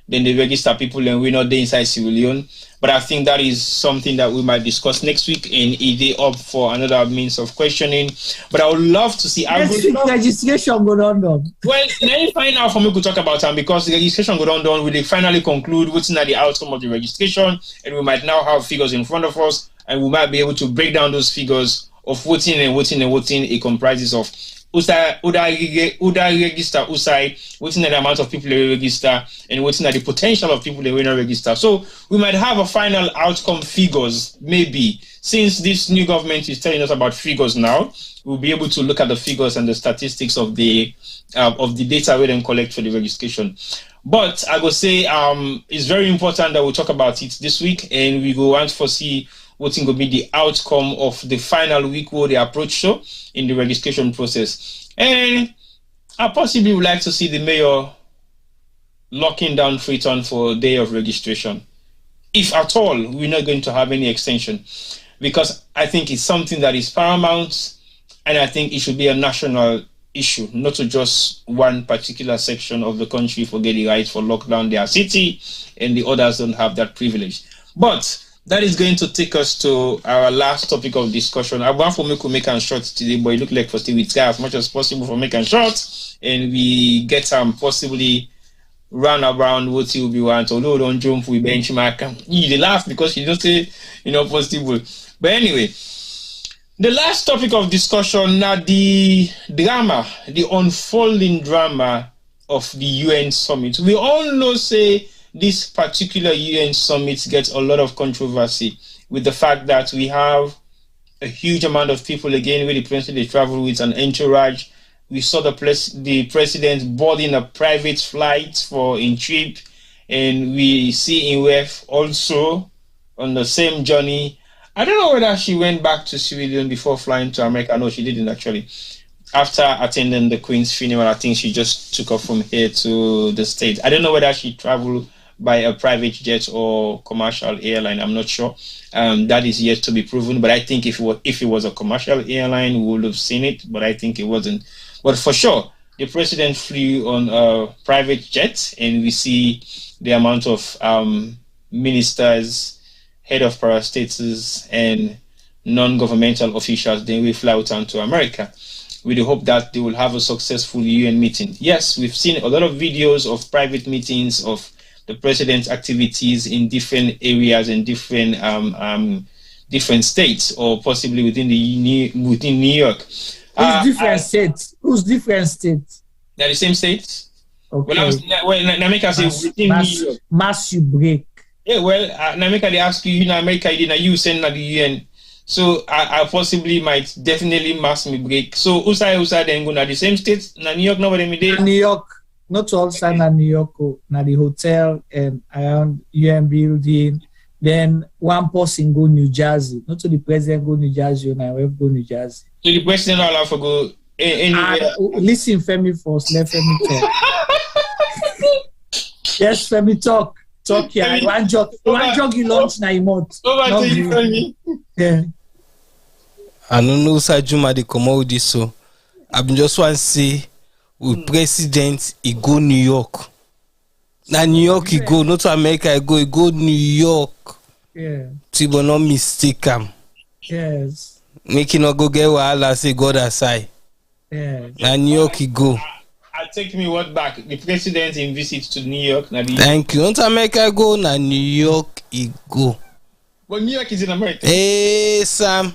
then they register people and we're not there inside Sierra Leone. But I think that is something that we might discuss next week, and if they up for another means of questioning. But I would love to see registration go on. Well, let me find out for me to talk about them, because the registration go on. We finally conclude what's not the outcome of the registration, and we might now have figures in front of us, and we might be able to break down those figures of voting. It comprises of Uda register Usai, voting the amount of people they register, and voting the potential of people they will not register. So we might have a final outcome figures, maybe. Since this new government is telling us about figures now, we'll be able to look at the figures and the statistics of the data we then collect for the registration. But I will say it's very important that we talk about it this week, and we go and foresee what's going to be the outcome of the final week where they approach so in the registration process. And I possibly would like to see the mayor locking down Freetown for a day of registration. If at all, we're not going to have any extension, because I think it's something that is paramount, and I think it should be a national issue, not to just one particular section of the country for getting right for lockdown their city, and the others don't have that privilege. But that is going to take us to our last topic of discussion. I want for me to make a short today, but it look like for stay with Sky as much as possible for making short, and we get possibly run around what he will be want, although don't jump with benchmark. They laugh because you don't say, possible. But anyway, the last topic of discussion now, the drama, the unfolding drama of the UN summit. We all know, say, this particular UN summit gets a lot of controversy with the fact that we have a huge amount of people, again, with the president they travel with an entourage. We saw the president boarding a private flight for in trip, and we see Inwef also on the same journey. I don't know whether she went back to Sierra Leone before flying to America. No, she didn't actually. After attending the Queen's funeral, I think she just took off from here to the States. I don't know whether she traveled by a private jet or commercial airline. I'm not sure. That is yet to be proven. But I think if it was a commercial airline, we would have seen it. But I think it wasn't. But for sure, the president flew on a private jet, and we see the amount of ministers, head of parastatals, and non-governmental officials. Then we fly out to America with the hope that they will have a successful UN meeting. Yes, we've seen a lot of videos of private meetings of the president's activities in different areas and different states, or possibly within New York. Who's different states? They're the same states. Okay. Nameka says within New York. Mass you break. Yeah, well, Nameka, they ask you in America, you send the UN. So I possibly might definitely mass me break. So Usa then go to the same states, New York, nobody me there. New York, not all okay. New York, na the hotel and around UN building. Then one person go New Jersey. Not to the president go New Jersey, and I will go New Jersey. So the president all have to go anywhere. Listen, Femi first. Let Femi talk. Yes, Femi talk. Talk here. One jog you launch na emote. Over to you, Femi. Yeah. I don't know Sir Juma they come out with this, so I just want to say with president he go New York. Now New York he go, not to America he go New York. Yeah. Tibo no mistake him. Yes. Make him not go get wahala say God aside. Yeah. Now New York he go. I take me word back. The president in visit to New York. Thank you. Not to America go, now New York he go. But New York is in America. Hey Sam.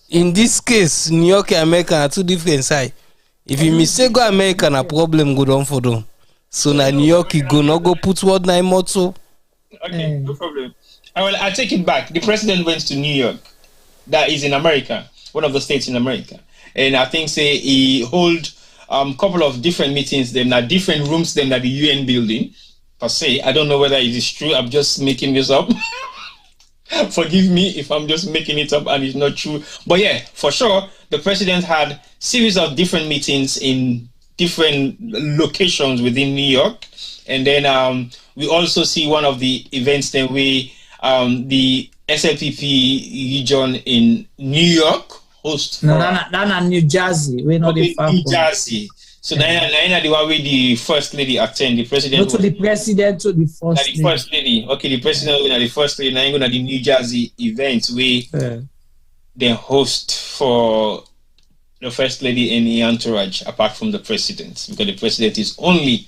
In this case, New York and America are two different sides. If you mistake go America, a problem go down for them. So now New York you go, not go put word na motto. Okay, no problem. I take it back. The president went to New York. That is in America, one of the states in America. And I think say he hold couple of different meetings, them at different rooms, them at the UN building. Per se, I don't know whether it is true. I'm just making this up. Forgive me if I'm just making it up and it's not true. But yeah, for sure, the president had series of different meetings in different locations within New York. And then we also see one of the events that the SLPP region in New York host. No, that's New Jersey. We know the New Jersey. So now the one with the first lady attend, the president. Not to the president, to the first lady. The first lady. Okay, the president and the first lady. Now you go to the New Jersey event where they host for the first lady and the entourage, apart from the president, because the president is only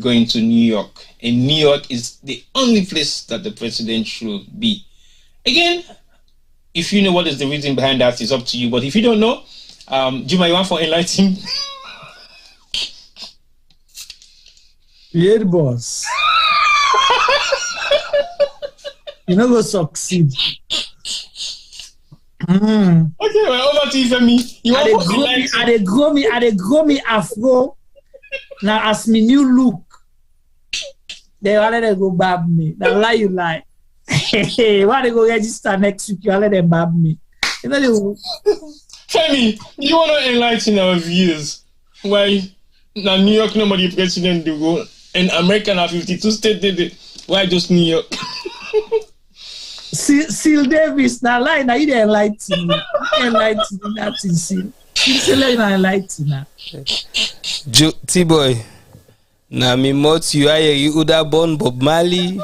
going to New York, and New York is the only place that the president should be. Again, if you know what is the reason behind that, it's up to you. But if you don't know, Juma, you want for enlightening? Yeah, boss. You know go succeed. Okay, well, over to you, Femi. You want for enlightening? I dey grow me afro. Now as me new look, they want to go bab me. Now lie you lie. Why they go register next week? You let them bab me. You know Femi, you want to enlighten our views? Why now New York nobody president they go, and America now 52 states why just New York? Seal Davis now lie now you enlighten me. Enlighten me nothing Seal. Seal enlighten now. T-boy. Now me mot you are you would have born Bob Marley.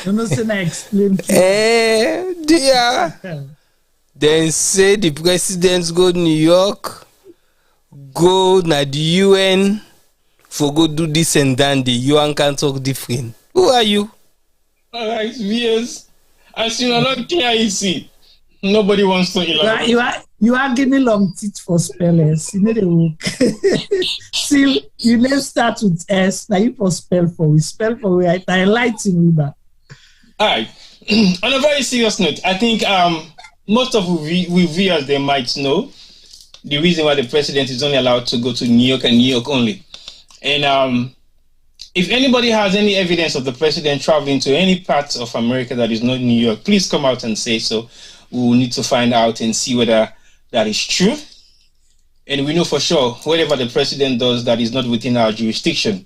You know say I explain. Dear. Then say the presidents go to New York, go na the UN, for go do this and dandy. You can talk different. Who are you? All right, VS. As you are not clear, you see. Nobody wants to elaborate. You are giving long teeth for spellers. You know the work. Still, you name start with S. Now you for spell for we spell for we. I enlighten you back. All right. On a very serious note, I think most of we viewers, they might know the reason why the president is only allowed to go to New York and New York only. And if anybody has any evidence of the president traveling to any part of America that is not New York, please come out and say so. We will need to find out and see whether that is true. And we know for sure, whatever the president does that is not within our jurisdiction,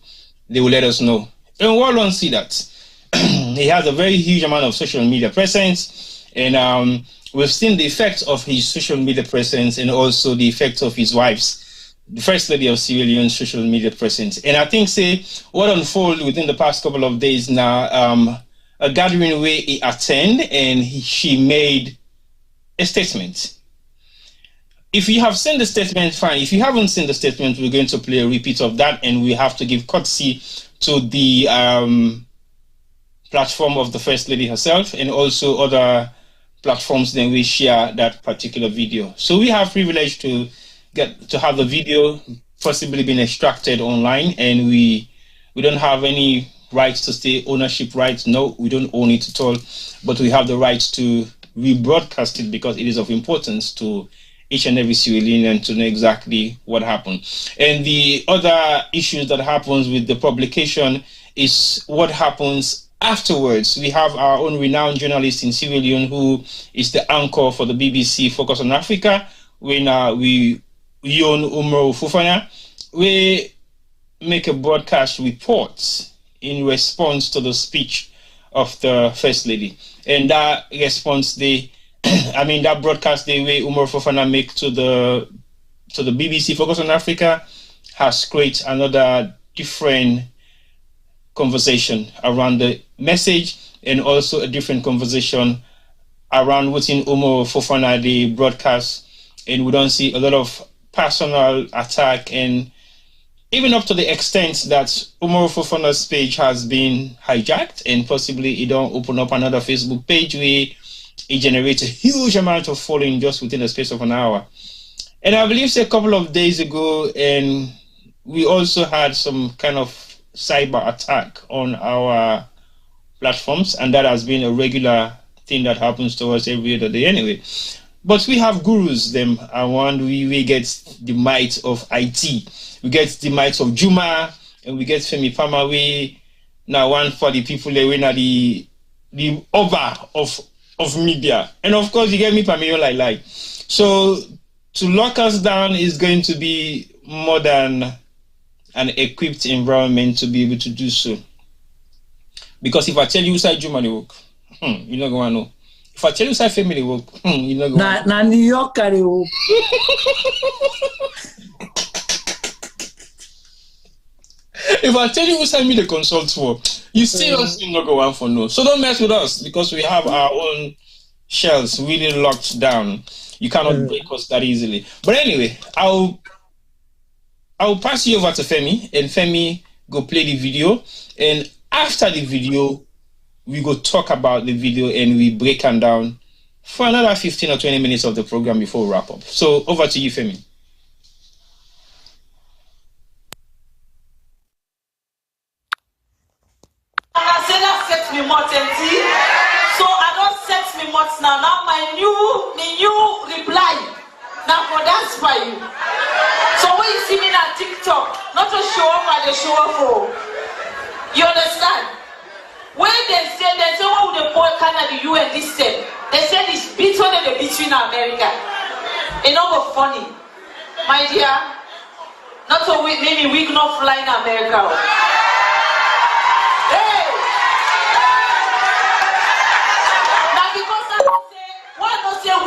they will let us know. And we'll all see that. He has a very huge amount of social media presence. And we've seen the effects of his social media presence and also the effects of his wife's, the First Lady of Sierra Leone, social media presence. And I think, what unfolded within the past couple of days now, a gathering where he attended and she made a statement. If you have seen the statement, fine. If you haven't seen the statement, we're going to play a repeat of that, and we have to give courtesy to the platform of the First Lady herself and also other platforms. Then we share that particular video. So we have privilege to get to have the video possibly being extracted online, and we don't have any rights to stay ownership rights. No, we don't own it at all, but we have the rights to rebroadcast it because it is of importance to each and every Sierra Leonean to know exactly what happened. And the other issues that happens with the publication is what happens afterwards. We have our own renowned journalist in Sierra Leone who is the anchor for the BBC Focus on Africa. When we own Umaru Fofana, we make a broadcast report in response to the speech of the First Lady. And that response, that broadcast the way Umaru Fofana make to the BBC Focus on Africa has created another different conversation around the message and also a different conversation around within Umaru Fofana, the broadcast. And we don't see a lot of personal attack, and even up to the extent that Umaru Fofana's page has been hijacked and possibly he don't open up another Facebook page where it generates a huge amount of following just within the space of an hour. And I believe a couple of days ago, and we also had some kind of cyber attack on our platforms, and that has been a regular thing that happens to us every other day anyway. But we have gurus, them, and we get the might of IT. We get the might of Juma, and we get Femi Pama. We now one for the people that we are the over of media. And of course, you get me Pamio like. So to lock us down is going to be more than an equipped environment to be able to do so. Because if I tell you inside Juma they work, you're not going to know. If I tell you inside family work, you're not going to know. New York they work. If I tell you who send me the consult for, you seriously not go on for no. So don't mess with us because we have our own shells really locked down. You cannot break us that easily. But anyway, I'll pass you over to Femi, and Femi go play the video. And after the video, we go talk about the video and we break them down for another 15 or 20 minutes of the program before we wrap up. So over to you, Femi. So I don't set me much now. Now my new reply. Now for that's by you. So when you see me on TikTok, not to show off by the show off. You understand? When they say what would the boy Canada, the UN this said, they said it's between America. It's not funny. My dear, not so maybe we not fly in America.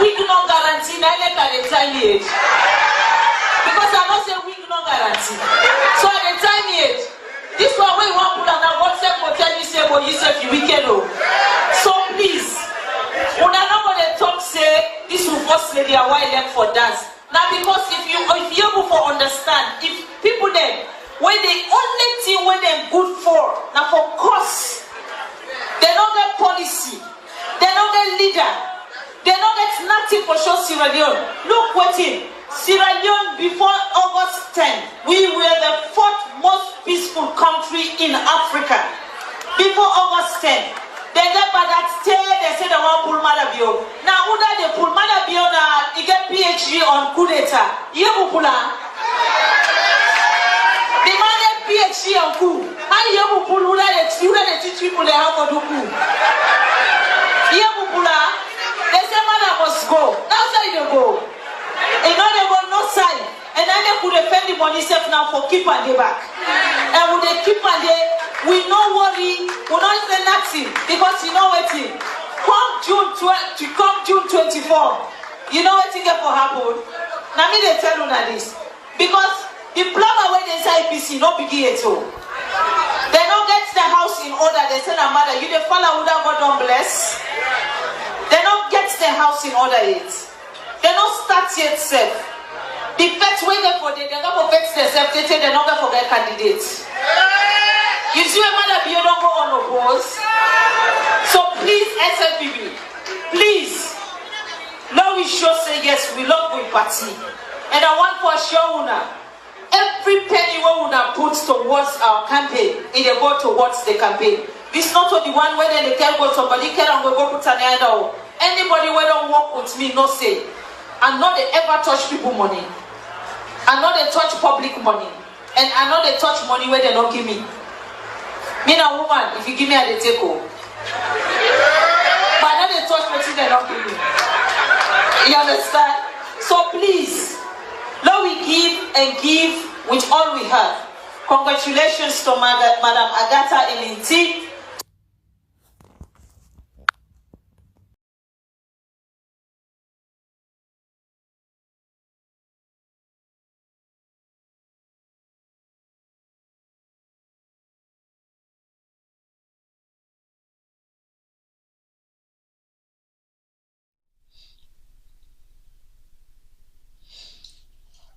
We do not guarantee neither can retaliate. Because I not say we do not guarantee. So at the time yet, this one way one put on a WhatsApp will tell you say well you say you weekend. So please, when I know when they talk say this will first lady a while left for dance. Now because if you able to understand, if people then when they only policy. They don't get leader. They don't get nothing for sure Sierra Leone. Look what in Sierra Leone before August 10, we were the 4th most peaceful country in Africa. Before August 10. They get by that stay, they say they want pull Malabio. Now, who that they pull Malabio now, he get PhD on coup d'etat. You pull the man get PhD on coup. How you pull who that they teach people they have to do coup. You pull they say man must go. Now say they go. And now they go no sign. And then they could defend the money safe now for keep and they back. And when they keep and they we no worry, we don't say nothing because you know what it. Come June 24, you know what thing for happen. Now me they tell you that this because the plumber when they say IPC no begin at all. They don't get the house in order. They say na mother you the follow who that God don't bless. They don't get the house in order yet. They don't start yet safe. The first way they for they don't go vex themselves. They say they don't go forget candidates. You see when mother be don't go unopposed. So please, SFPB, please, now we should say yes, we love we party. And I want for sure every penny we would put towards our campaign, it will go towards the campaign. This not the one where they can go somebody can go put an end out. Anybody who don't work with me, no say. And not they ever touch people money. And not they touch public money. And I know they touch money where they don't give me. Me a woman, if you give me a they take home. But I know they touch what they don't give me. You understand? So please, let we give and give with all we have. Congratulations to Madam Agatha Elinti.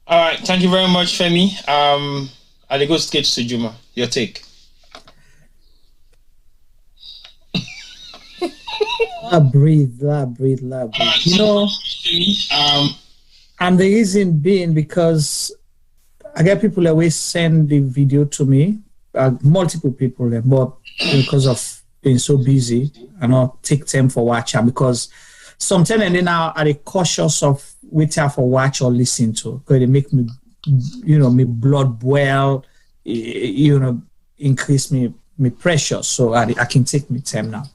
All right, thank you very much, Femi. I'll go straight to Juma. Your take. Breathe. You know, and the reason being because I get people always send the video to me, multiple people, but because of being so busy, I don't take time for watching because sometimes and then now are they cautious of waiting for watch or listen to because they make me, me blood boil, increase me pressure. So I can take me time now.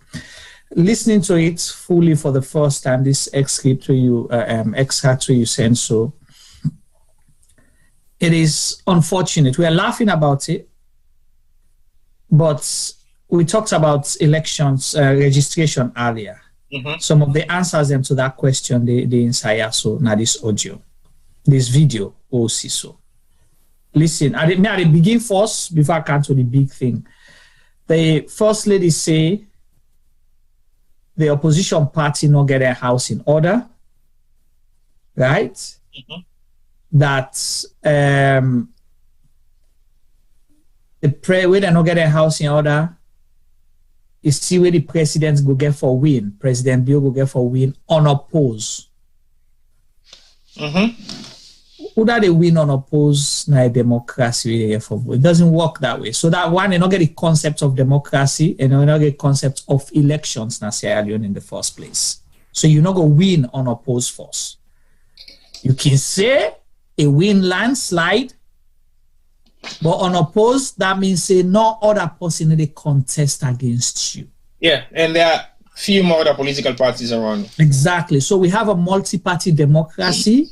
Listening to it fully for the first time, this excerpt to you sent, so it is unfortunate. We are laughing about it, but we talked about elections registration earlier. Mm-hmm. Some of the answers to that question, the Insai, so now this audio, this video, also. So listen, at the begin first, before I come to the big thing. The first lady say the opposition party not get their house in order, right? Mm-hmm. That way they not get their house in order is see where the president go get for win. President Bill go get for win unopposed. Mm-hmm. Who that they win unopposed na a democracy for vote. It doesn't work that way. So that one, they not get the concept of democracy and they not get the concept of elections na Sierra Leone in the first place. So you not go win unopposed first. You can say a win landslide, but unopposed, that means say no other person in the contest against you. Yeah, and there are few more other political parties around. Exactly. So we have a multi-party democracy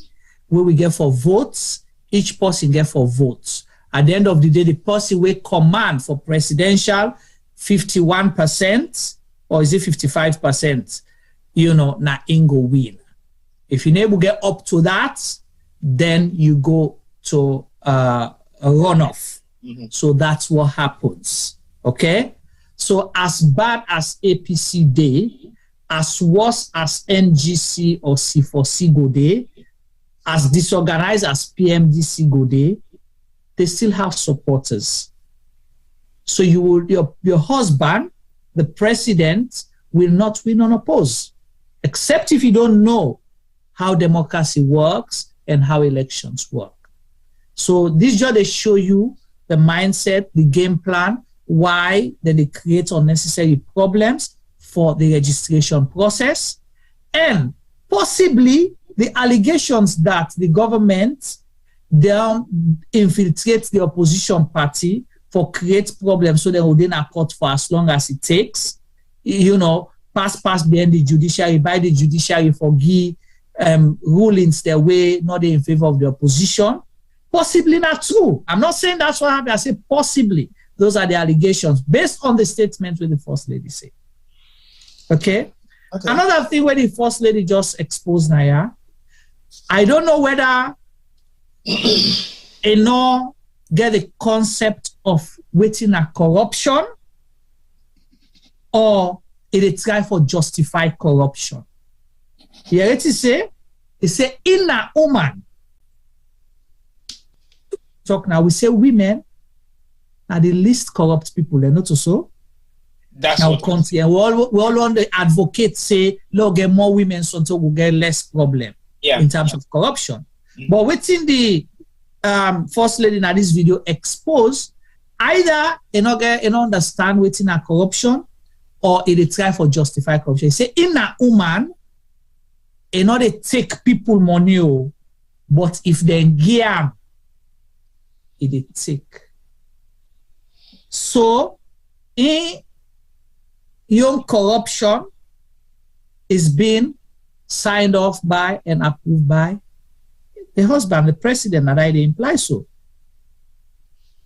where we get for votes, each person get for votes. At the end of the day, the person will command for presidential 51%, or is it 55%? Na ingo win. If you able to get up to that, then you go to a runoff. Mm-hmm. So that's what happens. Okay? So as bad as APC day, as worse as NGC or C4C go day, as disorganized as PMDC go day, they still have supporters. So you will, your husband, the president, will not win unopposed, except if you don't know how democracy works and how elections work. So this just they show you the mindset, the game plan, why they create unnecessary problems for the registration process, and possibly the allegations that the government infiltrate the opposition party for create problems so they will then court for as long as it takes, pass behind the judiciary, by the judiciary for give rulings their way, not in favor of the opposition. Possibly not true. I'm not saying that's what happened. I say possibly. Those are the allegations based on the statement where the First Lady said. Okay? Another thing where the First Lady just exposed Naya, I don't know whether get the concept of waiting a corruption or it try for justify corruption. You hear it say? It say in a woman. Talk now, we say women are the least corrupt people, they're not so. That's now what country, and we all want the advocates say, look, get more women so until we get less problem in terms of corruption. But within the First Lady in this video expose either understand within a corruption or it try for justify corruption. Say in a woman, they take people money, but if they gear it take. So in young corruption is being signed off by and approved by the husband, the president, that I imply so.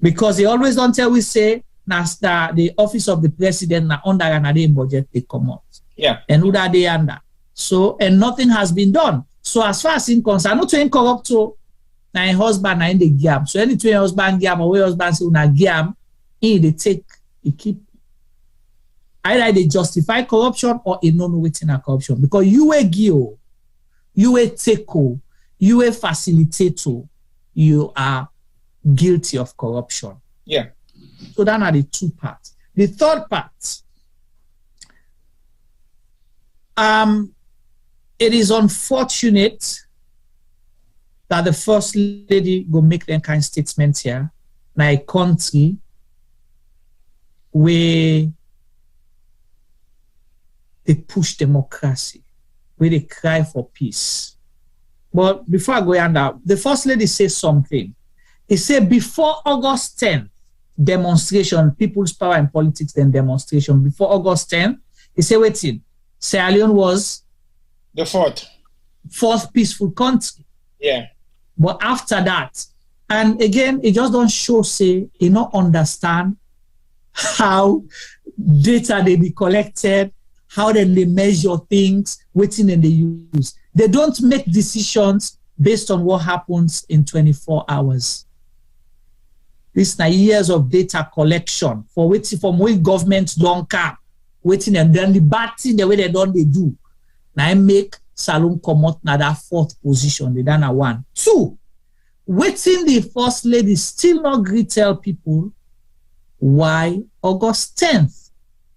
Because he always don't tell we say the office of the president na under another budget they come out. Yeah. And who that they under. So and nothing has been done. So as far as in concern, not to corrupt to na husband na in the gap. So anything husband gap or husband say una gap, they take, they keep. Either they justify corruption or a non-waiting a corruption. Because you a gio, you a teko, you a facilitator, you are guilty of corruption. Yeah. So that are the two parts. The third part, it is unfortunate that the First Lady go make them kind of statements here, like country where they push democracy, where they cry for peace. But before I go on that, the First Lady says something. He said before August 10th, demonstration, People's Power in Politics, then demonstration. Before August 10th, he said, waiting, Sierra Leone was the fourth peaceful country. Yeah. But after that, and again, it just don't show, say, you don't understand how data they be collected, how they measure things, waiting and they use. They don't make decisions based on what happens in 24 hours. These are years of data collection for waiting from when governments don't come, waiting and then the bad thing the way they do. Now I make Salon come out na that fourth position. They done a 1. 2, waiting the First Lady still not agree tell people why August 10th.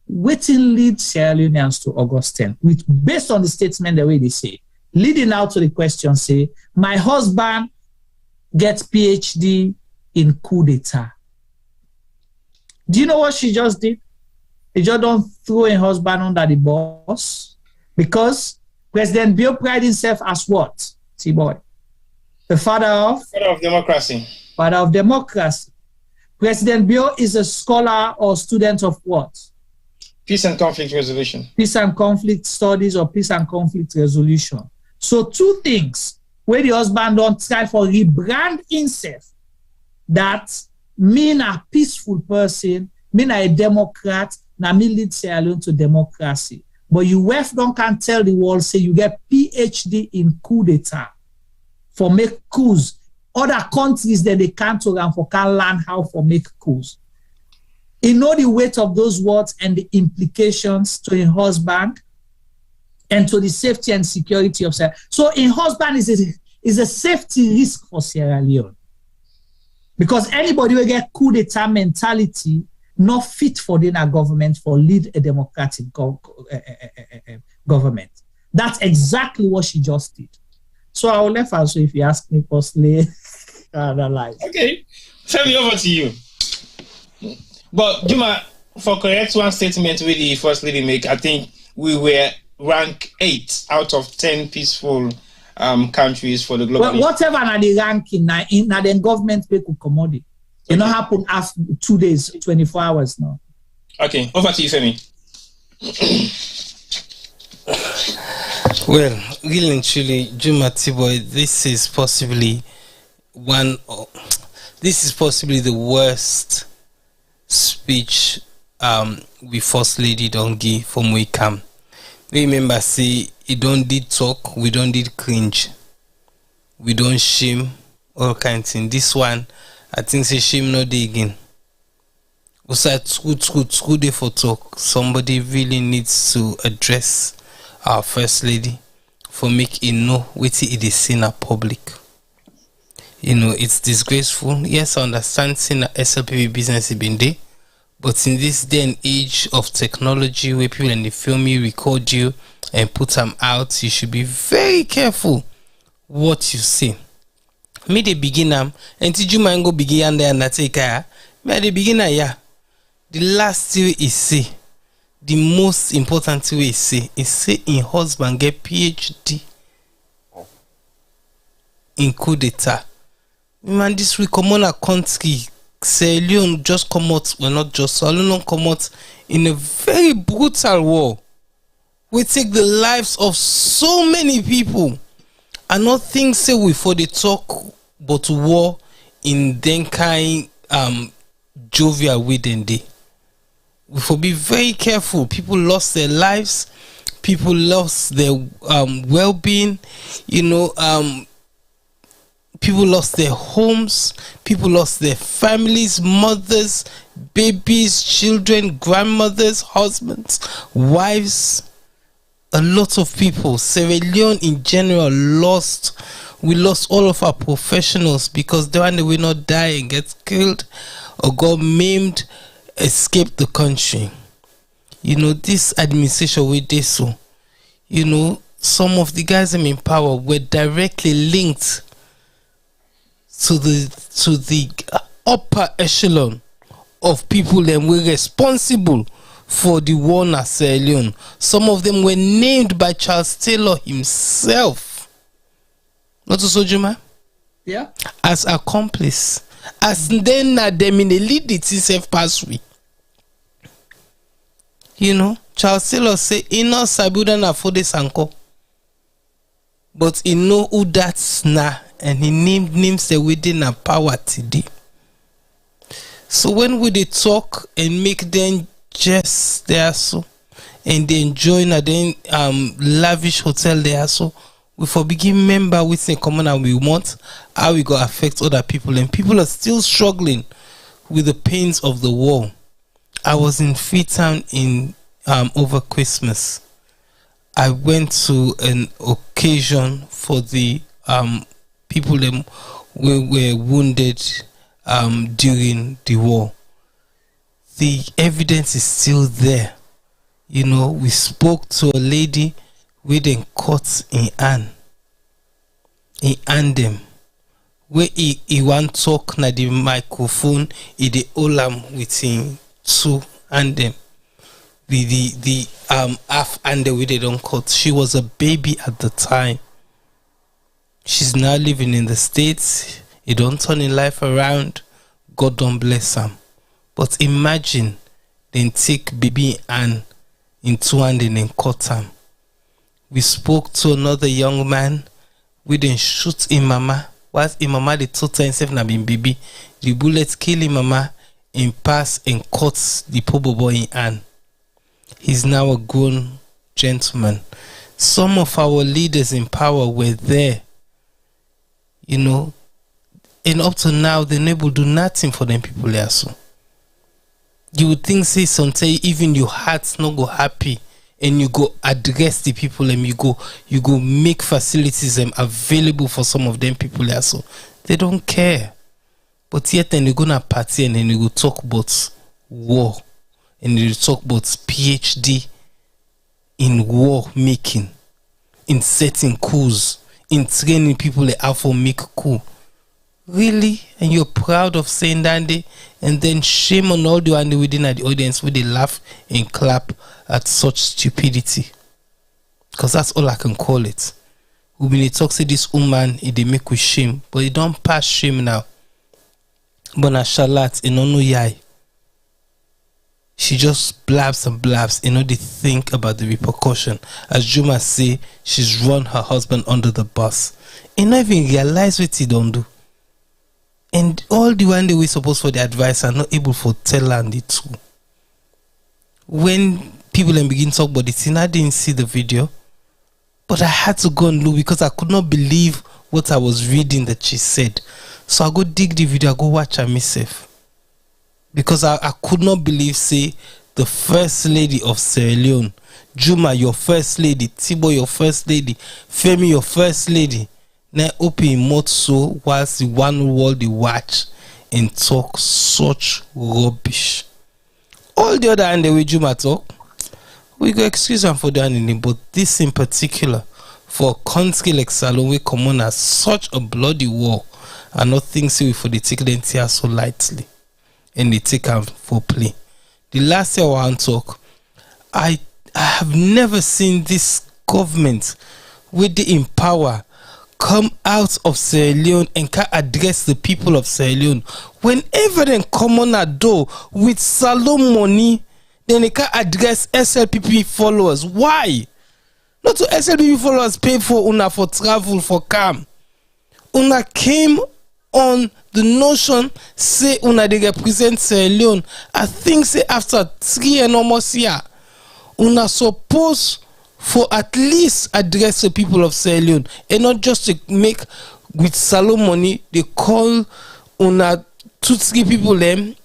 Waiting lead Sierra Leoneans to August 10th, which based on the statement the way they say, leading out to the question, say, my husband gets PhD in coup d'etat. Do you know what she just did? She just don't throw her husband under the bus because President Bill pride himself as what? See, boy, the father of democracy. Father of democracy. President Bill is a scholar or student of what? Peace and conflict resolution. Peace and conflict studies or peace and conflict resolution. So 2 things where the husband don't try for rebrand himself that mean a peaceful person, mean a Democrat, na me lead Sierra Leone to democracy. But you wife don't can tell the world, say you get PhD in coup d'etat for make coups. Other countries that they can't to and for can learn how for make coups. You know the weight of those words and the implications to a husband and to the safety and security of Sierra. So a husband is a safety risk for Sierra Leone. Because anybody will get coup d'etat mentality, not fit for the government for lead a democratic government. That's exactly what she just did. So I will let her. So if you ask me personally, analyze. Okay, Femi, over to you. But Juma, for correct one statement with the first lady make, I think we were ranked 8 out of 10 peaceful countries for the global. Well, whatever na the ranking na the government pay could commodity. It not happen after 2 days, 24 hours now. Okay, over to you, Femi. Well, really and truly, Juma Tiboy, this is possibly the worst speech we first lady don't give from we come. Remember, say it don't did talk, we don't did cringe, we don't shame, all kinds of things. This one, I think say shame no day again. Also, school day for talk. Somebody really needs to address our first lady for make it know what it is in a public. You know, it's disgraceful. Yes, I understand saying that SLPB business has been there, but in this day and age of technology where people and they film you, record you, and put them out, you should be very careful what you say. Me the beginner, and did you mind go begin there and I take care? Me the beginner, yeah. The last thing is say, the most important thing is say in husband get PhD in coup d'etat. Man, this will come on a country. Sierra Leone just come out, well not just Sierra Leone come out in a very brutal war. We take the lives of so many people. And not things say we for the talk, but war in then kind jovial way than day. We for be very careful. People lost their lives, people lost their well-being, you know, people lost their homes, people lost their families, mothers, babies, children, grandmothers, husbands, wives. A lot of people, Sierra Leone in general, we lost all of our professionals because they will not die and get killed or got maimed, escape the country. You know, this administration with this, so you know, some of the guys in power were directly linked to the upper echelon of people that were responsible for the war in Sierra Leone. Some of them were named by Charles Taylor himself. Not so, Juma? Yeah. As accomplice. As then them in the lead it itself pass we. You know, Charles Taylor say ino sabuda na for the sanko. But he know who that's na, and he names the within a power today. So when we they talk and make them just there so, and they enjoy na then lavish hotel there so, we for begin member with the common and we want how we go affect other people, and people are still struggling with the pains of the war. I was in Freetown in over Christmas. I went to an occasion for the people that were wounded during the war. The evidence is still there. You know, we spoke to a lady with a cut in hand. In hand them. Where he want talk na the microphone, he the olam with him two and them. With the half and the way they don't cut. She was a baby at the time. She's now living in the States. He don't turn his life around. God don't bless him. But imagine then take baby and in two hand and then cut him. We spoke to another young man. We didn't shoot him mama. Whilst him mama the total himself na been baby. The bullet kill him mama and pass and cut the poor boy in hand. He's now a grown gentleman. Some of our leaders in power were there. You know, and up to now they never do nothing for them people there. So you would think say sometimes even your heart's not go happy and you go address the people and you go make facilities available for some of them people there. So they don't care. But yet then they're gonna party and then they go talk about war, and they talk about PhD in war making, in setting coups, in training people how to make coup. Really? And you're proud of saying that day? And then shame on all the one within the audience where they laugh and clap at such stupidity. Because that's all I can call it. We been talk to this woman, they make with shame, but it don't pass shame now. But na shalat, and no yai. She just blabs and blabs, they think about the repercussion. As Juma say, she's run her husband under the bus. And not even realize what he don't do. And all the one they were supposed for the advice are not able to tell her the truth. When people then begin to talk about it, I didn't see the video. But I had to go and look because I could not believe what I was reading that she said. So I go dig the video, I go watch her myself. Because I could not believe, say, the first lady of Sierra Leone, Juma, your first lady, Tibo, your first lady, Femi, your first lady, now open mouth so whilst the one world they watch and talk such rubbish. All the other hand the way Juma talk, we go excuse them for the name, but this in particular, for a country like Salon, we come on as such a bloody war, and not think so for the take the entire so lightly, and they take them for play. The last year I want to talk, I have never seen this government with the in power come out of Sierra Leone and can address the people of Sierra Leone. Whenever they come on a door with salon money, then they can address SLPP followers. Why? Not to SLPP followers pay for una for travel for camp. Una came on the notion say una they represent Sierra Leone. I think say after 3 and almost year, una supposed for at least address the people of Sierra Leone and not just to make with salon money. They call una 2-3 people them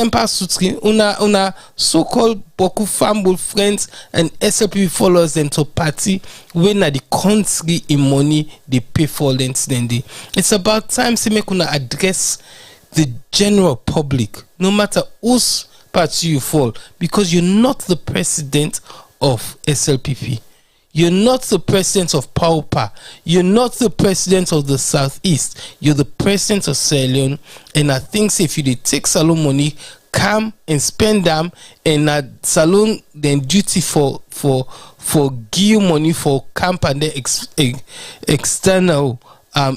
pass 2-3 una so-called Boku family friends and SLP followers them to party when the country in money they pay for them. It's about time to make una address the general public, no matter whose party you fall, because you're not the president of SLPP. You're not the president of Paupa. You're not the president of the Southeast. You're the president of Sierra Leone. And I think if you did take salon money, come and spend them, and a salon then duty for give money for camp and the external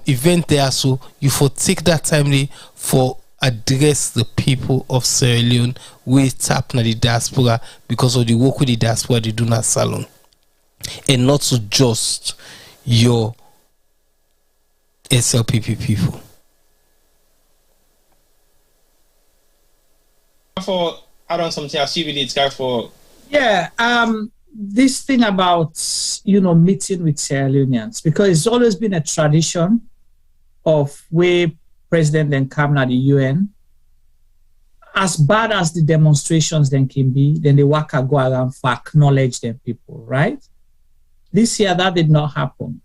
event there, so you for take that time for address the people of Sierra Leone with tap na the diaspora because of the work with the diaspora they do na salon, and not to just your SLPP people. For add on something, I see with it, guy for this thing about meeting with Sierra Leoneans, because it's always been a tradition of where President then come to the UN. As bad as the demonstrations then can be, then they work go around for acknowledge them people, right? This year that did not happen.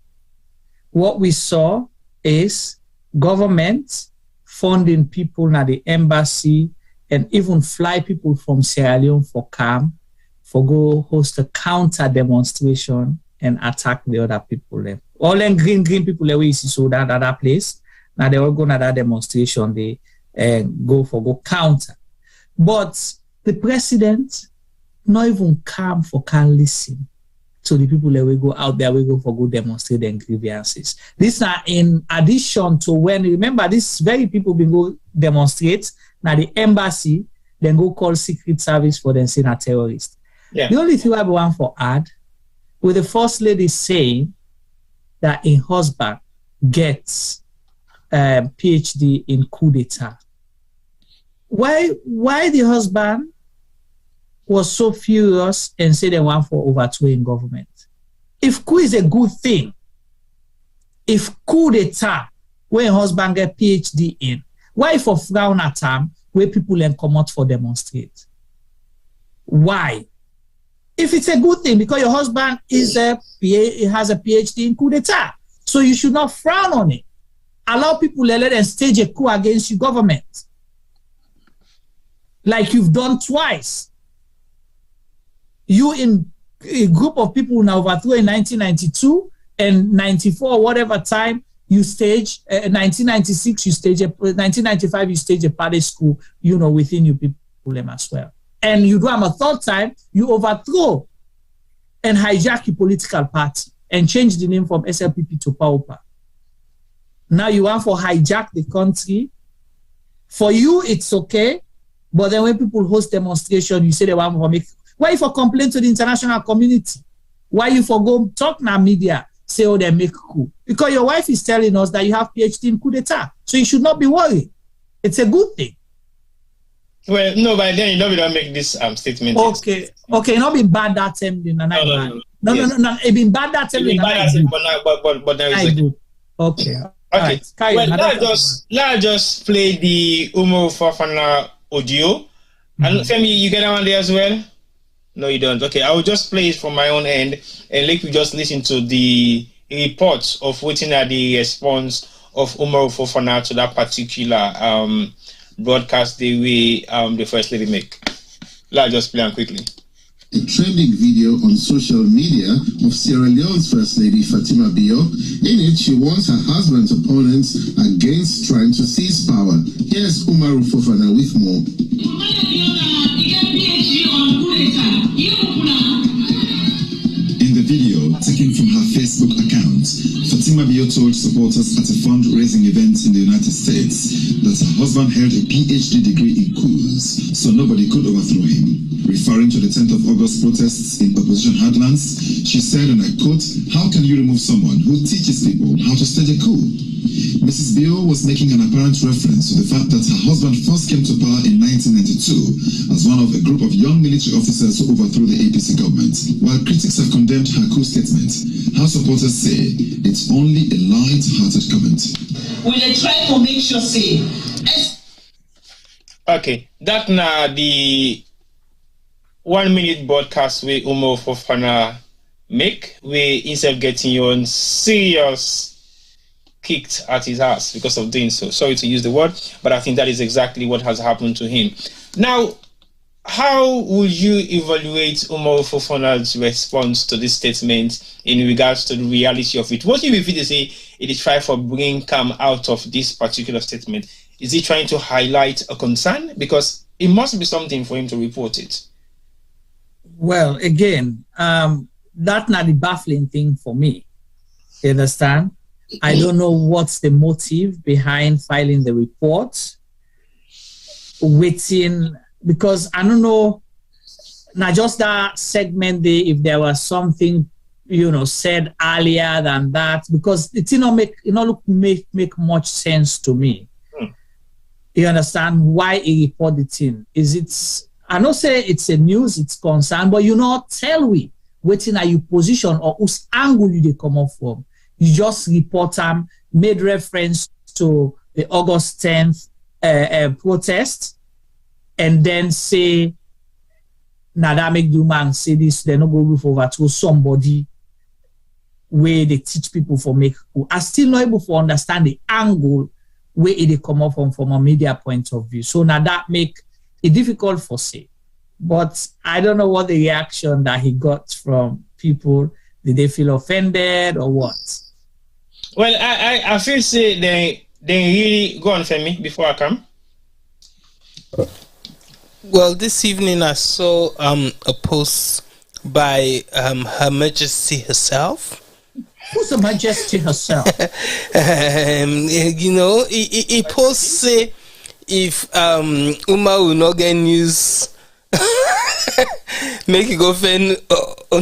What we saw is government funding people at the embassy and even fly people from Sierra Leone for camp, for go host a counter demonstration and attack the other people there. All them green people there we see so that other place. Now they all go to that demonstration, they go counter. But the president not even come for can listen to the people that we go out there, we go for go demonstrate their grievances. This now in addition to when, remember this very people been go demonstrate, now the embassy, then go call secret service for them saying a terrorist. Yeah. The only thing I want for add, with the first lady saying that a husband gets PhD in coup d'etat. Why the husband was so furious and said they want for overthrowing government? If coup is a good thing, if coup d'etat where husband get PhD in, why for frown at time where people then come out for demonstrate? Why? If it's a good thing, because your husband has a PhD in coup d'etat, so you should not frown on it. Allow people to let them stage a coup against your government. like you've done twice. You in a group of people now overthrew in 1992 and 94, whatever time you stage, 1996 you stage, 1995 you stage a party school, within your people as well. And you do them a third time, you overthrow and hijack your political party and change the name from SLPP to PAOPA. Now you want for hijack the country. For you, it's okay. But then when people host demonstration, you say they want to make... Why you for complain to the international community? Why you for go talk na media, say, oh, they make coup? Because your wife is telling us that you have PhD in coup d'etat. So you should not be worried. It's a good thing. Well, no, but then you don't make this statement. Okay, not be bad that time. No. It been bad that time. But there is good. Okay. Okay. Right. Well, let's just play the Umaru Fofana audio. And Femi, you get that one there as well? No, you don't. Okay, I will just play it from my own end and let you just listen to the reports of waiting at the response of Umaru Fofana to that particular broadcast the First Lady make. Let's just play on quickly. A trending video on social media of Sierra Leone's First Lady Fatima Bio. In it, she warns her husband's opponents against trying to seize power. Here's Umaru Fofana with more. In the video, taken from her Facebook account, Fatima Bio told supporters at a fundraising event in the United States that her husband held a PhD degree in coups, so nobody could overthrow him. Referring to the 10th of August protests in opposition heartlands, she said, and I quote, "How can you remove someone who teaches people how to stage a coup?" Mrs. Bio was making an apparent reference to the fact that her husband first came to power in 1992 as one of a group of young military officers who overthrew the APC government. While critics have condemned her coup statement, her supporters say it's only a light-hearted comment. We try to make sure say. Okay, that now the 1 minute broadcast with Umaru Fofana make, we instead of getting you on serious kicked at his ass because of doing so. Sorry to use the word, but I think that is exactly what has happened to him. Now, how would you evaluate Umaru Fofana's response to this statement in regards to the reality of it? What if you say it is trying for bringing calm out of this particular statement? Is he trying to highlight a concern? Because it must be something for him to report it. Well, again, that's not the baffling thing for me. You understand? I don't know what's the motive behind filing the report. Waiting, because I don't know, not just that segment there, if there was something, said earlier than that, because it make much sense to me. You understand why he reported it in? I don't say it's a news, it's concern, but tell we waiting at your position or whose angle you they come up from. You just report them, made reference to the August 10th protest, and then say, that make the man say this, they're not going to overthrow somebody where they teach people for make. I'm still not able to understand the angle where it come up from a media point of view. So now that make it difficult for say. But I don't know what the reaction that he got from people. Did they feel offended or what? Well, I feel say they really go on for me before I come. Well, this evening I saw a post by Her Majesty herself. Who's Her Majesty herself? He posts say if Umaru will not get news, make it go find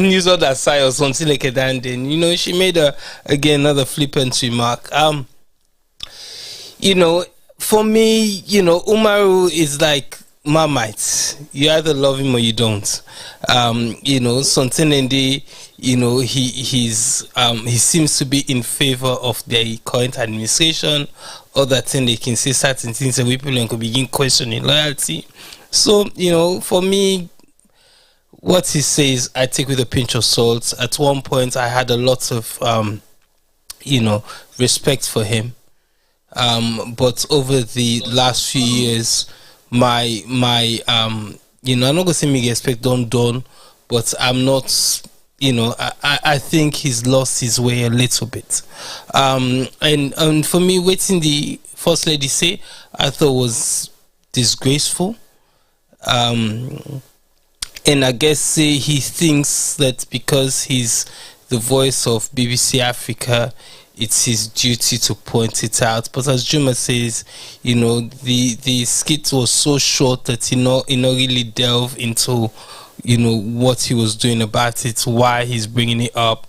news other side or something like that. And then she made another flippant remark. For me, Umaru is like Marmite. You either love him or you don't. Something in the he seems to be in favor of the current administration. Other thing they can say certain things and people can begin questioning loyalty. So, for me, what he says, I take with a pinch of salt. At one point, I had a lot of, respect for him. But over the last few years, my I'm not gonna say me expect done, but I'm not. I think he's lost his way a little bit. And for me, waiting the First Lady say, I thought was disgraceful. And I guess he thinks that because he's the voice of BBC Africa, it's his duty to point it out. But as Juma says, the skit was so short that he not really delve into what he was doing about it, why he's bringing it up,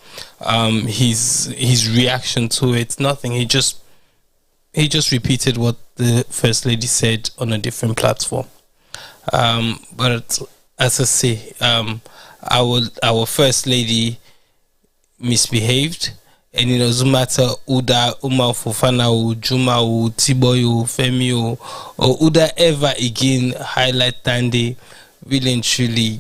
his reaction to it. Nothing. He just repeated what the First Lady said on a different platform. But as I say, our First Lady misbehaved, and it doesn't matter Umaru Fofana or Juma or Tiboy or Femi or Uda ever again highlight Tande. Really and truly,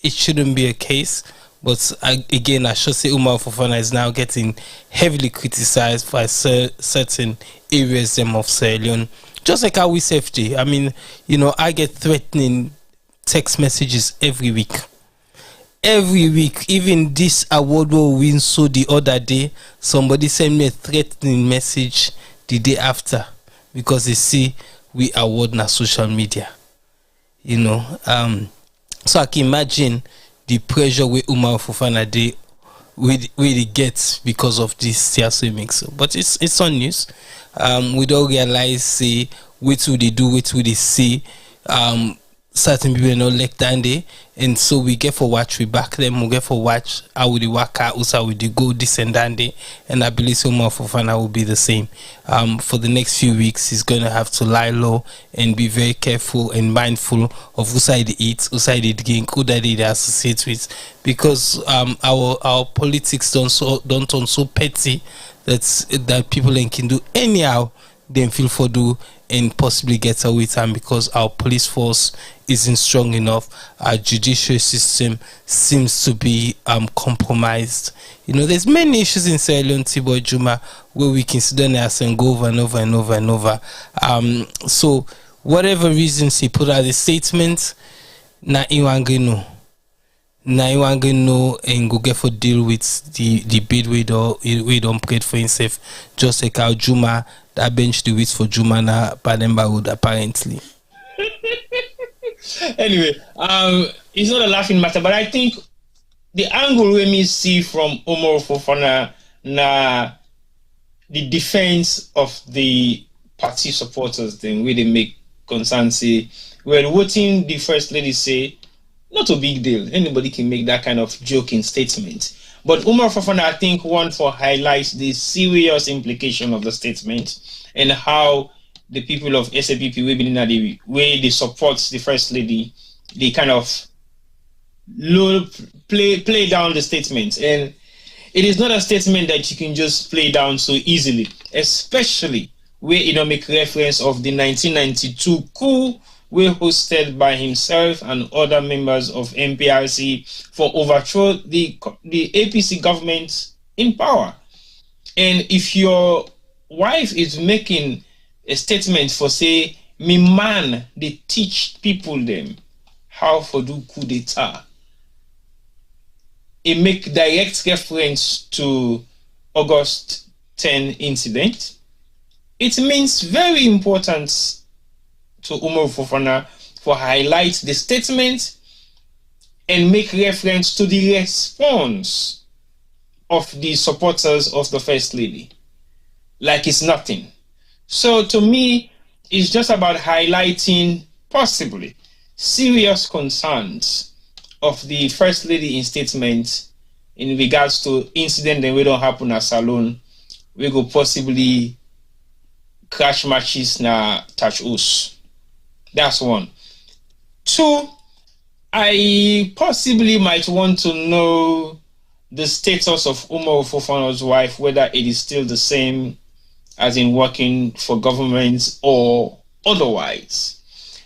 it shouldn't be a case. But again, I should say Umaru Fofana is now getting heavily criticized by certain areas of Sierra Leone. Just like how we safety. I mean, I get threatening text messages every week. Every week, even this award will win. So the other day, somebody sent me a threatening message the day after because they see we award na social media. So I can imagine the pressure with Umaru Fofana they get because of this TSA mix. But it's on news. We don't realize say what will they do, what will they say. Certain people not like Tande, and so we get for watch, we back them, we get for watch how would they work out, how would they go this and Tande, and I believe Umaru Fofana will be the same. For the next few weeks, he's gonna have to lie low and be very careful and mindful of who side he eats, who side he drink, who that he associates with, because our politics don't turn so petty that people can do anyhow they feel for do and possibly get away with time, because our police force isn't strong enough. Our judicial system seems to be compromised. There's many issues in Sierra Leone, Tiboy Juma, where we can sit down and go over and over and over and over. So whatever reasons he put out the statement, na iwangeno and go get for deal with the bid we don't pray for himself, just like how Juma that bench the wits for Juma na Pademba would apparently. Anyway, it's not a laughing matter, but I think the angle we may see from Umaru Fofana na the defense of the party supporters, then where they make concern say, well, voting the First Lady say, not a big deal. Anybody can make that kind of joking statement. But Umaru Fofana, I think, highlights the serious implication of the statement and how the people of SAPP, where they support the First Lady, they kind of play down the statement. And it is not a statement that you can just play down so easily, especially where make reference of the 1992 coup were hosted by himself and other members of MPRC for overthrow the APC government in power. And if your wife is making a statement for say, me man, they teach people them how to do coup d'etat, it make direct reference to August 10 incident. It means very important to Umaru Fofana for highlight the statement and make reference to the response of the supporters of the First Lady, like it's nothing. So to me, it's just about highlighting possibly serious concerns of the First Lady in statement in regards to incident that we don't happen at Salon, we go possibly crash matches na touch us. That's one. Two, I possibly might want to know the status of Umaru Fofana's wife, whether it is still the same as in working for governments or otherwise.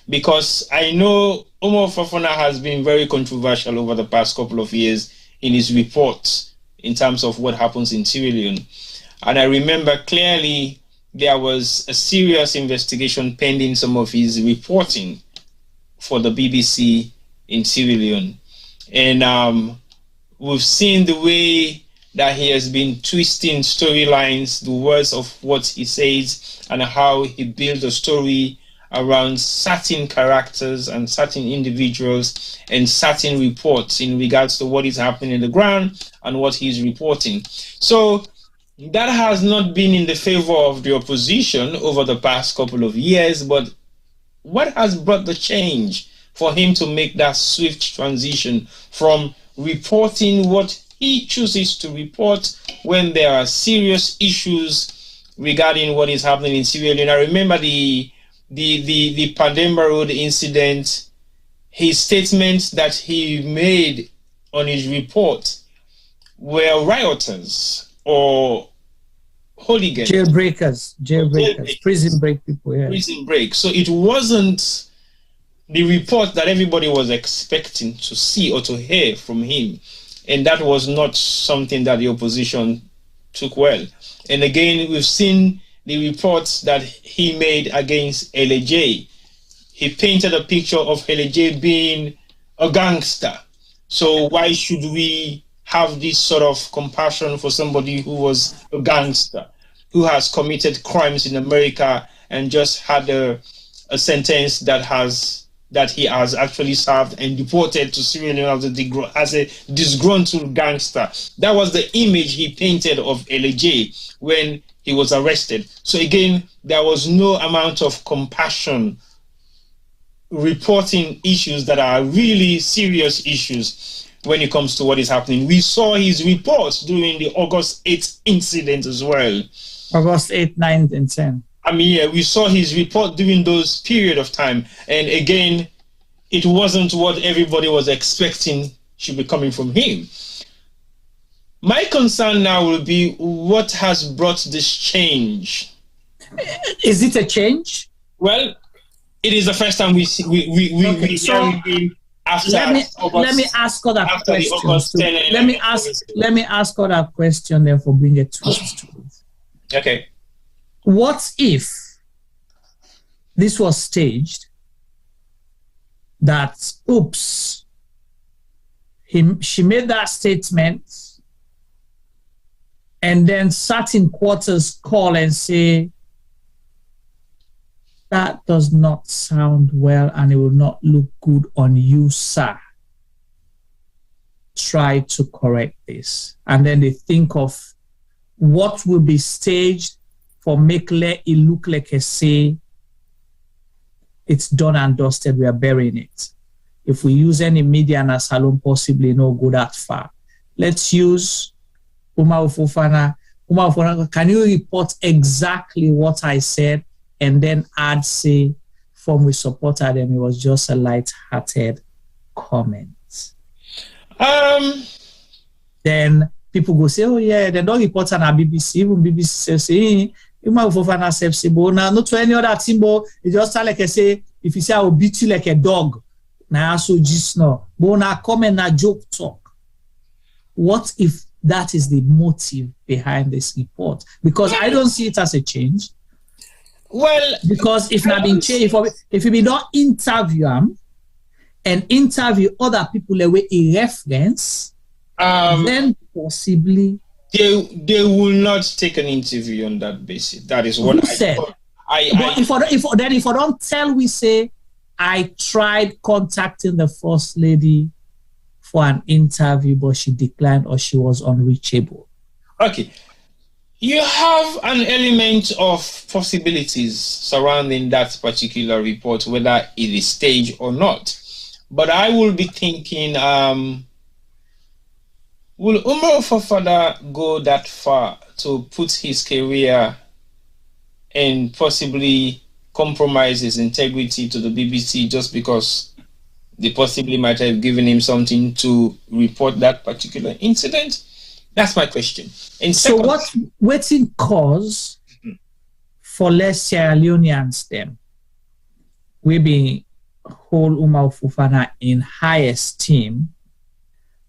Because I know Umaru Fofana has been very controversial over the past couple of years in his reports in terms of what happens in Sierra Leone. And I remember clearly there was a serious investigation pending some of his reporting for the BBC in Sierra Leone. And we've seen the way that he has been twisting storylines, the words of what he says, and how he builds a story around certain characters and certain individuals and certain reports in regards to what is happening in the ground and what he's reporting. So that has not been in the favor of the opposition over the past couple of years, but what has brought the change for him to make that swift transition from reporting what he chooses to report when there are serious issues regarding what is happening in Sierra Leone? I remember the Pandemba Road incident, his statements that he made on his report were rioters or hooligans. Jailbreakers, prison break people. Yeah. Prison break. So it wasn't the report that everybody was expecting to see or to hear from him. And that was not something that the opposition took well. And again, we've seen the reports that he made against LJ. He painted a picture of LJ being a gangster. So why should we have this sort of compassion for somebody who was a gangster, who has committed crimes in America and just had a sentence that he has actually served and deported to Sierra Leone as a disgruntled gangster? That was the image he painted of LJ when he was arrested. So again, there was no amount of compassion reporting issues that are really serious issues when it comes to what is happening. We saw his reports during the August 8th incident as well. August 8th, 9th, and 10th. I mean, yeah, we saw his report during those period of time. And again, it wasn't what everybody was expecting should be coming from him. My concern now will be what has brought this change. Is it a change? Well, it is the first time we hear him after let me ask other questions. Let me ask other question then for bring a twist to it. Okay. What if this was staged? That oops, she made that statement, and then certain quarters call and say that does not sound well and it will not look good on you, sir. Try to correct this. And then they think of what will be staged for make it look like a say it's done and dusted, we are burying it. If we use any media and a salon, possibly no go that far. Let's use Umaru Fofana. Umaru Fofana, can you report exactly what I said and then add, say, from we supported them, it was just a light-hearted comment. Then people go say, oh yeah, they don't report on our BBC. Even BBC says, hey, Umaru Fofana says, not to any other team, but it just like I say, if you say I will beat you like a dog, now so just no. But now comment na joke talk. What if that is the motive behind this report? Because I don't see it as a change. Well, because if not been changed, if you don't interview them and interview other people the way a reference, then possibly they will not take an interview on that basis. That is what I said. But if I don't tell, we say I tried contacting the First Lady for an interview, but she declined or she was unreachable. Okay. You have an element of possibilities surrounding that particular report, whether it is staged or not. But I will be thinking, will Umaru Fofana go that far to put his career and possibly compromise his integrity to the BBC just because they possibly might have given him something to report that particular incident? That's my question. And so what's in cause for less Sierra Leoneans then? We be hold Umaru Fofana in high esteem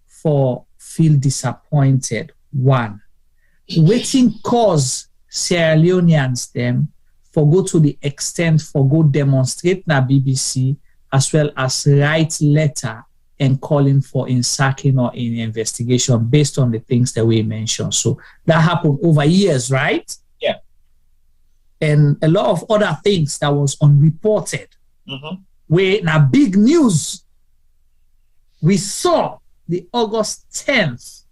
for feel disappointed. One, waiting cause Sierra Leoneans them for go to the extent for go demonstrate na BBC as well as write letter and calling for in sacking or in investigation based on the things that we mentioned. So that happened over years, right? Yeah. And a lot of other things that was unreported. Where now big news, we saw the August 10th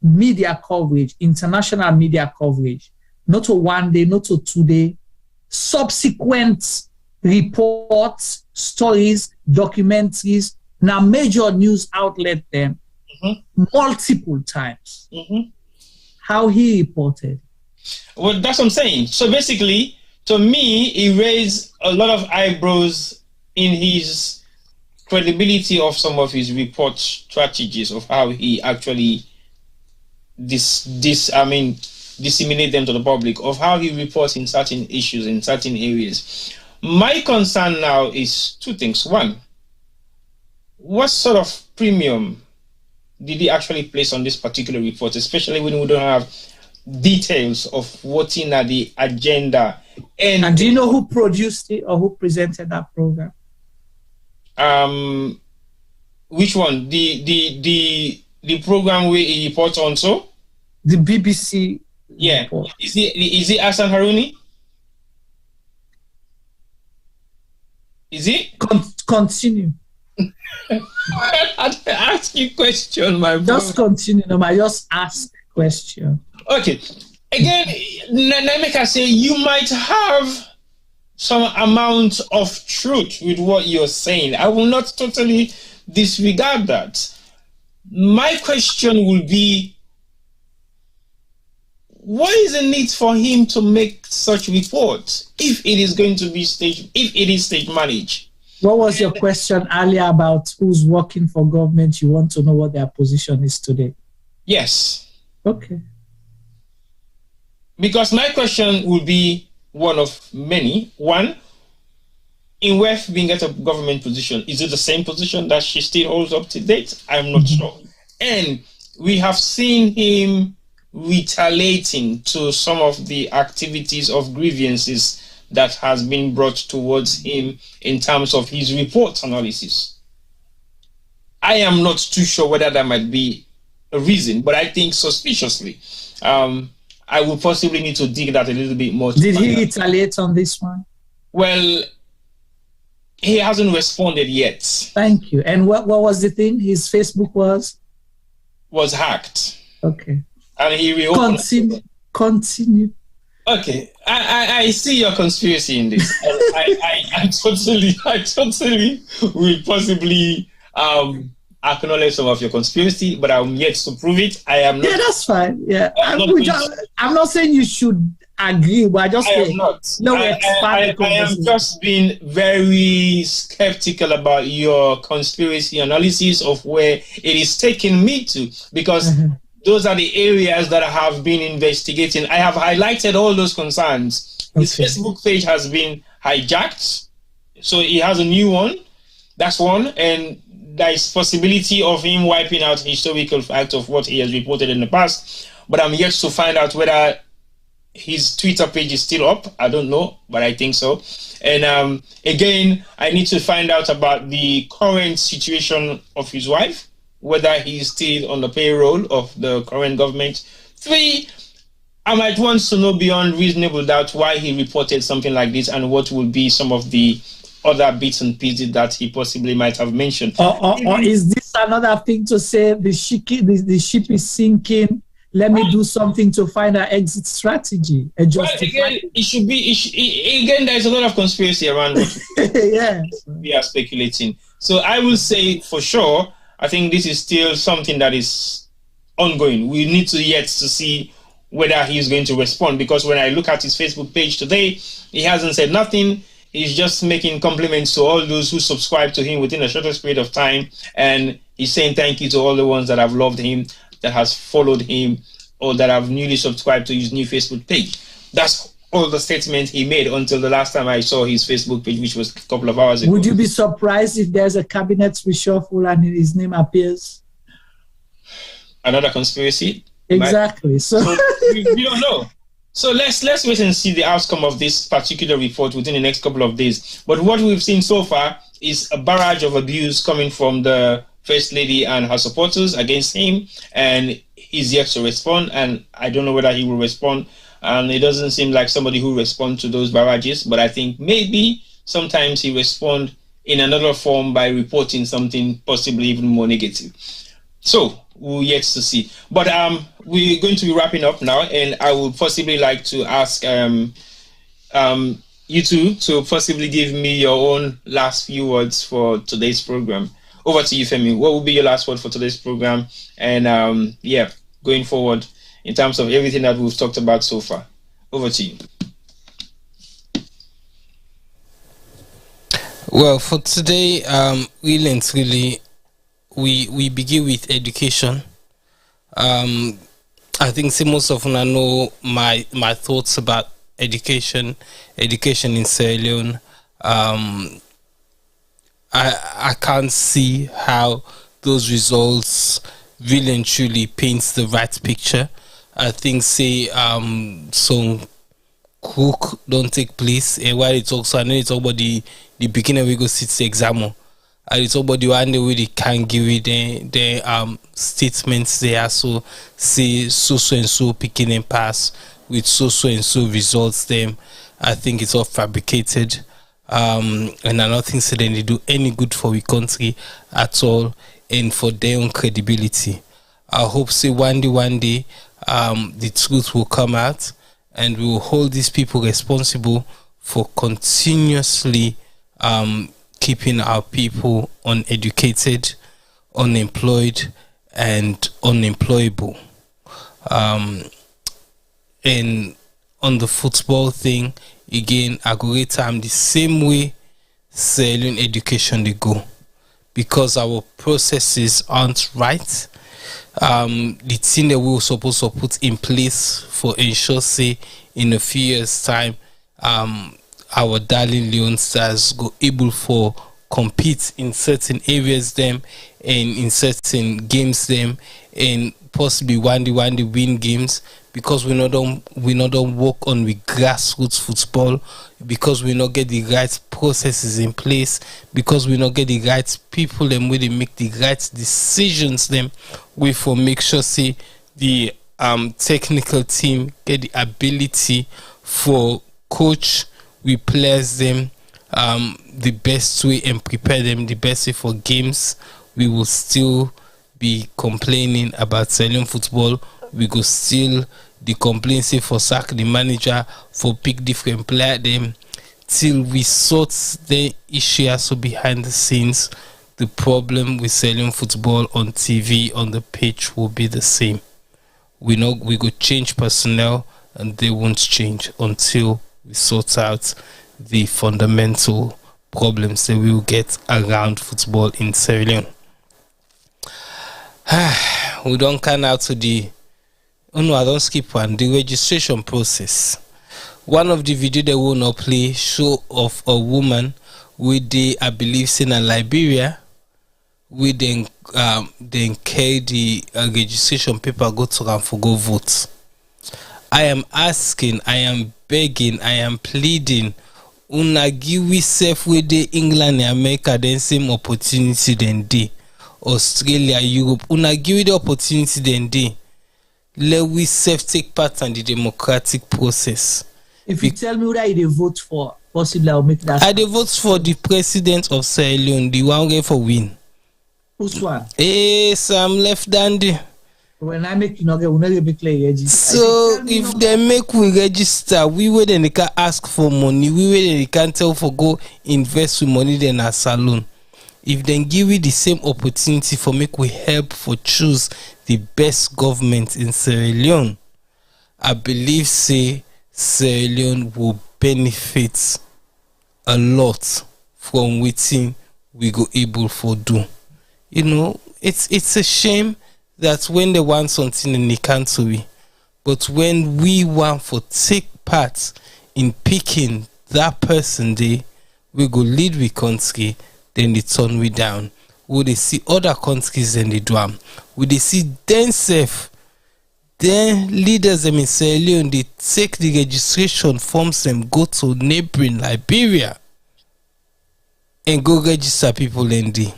media coverage, international media coverage, not to 1 day, not to 2 day, subsequent reports, stories, documentaries, now major news outlet them multiple times. How he reported. Well, that's what I'm saying. So basically, to me, he raised a lot of eyebrows in his credibility of some of his report strategies of how he actually disseminate them to the public, of how he reports in certain issues, in certain areas. My concern now is two things. One, what sort of premium did he actually place on this particular report, especially when we don't have details of what's in the agenda? And do you know who produced it or who presented that program? Which one? The program where he reports on, so? The BBC. Yeah. Report. Is it Hassan Haruni? Is it? Continue. I ask you question, my boy. Just continue. No, I just ask question. Okay. Again, Nameka say you might have some amount of truth with what you're saying. I will not totally disregard that. My question will be, what is the need for him to make such reports if it is going to be stage managed? What was your question earlier about who's working for government? You want to know what their position is today? Yes. Okay. Because my question will be one of many. One, in Wef being at a government position, is it the same position that she still holds up to date? I'm not sure. And we have seen him retaliating to some of the activities of grievances that has been brought towards him in terms of his report analysis. I am not too sure whether that might be a reason, but I think suspiciously. I will possibly need to dig that a little bit more. Did he retaliate on this one? Well, he hasn't responded yet. Thank you. And what was the thing? His Facebook was hacked. Okay. And he reopened. Continue. Okay. I see your conspiracy in this. I totally will possibly acknowledge some of your conspiracy, but I'm yet to prove it. I am not. Yeah, that's fine. Yeah. I'm not saying you should agree, but I just am not. I am just being very skeptical about your conspiracy analysis of where it is taking me to, because those are the areas that I have been investigating. I have highlighted all those concerns. His Facebook page has been hijacked, so he has a new one. That's one, and there is possibility of him wiping out historical facts of what he has reported in the past. But I'm yet to find out whether his Twitter page is still up. I don't know, but I think so. And again, I need to find out about the current situation of his wife, whether he's still on the payroll of the current government. 3, I might want to know beyond reasonable doubt why he reported something like this and what will be some of the other bits and pieces that he possibly might have mentioned. Or is this another thing to say the ship is sinking? Let me do something to find an exit strategy. Well, again, again, there's a lot of conspiracy around what we are speculating. So I will say for sure, I think this is still something that is ongoing. We need to yet to see whether he is going to respond, because when I look at his Facebook page today, he hasn't said nothing. He's just making compliments to all those who subscribe to him within a shortest period of time, and he's saying thank you to all the ones that have loved him, that has followed him, or that have newly subscribed to his new Facebook page. That's all the statements he made until the last time I saw his Facebook page, which was a couple of hours ago. Would you be surprised if there's a cabinet reshuffle and his name appears? Another conspiracy? Exactly. So we don't know. So let's wait and see the outcome of this particular report within the next couple of days. But what we've seen so far is a barrage of abuse coming from the First Lady and her supporters against him, and he's yet to respond, and I don't know whether he will respond. And it doesn't seem like somebody who responds to those barrages, but I think maybe sometimes he responds in another form by reporting something possibly even more negative. So we're yet to see. But we're going to be wrapping up now, and I would possibly like to ask you two to possibly give me your own last few words for today's program. Over to you, Femi. What will be your last word for today's program? And going forward in terms of everything that we've talked about so far. Over to you. Well, for today, really and truly, we begin with education. I think most of you know my thoughts about education in Sierra Leone. I can't see how those results really and truly paints the right picture. I think some cook don't take place, and while it's also I know it's about the beginning we go sit the exam, and it's about the one way they can give it the statements there, so say so and so picking and pass with so and so results. Them I think it's all fabricated, and I don't think so then they do any good for the country at all and for their own credibility. I hope say one day the truth will come out, and we will hold these people responsible for continuously keeping our people uneducated, unemployed, and unemployable. And on the football thing, again, I go rate time the same way Sierra Leone education they go, because our processes aren't right. The thing that we were supposed to put in place for ensure say in a few years time our darling Leon Stars go able for compete in certain areas them and in certain games them, and possibly one day win games, because we not don't work on with grassroots football, because we not get the right processes in place, because we not get the right people them where they make the right decisions them, we for make sure say the technical team get the ability for coach we players them the best way and prepare them the best way for games. We will still be complaining about selling football. We go still the complaint say for sack the manager, for pick different player them, till we sort the issue so behind the scenes. The problem with selling football on TV on the pitch will be the same. We go change personnel, and they won't change until we sort out the fundamental problems that we will get around football in Sierra Leone. We don't come out to the I don't skip one. The registration process. One of the video they will not play show of a woman with the I believe in Liberia, we then carry the registration paper go to them for go vote. I am asking, I am begging, I am pleading. Una give we self with the England and America then same opportunity than they. Australia, Europe, una give the opportunity than they. Let we self take part in the democratic process. If you tell me what I vote for, possibly I'll make that. I vote for the president of Sierra Leone, the one going for win. Which one? Sam Left Dandy. When I make we never be clear. So if they make we register, we will then they can ask for money. We will then they can tell for go invest with money then a salon. If they give you the same opportunity for make we help for choose the best government in Sierra Leone, I believe say Sierra Leone will benefit a lot from waiting we go able for do. You know, it's a shame that when they want something in the country, but when we want for take part in picking that person they we go lead with country, then they turn we down. Would they see other countries and they do them? Would they see themselves Then leaders them in Sierra Leone, they take the registration forms and go to neighboring Liberia and go register people in there.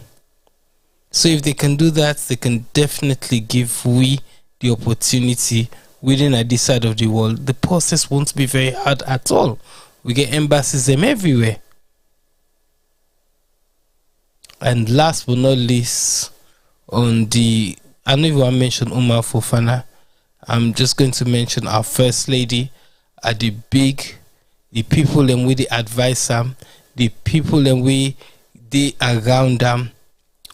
So if they can do that, they can definitely give we the opportunity within this side of the world. The process won't be very hard at all. We get embassies them everywhere. And last but not least, I know if I mention Umaru Fofana, I'm just going to mention our First Lady, the people and we the advise them, the people and we they around them,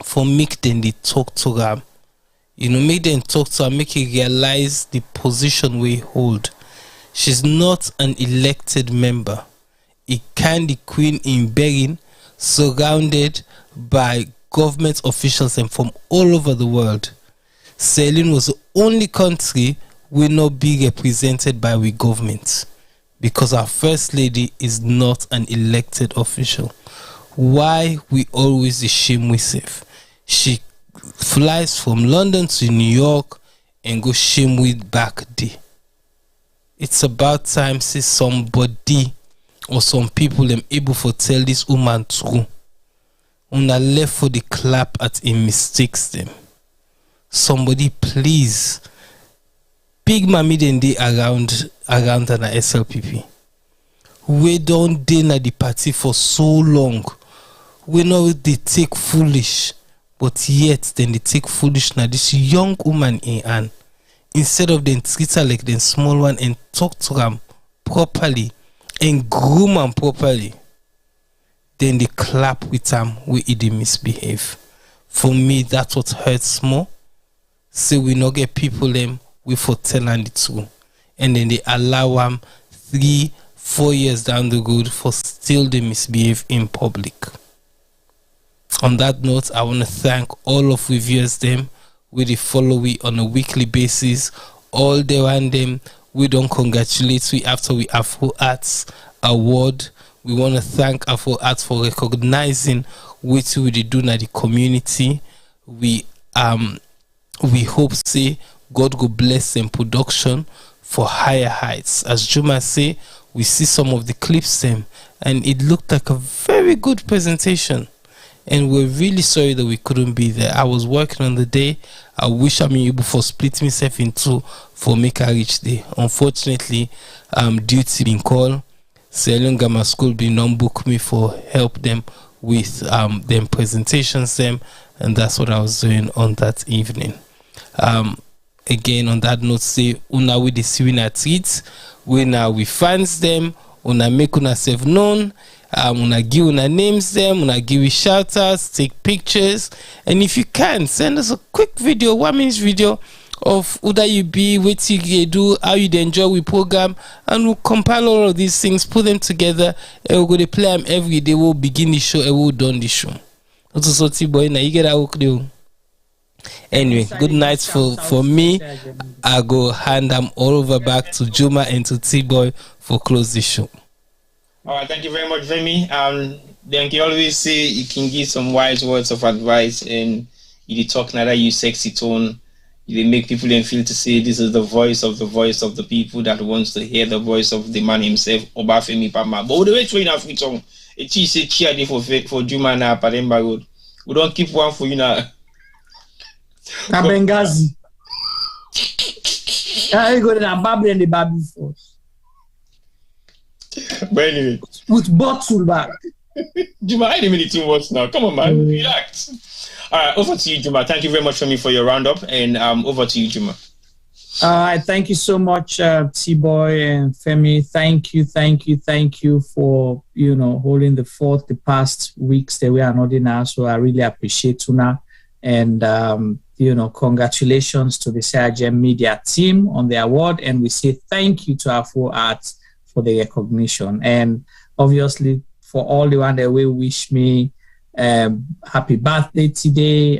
for make them they talk to them. Make them talk to her, make you realize the position we hold. She's not an elected member. A candy queen in Benin, surrounded by government officials and from all over the world. Sierra Leone was the only country will not be represented by we government because our First Lady is not an elected official. Why we always shame ourselves? She flies from London to New York and go shame with back there. It's about time see somebody or some people them able to tell this woman true. Una left for the clap at him mistakes them. Somebody please, big mommy then they around an SLPP. We don't dinner the party for so long. We know they take foolish, but yet then they take foolish now. This young woman in Anne, instead of them treat her like the small one and talk to them properly and groom them properly, then they clap with them where they misbehave. For me, that's what hurts more. Say we not get people them we for telling the truth, and then they allow them 3-4 years down the road for still they misbehave in public. On that note, I want to thank all of we viewers them we follow we on a weekly basis. All the one them we don't congratulate we after we Afro Arts Award. We want to thank Afro Arts for recognizing what we do in the community. We hope say God go bless them production for higher heights. As Juma say, we see some of the clips them and it looked like a very good presentation. And we're really sorry that we couldn't be there. I was working on the day. I wish I'm able to split myself in two for make a reach day. Unfortunately, duty being called. Sierra Leone Grammar School being non-book me for help them with them presentations them, and that's what I was doing on that evening. Again, on that note, say una with the Sirina treats, we fans them, una make una self known. Una give una names them, una give you shout outs, take pictures, and if you can, send us a quick video, 1 minute video of who that you be, what you do, how you enjoy we program, and we'll compile all of these things, put them together, and we're going to play them every day. We'll begin the show and we'll done the show. Boy, now you get out. Anyway, good night for me. I go hand them all over back to Juma and to T-Boy for close the show. All right, thank you very much, Vemi. Then you always say you can give some wise words of advice, and you talk now that you sexy tone. You make people then feel to say this is the voice of the people that wants to hear the voice of the man himself, Obafemi Pama. But the way to in Africa, it's a cheer for Juma na Paremba Road. We don't keep one for you now. Kabengazi. I go to the Baby and the Baby Force. But anyway, with bottle back. Juma, I didn't mean too much now. Come on, man, relax. All right, over to you, Juma. Thank you very much for your roundup, and over to you, Juma. Thank you so much, T-Boy and Femi. Thank you for holding the fort the past weeks that we are not in now. So I really appreciate Tuna, and congratulations to the Sierra Media team on the award, and we say thank you to Afro Arts for the recognition, and obviously for all the one that will wish me happy birthday today.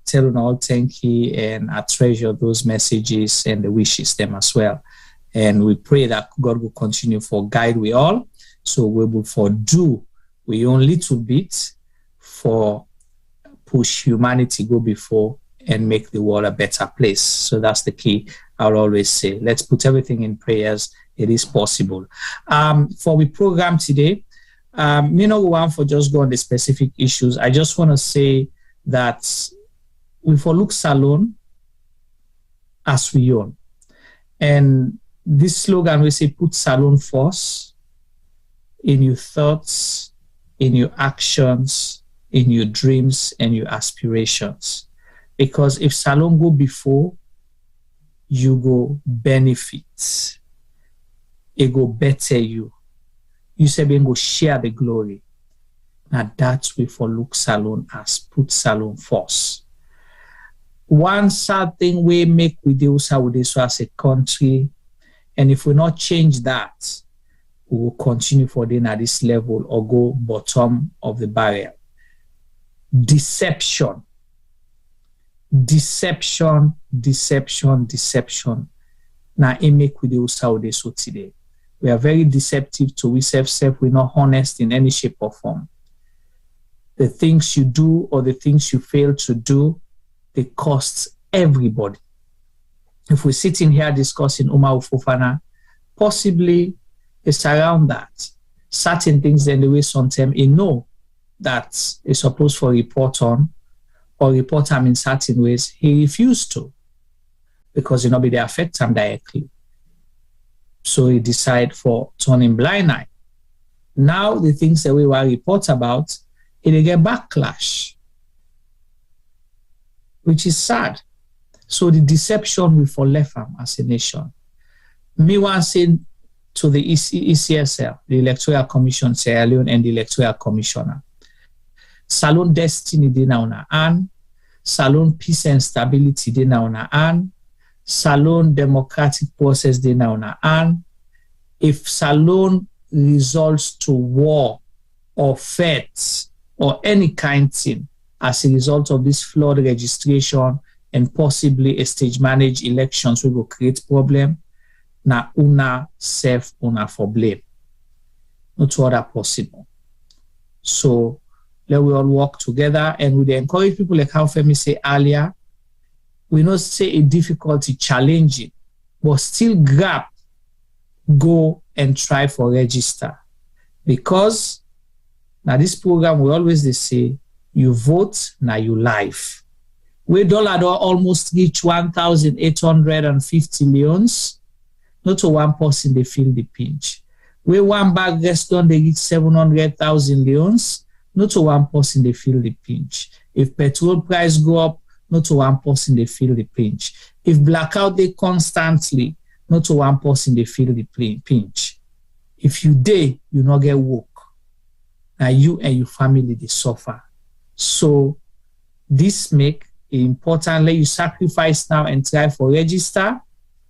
Tell them all thank you, and I treasure those messages and the wishes them as well. And we pray that God will continue for guide we all, so we will for do we own little bit for push humanity go before and make the world a better place. So that's the key. I'll always say, let's put everything in prayers. It is possible. For the program today, me no want for just go on the specific issues. I just want to say that we for look salon as we own. And this slogan, we say, put salon first in your thoughts, in your actions, in your dreams, and your aspirations. Because if salon go before, you go benefit. It go better you. You say, go share the glory. Now that's we for look salon as put salon first. One sad thing we make with this as a country, and if we not change that, we will continue for then at this level or go bottom of the barrier. Deception. Deception, deception, deception. Now, I make with the so today. We are very deceptive to ourselves. We're not honest in any shape or form. The things you do or the things you fail to do, they cost everybody. If we're sitting here discussing Umaru Fofana, possibly it's around that. Certain things in the way sometimes you know that is supposed for report on or report him in certain ways, he refused to because they affect him directly. So he decided for turning blind eye. Now the things that we will report about, it get backlash, which is sad. So the deception we for left him as a nation. Me want say to the ECSL, the Electoral Commission, Sierra Leone, and the Electoral Commissioner. Salon destiny de na una an, salon peace and stability de na una an, salon democratic process de na una an. If salon results to war or threats or any kind thing as a result of this flawed registration and possibly a stage managed elections, we will create problem. Na una self una for blame. Not other possible. So let we all work together and we encourage people like how Femi say earlier. We not say a difficulty challenging, but still grab, go and try for register. Because now this program we always they say you vote, now you live. We dollar almost reach 1,850 millions. Not to one person they feel the pinch. We one bag restaurant they reach 700,000 leons. Not to one person they feel the pinch. If petrol price go up, not to one person they feel the pinch. If blackout they constantly, not to one person they feel the pinch. If you day, you not get work. Now you and your family they suffer. So this make it important. Let you sacrifice now and try for register.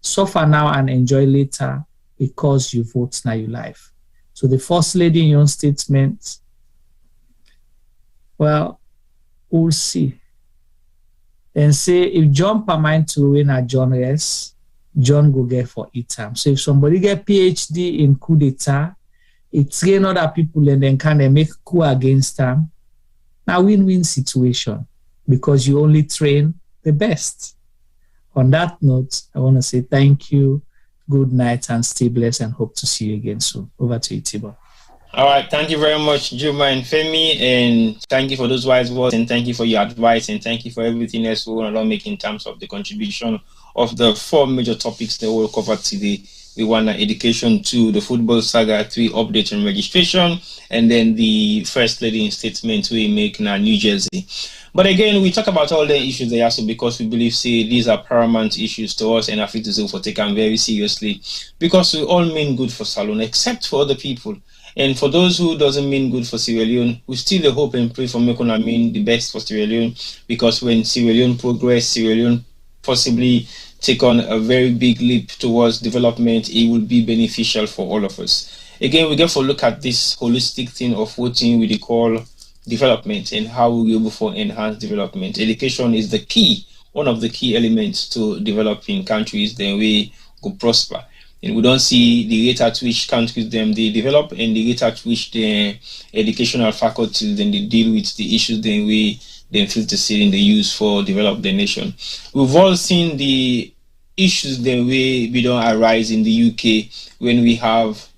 Suffer now and enjoy later because you vote now your life. So the First Lady in your statement, well, we'll see. And say if John Permine to win a John Rest, John go get for ETAM. So if somebody get PhD in coup d'etat, it train other people and then kind of make coup against them. Now win-win situation because you only train the best. On that note, I want to say thank you, good night, and stay blessed, and hope to see you again soon. Over to you, Tibo. All right, thank you very much, Juma and Femi, and thank you for those wise words, and thank you for your advice, and thank you for everything else we're going to make in terms of the contribution of the 4 major topics that we'll cover today. We want education to the football saga, 3 updates and registration, and then the First Lady in statement we make in New Jersey. But again, we talk about all the issues they also because we believe, these are paramount issues to us, and I feel to say for take them very seriously because we all mean good for Salon, except for other people. And for those who doesn't mean good for Sierra Leone, we still hope and pray for making mean the best for Sierra Leone, because when Sierra Leone progress, Sierra Leone possibly take on a very big leap towards development, it will be beneficial for all of us. Again, we get to look at this holistic thing of what we call development and how we will be able to enhance development. Education is the key, one of the key elements to developing countries, then we could prosper. And we don't see the rate at which countries they develop and the rate at which the educational faculties then they deal with the issues then we then feel to see in the use for develop the nation. We've all seen the issues the way we don't arise in the UK when we have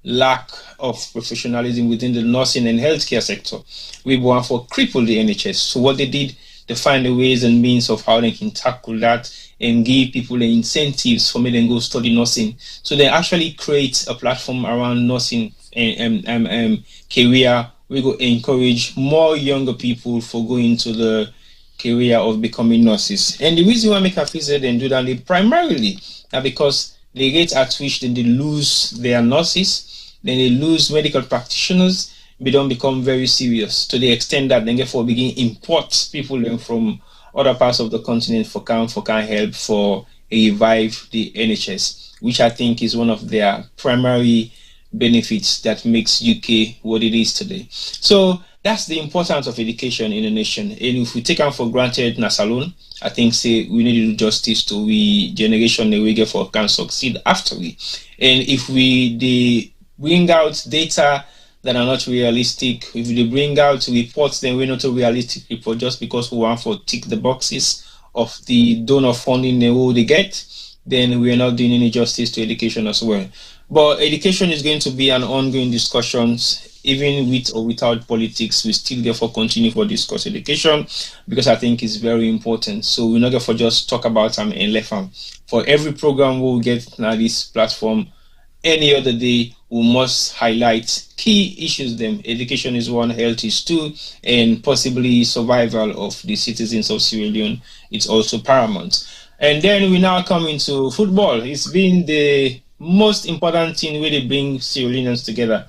lack of professionalism within the nursing and healthcare sector. We want to cripple the NHS. So what they did, they find the ways and means of how they can tackle that and give people the incentives for me to go study nursing. So they actually create a platform around nursing and career. We go encourage more younger people for going into the career of becoming nurses. And the reason why I make a visit and do that, they primarily are because the rate at which they lose their nurses, then they lose medical practitioners, they don't become very serious to the extent that they therefore begin import people from other parts of the continent for can help for revive the NHS, which I think is one of their primary benefits that makes UK what it is today. So that's the importance of education in a nation. And if we take them for granted nas alone, I think say we need to do justice to we generation that we get for can succeed after we. And if they bring out data that are not realistic, if they bring out reports then we're not a realistic report just because we want to tick the boxes of the donor funding they get, then we are not doing any justice to education as well. But education is going to be an ongoing discussion, even with or without politics. We still therefore continue to discuss education because I think it's very important. So we're not going to just talk about them and left them. For every program we'll get on this platform, any other day, we must highlight key issues. Them education is one, health is two, and possibly survival of the citizens of Sierra Leone. It's also paramount. And then we now come into football. It's been the most important thing where they bring Sierra Leoneans together,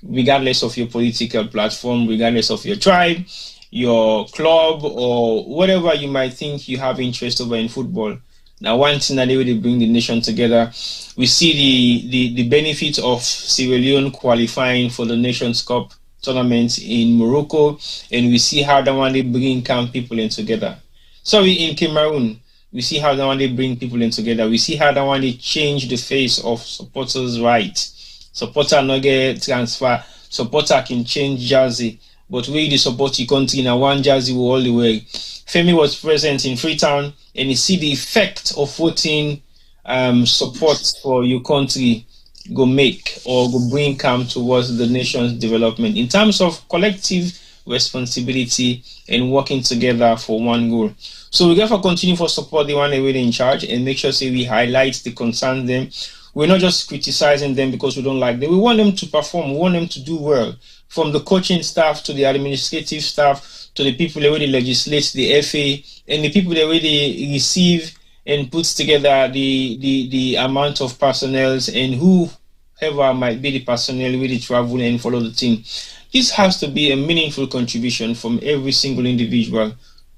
regardless of your political platform, regardless of your tribe, your club, or whatever you might think you have interest over in football. Now, one thing that they really bring the nation together, we see the benefit of Sierra Leone qualifying for the Nations Cup tournament in Morocco, and we see how the one they bring people in together. Sorry, in Cameroon, we see how the one they bring people in together. We see how the one they change the face of supporters' rights. Supporter no get transfer. Supporter can change jersey, but we the support your country in one jersey all the way. Femi was present in Freetown, and you see the effect of voting support for your country go make or go bring towards the nation's development in terms of collective responsibility and working together for one goal. So we therefore continue for support the one already in charge and make sure say we highlight the concerns them. We're not just criticizing them because we don't like them. We want them to perform. We want them to do well. From the coaching staff to the administrative staff to the people that already legislate the FA and the people that already receive and puts together the amount of personnel and whoever might be the personnel really travel and follow the team. This has to be a meaningful contribution from every single individual.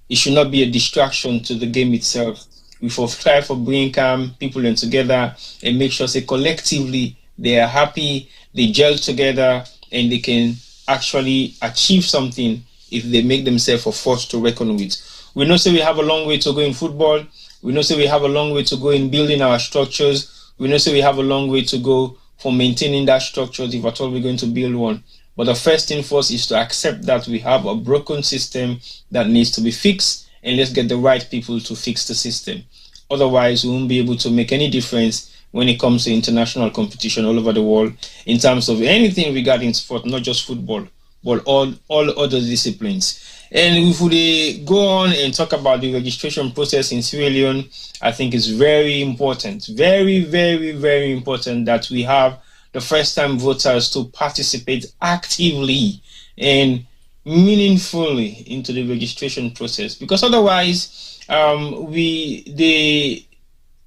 It should not be a distraction to the game itself. We try for bringing people in together and make sure say collectively they are happy, they gel together, and they can actually achieve something if they make themselves a force to reckon with. We know say we have a long way to go in football. We know say we have a long way to go in building our structures. We know say we have a long way to go for maintaining that structure if at all we're going to build one. But the first thing first is to accept that we have a broken system that needs to be fixed, and let's get the right people to fix the system. Otherwise, we won't be able to make any difference when it comes to international competition all over the world in terms of anything regarding sport, not just football, but all other disciplines. And if we go on and talk about the registration process in Sierra Leone, I think it's very important, very, very, very important that we have the first-time voters to participate actively and meaningfully into the registration process, because otherwise they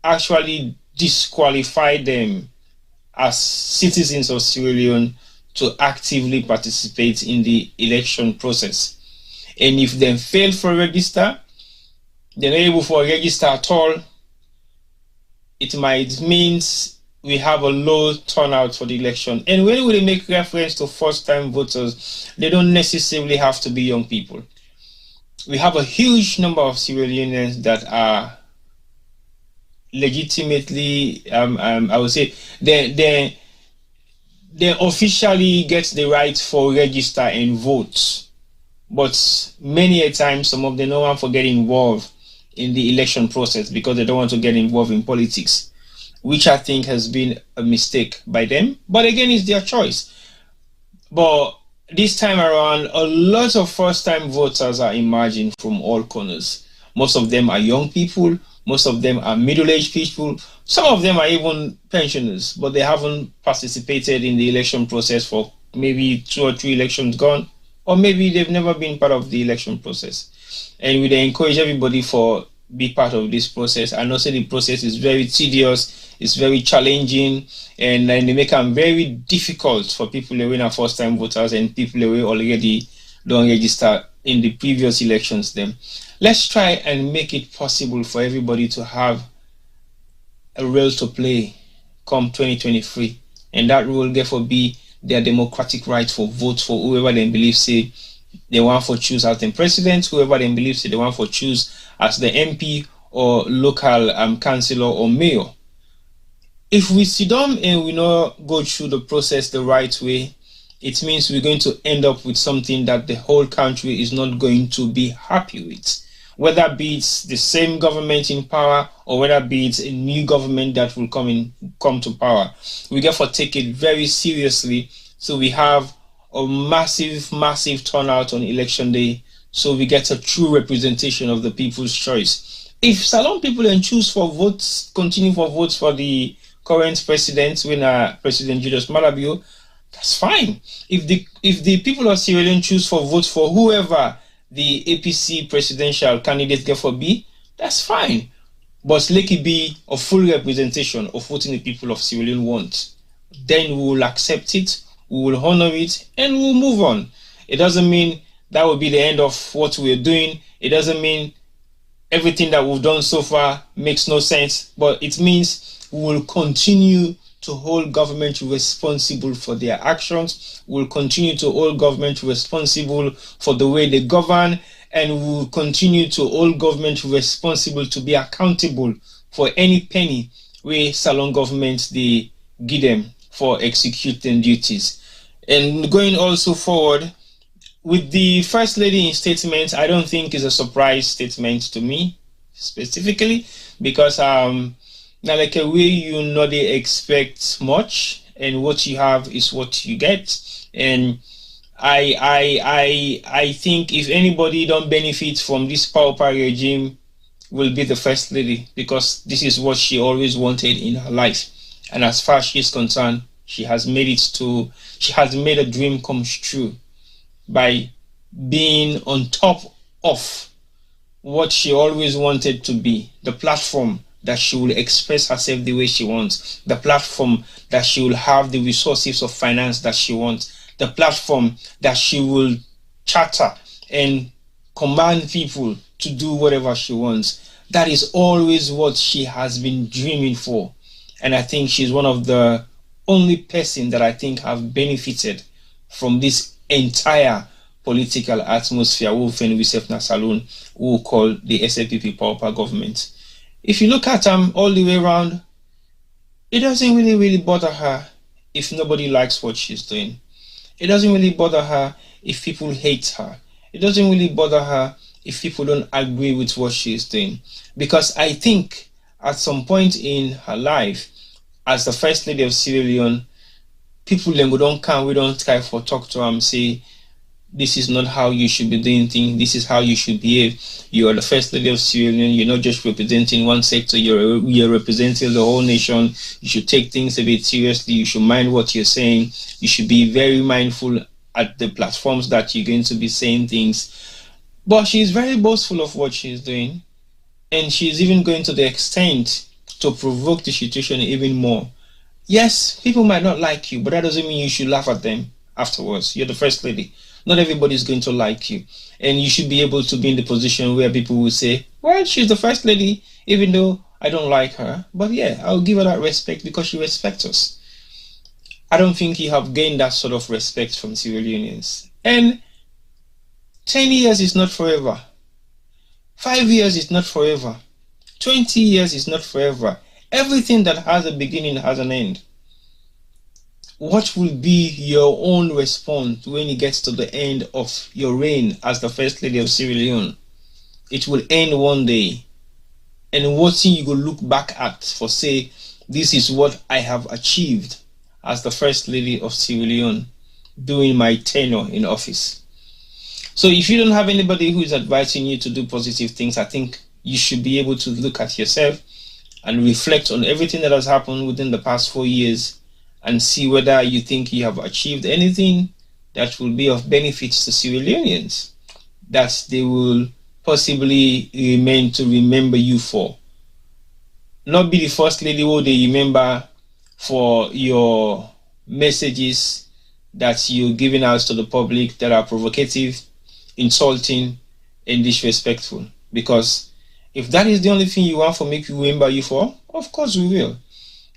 actually disqualify them as citizens of Sierra Leone to actively participate in the election process. And if they fail for register, they're not able for register at all, it might mean we have a low turnout for the election. And when we make reference to first-time voters, they don't necessarily have to be young people. We have a huge number of Sierra Leoneans that are legitimately, I would say, they officially get the right for register and vote. But many a time, some of them no one for get involved in the election process because they don't want to get involved in politics, which I think has been a mistake by them. But again, it's their choice. But this time around, a lot of first-time voters are emerging from all corners. Most of them are young people. Most of them are middle-aged people. Some of them are even pensioners, but they haven't participated in the election process for maybe 2 or 3 elections gone, or maybe they've never been part of the election process. And we encourage everybody for be part of this process. I know the process is very tedious, it's very challenging, and they make it very difficult for people who are first-time voters and people who already don't register in the previous elections. Then let's try and make it possible for everybody to have a role to play come 2023, and that will therefore be their democratic right for vote for whoever they believe say they want for choose as the president, whoever they believe say they want for choose as the MP or local councillor or mayor. If we sit down and we not go through the process the right way, it means we're going to end up with something that the whole country is not going to be happy with. Whether be it's the same government in power or whether be it's a new government that will come to power, we therefore take it very seriously. So we have a massive turnout on election day, so we get a true representation of the people's choice. If Salon people then choose for votes, continue for votes for the current president, when President Julius Malabio, that's fine. If the people of Sierra Leone choose for votes for whoever the APC presidential candidate therefore be, that's fine. But let it be a full representation of what the people of Sierra Leone want. Then we will accept it, we will honor it, and we'll move on. It doesn't mean that will be the end of what we're doing. It doesn't mean everything that we've done so far makes no sense, but it means we will continue to hold government responsible for their actions. We'll continue to hold government responsible for the way they govern, and we'll continue to hold government responsible to be accountable for any penny where Salon government they give them for executing duties. And going also forward, with the First Lady in statement, I don't think is a surprise statement to me, specifically, because now like a way you know they expect much, and what you have is what you get. And I think if anybody don't benefit from this power regime will be the First Lady, because this is what she always wanted in her life. And as far as she's concerned, she has made a dream come true by being on top of what she always wanted to be, the platform that she will express herself the way she wants, the platform that she will have the resources of finance that she wants, the platform that she will charter and command people to do whatever she wants. That is always what she has been dreaming for. And I think she's one of the only person that I think have benefited from this entire political atmosphere we self na saloon who call the SLPP power government. If you look at all the way around, it doesn't really bother her if nobody likes what she's doing. It doesn't really bother her if people hate her. It doesn't really bother her if people don't agree with what she's doing. Because I think at some point in her life, as the First Lady of Sierra Leone, people then we don't try for talk to her and say, this is not how you should be doing things, this is how you should behave. You are the First Lady of Sierra Leone, you're not just representing one sector, you're representing the whole nation. You should take things a bit seriously, you should mind what you're saying, you should be very mindful at the platforms that you're going to be saying things. But she's very boastful of what she's doing, and she's even going to the extent to provoke the situation even more. Yes, people might not like you, but that doesn't mean you should laugh at them afterwards. You're the First Lady. Not everybody is going to like you, and you should be able to be in the position where people will say, well, she's the First Lady, even though I don't like her, but yeah, I'll give her that respect because she respects us. I don't think you have gained that sort of respect from Sierra Leoneans. And 10 years is not forever. 5 years is not forever. 20 years is not forever. Everything that has a beginning has an end. What will be your own response when it gets to the end of your reign as the First Lady of Sierra Leone? It will end one day. and what thing you go look back at for say, this is what I have achieved as the First Lady of Sierra Leone during my tenure in office. So if you don't have anybody who is advising you to do positive things, I think you should be able to look at yourself and reflect on everything that has happened within the past 4 years and see whether you think you have achieved anything that will be of benefit to Sierra Leoneans, that they will possibly remain to remember you for. Not be the First Lady who they remember for your messages that you're giving out to the public that are provocative, insulting, and disrespectful. Because if that is the only thing you want for me to remember you for, of course we will.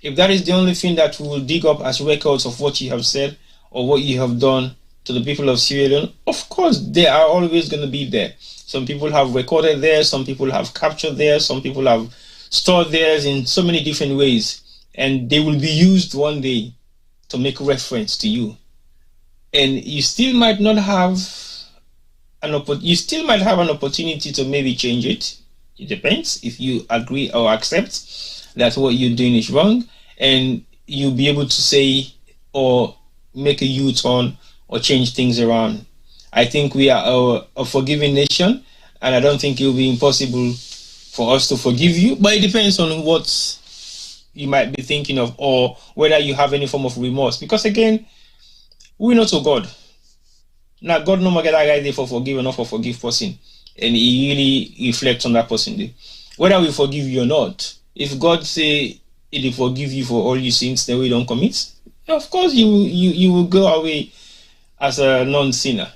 If that is the only thing that we will dig up as records of what you have said or what you have done to the people of Sierra Leone, of course they are always going to be there. Some people have recorded there, some people have captured there, some people have stored theirs in so many different ways, and they will be used one day to make reference to you. And you still might not have an opportunity to maybe change it. It depends if you agree or accept that what you're doing is wrong, and you'll be able to say or make a U-turn or change things around. I think we are a forgiving nation, and I don't think it will be impossible for us to forgive you, but it depends on what you might be thinking of or whether you have any form of remorse. Because again, we're not to God. Now, God no more get a guy there for forgive or not for forgive person, and he really reflects on that person. Whether we forgive you or not, if God say he will forgive you for all your sins that we don't commit, of course you will go away as a non-sinner.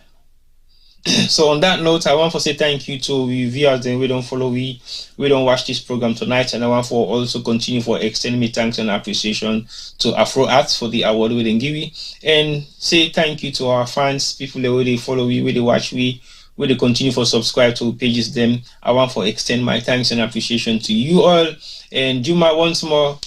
So on that note, I want to say thank you to viewers and we don't follow, we don't watch this program tonight, and I want for also continue for extend me thanks and appreciation to Afro Arts for the award we didn't give you, and say thank you to our fans, people that they follow we, where they watch we, where they continue for subscribe to pages them. I want for extend my thanks and appreciation to you all. And Juma, once more,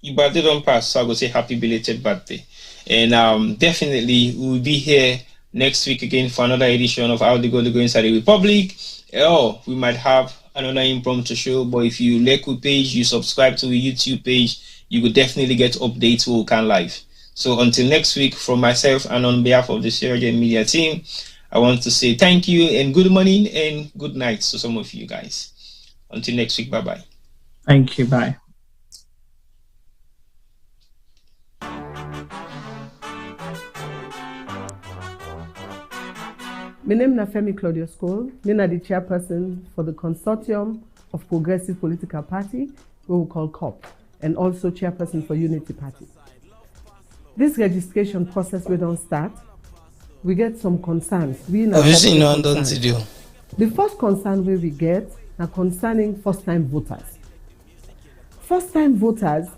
your birthday don't pass, so I go say happy belated birthday. And definitely we'll be here next week again for another edition of How They Go Inside the Republic. Oh, we might have another impromptu show, but if you like our page, you subscribe to the YouTube page, you will definitely get updates when we can live. So until next week, from myself and on behalf of the Sierra Leone media team, I want to say thank you and good morning and good night to some of you guys. Until next week, bye-bye. Thank you, bye. My name is Femi Claudius Cole. I'm the chairperson for the Consortium of Progressive Political Party, what we call COP, and also chairperson for Unity Party. This registration process we don't start. We get some concerns. The first concern we get are concerning first-time voters. First-time voters,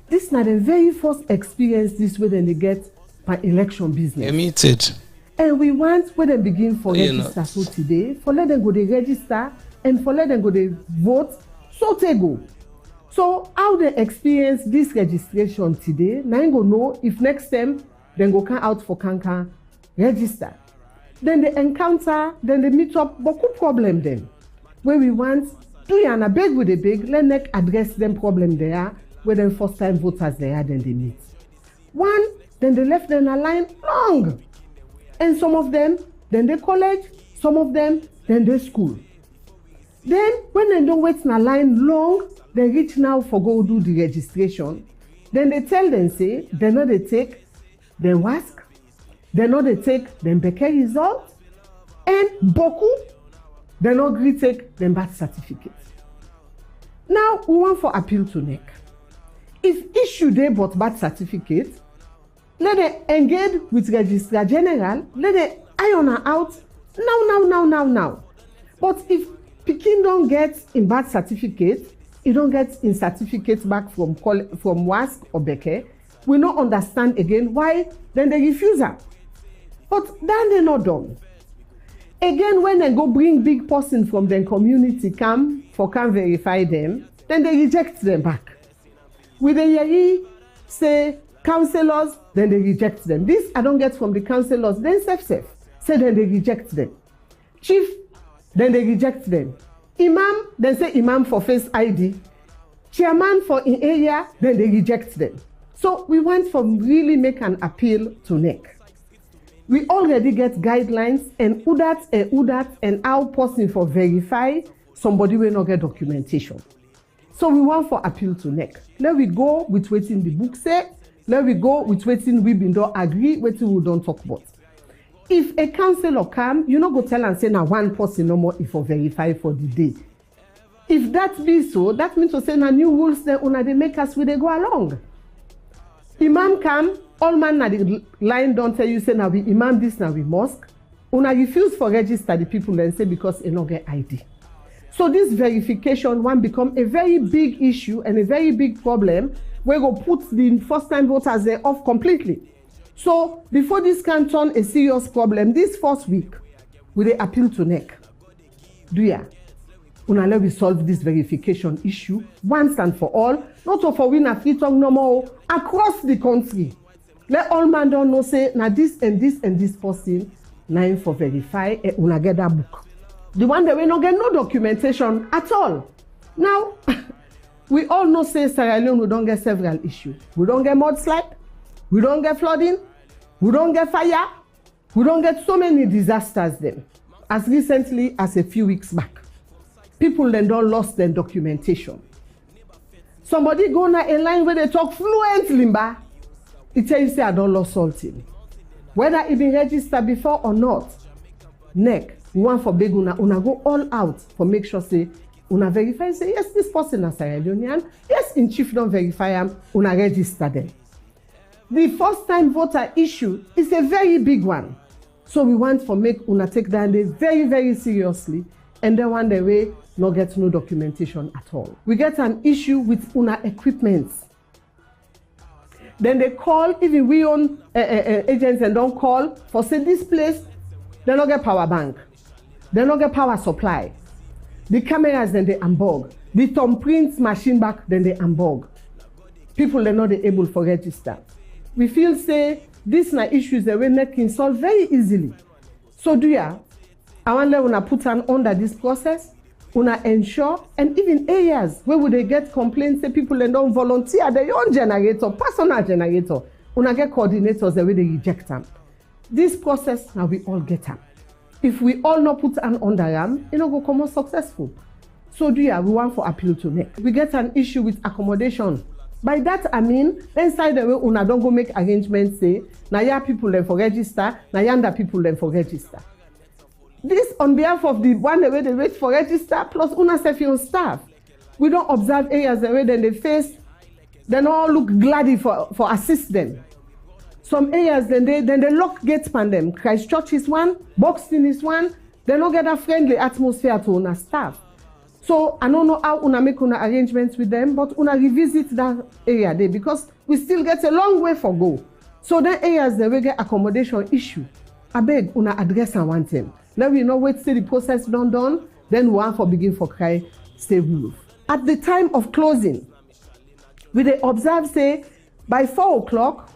this is not the very first experience this way they get by election business. Emitted. And we want when they begin for register so today, for let them go they register and for let them go they vote, so they go. So how they experience this registration today, now you go know if next time then go come out for Kankan register. Then they encounter, then they meet up beaucoup problem then. Where we want do you a beg with a big, let them address them problem there where them first time voters they are then they meet. One, then they left them a line long. And some of them, then they college, some of them, then they school. Then, when they don't wait in a line long, they reach now for go do the registration. Then they tell them, say, they know they take, then WASCE, they know they take, then Beke result, and Boku, they know agree take, then birth certificate. Now, we want for appeal to NEC. If issue they but birth certificate, let them engage with Registrar General, let them iron her out now. But if Pikin don't get in birth certificate, he don't get in certificate back from WASCE or Beke, we don't understand again why then they refuse her. But then they not done. Again, when they go bring big person from their community come verify them, then they reject them back. With the Yeri say councillors, then they reject them. This I don't get from the councillors, then safe. Say then they reject them. Chief, then they reject them. Imam, then say imam for face ID. Chairman for in area, then they reject them. So we want to really make an appeal to NEC. We already get guidelines and UDAT and how person for verify somebody will not get documentation. So we want for appeal to NEC. Let we go with waiting the book say. Let we go with waiting we been don't agree, waiting we don't talk about. If a councillor come, you no go tell and say now one person no more if for verify for the day. If that be so, that means to say now new rules then una they make us we they go along. Imam come, all man na the line don't tell you say now we imam this now we mosque. Una refuse for register the people and say because they no get ID. So this verification one become a very big issue and a very big problem. We go put the first time voters there off completely. So before this can turn a serious problem, this first week, we dey appeal to NEC. Do ya? Una let we solve this verification issue once and for all. Not for win a free tongue no more across the country. Let all man don't know say now this and this and this person nine for verify and una get that book. The one that we not get no documentation at all. Now, we all know say Sierra Leone we don't get several issues. We don't get mudslide, we don't get flooding, we don't get fire, we don't get so many disasters then. As recently as a few weeks back. People then don't lost their documentation. Somebody go on a line where they talk fluent limba, it tell you say I don't lost something. Whether it been registered before or not, NEC, we want for big una go all out for make sure say una verify say yes this person is Sierra Leonean, yes in chief don't verify am, una register them. The first time voter issue is a very big one. So we want for make una take that very, very seriously and then one day we not get no documentation at all. We get an issue with una equipment. Then they call, even we own agents and don't call for say this place, they don't get power bank. They don't get power supply. The cameras then they unbog. The thumbprint machine back then they unbog. People they're not able to register. We feel say these are issues that we can solve very easily. So do ya? I want to una put an under this process, una ensure, and even areas where would they get complaints, say people they don't volunteer their own generator, personal generator, una get coordinators the way they reject them. This process now we all get them. If we all not put an under them, it not go come out successful. So do ya? We want for appeal to NEC. We get an issue with accommodation. By that I mean, inside the way una don't go make arrangements say, na ya people then for register, na yanda people then for register. This on behalf of the one the way they wait for register plus una self your staff. We don't observe areas the way then they face, they all look glad for assist them. Some areas then they lock gates pan them. Christchurch is one, Boxing is one, they don't get a friendly atmosphere to una staff. So I don't know how una make una arrangements with them, but una revisit that area there because we still get a long way for go. So the areas that we get accommodation issue, I beg una address and one thing. Let we not wait till the process done, then one for begin for cry, stay roof. At the time of closing, we they observe say by 4 o'clock,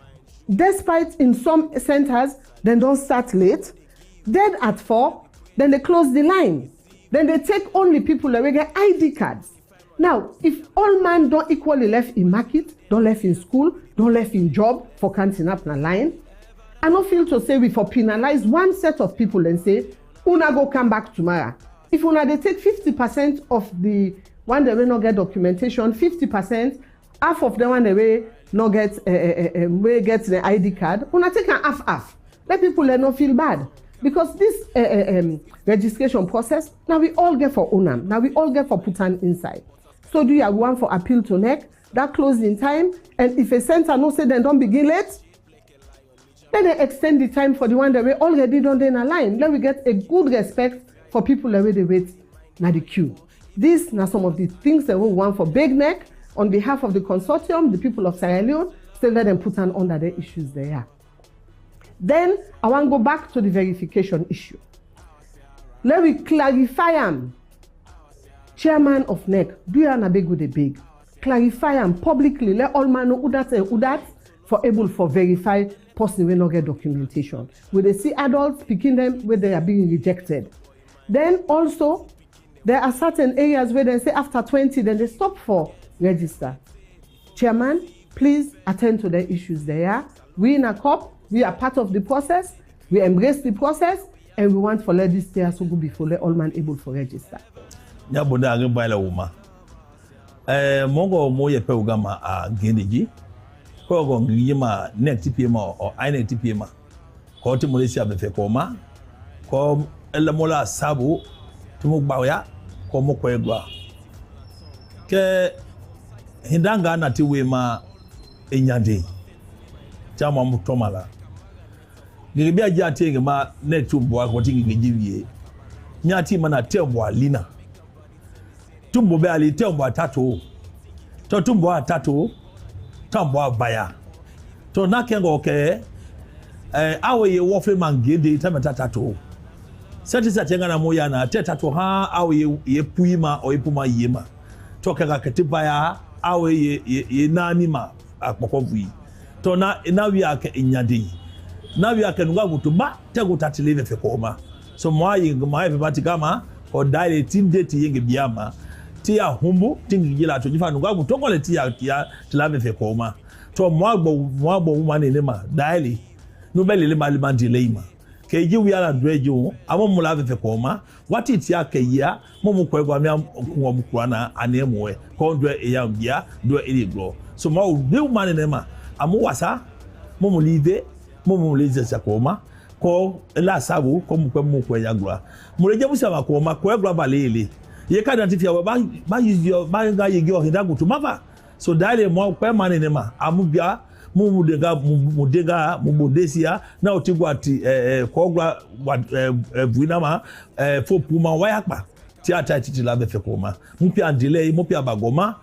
despite in some centers, then don't start late, then at 4, then they close the line. Then they take only people that will get ID cards. Now, if all man don't equally left in market, don't left in school, don't left in job for counting up the line, I don't feel to say we for penalize one set of people and say, una go come back tomorrow. If una they take 50% of the one that will not get documentation, 50%, half of the one that will not get will get the ID card, una take an half. Let people not feel bad. Because this registration process, now we all get for UNAM, now we all get for Putan Insai. So do you have one for appeal to NEC, that closing time, and if a center no say then don't begin late, then they extend the time for the one that we already done in a line. Then we get a good respect for people that they wait na the queue. These are some of the things that we want for Big NEC on behalf of the consortium, the people of Sierra Leone, still let them put on under the issues they are. Then I want to go back to the verification issue. Let me clarify am. Chairman of NEC, do you have a big with a big? Clarify am publicly. Let all man know who that for able for verify person will not get documentation. Will they see adults picking them where they are being rejected? Then also There are certain areas where they say after 20, then they stop for register. Chairman, please attend to the issues there. We in a COP, we are part of the process. We embrace the process, and we want for let this stay so good before all man able for register. Nyaboda agbaila uma. Mongo moye pe ugama a gendeji. Ko go ngiyima net TPM or ine TPM. Ko ti Malaysia be fe koma. Ko elamola sabu tumu gbawya ko mo ko egwa. Ke hindanga na ti we ma enyande. Chama mutomala. Ngibia jati ngema net tumbo ko ti ngijiwie. Nyati mana tembo alina. Tumbo be ali tembo atatu. To tumbo atatu. Tembo abaya. To nakengo ke awe ye wofle mangede tamata tatu. Sati satenga na moya na tatu ha awe ye puima o ipuma yema. To kanga ketibaya awe ye nani ma akpokovui. To na wi ake inyade. Na wi ake nunga gutuba tego tatileve fekoma. So mwayi ngamaye batikama o daile tindeti yenge biyama. Tia humbu tingijila tojifa nunga gutongole tia tilave fekoma. To mwagbo umane nema daile nubeli le malimandi leima. Keji wiyala dwejo amo mulave fekoma wati tia keya momu kwegwa mya kuwa mukwana anemwe kondwe eyambia dwe iliglo. So mwa umane nema amu wasa momu live momu leze sakoma ko la sabu ko mukwe yagwa mureje busaba koma kwegwa balele ye ka identify ba nga yigyo hindagu tumava. So dale mwa kwa mane nema amubia mudenga mubodesia na otigwa ati kogwa vuinama fopuma wayakpa ti ata titi la befe koma mupia delay mupia bagoma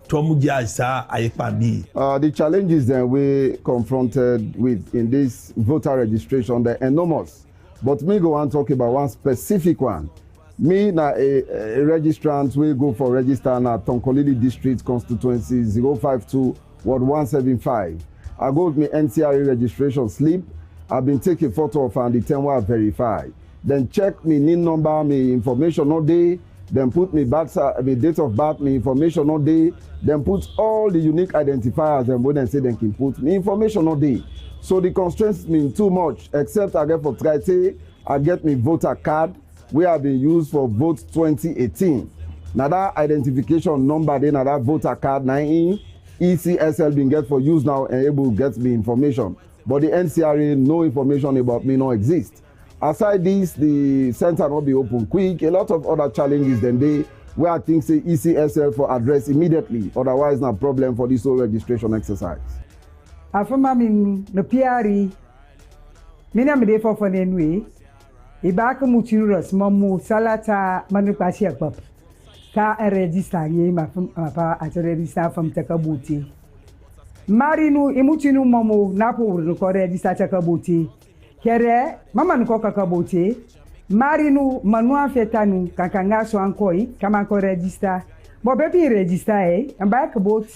to mujia sa ayepa bi. The challenges that we confronted with in this voter registration, they're enormous. But me go and talk about one specific one. Me na a registrant will go for register na Tonkolili District Constituency 052 Ward 175. I got me NCRA registration slip. I've been taking photo of and the 10 were verified. Then check me NIN number, me information all day. Then put me date of birth, me information all day. Then put all the unique identifiers and when they say they can put me information all day. So the constraints mean too much, except I get for try I get me voter card, we have been used for vote 2018. Now that identification number, then that voter card 9 ECSL been get for use now and able to get me information. But the NCRA, no information about me no exist. Aside this, the center not be open quick. A lot of other challenges than they where I think say ECSL for address immediately. Otherwise, no problem for this whole registration exercise. Afama min no PRE. Mina me dey for anyway. Ibaka muchiruras mamu salata manupasi akpap. Ka register ye ma pa a register from Takabuti. Marinu imuchinu mamu napo ko register Takabuti. Kere mama nuko Kakabuti. Marinu manua fetanu kakanga so ankoi kama ko register. Bo bebi register amba kabot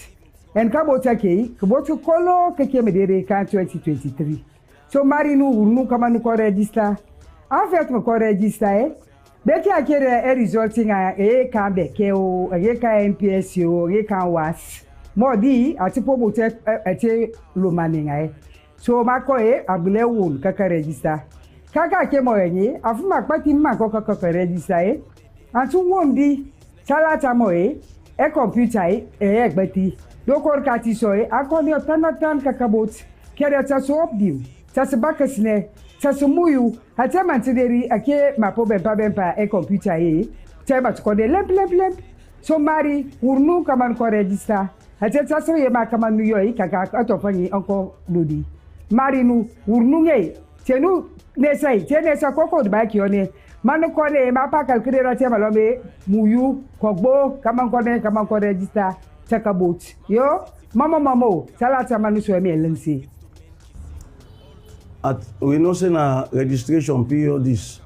en kabota ke kabot kolo keke medere ka 2023. So marinu unu kama nuko register. Afet mo ko register Beti akere resulting ka beke o ka MPS o ka WASCE modi atipo bote ate lomaninga so mako abule won kaka register kaka ke mo yin afuma pati ma ko kaka register atu wondi salata mo computer egbeti dokor kati so akoni otanatan kaka bot kere ta so opdim ta se bakasne Sasumuyu, hatema ntideri ake mapo bempa computer tema tukode lemp. So mari urnu kama nko register. Hateta so ye ma kama nuyo kaka atofanyi anko lodi. Mari nu urnu nge tenu nesa koko de baki one. Manu kone ma pa calculator tema lombe muyu kogbo kama nko register takabot. Yo mamo salata manu so emi elensi. We know say na registration period this,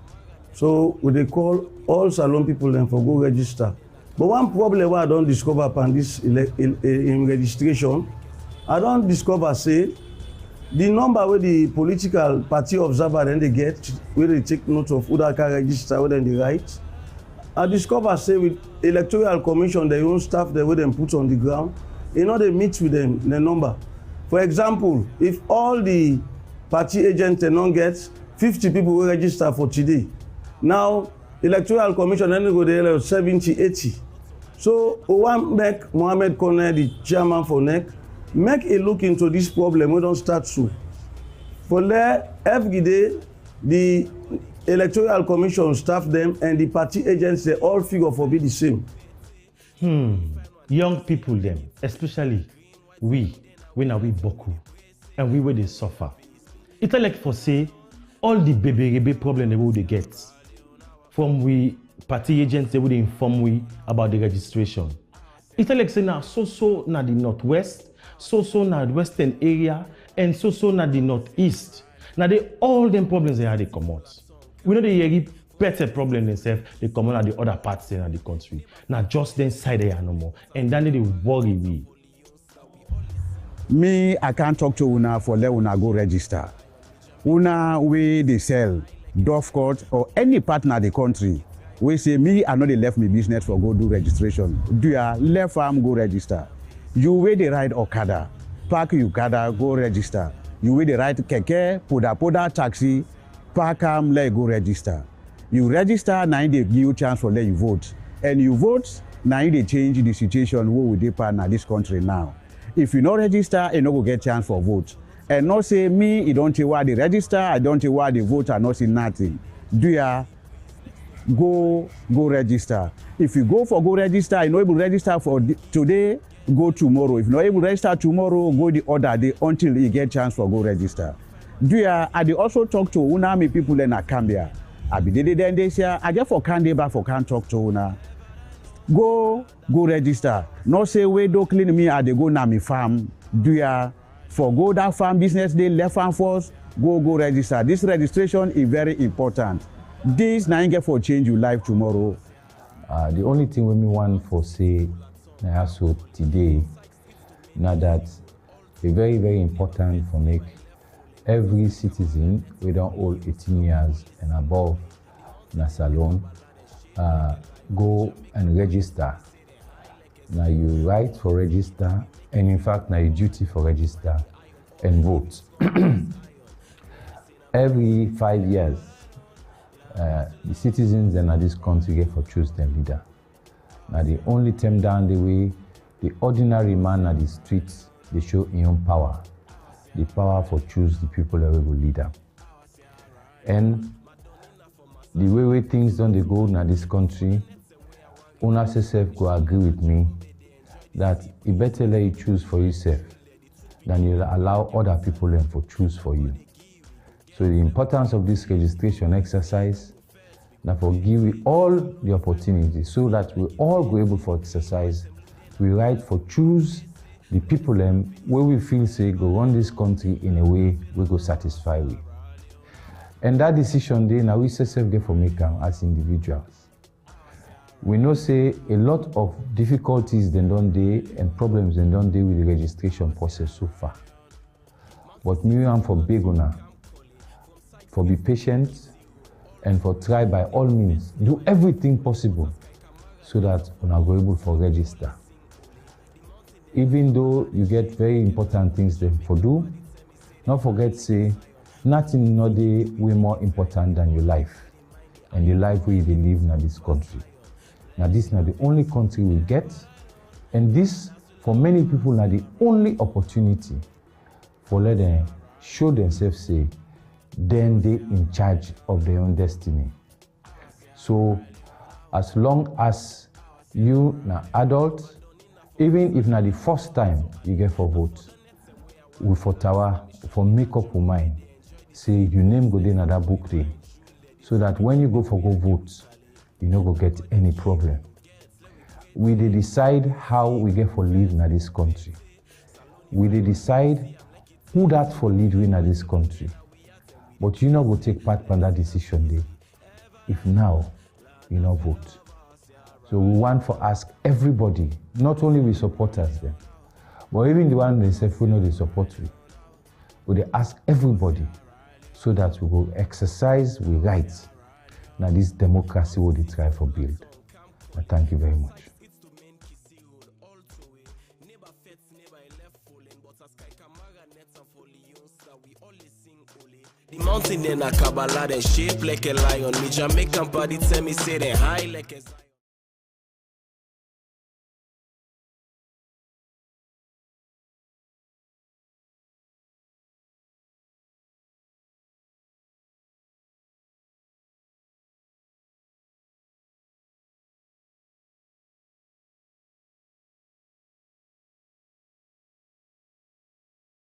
so we dey call all salon people then for go register. But one problem wey I don discover upon this in registration, I don discover say the number wey the political party observer then they get, wey they take note of who that can register, wey then they write, I discover say with electoral commission their own staff the way them put on the ground, you know they meet with them the number. For example, if all the party agents don't get 50 people will register for today. Now electoral commission then go there 70, 80. So one make Mohammed Kone, the chairman for NEC, make a look into this problem. We don't start soon. For there, every day, the electoral commission staff them and the party agents, they all figure for be the same. Young people them, especially we now we boku, and we where they suffer. It's like for say, all the baby problem they will they get from we party agents they would inform we about the registration. It's like say now so na the northwest, so na the western area, and so na the northeast. Now they all them problems they had they come out. We know they better problem themselves they come out at the other parts in the country. Now just then side they are no more, and then they worry we. Me, I can't talk to Una for let Una go register. Una we they sell Dove Court or any partner of the country. We say me, I know they left me business for go do registration. Do ya left farm go register? You way they ride Okada, park Okada go register. You way they ride keke, poda taxi, park let go register. You register, now they give you chance for let you vote, and you vote now they change the situation where we depend on this country now. If you not register, you no go get chance for vote. And not say me, you don't know why they register, I don't know why they vote, I not see nothing. Do ya go register? If you go register, you not able to register for today, go tomorrow. If you not able to register tomorrow, go the other day until you get chance for go register. Do ya? I dey also talk to Una me people in Akambia. I be then this year, I just for can't dey back for can't talk to Una. Go register. No say we do clean me, I dey go na me farm. Do ya? For go that farm business day left farm first, go register. This registration is very important. This now get for change your life tomorrow. The only thing we want for say now so today, now that it's very, very important for make every citizen we don't all 18 years and above na salon go and register. Now you right for register, and in fact now your duty for register and vote. Every 5 years, the citizens in this country get for choose their leader. Now the only time down the way, the ordinary man at the streets, they show his own power. The power for choose the people that will lead them. And the way things don't they go in this country, Una self go agree with me that it better let you choose for yourself than you allow other people then for choose for you. So the importance of this registration exercise, that for give we all the opportunity so that we all go able for exercise, we right for choose the people them where we feel say go run this country in a way we go satisfy with. And that decision day now we self get for make as individuals. We know say a lot of difficulties they don't day and problems they don't deal with the registration process so far. But me am for big una, for be patient and for try by all means do everything possible so that una go able for register. Even though you get very important things them for do, not forget say nothing no day way more important than your life and the life where you live in this country. Now this is not the only country we get, and this for many people now the only opportunity for let them show themselves say then they in charge of their own destiny. So as long as you now adult, even if not the first time you get for vote, we for tower for make up your mind, say your name go there in that book day, so that when you go for go vote, you no go get any problem. We dey decide how we get for live in this country. We dey decide who that for lead in this country. But you no go take part in that decision day if now you no vote. So we want to ask everybody, not only we supporters them, but even the one themselves who know they support we dey ask everybody so that we will exercise we rights. Now this democracy will they try for build. I thank you very much. The mountain in a Kabbalah, they shape like a lion. Me Jamaican body tell me say they high like a